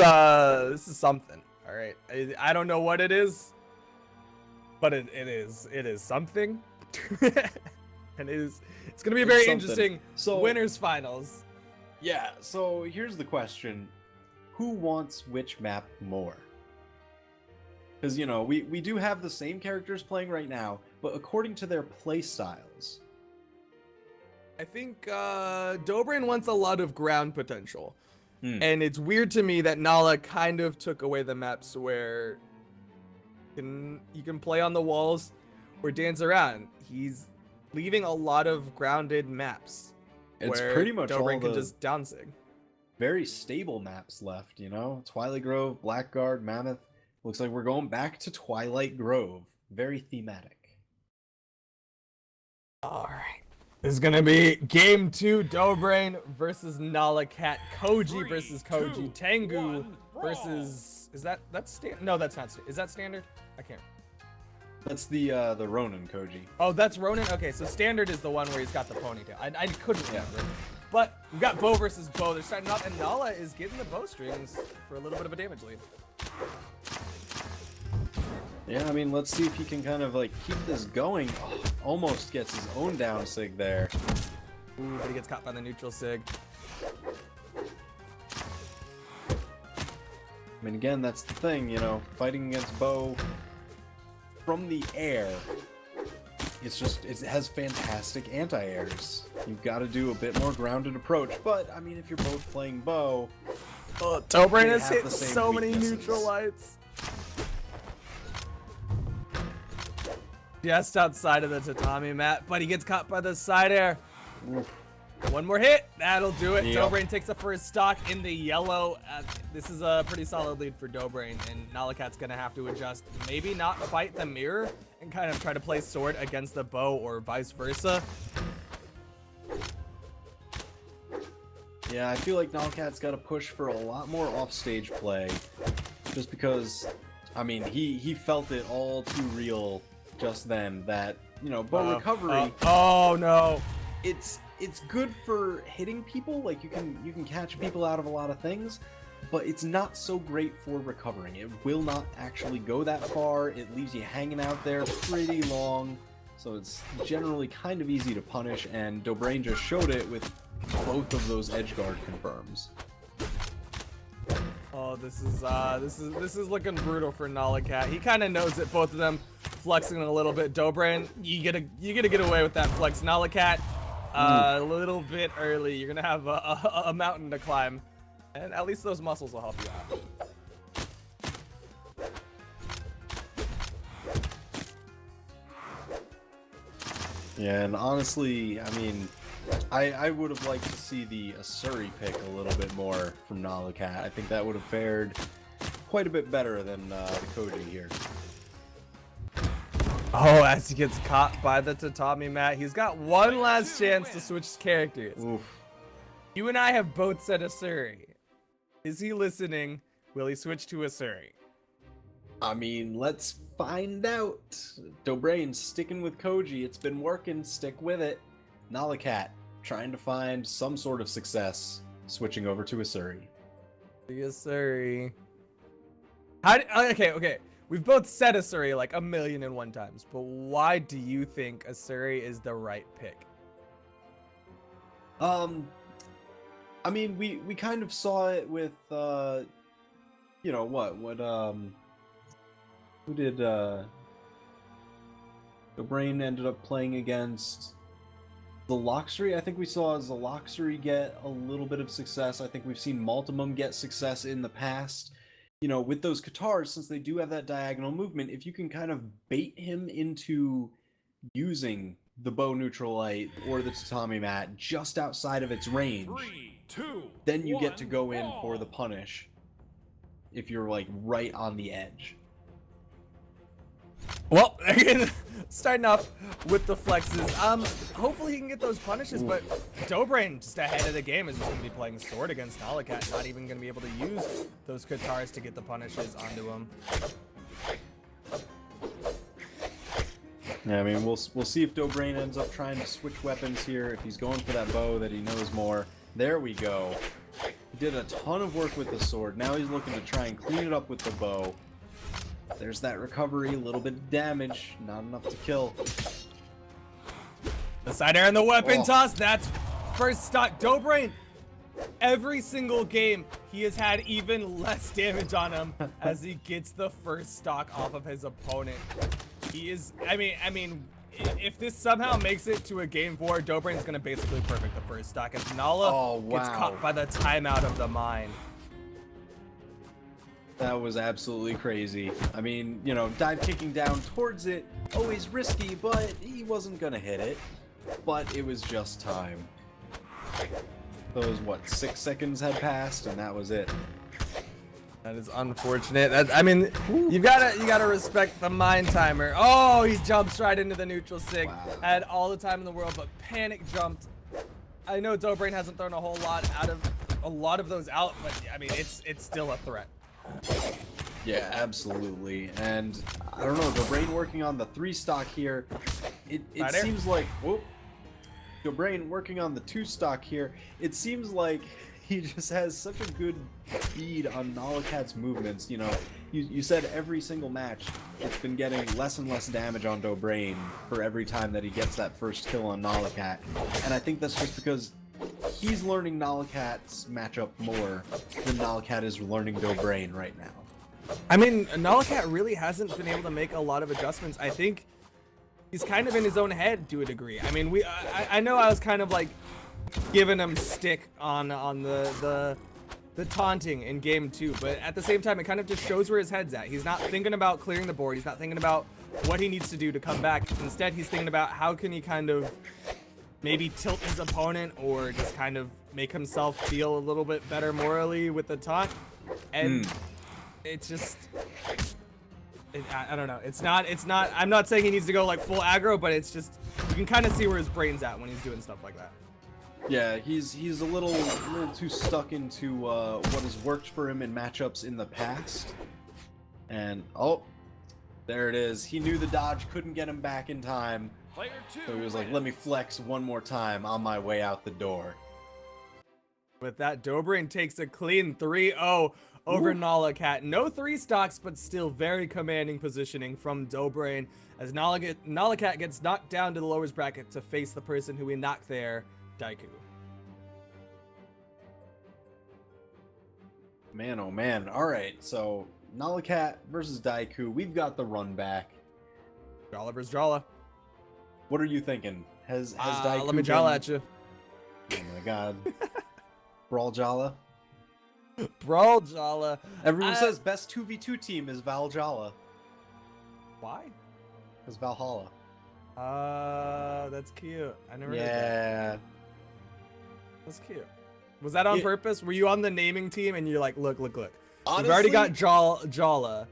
A: something. All right. I don't know what it is, but it is something. And it's gonna be a very interesting winners finals.
B: Yeah, so here's the question. Who wants which map more? Because, we do have the same characters playing right now, but according to their play styles.
A: I think Dobrain wants a lot of ground potential. And it's weird to me that Nala kind of took away the maps where you can play on the walls or dance around. He's leaving a lot of grounded maps.
B: It's
A: where
B: pretty much
A: Dobrain
B: all
A: can just downsig.
B: very stable maps left, you know? Twilight Grove, Blackguard, Mammoth. Looks like we're going back to Twilight Grove. Very thematic.
A: All right. This is gonna be game 2, Dobrain versus Nikat, Koji versus Koji,
C: 3, 2,
A: Tengu
C: 1, brawl.
A: versus no, that's not is that standard? I can't.
B: That's the Ronin Koji.
A: Oh, that's Ronin. Okay, so standard is the one where he's got the ponytail. I couldn't remember. But we've got bow versus bow. They're starting off, and Nala is getting the bowstrings for a little bit of a damage lead.
B: Yeah, I mean, let's see if he can kind of like keep this going. Oh, almost gets his own down sig there.
A: Ooh, but he gets caught by the neutral sig.
B: I mean, again, that's the thing, you know, fighting against bow from the air. It's just, it has fantastic anti-airs. You've got to do a bit more grounded approach, but I mean, if you're both playing bow,
A: Dobrain
B: they
A: has
B: have
A: hit
B: the same
A: so many
B: weaknesses.
A: neutral lights. Just outside of the tatami mat, but he gets caught by the side air.
B: Oof.
A: One more hit, that'll do it.
B: Yep.
A: Dobrain takes the first stock in the yellow. This is a pretty solid lead for Dobrain, and Nilikat's gonna have to adjust. Maybe not fight the mirror and kind of try to play sword against the bow or vice versa.
B: Yeah, I feel like Nilikat's got to push for a lot more offstage play, just because, I mean, he felt it all too real just then that, you know, bow recovery.
A: Oh no!
B: It's good for hitting people, like you can catch people out of a lot of things, but it's not so great for recovering. It will not actually go that far. It leaves you hanging out there pretty long, so it's generally kind of easy to punish, and Dobrain just showed it with both of those edge guard confirms.
A: Oh, this is looking brutal for Nikat. He kind of knows it. Both of them flexing a little bit. Dobrain, you gotta get away with that flex. Nikat, a little bit early. You're gonna have a mountain to climb, and at least those muscles will help you out.
B: Yeah, and honestly, I mean, I would have liked to see the Asuri pick a little bit more from Nikat. I think that would have fared quite a bit better than the Koji here.
A: Oh, as he gets caught by the tatami mat, he's got one last chance to switch characters.
B: Oof.
A: You and I have both said Asuri. Is he listening? Will he switch to Asuri?
B: I mean, let's find out. Dobrain's sticking with Koji. It's been working. Stick with it. Nikat trying to find some sort of success, switching over to Asuri.
A: The Asuri. Okay. We've both said Asuri like 1,000,001 times, but why do you think Asuri is the right pick?
B: I mean, we kind of saw it with, you know, who did, Dobrain ended up playing against Zelox. I think we saw Zelox get a little bit of success. I think we've seen Malum get success in the past. You know, with those Katars, since they do have that diagonal movement, if you can kind of bait him into using the bow neutral light or the tatami mat just outside of its range,
C: 3, 2,
B: then you get
C: 1,
B: to go in
C: brawl.
B: for the punish if you're like right on the edge.
A: Well, starting off with the flexes. Hopefully he can get those punishes, but Dobrain just ahead of the game is just going to be playing sword against Nikat, not even going to be able to use those Katars to get the punishes onto him.
B: Yeah, I mean, we'll see if Dobrain ends up trying to switch weapons here, if he's going for that bow that he knows more. There we go. He did a ton of work with the sword. Now he's looking to try and clean it up with the bow. There's that recovery, a little bit of damage, not enough to kill.
A: The side air and the weapon
B: Oh.
A: toss, that's first stock. Dobrain, every single game, he has had even less damage on him as he gets the first stock off of his opponent. He is, I mean, if this somehow makes it to a game 4, Dobrain's gonna basically perfect the first stock as Nala gets caught by the timeout of the mine.
B: That was absolutely crazy. I mean, you know, dive kicking down towards it, always risky, but he wasn't gonna hit it. But it was just time. Those, what, 6 seconds had passed, and that was it.
A: That is unfortunate. I mean, you gotta respect the mind timer. Oh, he jumps right into the neutral sig.
B: Wow.
A: Had all the time in the world, but panic jumped. I know Dobrain hasn't thrown a whole lot of those out, but I mean, it's still a threat.
B: Yeah, absolutely. And I don't know, Dobrain working on the 3 stock here. It seems like, whoop. Dobrain working on the 2 stock here. It seems like he just has such a good bead on Nalakat's movements. You know, you said every single match it's been getting less and less damage on Dobrain for every time that he gets that first kill on Nalakat. And I think that's just because he's learning Nalakat's matchup more than Nalakat is learning Dobrain right now.
A: I mean, Nalakat really hasn't been able to make a lot of adjustments. I think he's kind of in his own head to a degree. I mean, I know I was kind of like giving him stick on the taunting in game 2, but at the same time it kind of just shows where his head's at. He's not thinking about clearing the board. He's not thinking about what he needs to do to come back. Instead, he's thinking about how can he kind of maybe tilt his opponent or just kind of make himself feel a little bit better morally with the taunt. And it's just I don't know. It's not I'm not saying he needs to go like full aggro, but it's just you can kind of see where his brain's at when he's doing stuff like that.
B: Yeah, he's a little too stuck into what has worked for him in matchups in the past. And oh, there it is. He knew the dodge couldn't get him back in time.
C: Player 2
B: So he was like, let me flex one more time on my way out the door.
A: With that, Dobrain takes a clean 3-0 over Nalakat. No 3 stocks, but still very commanding positioning from Dobrain as Nalakat gets knocked down to the lowest bracket to face the person who we knocked there, Daiku.
B: Man, oh man. Alright, so Nalakat versus Daiku. We've got the run back.
A: Jala versus Jala.
B: What are you thinking? Has Daiku
A: let me Jala at you.
B: Oh my god. Brawlhalla?
A: Brawlhalla.
B: Everyone says best 2v2 team is Valhalla.
A: Why?
B: Because Valhalla.
A: That's cute. I never heard that.
B: Yeah.
A: That's cute. Was that on purpose? Were you on the naming team and you're like, look.
B: Honestly,
A: We've already got Jala,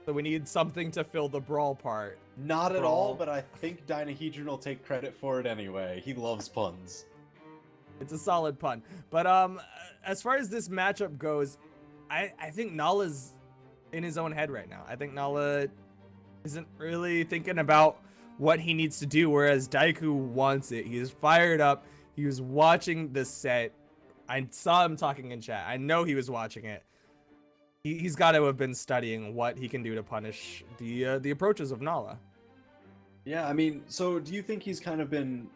A: so we need something to fill the brawl part.
B: Not at all, but I think Dynahedron will take credit for it anyway. He loves puns.
A: It's a solid pun. But as far as this matchup goes, I think Nala's in his own head right now. I think Nala isn't really thinking about what he needs to do, whereas Daiku wants it. He is fired up. He was watching this set. I saw him talking in chat. I know he was watching it. He's got to have been studying what he can do to punish the approaches of Nala.
B: Yeah, I mean, so do you think he's kind of been...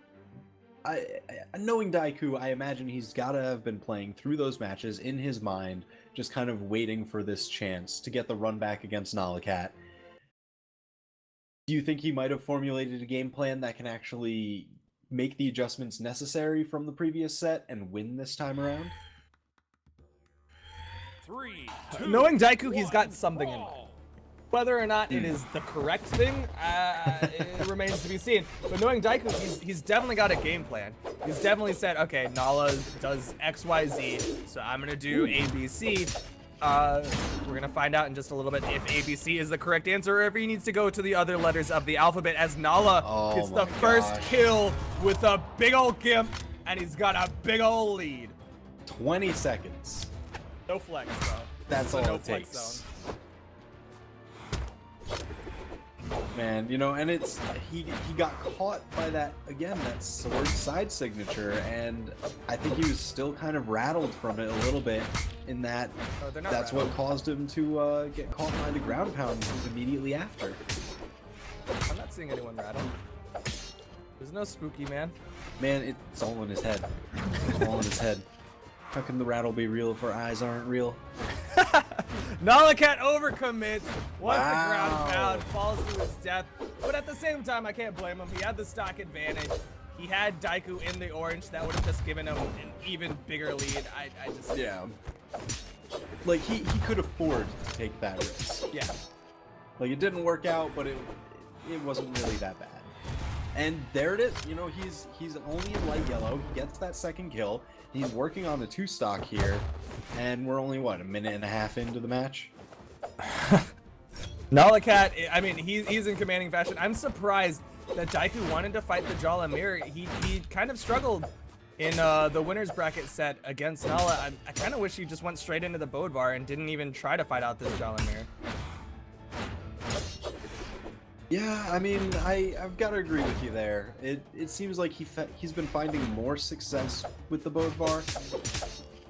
B: knowing Daiku, I imagine he's got to have been playing through those matches in his mind, just kind of waiting for this chance to get the run back against Nalakat. Do you think he might have formulated a game plan that can actually make the adjustments necessary from the previous set and win this time around?
C: 3, 2,
A: Knowing Daiku, he's got
C: 1,
A: something in mind.
C: brawl.
A: Whether or not it is the correct thing, it remains to be seen. But knowing Daiku, he's definitely got a game plan. He's definitely said, okay, Nala does X, Y, Z, so I'm gonna do ABC. We're gonna find out in just a little bit if ABC is the correct answer or if he needs to go to the other letters of the alphabet as Nala gets the first kill with a big old gimp, and he's got a big old lead.
B: 20 seconds.
A: No flex, though.
B: That's all
A: no
B: it
A: flex
B: takes.
A: zone.
B: Man, you know, and it's he got caught by that sword side signature, and I think he was still kind of rattled from it a little bit in that that's what caused him to get caught by the ground pound immediately after.
A: I'm not seeing anyone rattle. There's no spooky, man.
B: Man, it's all in his head. It's all in his head. How can the rattle be real if our eyes aren't real?
A: Nalakat overcommits once the ground
B: Wow.
A: pound falls to his death. But at the same time, I can't blame him. He had the stock advantage. He had Daiku in the orange. That would have just given him an even bigger lead. I just...
B: Yeah. Like, he could afford to take that risk.
A: Yeah.
B: Like, it didn't work out, but it wasn't really that bad. And there it is. You know, he's only in light yellow. He gets that second kill. He's working on the 2-stock here. And we're only, what, a minute and a half into the match?
A: Nikat, I mean, he's in commanding fashion. I'm surprised that Daiku wanted to fight the Jala mirror. He kind of struggled in the winner's bracket set against Nala. I kind of wish he just went straight into the Bodvar and didn't even try to fight out this Jala mirror.
B: Yeah, I mean, I've got to agree with you there. It seems like he's been finding more success with the Bodvar.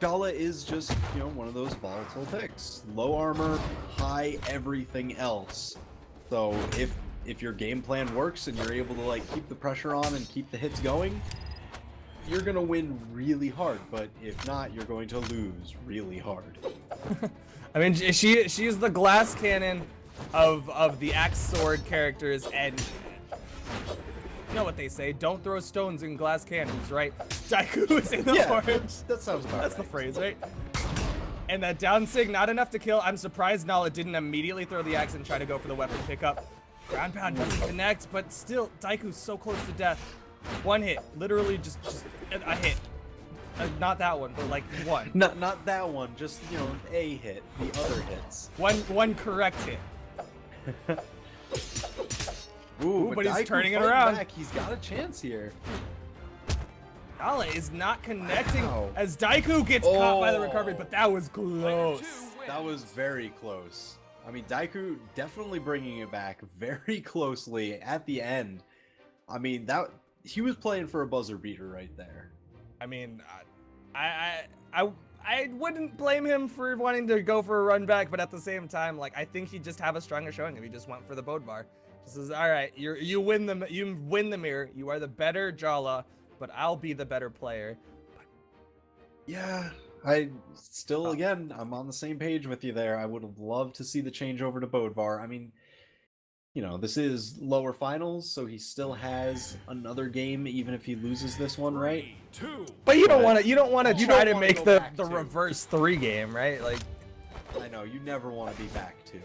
B: Jala is just, you know, one of those volatile picks. Low armor, high everything else. So if your game plan works and you're able to like keep the pressure on and keep the hits going, you're gonna win really hard. But if not, you're going to lose really hard.
A: I mean, she is the glass cannon of the axe sword characters, and you know what they say, don't throw stones in glass cannons, right? Daiku is in the orange.
B: That sounds about
A: That's
B: right.
A: the phrase, right? And that down sig, not enough to kill. I'm surprised Nala didn't immediately throw the axe and try to go for the weapon pickup. Ground pound doesn't connect, but still, Daiku's so close to death. One hit, literally just a hit. Not that one, but like one.
B: Not that one, just, you know, a hit. The other hits.
A: One correct hit.
B: Ooh,
A: but he's
B: Daiku
A: turning it
B: fighting
A: around.
B: back. He's got a chance here.
A: Nala is not connecting
B: Wow.
A: as Daiku gets caught by the recovery, but that was close.
B: That was very close. I mean, Daiku definitely bringing it back very closely at the end. I mean, he was playing for a buzzer beater right there.
A: I mean, I wouldn't blame him for wanting to go for a run back, but at the same time, like, I think he'd just have a stronger showing if he just went for the Bodvar. Just says, all right, you win the mirror. You are the better Jala, but I'll be the better player.
B: Yeah, I still, again, I'm on the same page with you there. I would have loved to see the change over to Bodvar. I mean, you know, this is lower finals, so he still has another game, even if he loses this one, right?
C: 3, 2,
A: But you don't want to
B: You
A: try
B: don't
A: to
B: wanna
A: make
B: go
A: the
B: back to.
A: reverse 3 game, right? Like,
B: I know, you never want to be back to.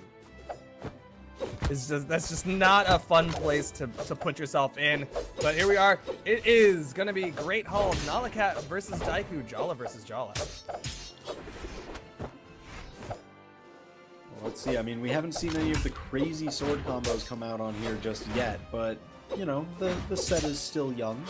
A: that's just not a fun place to put yourself in. But here we are. It is gonna be Great Hall, Nikat versus Daiku, Jala versus Jala.
B: Let's see. I mean, we haven't seen any of the crazy sword combos come out on here just yet, but, you know, the set is still young.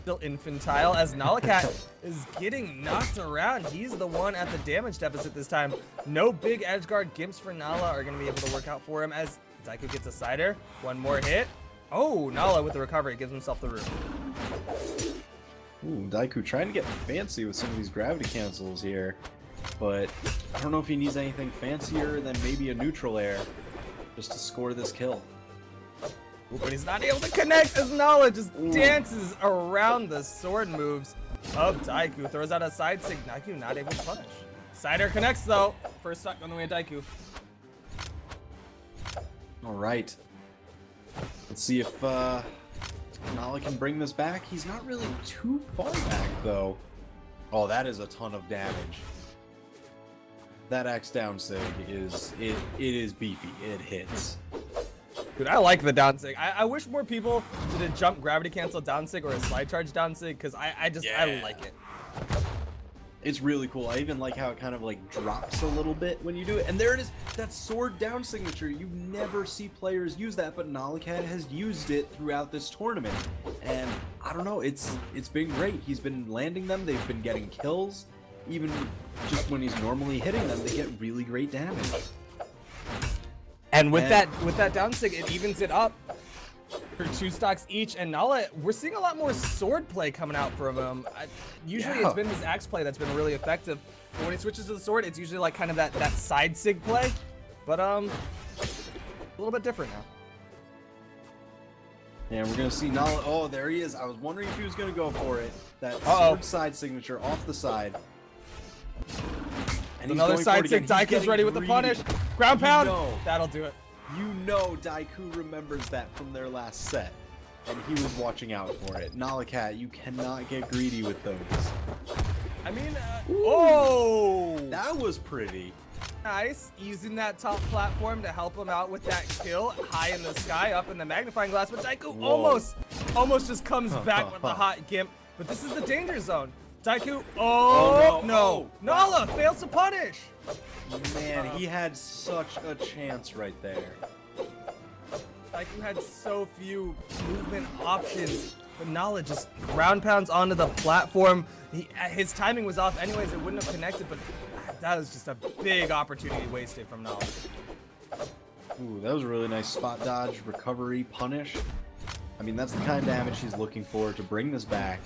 A: Still infantile as Nikat is getting knocked around. He's the one at the damage deficit this time. No big edge guard gimps for Nala are going to be able to work out for him as Daiku gets a cider. One more hit. Oh, Nala with the recovery gives himself the root.
B: Ooh, Daiku trying to get fancy with some of these gravity cancels here. But I don't know if he needs anything fancier than maybe a neutral air just to score this kill.
A: Ooh, but he's not able to connect as Nala just dances around the sword moves of Daiku. Throws out a side sig. Daiku not able to punish. Cider connects though. First stock on the way to Daiku.
B: All right. Let's see if Nala can bring this back. He's not really too far back though. Oh, that is a ton of damage. That axe down sig is it is beefy. It hits.
A: Dude, I like the down sig. I wish more people did a jump gravity cancel down sig or a slide charge down sig because I like it.
B: It's really cool. I even like how it kind of like drops a little bit when you do it. And there it is, that sword down signature. You never see players use that, but Nikat has used it throughout this tournament. And I don't know, it's been great. He's been landing them. They've been getting kills. Even just when he's normally hitting them, they get really great damage.
A: And with that down sig, it evens it up for 2 stocks each. And Nala, we're seeing a lot more sword play coming out from him. Usually it's been his axe play that's been really effective. But when he switches to the sword, it's usually like kind of that side sig play. But a little bit different now.
B: And we're gonna see Nala. Oh, there he is. I was wondering if he was gonna go for it. That sword side signature off the side. And
A: Another side sig. Daiku's ready with the punish. Ground pound. That'll do it.
B: You know Daiku remembers that from their last set. And he was watching out for it. Nikat, you cannot get greedy with those.
A: I mean, oh!
B: That was pretty.
A: Nice, using that top platform to help him out with that kill high in the sky, up in the magnifying glass. But Daiku almost just comes back with the hot gimp. But this is the danger zone. Daiku, no. Nala fails to punish.
B: Man, he had such a chance right there.
A: Daiku had so few movement options, but Nala just ground pounds onto the platform. His timing was off anyways, it wouldn't have connected, but that was just a big opportunity wasted from Nala.
B: Ooh, that was a really nice spot dodge, recovery, punish. I mean, that's the kind of damage he's looking for to bring this back.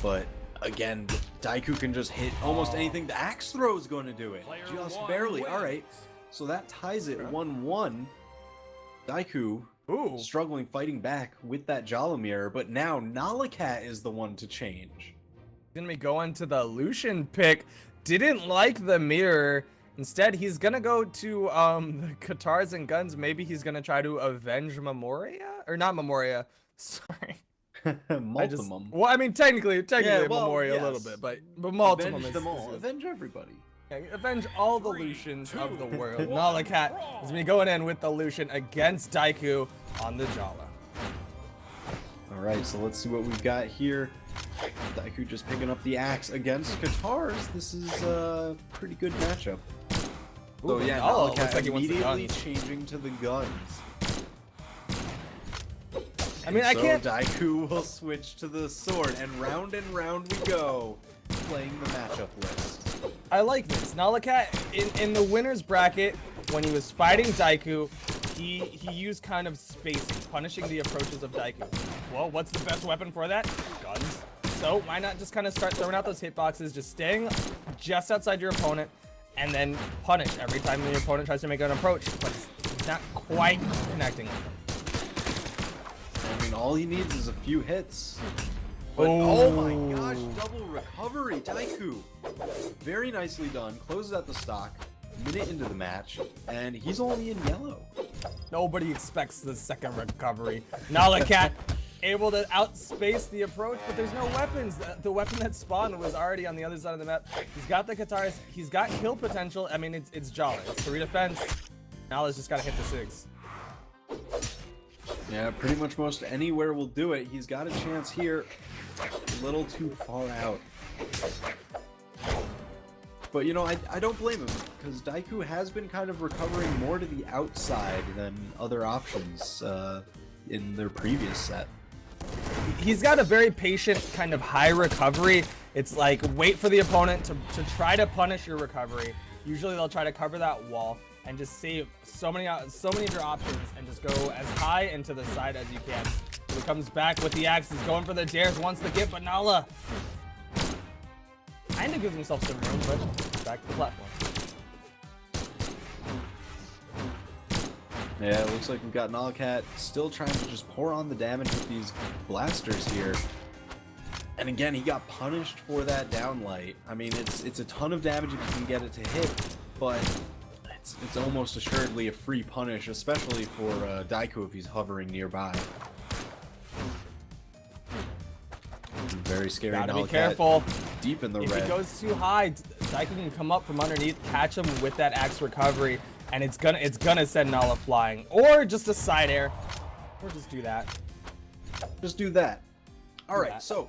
B: But again, Daiku can just hit almost anything. The axe throw is going to do it. Just barely. All right. So that ties it 1-1. Daiku struggling fighting back with that Jala mirror, but now Nikat is the one to change.
A: He's gonna be going to the Lucian pick. Didn't like the mirror. Instead, he's gonna go to the Katars and Guns. Maybe he's gonna try to avenge Memoria? Or not Memoria. Sorry.
B: Multimum.
A: Well, I mean, technically
B: Yeah, well,
A: Memoria
B: yes.
A: a little bit, but Multimum
B: Avenge
A: is
B: them all. Avenge everybody.
A: avenge all the Lucians of the world. Nikat is gonna be going in with the Lucian against Daiku on the Jala.
B: All right, so let's see what we've got here. Daiku just picking up the axe against Katars. This is a pretty good matchup. So yeah,
A: looks
B: Nikat
A: like he wants the
B: immediately
A: guns.
B: changing to the guns.
A: I mean, I
B: So
A: can't.
B: Daiku will switch to the sword, and round we go, playing the matchup list.
A: I like this. Nikat in the winner's bracket, when he was fighting Daiku, he used kind of spacing, punishing the approaches of Daiku. Well, what's the best weapon for that? Guns. So why not just kind of start throwing out those hitboxes, just staying just outside your opponent, and then punish every time the opponent tries to make an approach, but it's not quite connecting with them.
B: I mean, all he needs is a few hits. But oh my gosh, double recovery, Daiku. Very nicely done. Closes out the stock. Minute into the match, and he's only in yellow.
A: Nobody expects the second recovery. Nikat able to outspace the approach, but there's no weapons. The weapon that spawned was already on the other side of the map. He's got the Katars. He's got kill potential. I mean, it's Jala. It's 3 defense. Nala's just got to hit the 6.
B: Yeah, pretty much most anywhere will do it. He's got a chance here. A little too far out. But, you know, I don't blame him, because Daiku has been kind of recovering more to the outside than other options in their previous set.
A: He's got a very patient kind of high recovery. It's like wait for the opponent to try to punish your recovery. Usually they'll try to cover that wall and just save so many of your options and just go as high and to the side as you can. So he comes back with the axe. He's going for the dares, wants the gift, but Nala kind of gives himself some room, but back to the platform.
B: Yeah, it looks like we've got Nikat still trying to just pour on the damage with these blasters here. And again, he got punished for that downlight. I mean, it's a ton of damage if you can get it to hit, but it's almost assuredly a free punish, especially for Daiku if he's hovering nearby. Very scary.
A: Gotta be
B: Nikat
A: careful.
B: Deep in the
A: If
B: red.
A: he goes too high, Daiku can come up from underneath, catch him with that axe recovery, and it's gonna send Nala flying, or just a side air, or just do that.
B: Just do that. All right,
A: that.
B: so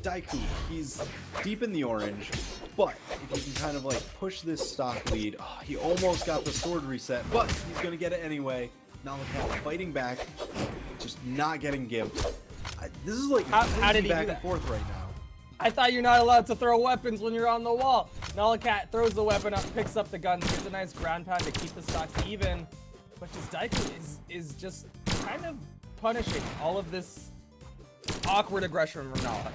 B: Daiku, he's deep in the orange, but if you can kind of like push this stock lead, he almost got the sword reset, but he's gonna get it anyway. Nikat fighting back, just not getting gimped. This is like
A: How did he
B: back
A: do
B: and
A: that?
B: forth right now.
A: I thought you're not allowed to throw weapons when you're on the wall. Nikat throws the weapon up, picks up the gun, gets a nice ground pound to keep the stocks even, but just Daiku is just kind of punishing all of this awkward aggression from Nala.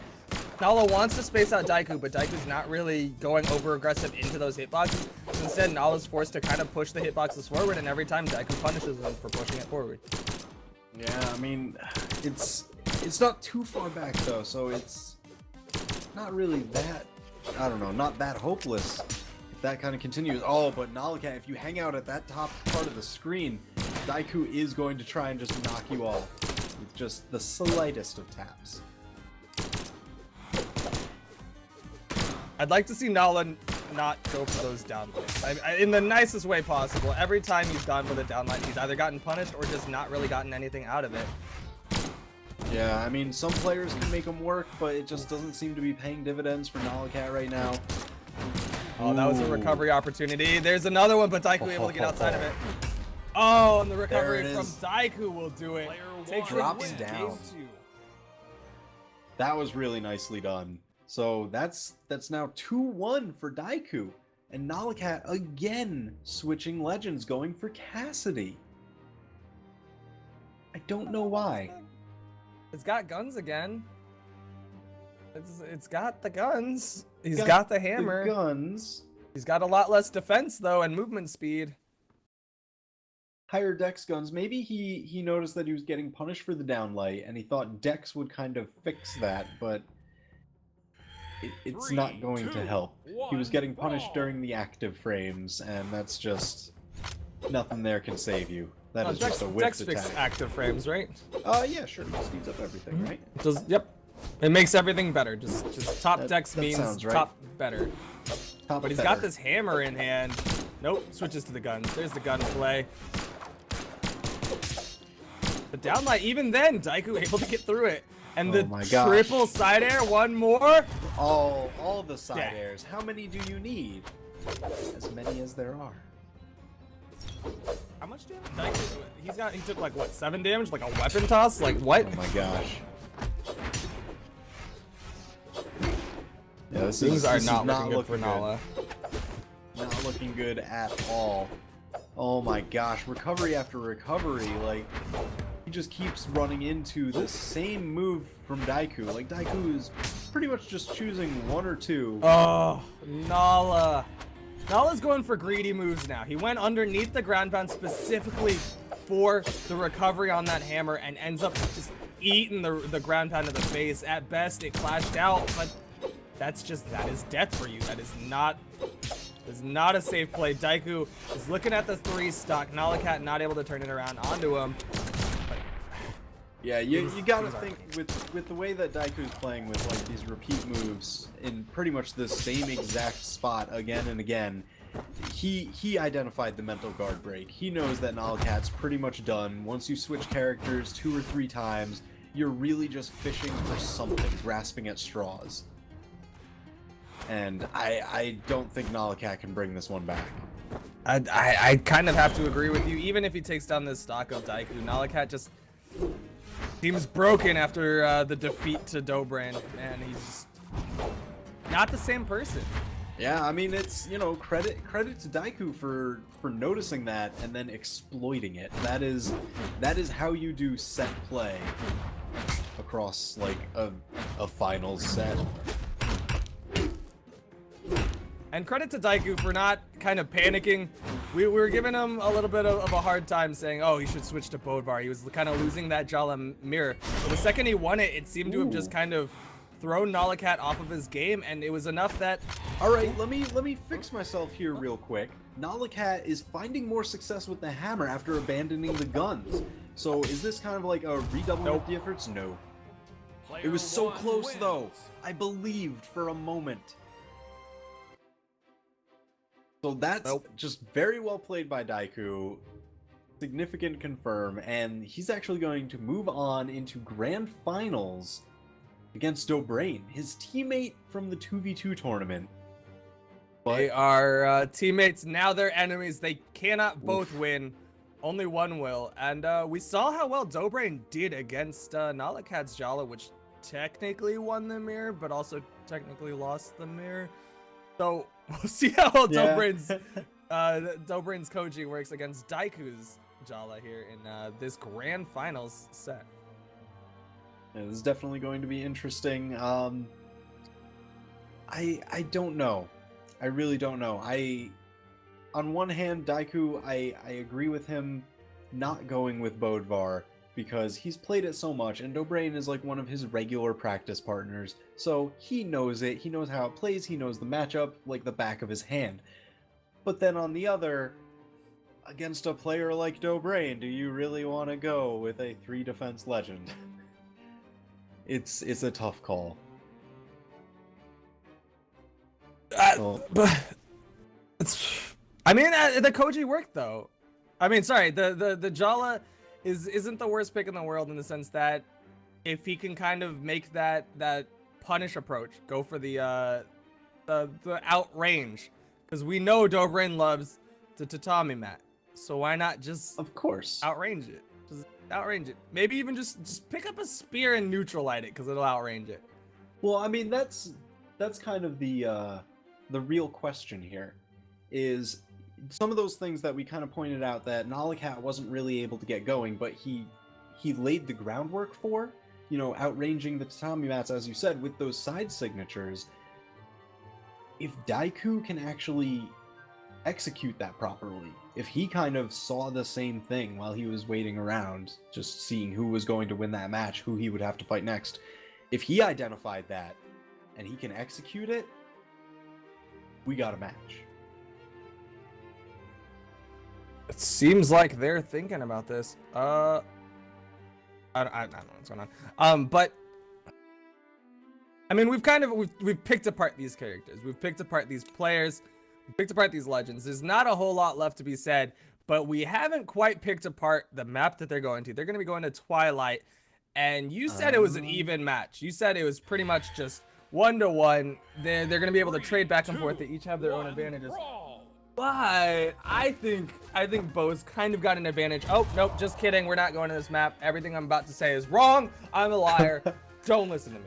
A: Nala wants to space out Daiku, but Daiku's not really going over aggressive into those hitboxes. Instead, Nala's forced to kind of push the hitboxes forward, and every time Daiku punishes him for pushing it forward.
B: Yeah, I mean, it's not too far back though, so it's not really that, I don't know, not that hopeless if that kind of continues. Oh, but Nikat, if you hang out at that top part of the screen, Daiku is going to try and just knock you off with just the slightest of taps.
A: I'd like to see Nala not go for those downlights. In the nicest way possible. Every time he's gone for the downlight, he's either gotten punished or just not really gotten anything out of it.
B: Yeah, I mean, some players can make them work, but it just doesn't seem to be paying dividends for Nalakat right now.
A: Oh, that was a recovery opportunity. There's another one, but Daiku able to get outside of it. Oh, and the recovery from Daiku will do it. Takes
B: drops
A: it
B: down.
A: game 2.
B: That was really nicely done. So that's now 2-1 for Daiku. And Nalakat again switching legends, going for Cassidy. I don't know why.
A: It's got guns again. It's got the guns. He's got the hammer.
B: The guns.
A: He's got a lot less defense though and movement speed.
B: Higher Dex guns. Maybe he noticed that he was getting punished for the downlight and he thought Dex would kind of fix that, but it's
C: 3,
B: not going
C: 2,
B: to help. He was
C: 1,
B: getting punished
C: brawl.
B: during the active frames, and that's just nothing there can save you. That is just a whiffed
A: Dex fix
B: attack.
A: active frames, right?
B: Yeah, sure. It speeds up everything, right?
A: Yep. It makes everything better. Just top Dex
B: that
A: means
B: sounds right.
A: top better.
B: Top
A: But he's
B: better.
A: got this hammer in hand. Nope, switches to the guns. There's the gun play. The downlight, even then, Daiku able to get through it. And
B: Oh
A: the
B: my gosh.
A: triple side air, one more.
B: All the side
A: Yeah.
B: airs. How many do you need? As many as there are.
A: How much damage? Daiku, he took like what, 7 damage? Like a weapon toss? Like what?
B: Oh my gosh. Yeah, this
A: Things
B: is,
A: are
B: this is
A: not looking good
B: looking
A: for Nala.
B: Not looking good at all. Oh my gosh, recovery after recovery, like he just keeps running into the same move from Daiku. Like Daiku is pretty much just choosing one or two.
A: Oh, Nala. Nala's going for greedy moves now. He went underneath the ground pound specifically for the recovery on that hammer and ends up just eating the ground pound to the face. At best, it clashed out, but that is death for you. That is not a safe play. Daiku is looking at the 3 stock. Nalakat not able to turn it around onto him.
B: Yeah, you gotta think with the way that Daiku is playing with like these repeat moves in pretty much the same exact spot again and again, he identified the mental guard break. He knows that Nalakat's pretty much done. Once you switch characters 2 or 3 times, you're really just fishing for something, grasping at straws. And I don't think Nalakat can bring this one back.
A: I kind of have to agree with you. Even if he takes down this stock of Daiku, Nalakat just seems broken after the defeat to Dobrain, and he's just not the same person.
B: Yeah, I mean, it's, you know, credit to Daiku for noticing that and then exploiting it. That is how you do set play across like a finals set.
A: And credit to Daiku for not kind of panicking. We were giving him a little bit of a hard time saying, oh, he should switch to Bodvar. He was kind of losing that Jala mirror. But the second he won it, it seemed to have just kind of thrown Nalakat off of his game, and it was enough that...
B: All right, let me fix myself here real quick. Nalakat is finding more success with the hammer after abandoning the guns. So is this kind of like a redoubling of the efforts? No. It was so close though. I believed for a moment. So that's just very well played by Daiku. Significant confirm, and he's actually going to move on into grand finals against Dobrain, his teammate from the 2v2 tournament. But
A: They are teammates, now they're enemies. They cannot both win. Only one will. And we saw how well Dobrain did against Nalakat's Jala, which technically won the mirror, but also technically lost the mirror. So we'll see how well Dobrain's Koji works against Daiku's Jala here in this grand finals set.
B: yeah, this is definitely going to be interesting. I don't know. I really don't know. On one hand, Daiku, I agree with him not going with Bodvar because he's played it so much, and Dobrain is like one of his regular practice partners, so he knows it, he knows how it plays, he knows the matchup like the back of his hand. But then on the other, against a player like Dobrain, do you really want to go with a 3 defense legend? It's a tough call.
A: But I mean, the Koji worked though. I mean, sorry, the Jala isn't the worst pick in the world in the sense that if he can kind of make that punish approach, go for the outrange, because we know Dobrin loves the tatami mat. So why not just
B: Of course.
A: outrange it? Just outrange it. Maybe even just pick up a spear and neutralize it, because it'll outrange it.
B: Well, I mean, that's kind of the real question here, is some of those things that we kind of pointed out that Nalakat wasn't really able to get going, but he laid the groundwork for, you know, outranging the tatami mats, as you said, with those side signatures. If Daiku can actually execute that properly, if he kind of saw the same thing while he was waiting around, just seeing who was going to win that match, who he would have to fight next, if he identified that and he can execute it, we got a match.
A: It seems like they're thinking about this. I don't know what's going on. But I mean, we've picked apart these characters. We've picked apart these players. We've picked apart these legends. There's not a whole lot left to be said, but we haven't quite picked apart the map that they're going to. They're going to be going to Twilight, and you said it was an even match. You said it was pretty much just 1-to-1. They're going to be able to trade back and forth. They each have their own advantages. But I think Bo's kind of got an advantage. Oh, nope, just kidding. We're not going to this map. Everything I'm about to say is wrong. I'm a liar. Don't listen to me.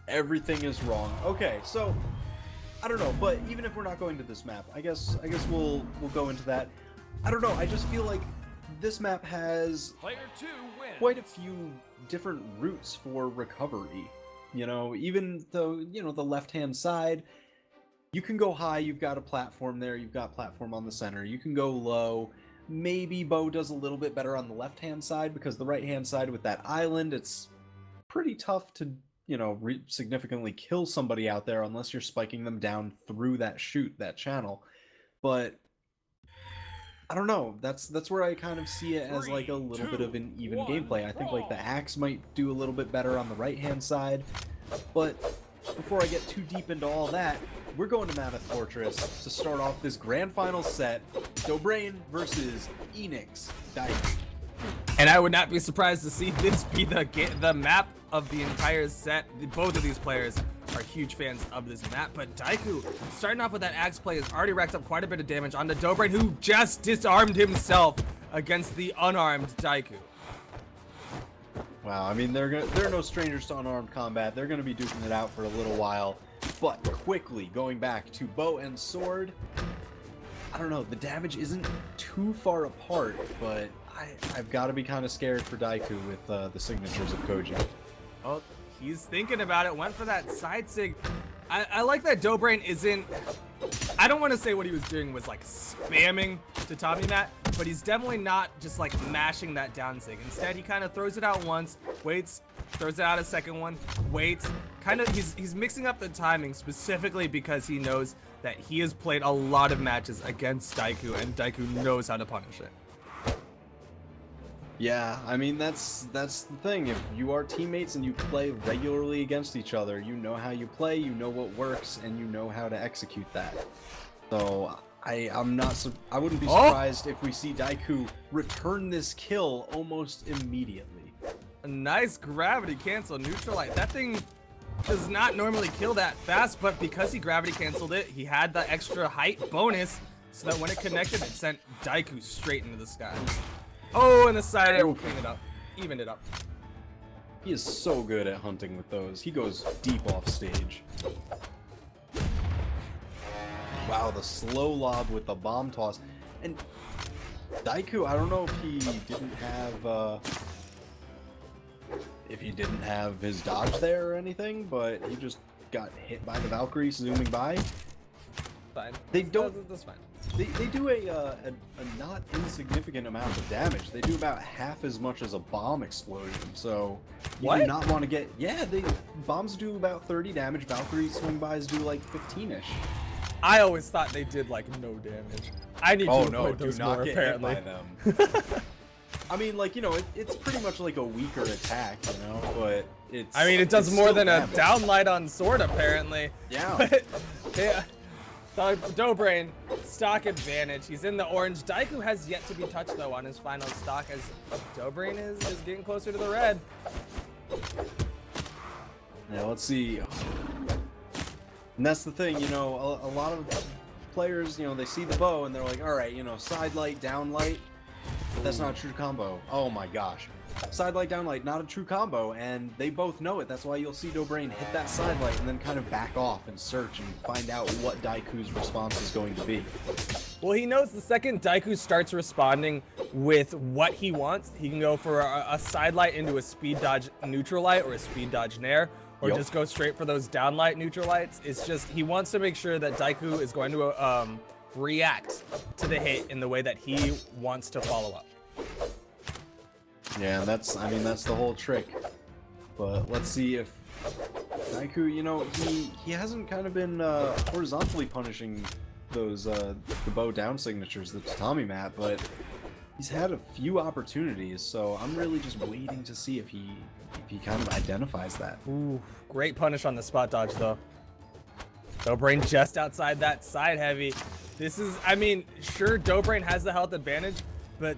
B: Everything is wrong. Okay, so I don't know, but even if we're not going to this map, I guess we'll go into that. I don't know. I just feel like this map has
C: Player 2 wins.
B: quite a few different routes for recovery. You know, even though, you know, the left-hand side, you can go high, you've got a platform there, you've got platform on the center. You can go low. Maybe Bo does a little bit better on the left-hand side, because the right-hand side with that island, it's pretty tough to, you know, significantly kill somebody out there unless you're spiking them down through that chute, that channel. But I don't know. That's where I kind of see it as like a little bit of an even gameplay. I think like the axe might do a little bit better on the right-hand side. But before I get too deep into all that, we're going to Mammoth Fortress to start off this grand final set. Dobrain versus Enix Daiku.
A: And I would not be surprised to see this be the map of the entire set. Both of these players are huge fans of this map, but Daiku, starting off with that axe play, has already racked up quite a bit of damage on the Dobrain, who just disarmed himself against the unarmed Daiku.
B: Wow, I mean, they're no strangers to unarmed combat. They're going to be duking it out for a little while. But quickly, going back to bow and sword, I don't know, the damage isn't too far apart, but I've got to be kind of scared for Daiku with the signatures of Koji.
A: Oh, he's thinking about it. Went for that side sig. I like that Dobrain isn't... I don't want to say what he was doing was like spamming tatami mat, but he's definitely not just like mashing that down sig. Instead, he kind of throws it out once, waits, throws it out a second one, waits. Kind of, he's mixing up the timing specifically because he knows that he has played a lot of matches against Daiku, and Daiku knows how to punish it.
B: Yeah, I mean, that's the thing. If you are teammates and you play regularly against each other, you know how you play, you know what works, and you know how to execute that. So I wouldn't be surprised if we see Daiku return this kill almost immediately.
A: A nice gravity cancel neutralite. That thing does not normally kill that fast, but because he gravity canceled it, he had the extra height bonus, so that when it connected, it sent Daiku straight into the sky. Oh, and the side air will clean it up. Even it up.
B: He is so good at hunting with those. He goes deep off stage. Wow, the slow lob with the bomb toss. And Daiku, I don't know if he didn't have his dodge there or anything, but he just got hit by the Valkyrie zooming by.
A: Fine. That's fine.
B: They do a not insignificant amount of damage. They do about half as much as a bomb explosion. So you do not want to get... Yeah, bombs do about 30 damage. Valkyrie swing-bys do like 15-ish.
A: I always thought they did like no damage. I need to avoid those more, apparently.
B: Hit by them. I mean, like, you know, it's pretty much like a weaker attack, you know, but it's...
A: I mean, it does more than damage. A downlight on sword, apparently.
B: Yeah.
A: But, yeah. Dobrain, stock advantage. He's in the orange. Daiku has yet to be touched though on his final stock as Dobrain is getting closer to the red.
B: Yeah, let's see. And that's the thing, you know, a lot of players, you know, they see the bow and they're like, all right, you know, side light, down light, that's not a true combo. Oh my gosh. Side light, down light, not a true combo, and they both know it. That's why you'll see Dobrain hit that side light and then kind of back off and search and find out what Daiku's response is going to be.
A: Well, he knows the second Daiku starts responding with what he wants, he can go for a side light into a speed dodge neutral light or a speed dodge nair, or just go straight for those down light neutral lights. It's just, he wants to make sure that Daiku is going to react to the hit in the way that he wants to follow up.
B: Yeah, that's the whole trick. But let's see if Daiku, you know, he hasn't kind of been horizontally punishing those the bow down signatures, the tatami mat, but he's had a few opportunities, so I'm really just waiting to see if he kind of identifies that.
A: Ooh, great punish on the spot dodge though. Dobrain just outside that side heavy. This is, I mean, sure, Dobrain has the health advantage, but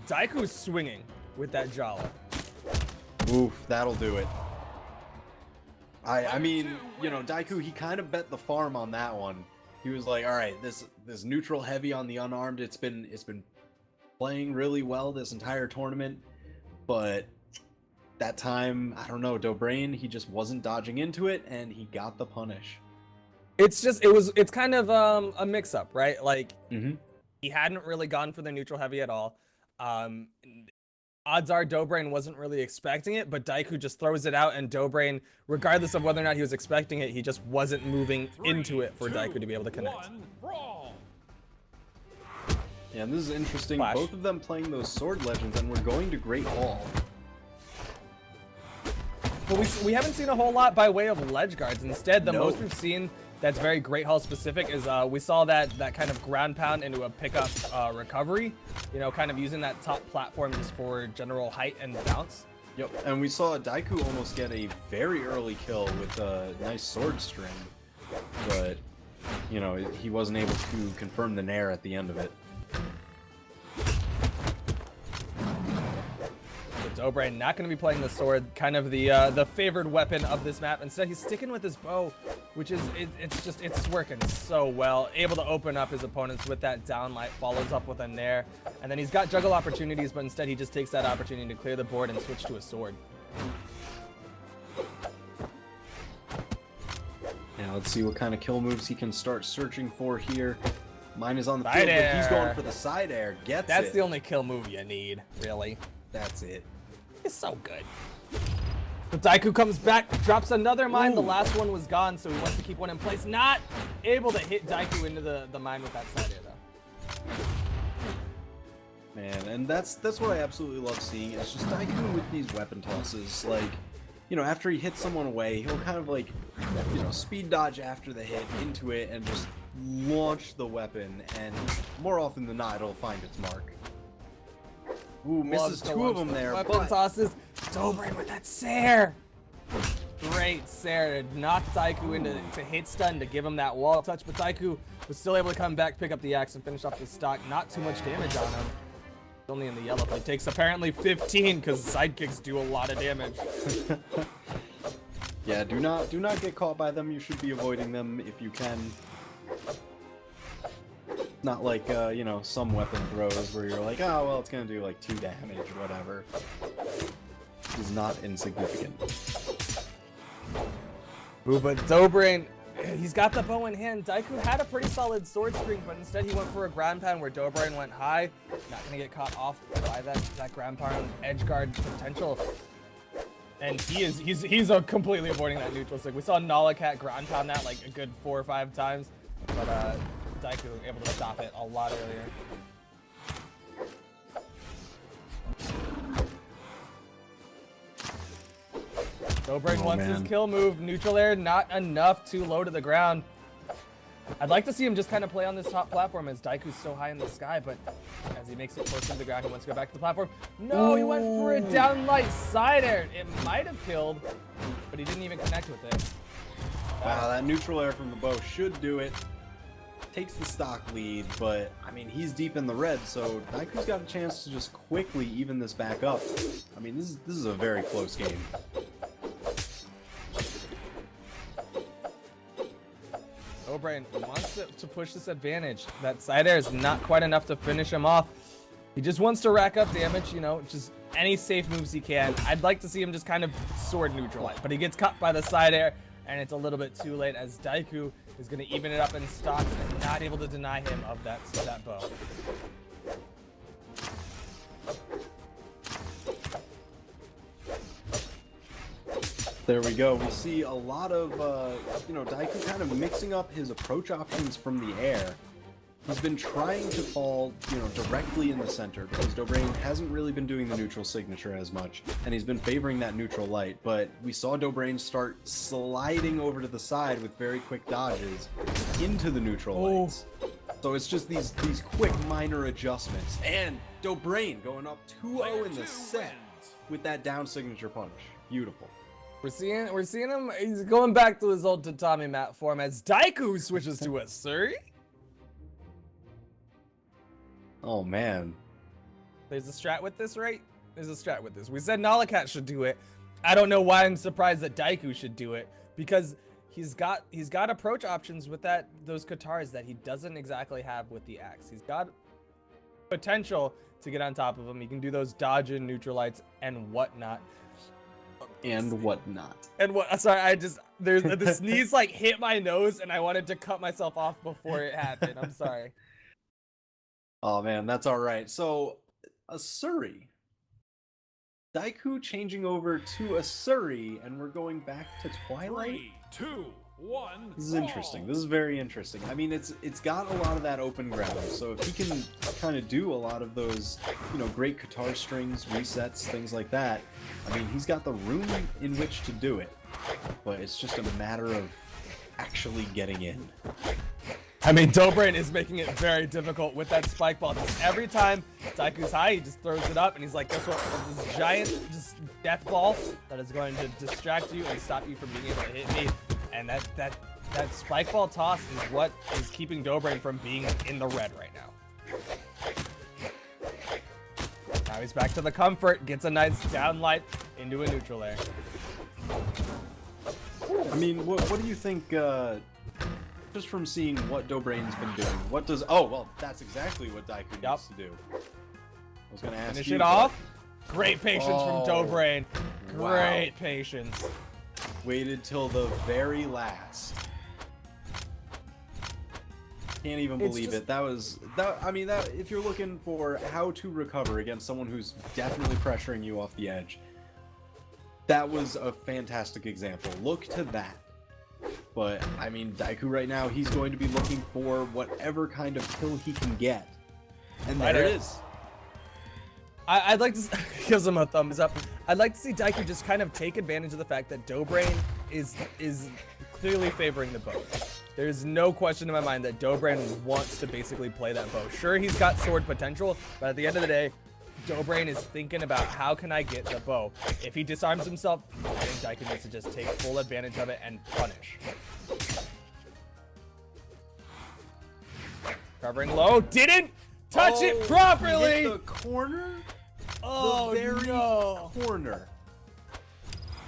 A: Daiku's swinging with that Jala.
B: Oof, that'll do it. I mean, you know, Daiku, he kind of bet the farm on that one. He was like, all right, this neutral heavy on the unarmed, it's been playing really well this entire tournament, but that time, I don't know, Dobrain, he just wasn't dodging into it, and he got the punish.
A: It's kind of a mix-up, right? Like,
B: Mm-hmm.
A: he hadn't really gone for the neutral heavy at all. Odds are Dobrain wasn't really expecting it, but Daiku just throws it out, and Dobrain, regardless of whether or not he was expecting it, he just wasn't moving into it for Daiku to be able to connect.
B: Yeah, and this is interesting.
A: Flash.
B: Both of them playing those sword legends, and we're going to Great Hall.
A: But we haven't seen a whole lot by way of ledge guards. Instead, the
B: No.
A: most we've seen that's very Great Hall specific is we saw that kind of ground pound into a pickup recovery, you know, kind of using that top platform just for general height and bounce.
B: Yep, and we saw Daiku almost get a very early kill with a nice sword string, but, you know, he wasn't able to confirm the nair at the end of it.
A: Dobrain not going to be playing the sword, kind of the favored weapon of this map. Instead, he's sticking with his bow, which is it's working so well. Able to open up his opponents with that downlight, follows up with a nair, and then he's got juggle opportunities, but instead he just takes that opportunity to clear the board and switch to a sword.
B: Now let's see what kind of kill moves he can start searching for here. Mine is on the
A: Side
B: field, but he's
A: air.
B: going for the side air. Gets it.
A: That's the only kill move you need, really.
B: That's it.
A: It's so good. But Daiku comes back, drops another mine. The
B: Ooh.
A: last one was gone, so he wants to keep one in place. Not able to hit Daiku into the mine with that side air, though.
B: Man, and that's what I absolutely love seeing. It's just Daiku with these weapon tosses. Like, you know, after he hits someone away, he'll kind of like, you know, speed dodge after the hit into it and just launch the weapon. And more often than not, it'll find its mark. Ooh, misses
A: Loves to
B: two of
A: launch
B: them
A: those
B: there,
A: weapon
B: but
A: tosses. Dobrain with that Sair. Great Sair to knock Daiku into hit stun to give him that wall touch, but Daiku was still able to come back, pick up the axe, and finish off the stock. Not too much damage on him. Only in the yellow, but it takes apparently 15 because sidekicks do a lot of damage.
B: yeah, do not get caught by them. You should be avoiding them if you can. Not like, you know, some weapon throws where you're like, oh, well, it's gonna do like 2 damage or whatever. It's not insignificant.
A: Ooh, but Dobrain, he's got the bow in hand. Daiku had a pretty solid sword string, but instead he went for a ground pound where Dobrain went high. Not gonna get caught off by that ground pound edge guard potential. And he's completely avoiding that neutral stick. We saw Nikat ground pound that like a good 4 or 5 times, but Daiku able to stop it a lot earlier. Dobrain wants his kill move. Neutral air, not enough, too low to the ground. I'd like to see him just kind of play on this top platform as Daiku's so high in the sky, but as he makes it closer to the ground, he wants to go back to the platform. No, he went for a downlight side air. It might have killed, but he didn't even connect with it.
B: Wow, that neutral air from the bow should do it. takes the stock lead, but I mean, he's deep in the red, so Daiku's got a chance to just quickly even this back up. I mean, this is a very close game.
A: Dobrain wants to push this advantage. That side air is not quite enough to finish him off. He just wants to rack up damage, you know, just any safe moves he can. I'd like to see him just kind of sword neutralize, but he gets caught by the side air, and it's a little bit too late as Daiku is going to even it up in stocks and not able to deny him of that bow.
B: There we go. We see a lot of, you know, Daiku kind of mixing up his approach options from the air. He's been trying to fall, you know, directly in the center because Dobrain hasn't really been doing the neutral signature as much, and he's been favoring that neutral light, but we saw Dobrain start sliding over to the side with very quick dodges into the neutral lights. So it's just these quick minor adjustments, and Dobrain going up 2-0 in the set with that down signature punch. Beautiful.
A: We're seeing him, he's going back to his old tatami mat form as Daiku switches to a Suri.
B: Oh man.
A: There's a strat with this, right? There's a strat with this. We said Nikat should do it. I don't know why I'm surprised that Daiku should do it, because he's got approach options with those katars that he doesn't exactly have with the axe. He's got potential to get on top of him. He can do those dodge and neutralites and whatnot.
B: And whatnot.
A: And what? Sorry, there's the sneeze like hit my nose, and I wanted to cut myself off before it happened. I'm sorry.
B: Oh man, that's all right. So, a Suri. Daiku changing over to a Suri, and we're going back to Twilight.
C: 3, 2, 1.
B: This is interesting. This is very interesting. I mean, it's got a lot of that open ground. So if he can kind of do a lot of those, you know, great guitar strings, resets, things like that, I mean, he's got the room in which to do it. But it's just a matter of actually getting in.
A: I mean, Dobrain is making it very difficult with that spike ball. Just every time Daiku's high, he just throws it up, and he's like, guess what? There's this giant just death ball that is going to distract you and stop you from being able to hit me. And that spike ball toss is what is keeping Dobrain from being in the red right now. Now he's back to the comfort, gets a nice down light into a neutral air.
B: I mean, what do you think, just from seeing what Dobrain's been doing, what does... Oh, well, that's exactly what Daiku needs to do. I was going to ask
A: Finish
B: you,
A: it off. Great patience from
B: Oh,
A: Dobrain. Great
B: wow.
A: patience.
B: Waited till the very last. Can't even believe it. I mean, if you're looking for how to recover against someone who's definitely pressuring you off the edge, that was a fantastic example. Look to that. But, I mean, Daiku right now, he's going to be looking for whatever kind of kill he can get. And there it is.
A: I'd like to give him a thumbs up. I'd like to see Daiku just kind of take advantage of the fact that Dobrain is clearly favoring the bow. There's no question in my mind that Dobrain wants to basically play that bow. Sure, he's got sword potential, but at the end of the day, Dobrain is thinking about how can I get the bow. If he disarms himself, I think Daiku needs to just take full advantage of it and punish. Covering low, didn't touch it properly.
B: He hit the corner.
A: Oh,
B: the very
A: no.
B: corner.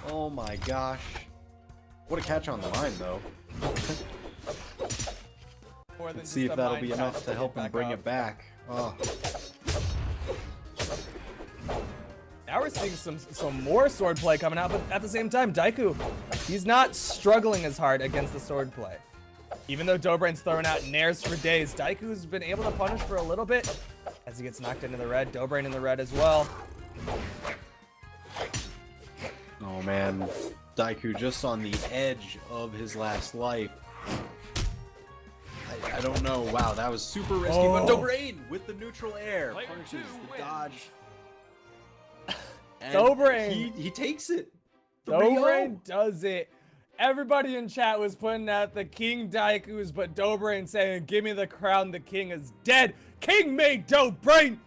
B: Oh my gosh. What a catch on the line, though. Let's see if that'll be enough to help him bring it back. Oh.
A: Now we're seeing some more sword play coming out, but at the same time, Daiku, he's not struggling as hard against the sword play. Even though Dobrain's throwing out nairs for days, Daiku's been able to punish for a little bit as he gets knocked into the red. Dobrain in the red as well.
B: Oh man, Daiku just on the edge of his last life. I don't know. Wow, that was super risky. But Dobrain with the neutral air punishes the dodge. And
A: Dobrain!
B: He takes it.
A: Dobrain does it. Everybody in chat was putting out the King Daikus, but Dobrain saying, give me the crown, the king is dead. King made Dobrain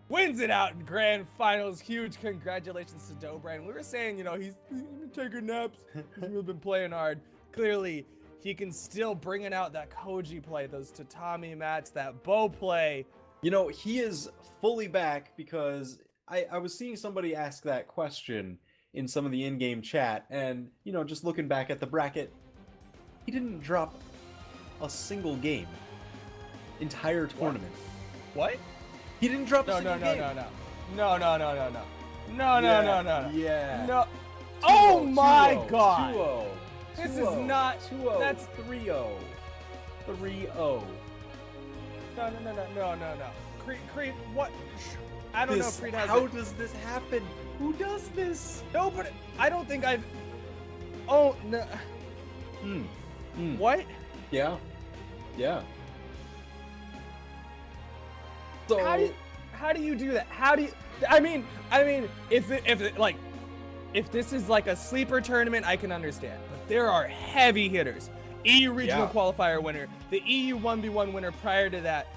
A: wins it out in grand finals. Huge congratulations to Dobrain. We were saying, you know, he's been taking naps. He's really been playing hard. Clearly, he can still bring it out, that Koji play, those tatami mats, that bow play.
B: You know, he is fully back because I was seeing somebody ask that question in some of the in-game chat, and, you know, just looking back at the bracket, he didn't drop a single game. Entire tournament.
A: What?
B: He didn't drop a
A: No,
B: single
A: no, no,
B: game.
A: no, no. No, no, no, no, no. No, no, no, no, no.
B: Yeah.
A: No.
B: 2-0,
A: Oh my
B: 2-0,
A: god.
B: 2-0.
A: This is
B: 2-0,
A: not.
B: 2-0.
A: That's
B: 3-0. 3-0.
A: no, no, no, no, no, no, no. Creed, what? I don't know if Creed has
B: How
A: it.
B: does this happen? Who does this?
A: No, but I don't think I've. Oh no. What?
B: Yeah. Yeah. So
A: How do you do that? How do you? I mean, if this is like a sleeper tournament, I can understand. But there are heavy hitters. EU regional
B: Yeah.
A: qualifier winner, the EU 1v1 winner prior to that,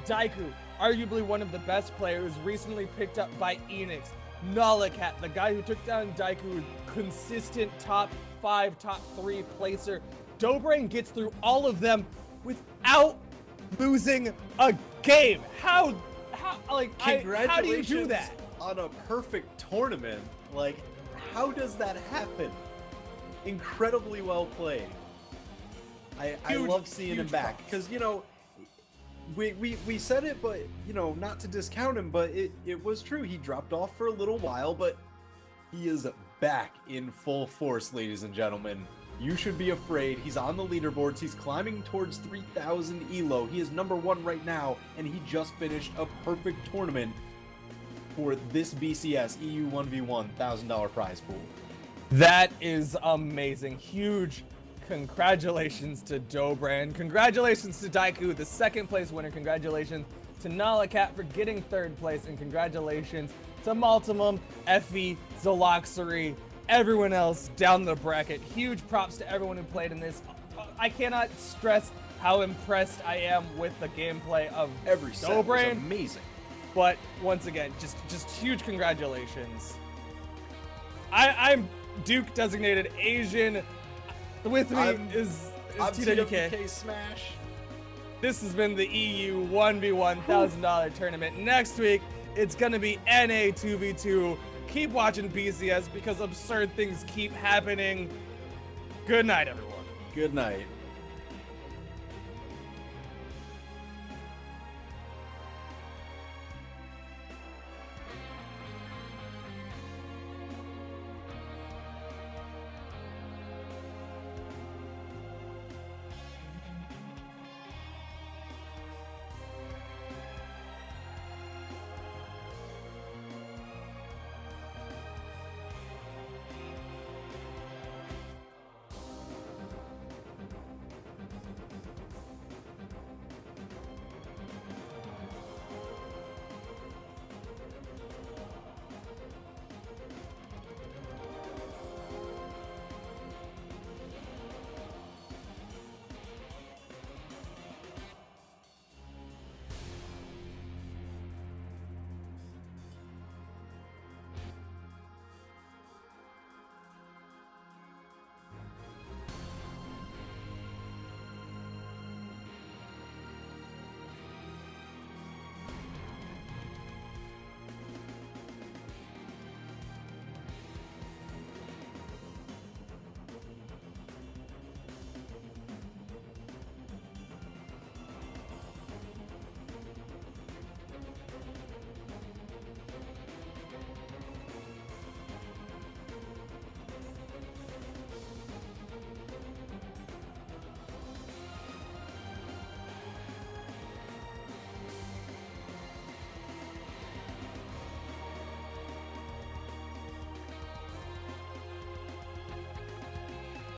A: Daiku, arguably one of the best players, recently picked up by Enix. Nikat, the guy who took down Daiku, consistent top 5, top 3 placer. Dobrain gets through all of them without losing a game. How do you do that?
B: On a perfect tournament. Like, how does that happen? Incredibly well played. I
A: Huge-
B: love seeing him
A: huge
B: back
A: props.
B: because, you know, we said it, but, you know, not to discount him, but it was true. He dropped off for a little while, but he is back in full force, ladies and gentlemen. You should be afraid. He's on the leaderboards. He's climbing towards 3,000 elo. He is #1 right now, and he just finished a perfect tournament for this BCS EU 1v1 $1,000 prize pool.
A: That is amazing. Huge congratulations to Dobrain. Congratulations to Daiku, the 2nd place winner. Congratulations to Nikat for getting 3rd place. And congratulations to Malum, Effie, Zelox, everyone else down the bracket. Huge props to everyone who played in this. I cannot stress how impressed I am with the gameplay of
B: Every set was
A: Dobrain.
B: amazing.
A: But once again, just huge congratulations. I'm Duke designated Asian. With me is
B: I'm
A: TWK.
B: TWK Smash.
A: This has been the EU 1v1 $1,000 tournament. Next week, it's gonna be NA 2v2. Keep watching BCS because absurd things keep happening. Good night, everyone.
B: Good night.